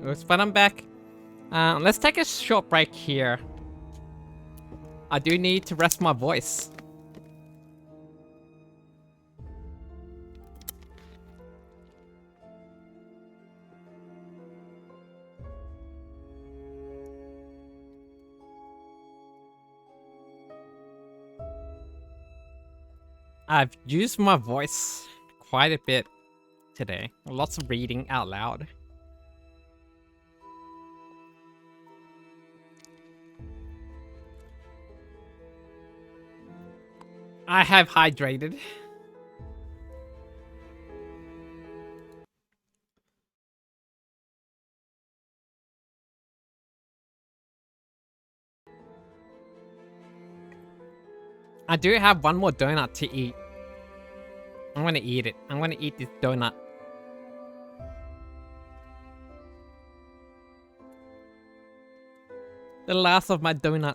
Oops, but I'm back. Let's take a short break here. I do need to rest my voice. I've used my voice quite a bit today. Lots of reading out loud. I have hydrated. I do have one more donut to eat. I'm gonna eat it. I'm gonna eat this donut. The last of my donut.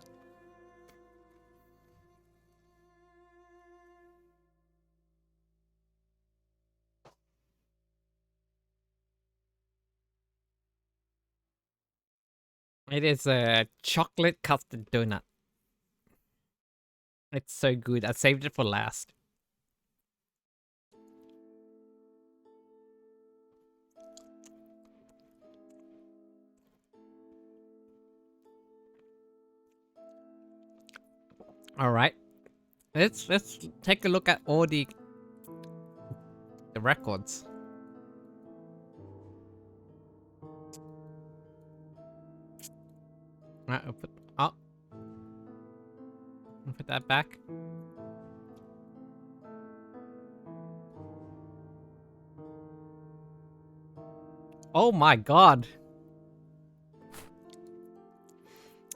It is a chocolate custard donut. It's so good. I saved it for last. All right. Let's take a look at all the records. Right, I'll put that back. Oh my god.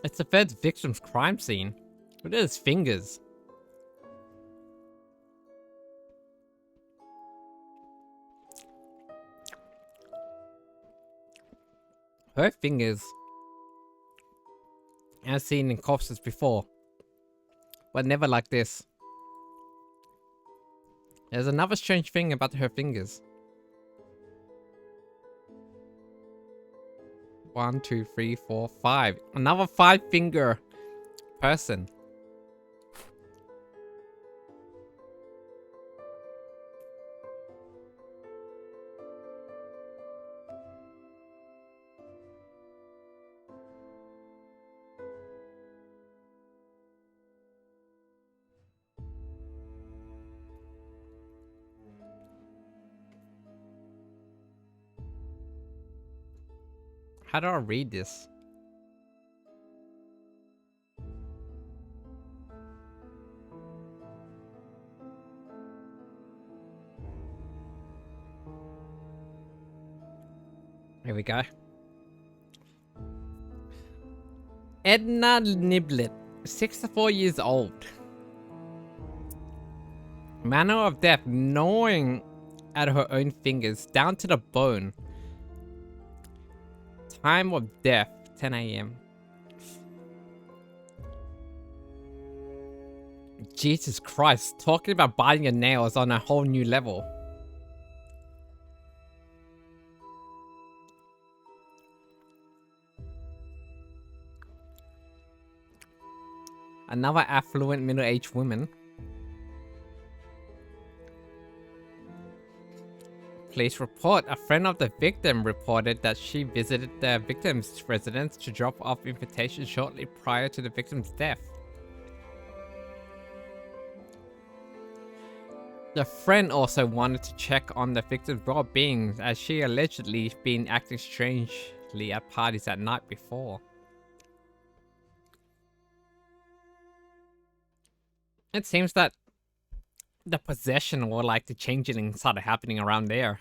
It's the first victim's crime scene. Look at his fingers. Her fingers. I've seen in corpses before. But never like this. There's another strange thing about her fingers. 1, 2, 3, 4, 5. Another 5-finger person. How do I read this? Here we go. Edna Niblet, 64 years old. Manner of death, gnawing at her own fingers, down to the bone. Time of death, 10 a.m. Jesus Christ, talking about biting your nails on a whole new level. Another affluent middle-aged woman. Police report. A friend of the victim reported that she visited the victim's residence to drop off invitations shortly prior to the victim's death. The friend also wanted to check on the victim's well-being, as she allegedly been acting strangely at parties at night before. It seems that the possession or like the changeling started happening around there.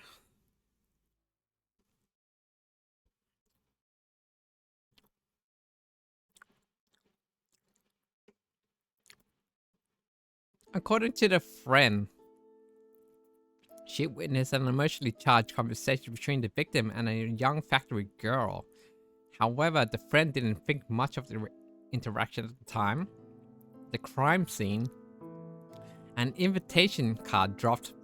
According to the friend, she witnessed an emotionally charged conversation between the victim and a young factory girl. However, the friend didn't think much of the interaction at the time. The crime scene, an invitation card dropped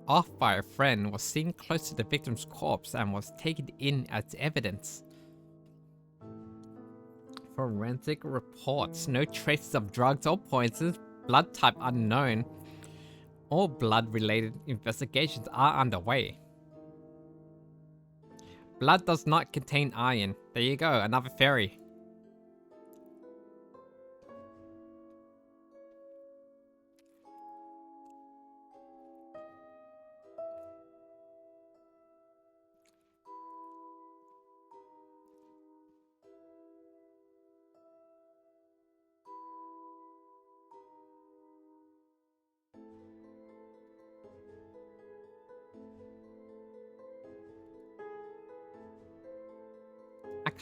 off by a friend was seen close to the victim's corpse and was taken in as evidence. Forensic reports. No traces of drugs or poisons. Blood type unknown. All blood-related investigations are underway. Blood does not contain iron. There you go, another fairy.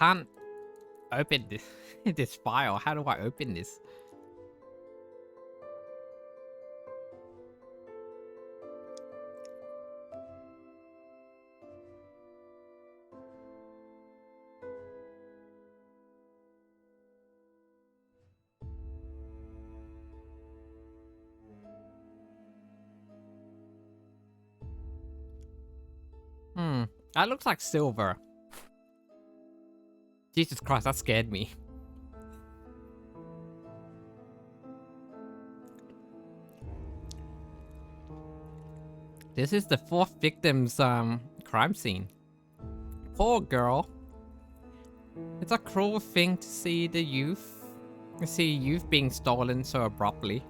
can't open this this file. How do I open this? That looks like silver. Jesus Christ, that scared me. This is the 4th victim's crime scene. Poor girl. It's a cruel thing to see youth being stolen so abruptly.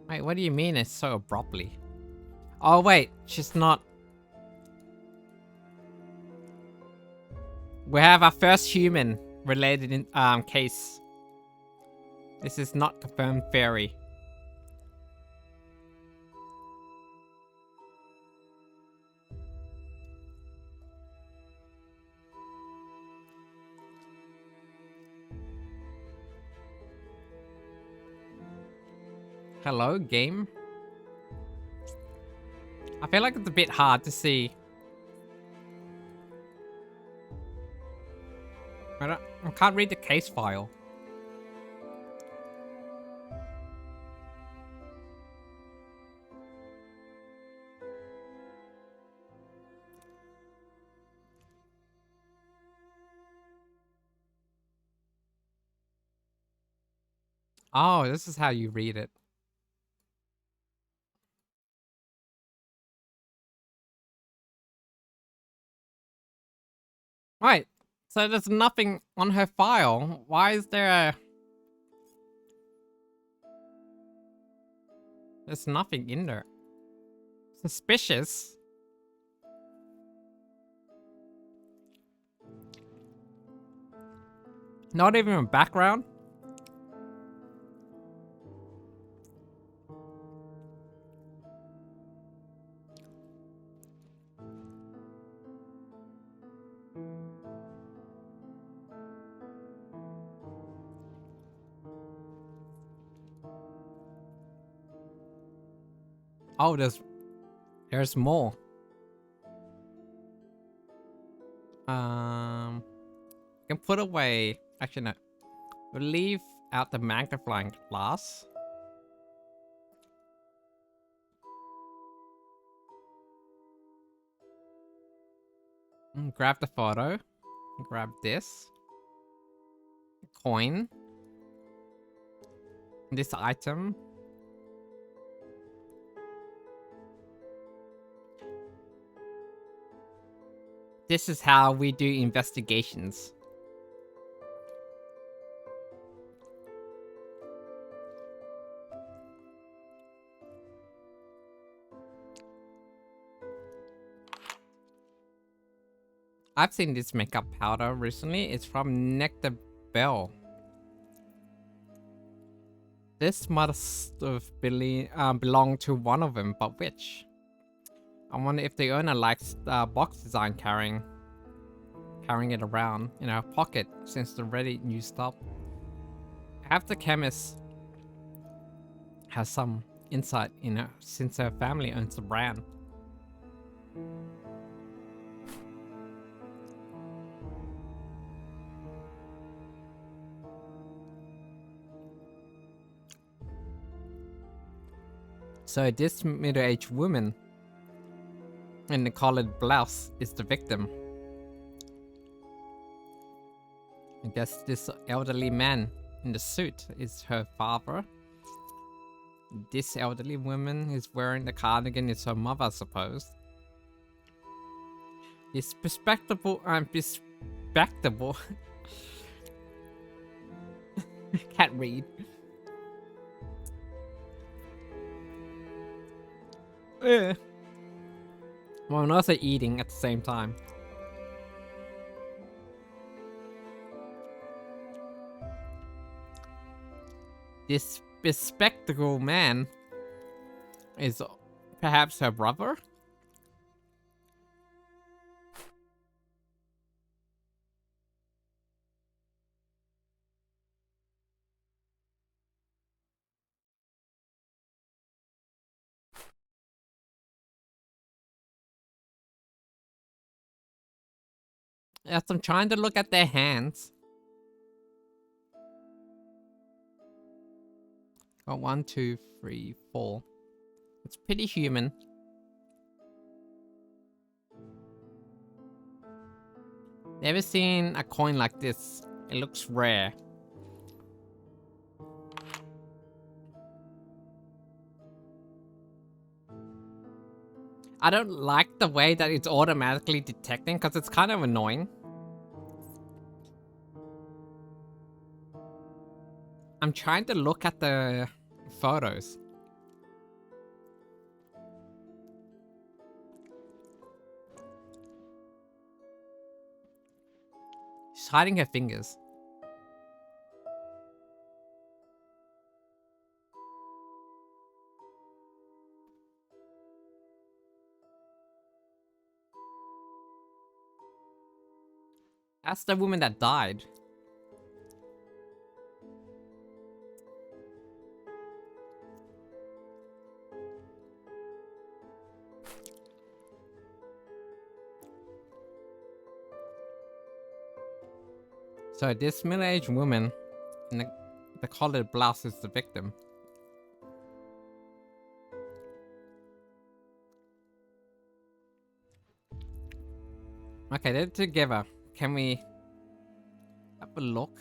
Wait, what do you mean it's so abruptly? Oh wait, she's not. We have our first human related in case. This is not confirmed fairy. Hello, game. I feel like it's a bit hard to see. I can't read the case file. Oh, this is how you read it. Right. So there's nothing on her file. Why is there a... There's nothing in there. Suspicious. Not even a background. Oh, there's more. You can put away. Actually, no. We'll leave out the magnifying glass. Grab the photo. Grab this. Coin. This item. This is how we do investigations. I've seen this makeup powder recently. It's from Nectar Bell. This must have belonged to one of them, but which? I wonder if the owner likes box design carrying it around in her pocket since the already used up. Perhaps the chemist has some insight in her since her family owns the brand. So this middle-aged woman in the collared blouse is the victim. I guess this elderly man in the suit is her father. This elderly woman is wearing the cardigan is her mother, I suppose. This bespectable can't read. Well, I'm also eating at the same time. This bespectacled man is perhaps her brother? Yes, I'm trying to look at their hands. Oh, 1, 2, 3, 4. It's pretty human. Never seen a coin like this. It looks rare. I don't like the way that it's automatically detecting because it's kind of annoying. I'm trying to look at the photos. She's hiding her fingers. That's the woman that died. So this middle-aged woman in the collared blouse is the victim. Okay, they're together. Can we have a look?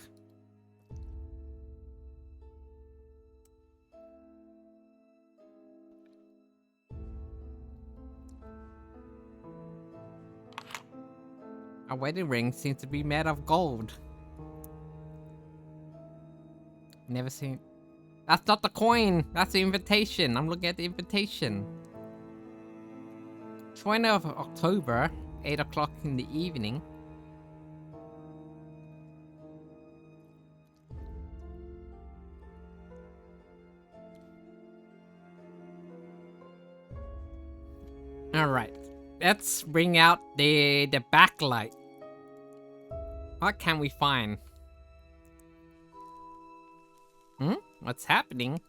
A wedding ring seems to be made of gold. Never seen... That's not the coin! That's the invitation! I'm looking at the invitation. 20th of October, 8 o'clock in the evening. Alright. Let's bring out the backlight. What can we find? Hmm? What's happening?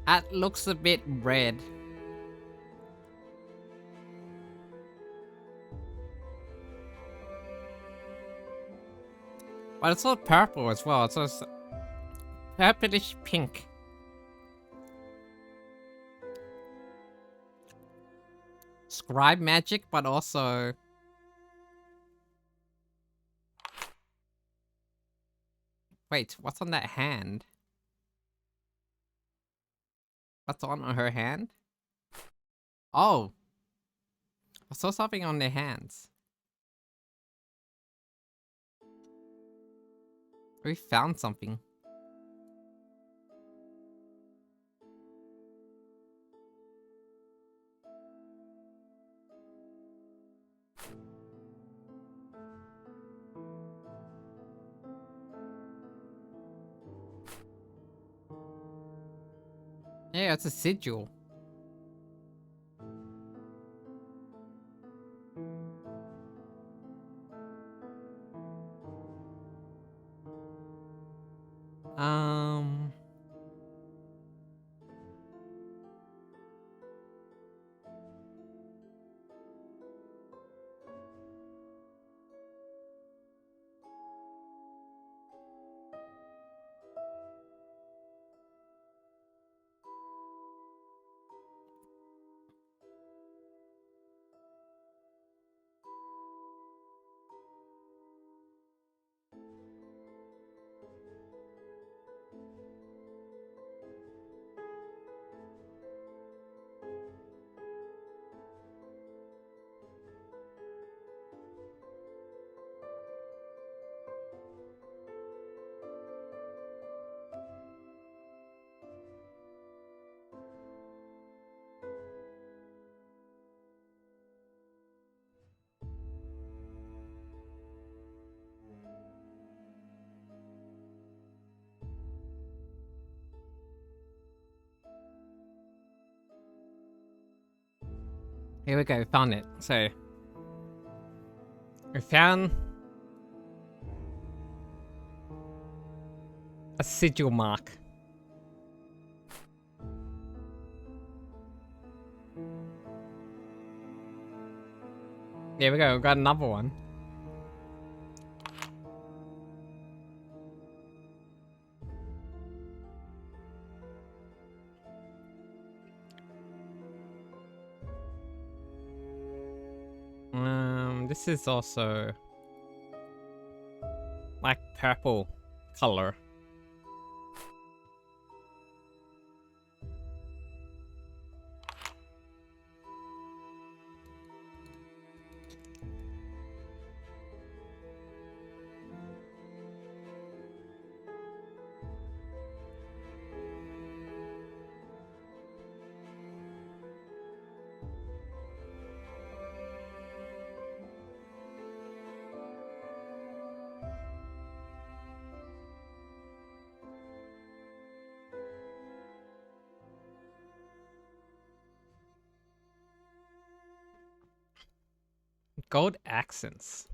That looks a bit red. But it's all purple as well. It's also purplish pink. Scribe magic, but also... Wait, what's on that hand? What's on her hand? Oh! I saw something on their hands. We found something. Yeah, it's a sigil. Um... Here we go, found it. So... we found... A sigil mark. There we go, we got another one. This is also like purple color. Gold accents.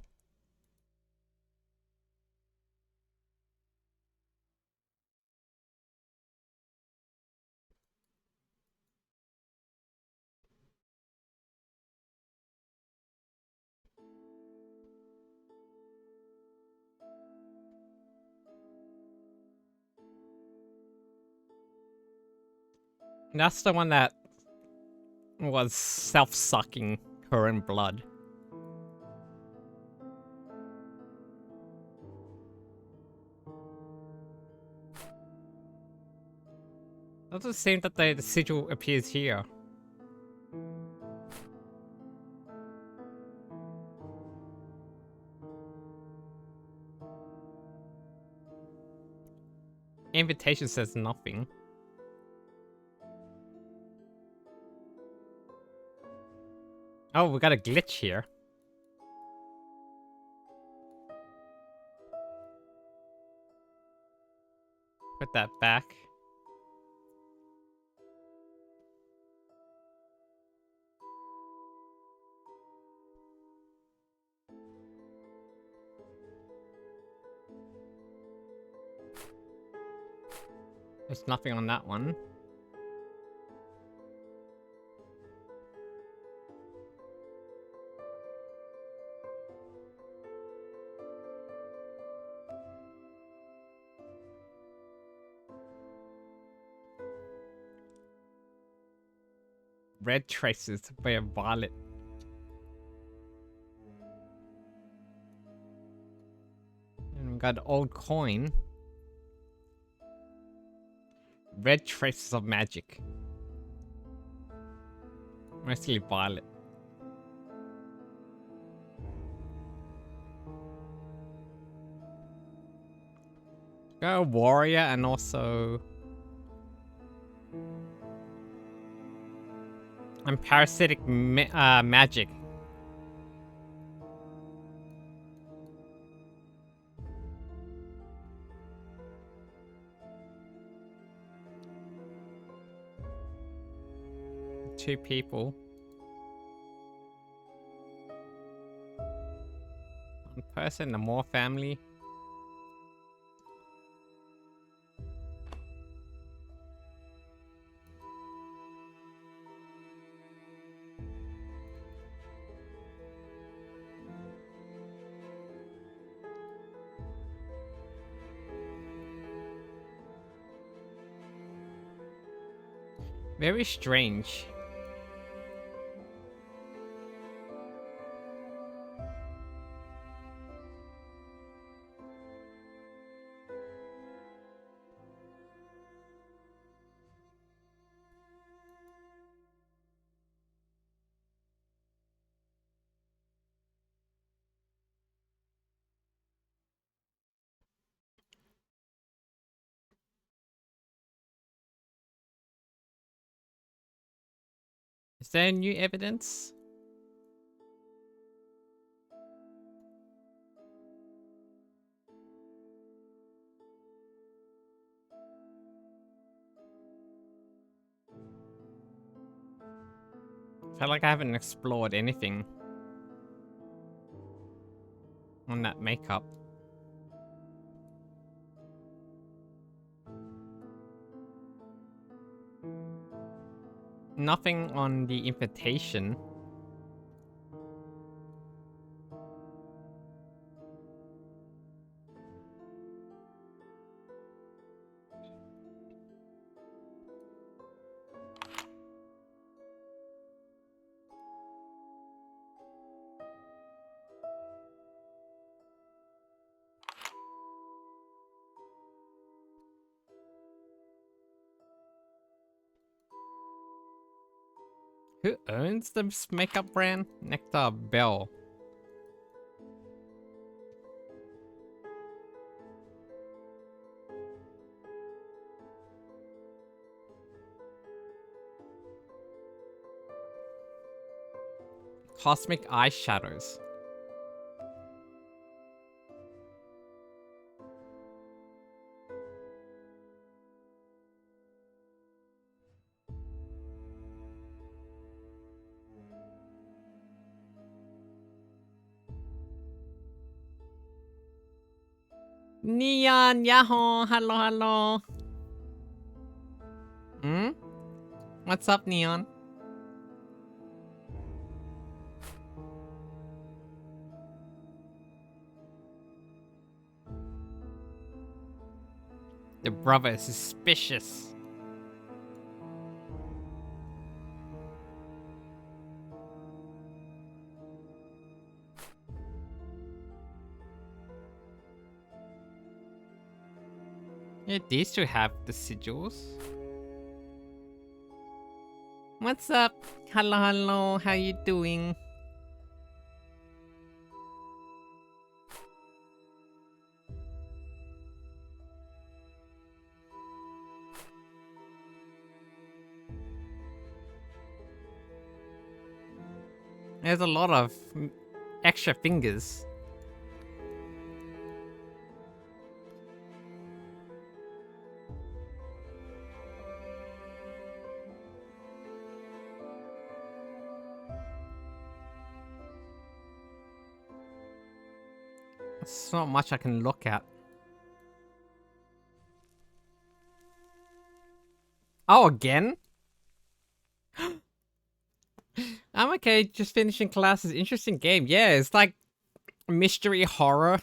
That's the one that was self-sucking her own blood. Doesn't seem that the sigil appears here. Invitation says nothing. Oh, we got a glitch here. Put that back. There's nothing on that one. Red traces by a violet. And we got an old coin. Red traces of magic. Mostly violet. Got a warrior and also... and parasitic magic. Two people. One person, the Moore family. Very strange. Is there new evidence? I feel like I haven't explored anything on that makeup. nothing on the invitation. Who owns this makeup brand? Nectar Bell. Cosmic eyeshadows. Neon, Yahoo, hello, hello. Hmm? What's up, Neon? The brother is suspicious. Yeah, these two have the sigils. What's up? Hello, hello. How you doing? There's a lot of extra fingers. There's not much I can look at. Oh, again? I'm okay, just finishing classes. Interesting game. Yeah, it's like mystery horror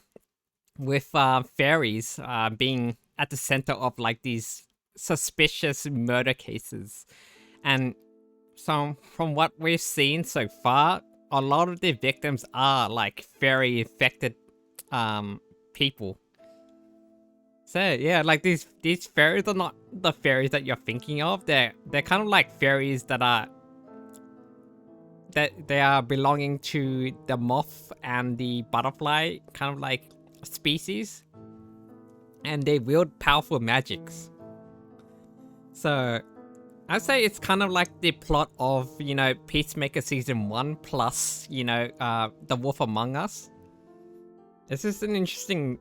with fairies being at the center of like these suspicious murder cases. And so from what we've seen so far, a lot of the victims are like fairy infected people. So yeah, like these fairies are not the fairies that you're thinking of. They're kind of like fairies that they are belonging to the moth and the butterfly kind of like species, and they wield powerful magics. So I'd say it's kind of like the plot of, you know, Peacemaker Season 1 plus, you know, The Wolf Among Us. This is an interesting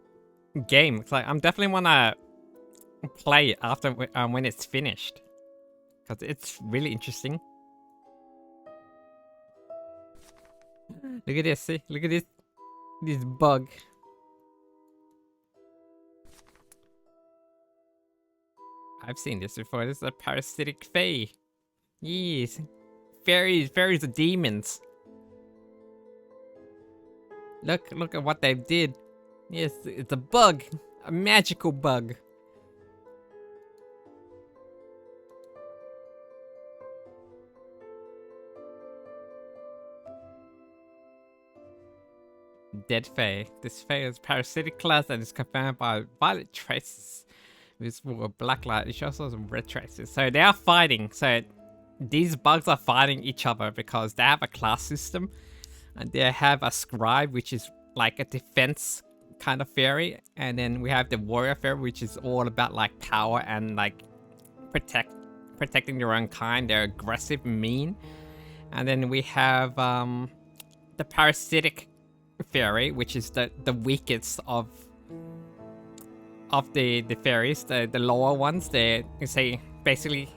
game. It's like I'm definitely wanna play it after when it's finished, because it's really interesting. Look at this, see? Look at this bug. I've seen this before. This is a parasitic fae. Yes. Fairies are demons. Look at what they did. Yes, it's a bug. A magical bug. Dead Fae. This Fae is parasitic class and is confirmed by violet traces. With a black light, it shows some red traces. So they are fighting. So these bugs are fighting each other because they have a class system. And they have a scribe, which is like a defense kind of fairy. And then we have the warrior fairy, which is all about like power and like protecting their own kind. They're aggressive and mean. And then we have the parasitic fairy, which is the weakest of the fairies, the lower ones. They say basically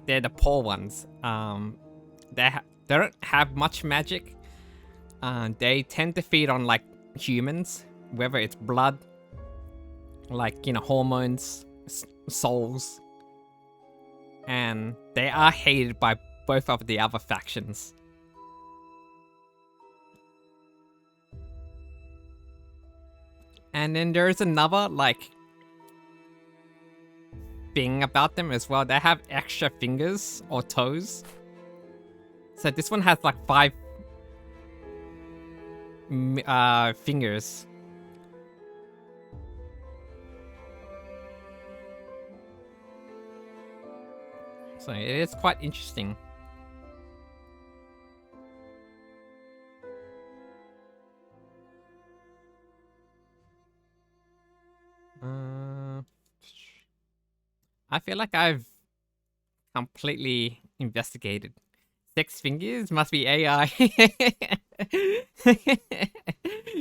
they're the poor ones. They don't have much magic. They tend to feed on like humans, whether it's blood, like, you know, hormones, souls. And they are hated by both of the other factions. And then there's another, like, thing about them as well. They have extra fingers or toes. So this one has like 5 fingers. So it is quite interesting. I feel like I've completely investigated. 6 fingers must be AI.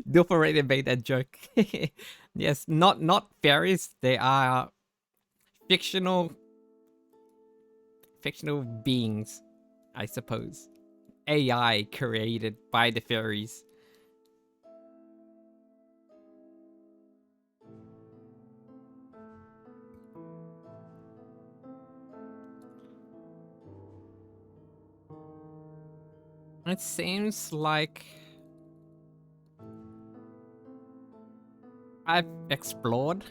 Dupe already made that joke. Yes, not fairies. They are fictional beings, I suppose. AI created by the fairies. It seems like I've explored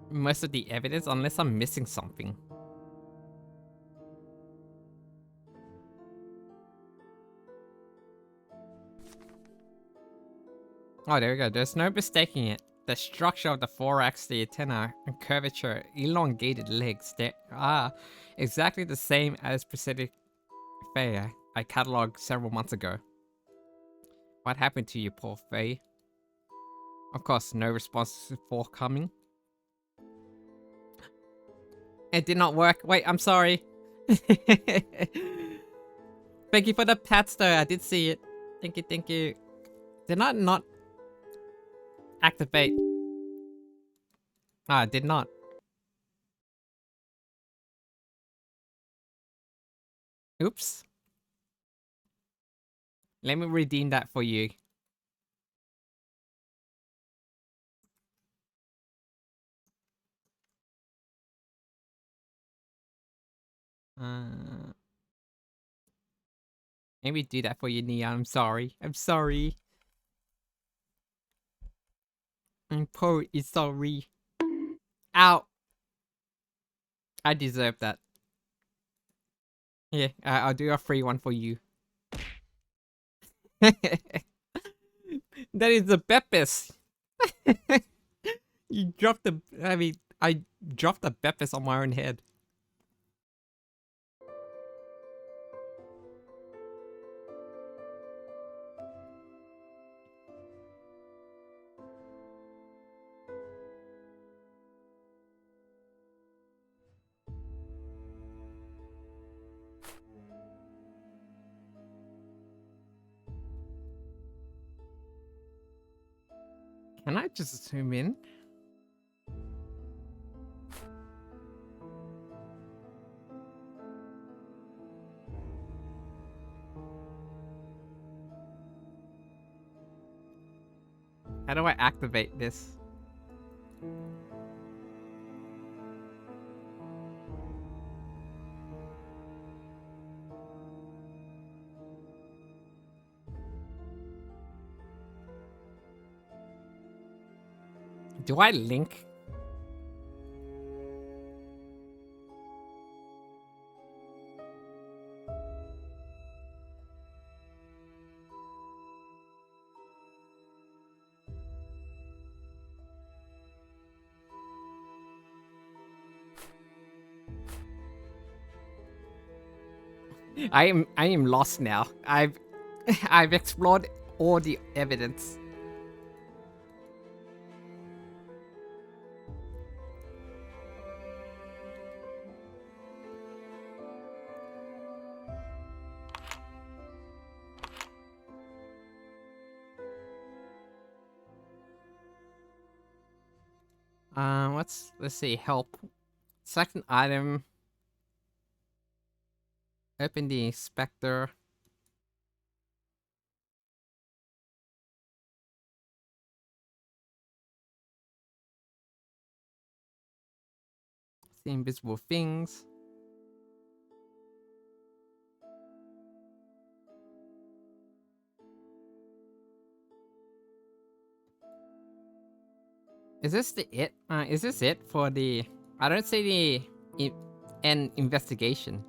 most of the evidence unless I'm missing something. Oh, there we go. There's no mistaking it. The structure of the thorax, the antenna, and curvature, elongated legs, they are exactly the same as prosthetic Fae I catalogued several months ago. What happened to you, poor Fae? Of course, no response forthcoming. It did not work. Wait, I'm sorry. Thank you for the pats though, I did see it. Thank you, thank you. Did I not activate? Ah, I did not. Oops. Let me redeem that for you. Maybe do that for you, Nia. I'm sorry. I'm sorry. I'm poor is sorry. Ow. I deserve that. Yeah, I'll do a free one for you. That is the Beppis. You dropped the... I dropped the Beppis on my own head. Can I just zoom in? How do I activate this? Do I link? I am lost now. I've explored all the evidence. Let's see, help. Select an item. Open the inspector. The invisible things. Is this the it? Is this it for the? I don't see the end investigation.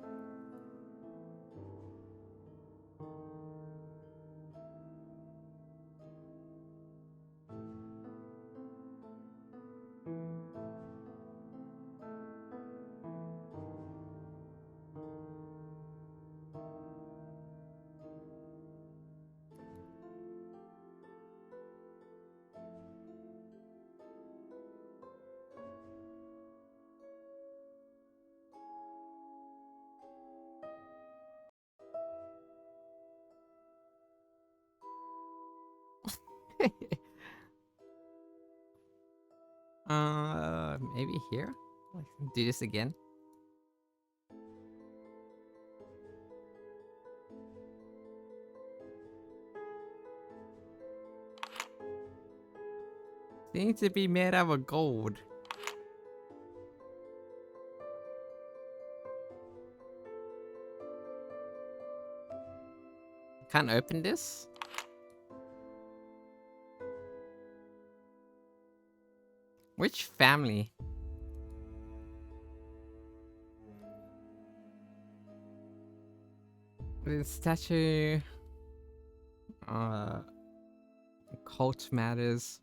Maybe here? Do this again? Seems to be made out of gold. Can't open this? Which family? The statue... Cult matters.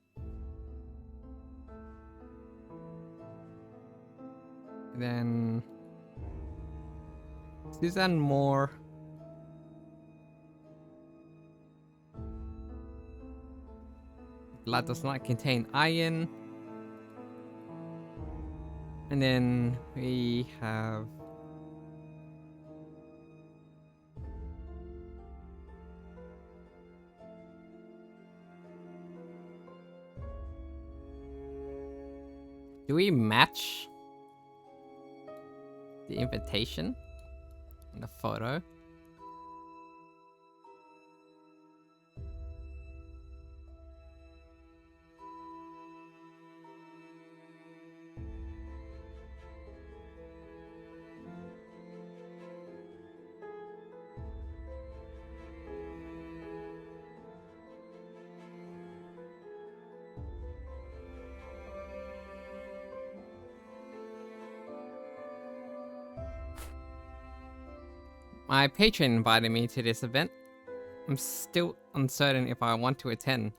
Then... Suzanne Moore. Blood does not contain iron. And then we have... Do we match the invitation in the photo? My patron invited me to this event. I'm still uncertain if I want to attend.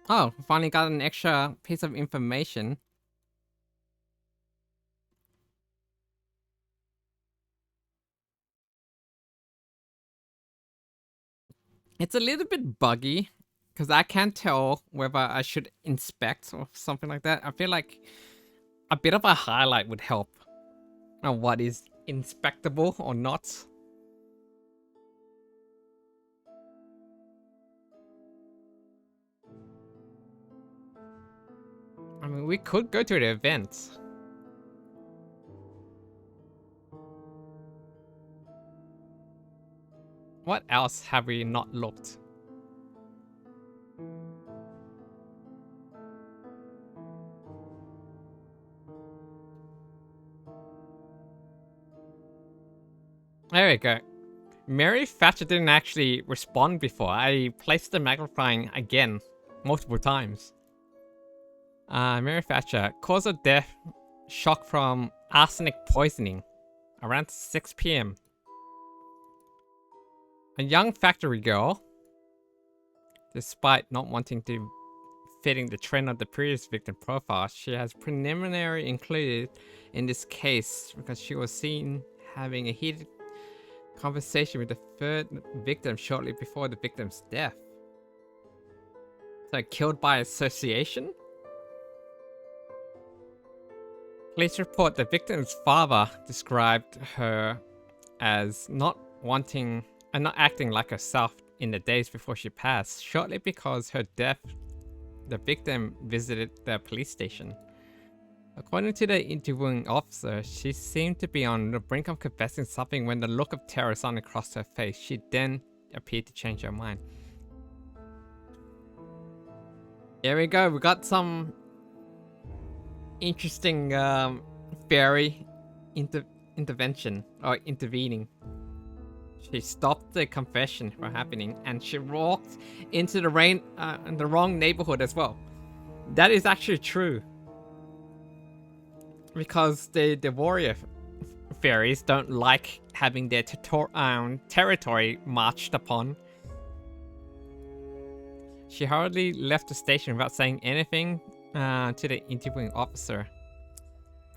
Oh, finally got an extra piece of information. It's a little bit buggy, because I can't tell whether I should inspect or something like that. I feel like a bit of a highlight would help on what is inspectable or not. I mean, we could go to the event. What else have we not looked? There we go. Mary Thatcher didn't actually respond before. I placed the magnifying again, multiple times. Mary Thatcher, cause of death, shock from arsenic poisoning, around 6 p.m. A young factory girl, despite not wanting to fitting the trend of the previous victim profile, she has preliminary included in this case because she was seen having a heated conversation with the third victim shortly before the victim's death. So killed by association? Police report the victim's father described her as not wanting and not acting like herself in the days before she passed. Shortly because her death, the victim visited the police station. According to the interviewing officer, she seemed to be on the brink of confessing something when the look of terror suddenly crossed her face. She then appeared to change her mind. Here we go, we got some interesting fairy intervention or intervening. She stopped the confession from happening, and she walked into the wrong neighborhood as well. That is actually true, because the warrior fairies don't like having their territory marched upon. She hardly left the station without saying anything to the interviewing officer.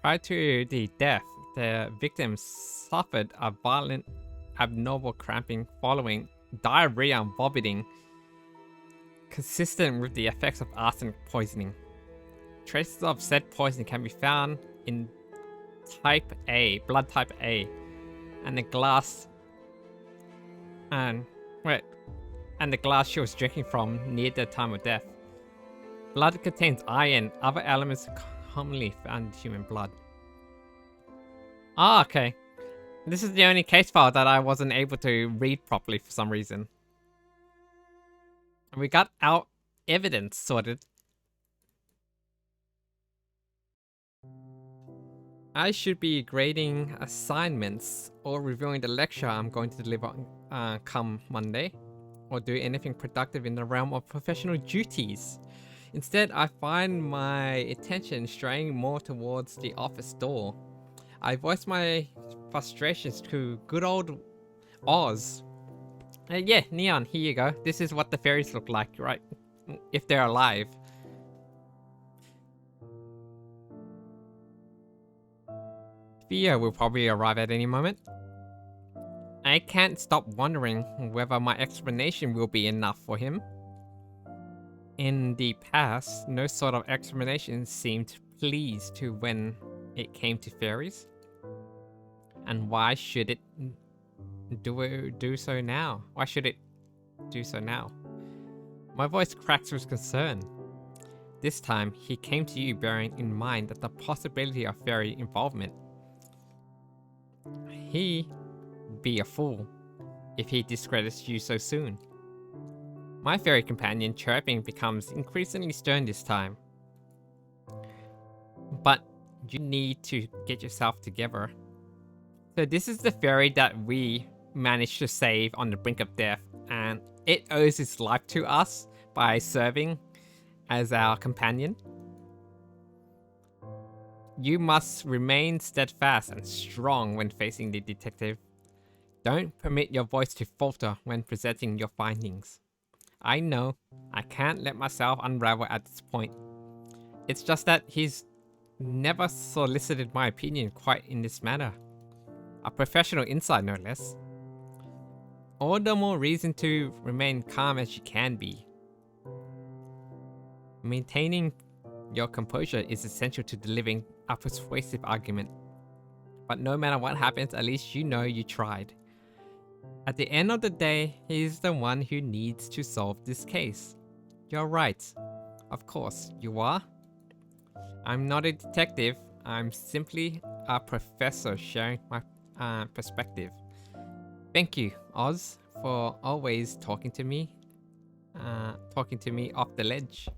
Prior to the death, the victim suffered a violent abnormal cramping following diarrhea and vomiting, consistent with the effects of arsenic poisoning. Traces of said poisoning can be found in blood type A, and the glass the glass she was drinking from near the time of death. Blood contains iron, other elements commonly found in human blood. Ah, okay. This is the only case file that I wasn't able to read properly for some reason. We got our evidence sorted. I should be grading assignments or reviewing the lecture I'm going to deliver come Monday, or do anything productive in the realm of professional duties. Instead, I find my attention straying more towards the office door. I voice my frustrations to good old Oz. Yeah, Neon, here you go. This is what the fairies look like, right? If they're alive. Theo will probably arrive at any moment. I can't stop wondering whether my explanation will be enough for him. In the past, no sort of explanation seemed pleased to when it came to fairies. And why should it do so now? Why should it do so now? My voice cracks with concern. This time, he came to you bearing in mind that the possibility of fairy involvement. He be a fool if he discredits you so soon. My fairy companion chirping becomes increasingly stern this time. But you need to get yourself together. So this is the fairy that we managed to save on the brink of death, and it owes its life to us by serving as our companion. You must remain steadfast and strong when facing the detective. Don't permit your voice to falter when presenting your findings. I know I can't let myself unravel at this point. It's just that he's never solicited my opinion quite in this manner. A professional insight, no less. All the more reason to remain calm as you can be. Maintaining your composure is essential to delivering a persuasive argument. But no matter what happens, at least you know you tried. At the end of the day, he's the one who needs to solve this case. You're right. Of course, you are. I'm not a detective. I'm simply a professor sharing my perspective. Thank you, Oz, for always talking to me off the ledge.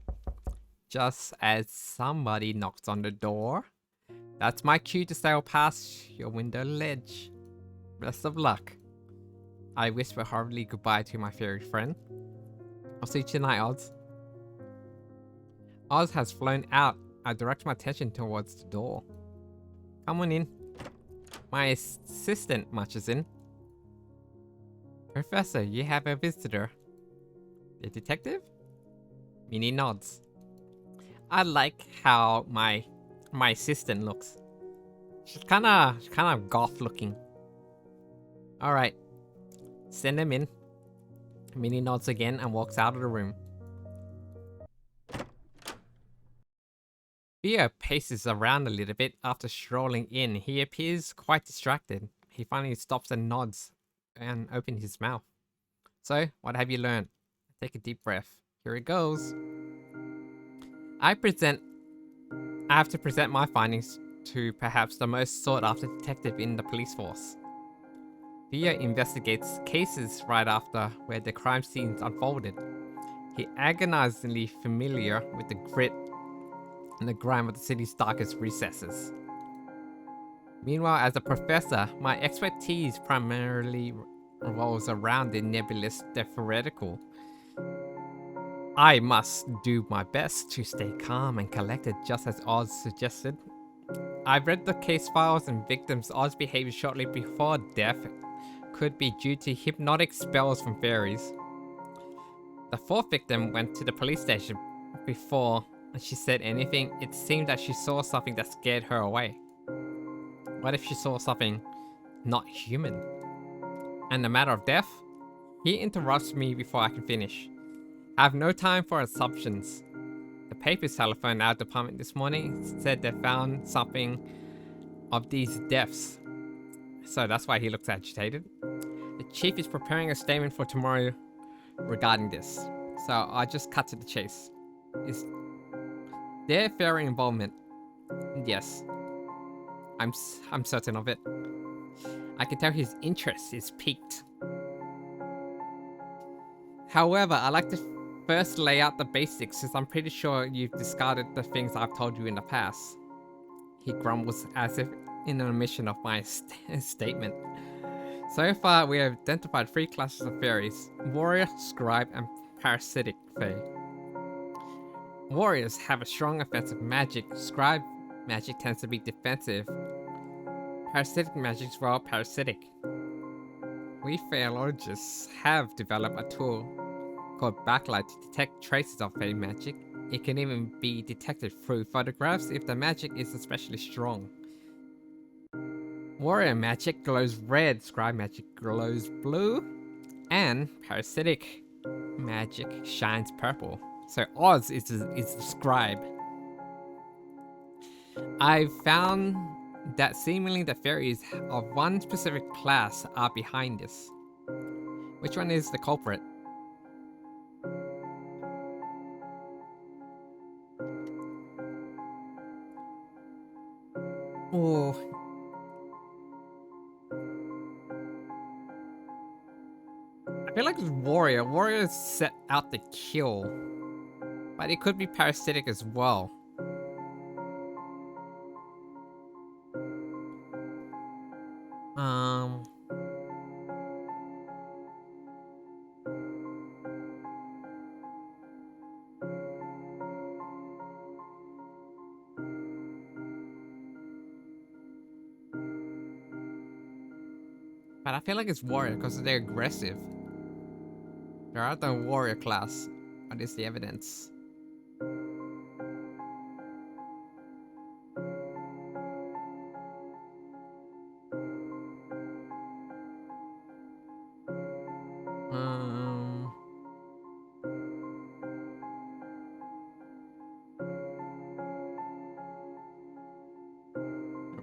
Just as somebody knocks on the door, that's my cue to sail past your window ledge. Best of luck. I whisper hurriedly goodbye to my fairy friend. I'll see you tonight, Oz. Oz has flown out. I direct my attention towards the door. Come on in. My assistant marches in. Professor, you have a visitor. The detective? Minnie nods. I like how my assistant looks. She's kind of goth looking. All right, send him in. Minnie nods again and walks out of the room. Theo paces around a little bit after strolling in. He appears quite distracted. He finally stops and nods and opens his mouth. So, what have you learned? Take a deep breath. Here it goes. I have to present my findings to perhaps the most sought after detective in the police force. Theo investigates cases right after where the crime scenes unfolded. He agonizingly familiar with the grit in the grime of the city's darkest recesses. Meanwhile, as a professor, my expertise primarily revolves around the nebulous, the theoretical. I must do my best to stay calm and collected, just as Oz suggested. I read the case files and victims' Oz behavior shortly before death could be due to hypnotic spells from fairies. The fourth victim went to the police station before she said anything. It seemed that she saw something that scared her away. What if she saw something not human? And the matter of death? He interrupts me before I can finish. I have no time for assumptions. The papers telephoned our department this morning, said they found something of these deaths. So that's why he looks agitated. The chief is preparing a statement for tomorrow regarding this. So I just cut to the chase. Is there fairy involvement? Yes. I'm certain of it. I can tell his interest is piqued. However, I like to first lay out the basics, since I'm pretty sure you've discarded the things I've told you in the past. He grumbles as if in an omission of my statement. So far, we have identified 3 classes of fairies: warrior, scribe, and parasitic fae. Warriors have a strong offensive magic. Scribe magic tends to be defensive. Parasitic magic is well parasitic. We Faeologists have developed a tool called Backlight to detect traces of Fae magic. It can even be detected through photographs if the magic is especially strong. Warrior magic glows red, Scribe magic glows blue, and Parasitic magic shines purple. So Oz is the Scribe. I've found that seemingly the fairies of one specific class are behind this. Which one is the culprit? Oh. I feel like it's Warrior. Warrior is set out to kill. But it could be parasitic as well. But I feel like it's Warrior because they're aggressive. They're the Warrior class. What is the evidence?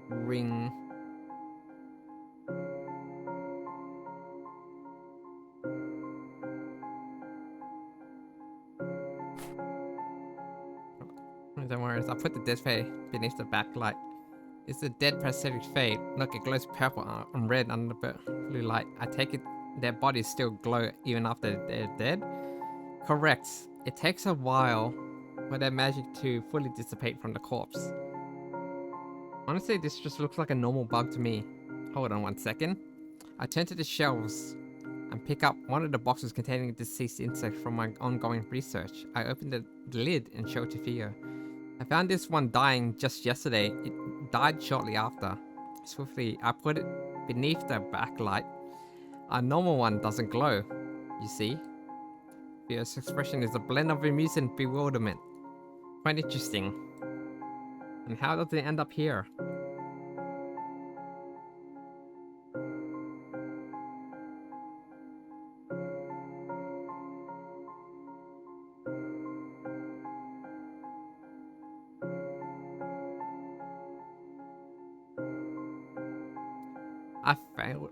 Ring. Don't worry, I'll put the dead fae beneath the backlight. It's a dead parasitic fae. Look, it glows purple and red under the blue light. I take it their bodies still glow even after they're dead? Correct. It takes a while for their magic to fully dissipate from the corpse. Honestly, this just looks like a normal bug to me. Hold on one second. I turn to the shelves and pick up one of the boxes containing a deceased insect from my ongoing research. I open the lid and show it to Theo. I found this one dying just yesterday. It died shortly after. Swiftly, I put it beneath the backlight. A normal one doesn't glow, you see. Theo's expression is a blend of amusement and bewilderment. Quite interesting. And how does it end up here? I failed.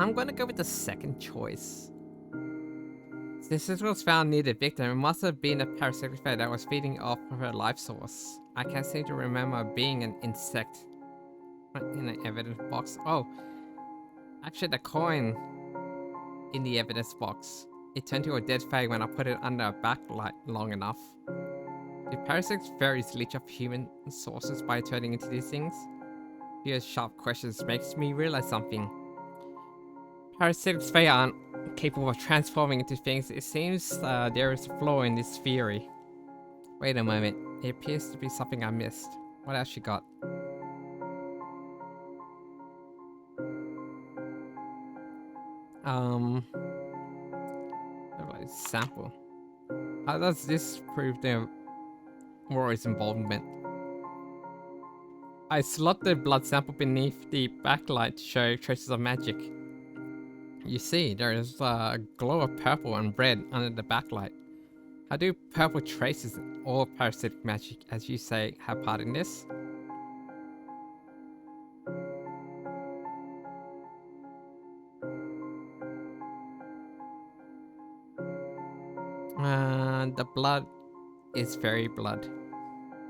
I'm gonna go with the second choice. Since this was found near the victim, it must have been a parasitic fairy that was feeding off of her life source. I can't seem to remember being an insect in an evidence box. Oh, actually the coin in the evidence box. It turned to a dead fairy when I put it under a backlight long enough. Do parasitic fairies leech off human sources by turning into these things? These sharp questions makes me realize something. Parasitic fairy aren't capable of transforming into things. It seems there is a flaw in this theory. Wait a moment. It appears to be something I missed. What else you got? Sample. How does this prove the Rory's involvement? I slot the blood sample beneath the backlight to show traces of magic. You see, there is a glow of purple and red under the backlight. How do purple traces or parasitic magic, as you say, have part in this? The blood is fairy blood.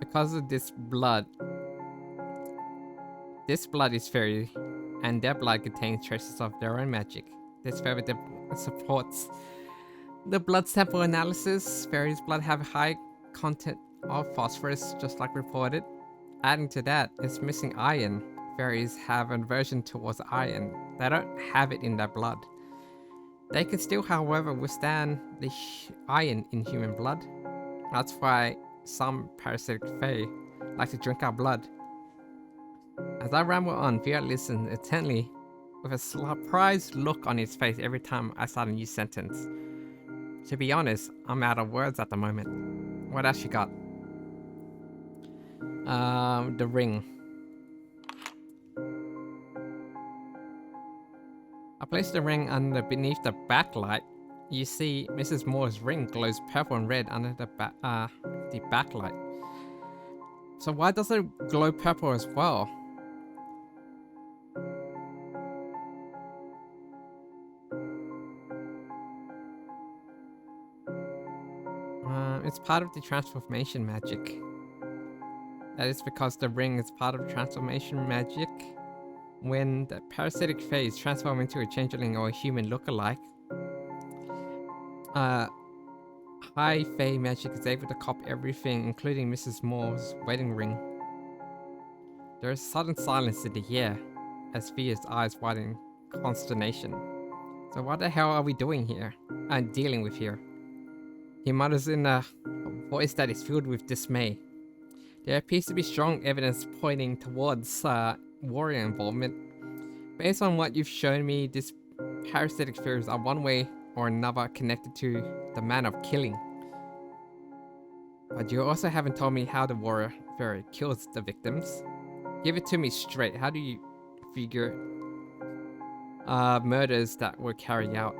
Because of this blood is fairy, and their blood contains traces of their own magic. This further supports the blood sample analysis. Fairies' blood have high content of phosphorus, just like reported. Adding to that, it's missing iron. Fairies have an aversion towards iron. They don't have it in their blood. They can still, however, withstand the iron in human blood. That's why some parasitic fae like to drink our blood. As I ramble on, Via listens intently with a surprised look on his face every time I start a new sentence. To be honest, I'm out of words at the moment. What else you got? The ring. I placed the ring beneath the backlight. You see, Mrs. Moore's ring glows purple and red under the backlight. So why does it glow purple as well? It's part of the transformation magic. That is because the ring is part of transformation magic. When the parasitic phase transforms into a changeling or a human lookalike, high fae magic is able to copy everything, including Mrs. Moore's wedding ring. There is sudden silence in the air as Via's eyes widen in consternation. So what the hell are we doing here? And dealing with here? He mutters in a voice that is filled with dismay. There appears to be strong evidence pointing towards warrior involvement. Based on what you've shown me, these parasitic fairies are one way or another connected to the man of killing. But you also haven't told me how the warrior fairy kills the victims. Give it to me straight. How do you figure murders that were carried out?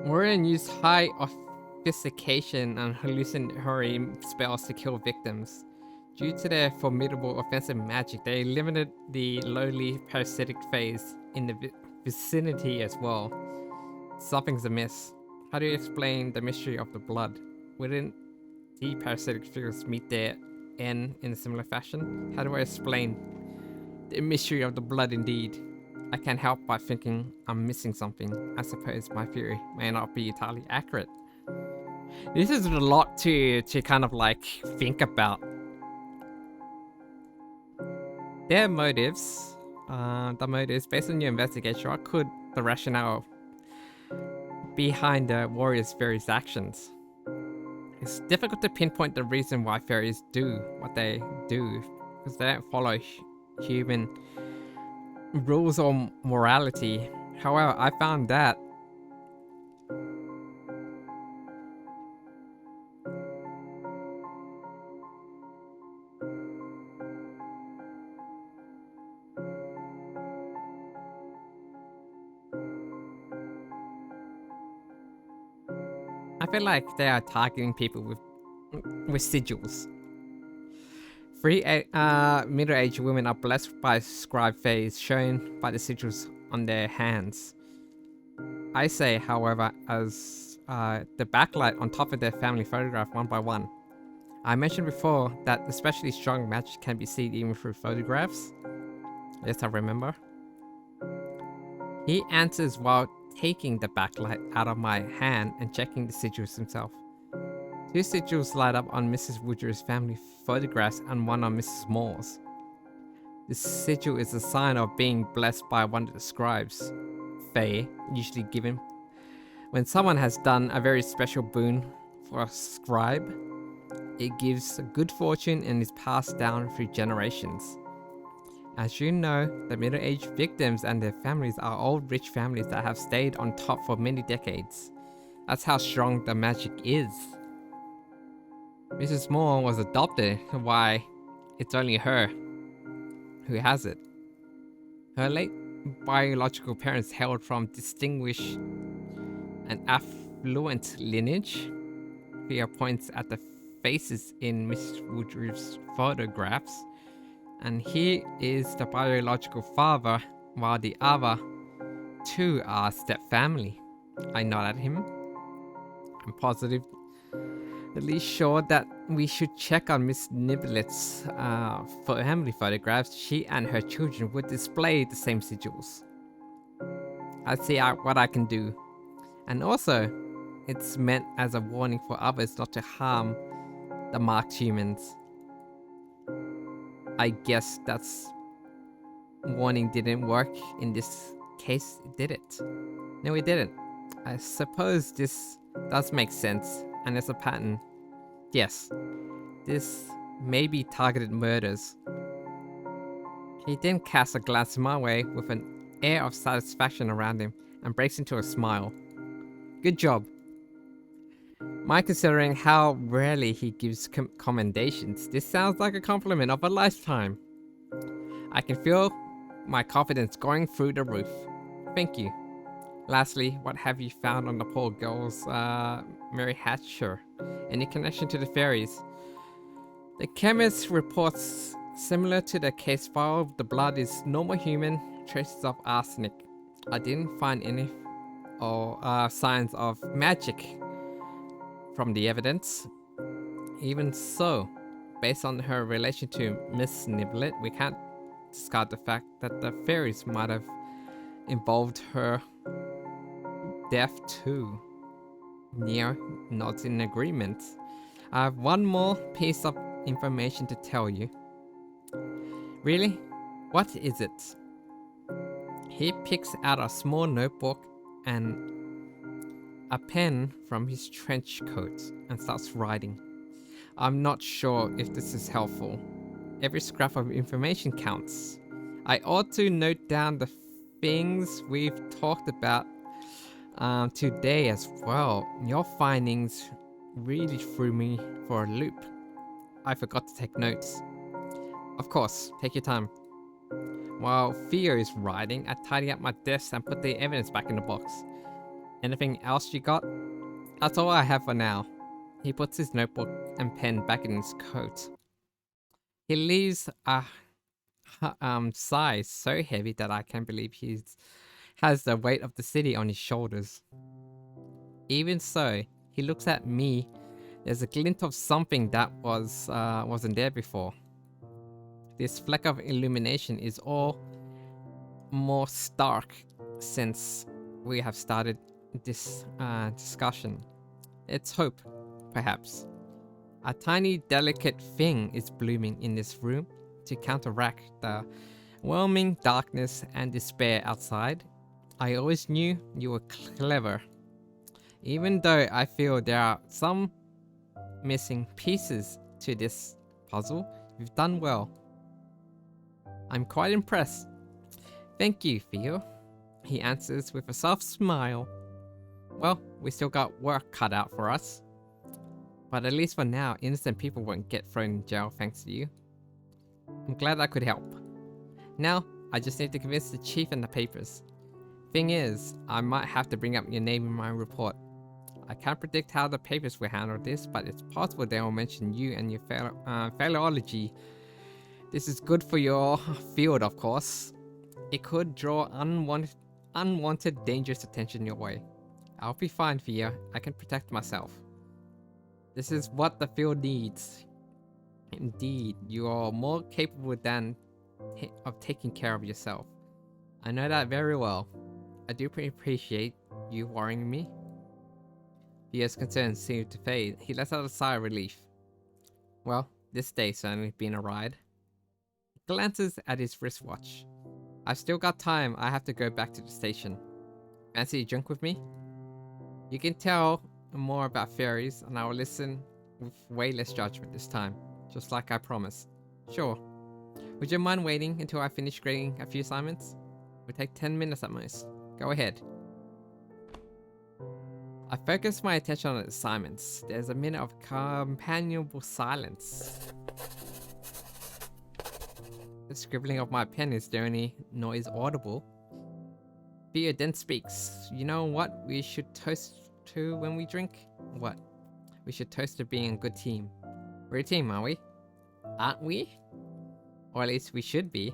Warren used high sophistication and hallucinatory spells to kill victims. Due to their formidable offensive magic, they limited the lowly parasitic phase in the vicinity as well. Something's amiss. How do you explain the mystery of the blood? Wouldn't the parasitic figures meet their end in a similar fashion? How do I explain the mystery of the blood indeed? I can't help but thinking I'm missing something. I suppose my theory may not be entirely accurate. This is a lot to kind of like think about. Their motives, the motives based on your investigation, what could the rationale behind the warriors' various actions? It's difficult to pinpoint the reason why fairies do what they do, because they don't follow human rules or morality. However, I found that feel like they are targeting people with sigils. 3 middle-aged women are blessed by scribe phase shown by the sigils on their hands. I say, however, as the backlight on top of their family photograph one by one. I mentioned before that especially strong magic can be seen even through photographs. Yes, I remember. He answers while taking the backlight out of my hand and checking the sigils himself. 2 sigils light up on Mrs. Woodruff's family photographs and one on Mrs. Moore's. The sigil is a sign of being blessed by one of the scribes, Fae, usually given when someone has done a very special boon for a scribe. It gives good fortune and is passed down through generations. As you know, the middle-aged victims and their families are old rich families that have stayed on top for many decades. That's how strong the magic is. Mrs. Moore was adopted, why it's only her who has it. Her late biological parents hailed from distinguished and affluent lineage. Thea points at the faces in Miss Woodruff's photographs, and he is the biological father, while the other 2 are step-family. I nod at him. I'm positive, at least sure, that we should check on Miss Niblet's family photographs. She and her children would display the same sigils. I'll see what I can do. And also, it's meant as a warning for others not to harm the marked humans. I guess that's warning didn't work in this case, did it? No, it didn't. I suppose this does make sense, and it's a pattern. Yes, this may be targeted murders. He then casts a glance my way with an air of satisfaction around him and breaks into a smile. Good job. My considering how rarely he gives commendations, this sounds like a compliment of a lifetime. I can feel my confidence going through the roof. Thank you. Lastly, what have you found on the poor girl's Mary Hatcher? Any connection to the fairies? The chemist reports similar to the case file. The blood is normal human, traces of arsenic. I didn't find any signs of magic from the evidence. Even so, based on her relation to Miss Niblet, we can't discard the fact that the fairies might have involved her death too. Neo nods in agreement. I have one more piece of information to tell you. Really? What is it? He picks out a small notebook and a pen from his trench coat and starts writing. I'm not sure if this is helpful. Every scrap of information counts. I ought to note down the things we've talked about today as well. Your findings really threw me for a loop. I forgot to take notes. Of course, take your time. While Theo is writing, I tidy up my desk and put the evidence back in the box. Anything else you got? That's all I have for now. He puts his notebook and pen back in his coat. He leaves a sigh so heavy that I can't believe he has the weight of the city on his shoulders. Even so, he looks at me. There's a glint of something that wasn't there before. This fleck of illumination is all more stark since we have started this discussion. It's hope, perhaps. A tiny delicate thing is blooming in this room to counteract the whelming darkness and despair outside. I always knew you were clever. Even though I feel there are some missing pieces to this puzzle, you've done well. I'm quite impressed. Thank you, Theo. He answers with a soft smile. Well, we still got work cut out for us. But at least for now, innocent people won't get thrown in jail thanks to you. I'm glad I could help. Now, I just need to convince the chief and the papers. Thing is, I might have to bring up your name in my report. I can't predict how the papers will handle this, but it's possible they will mention you and your Faeology. This is good for your field, of course. It could draw unwanted dangerous attention your way. I'll be fine, Fia. I can protect myself. This is what the field needs. Indeed, you are more capable than of taking care of yourself. I know that very well. I do appreciate you worrying me. Fia's concerns seemed to fade. He let out a sigh of relief. Well, this day's certainly been a ride. He glances at his wristwatch. I've still got time. I have to go back to the station. Fancy a drink with me? You can tell more about fairies, and I will listen with way less judgment this time, just like I promised. Sure. Would you mind waiting until I finish grading a few assignments? It will take 10 minutes at most. Go ahead. I focus my attention on the assignments. There's a minute of companionable silence. The scribbling of my pen is the only noise audible. Fia then speaks. You know what we should toast to when we drink? What? We should toast to being a good team. We're a team, aren't we? Aren't we? Or at least we should be.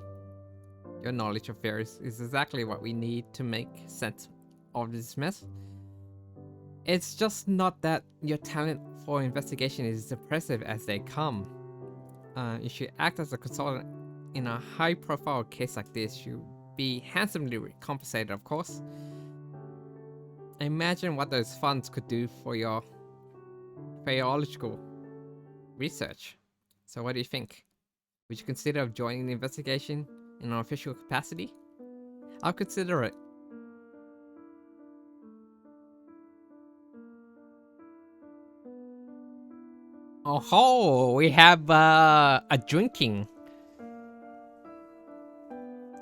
Your knowledge of fairies is exactly what we need to make sense of this mess. It's just not that your talent for investigation is as impressive as they come. You should act as a consultant in a high-profile case like this. You'll be handsomely compensated, of course. Imagine what those funds could do for your phaeological research. So what do you think? Would you consider joining the investigation in an official capacity? I'll consider it. Oh, we have a drinking.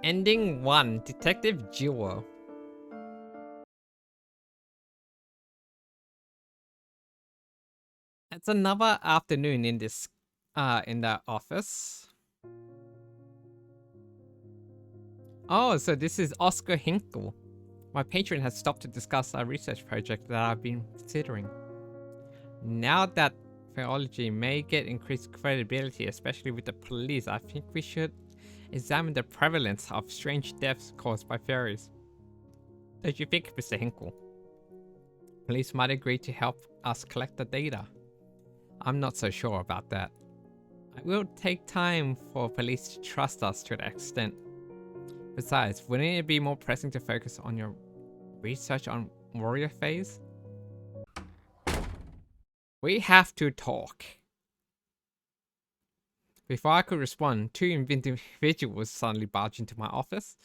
Ending 1, Detective Gyaru. It's another afternoon in this in the office. Oh, so this is Oscar Hinkle. My patron has stopped to discuss a research project that I've been considering. Now that Faeology may get increased credibility, especially with the police, I think we should examine the prevalence of strange deaths caused by fairies. Don't you think, Mr. Hinkle? Police might agree to help us collect the data. I'm not so sure about that. It will take time for police to trust us to that extent. Besides, wouldn't it be more pressing to focus on your research on warrior phase? We have to talk. Before I could respond, 2 individuals suddenly barged into my office.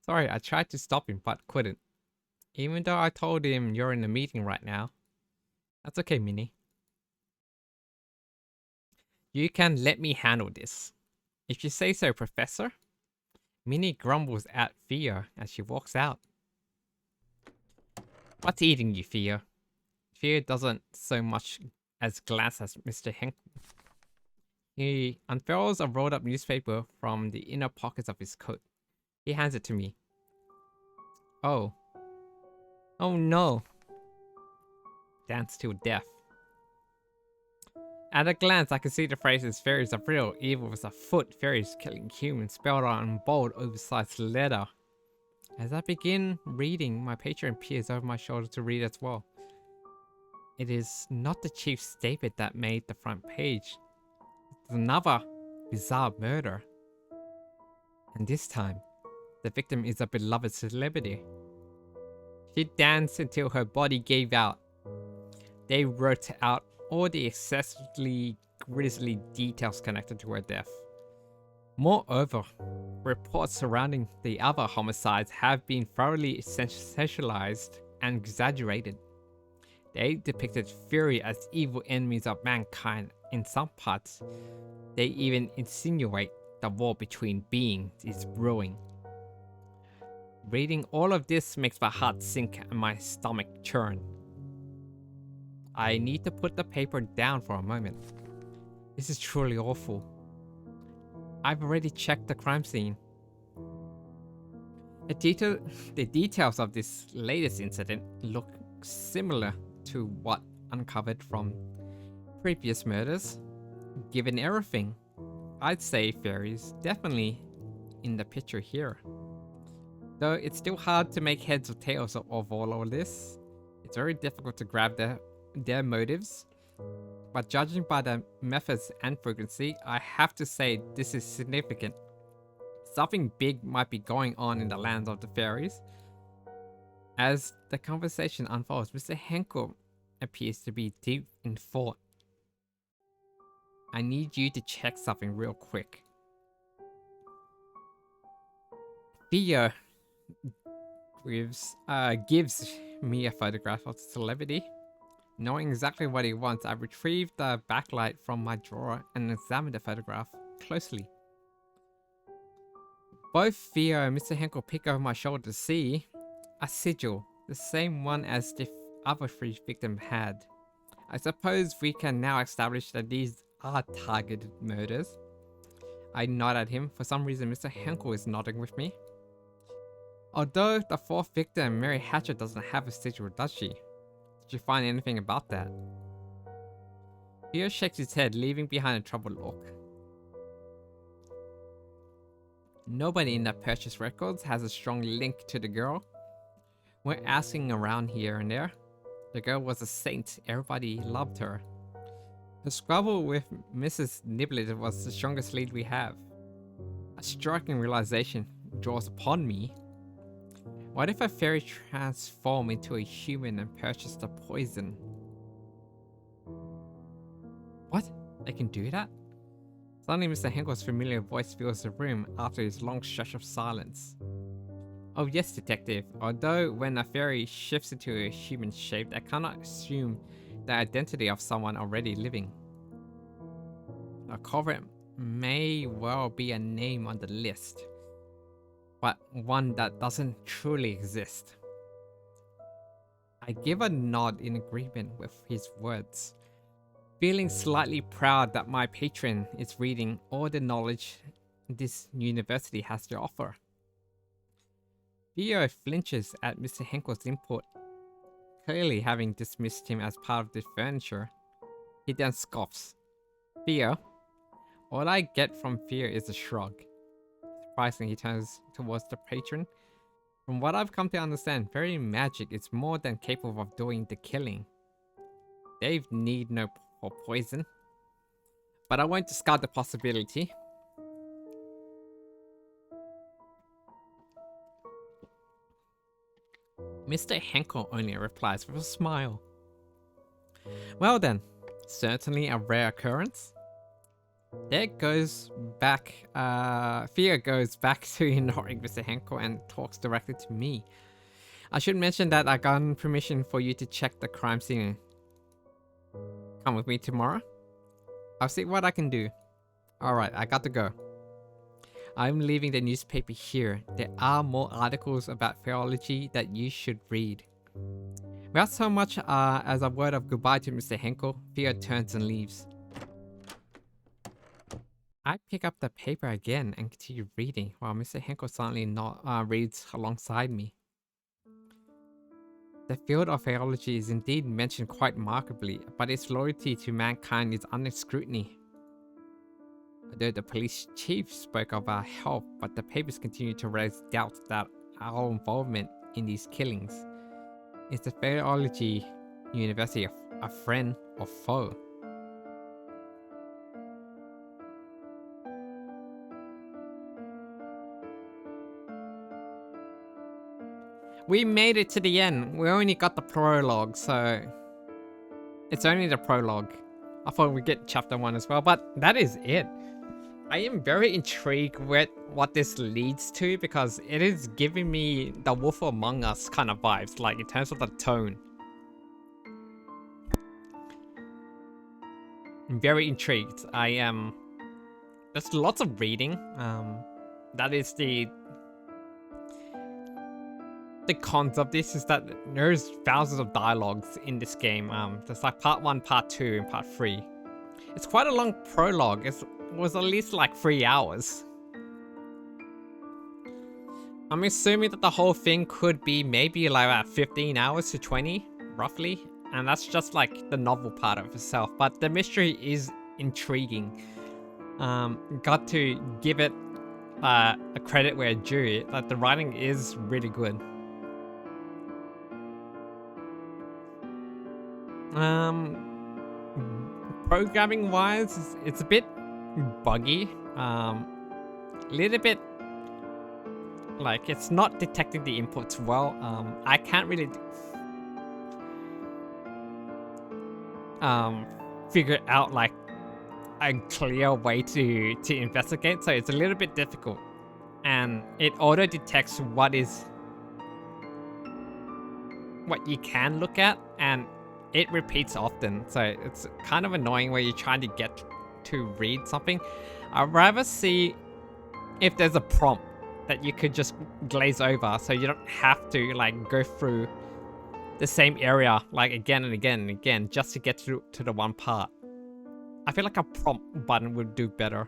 Sorry, I tried to stop him, but couldn't. Even though I told him you're in a meeting right now. That's okay, Minnie. You can let me handle this. If you say so, Professor. Minnie grumbles at Fia as she walks out. What's eating you, Fia? Fia doesn't so much as glance at Mr. Hinkle. He unfurls a rolled up newspaper from the inner pockets of his coat. He hands it to me. Oh. Oh no. Dance till death. At a glance, I can see the phrases fairies are real, evil is afoot, fairies killing humans spelled out in bold, oversized letter. As I begin reading, my patron peers over my shoulder to read as well. It is not the chief's statement that made the front page. It's another bizarre murder. And this time, the victim is a beloved celebrity. She danced until her body gave out. They wrote out all the excessively grisly details connected to her death. Moreover, reports surrounding the other homicides have been thoroughly sensationalized and exaggerated. They depicted fury as evil enemies of mankind. In some parts, they even insinuate the war between beings is brewing. Reading all of this makes my heart sink and my stomach churn. I need to put the paper down for a moment. This is truly awful. I've already checked the crime scene. The details of this latest incident look similar to what uncovered from previous murders. Given everything, I'd say fairies definitely in the picture here. Though it's still hard to make heads or tails of all of this. It's very difficult to grab their motives. But judging by the methods and frequency, I have to say this is significant. Something big might be going on in the lands of the fairies. As the conversation unfolds, Mr. Henkel appears to be deep in thought. I need you to check something real quick. Theo gives me a photograph of the celebrity. Knowing exactly what he wants, I retrieved the backlight from my drawer and examined the photograph closely. Both Theo and Mr. Henkel peek over my shoulder to see a sigil, the same one as the other three victims had. I suppose we can now establish that these are targeted murders. I nod at him. For some reason, Mr. Henkel is nodding with me. Although the fourth victim, Mary Hatcher, doesn't have a sigil, does she? Did you find anything about that? Theo shakes his head, leaving behind a troubled look. Nobody in the purchase records has a strong link to the girl. We're asking around here and there. The girl was a saint. Everybody loved her. The squabble with Mrs. Niblet was the strongest lead we have. A striking realization draws upon me. What if a fairy transformed into a human and purchased the poison? What? They can do that? Suddenly Mr. Henkel's familiar voice fills the room after his long stretch of silence. Oh yes, detective. Although when a fairy shifts into a human shape, I cannot assume the identity of someone already living. A culprit may well be a name on the list, but one that doesn't truly exist. I give a nod in agreement with his words, feeling slightly proud that my patron is reading all the knowledge this university has to offer. Theo flinches at Mr. Henkel's input, clearly having dismissed him as part of the furniture. He then scoffs. Theo? All I get from Theo is a shrug. Surprisingly, he turns towards the patron. From what I've come to understand, fairy magic is more than capable of doing the killing. They need no poison. But I won't discard the possibility. Mr. Henkel only replies with a smile. Well then, certainly a rare occurrence. Theo goes back to ignoring Mr. Henkel and talks directly to me. I should mention that I got permission for you to check the crime scene. Come with me tomorrow? I'll see what I can do. Alright, I got to go. I'm leaving the newspaper here. There are more articles about Faeology that you should read. Without so much as a word of goodbye to Mr. Henkel, Theo turns and leaves. I pick up the paper again and continue reading while Mr. Henkel silently reads alongside me. The field of Faeology is indeed mentioned quite markedly, but its loyalty to mankind is under scrutiny. Although the police chief spoke of our help, but the papers continue to raise doubts that our involvement in these killings. Is the Faeology University a friend or foe? We made it to the end. We only got the prologue, so it's only the prologue. I thought we'd get chapter 1 as well, but that is it. I am very intrigued with what this leads to because it is giving me the Wolf Among Us kind of vibes, like in terms of the tone. I'm very intrigued. I am... There's lots of reading. That is the cons of this is that there's thousands of dialogues in this game. There's like part 1, part 2, and part 3. It's quite a long prologue. It was at least like 3 hours. I'm assuming that the whole thing could be maybe like about 15 hours to 20, roughly. and that's just like the novel part of itself. But the mystery is intriguing. Got to give it a credit where due. Like the writing is really good. Programming wise, it's a bit buggy. Little bit like it's not detecting the inputs well. I can't really figure out like a clear way to investigate, so it's a little bit difficult. And it auto detects what you can look at, and it repeats often, so it's kind of annoying where you're trying to get to read something. I'd rather see if there's a prompt that you could just glaze over, so you don't have to like go through the same area like again and again and again just to get to the one part. I feel like a prompt button would do better,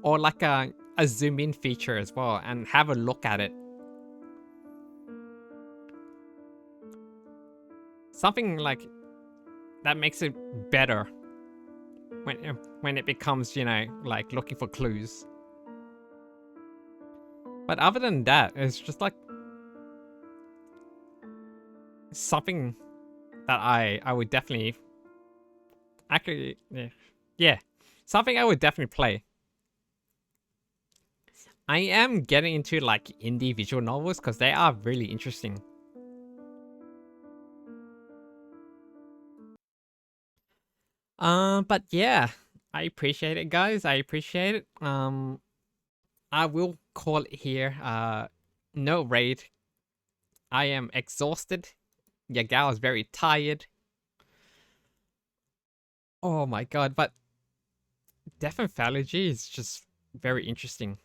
or like a zoom in feature as well, and have a look at it. Something like that makes it better when it becomes, you know, like looking for clues. But other than that, it's just like something that I would definitely actually yeah, something I would definitely play. I am getting into like indie visual novels because they are really interesting. But yeah, I appreciate it, guys. I appreciate it. I will call it here. No raid. I am exhausted. Yagao is very tired. Oh my god, but Death and Faeology is just very interesting.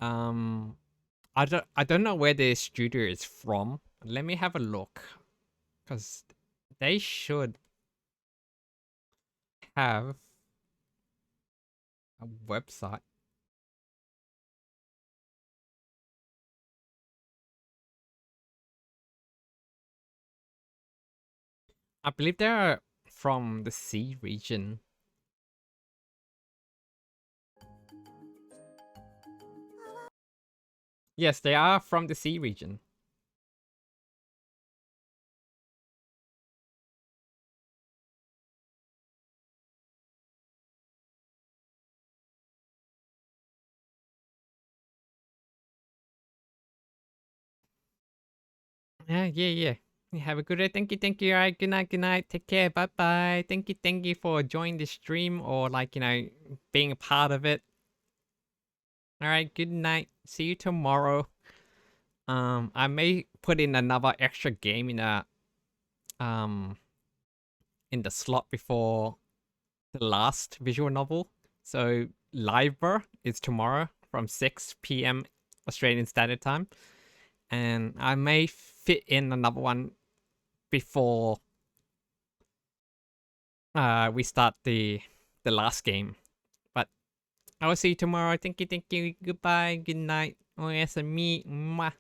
I don't know where the studio is from. Let me have a look, cause they should have a website. I believe they're from the sea region. Yes, they are from the sea region. Yeah. Have a good day. Thank you. All right, good night. Take care. Bye bye. Thank you for joining the stream, or like, you know, being a part of it. All right, good night. See you tomorrow. I may put in another extra game in the slot before the last visual novel. So Liver is tomorrow from 6 p.m. Australian Standard Time, and I may fit in another one before we start the last game. But I will see you tomorrow. Thank you. Goodbye. Good night. Oyasumi. Mwah.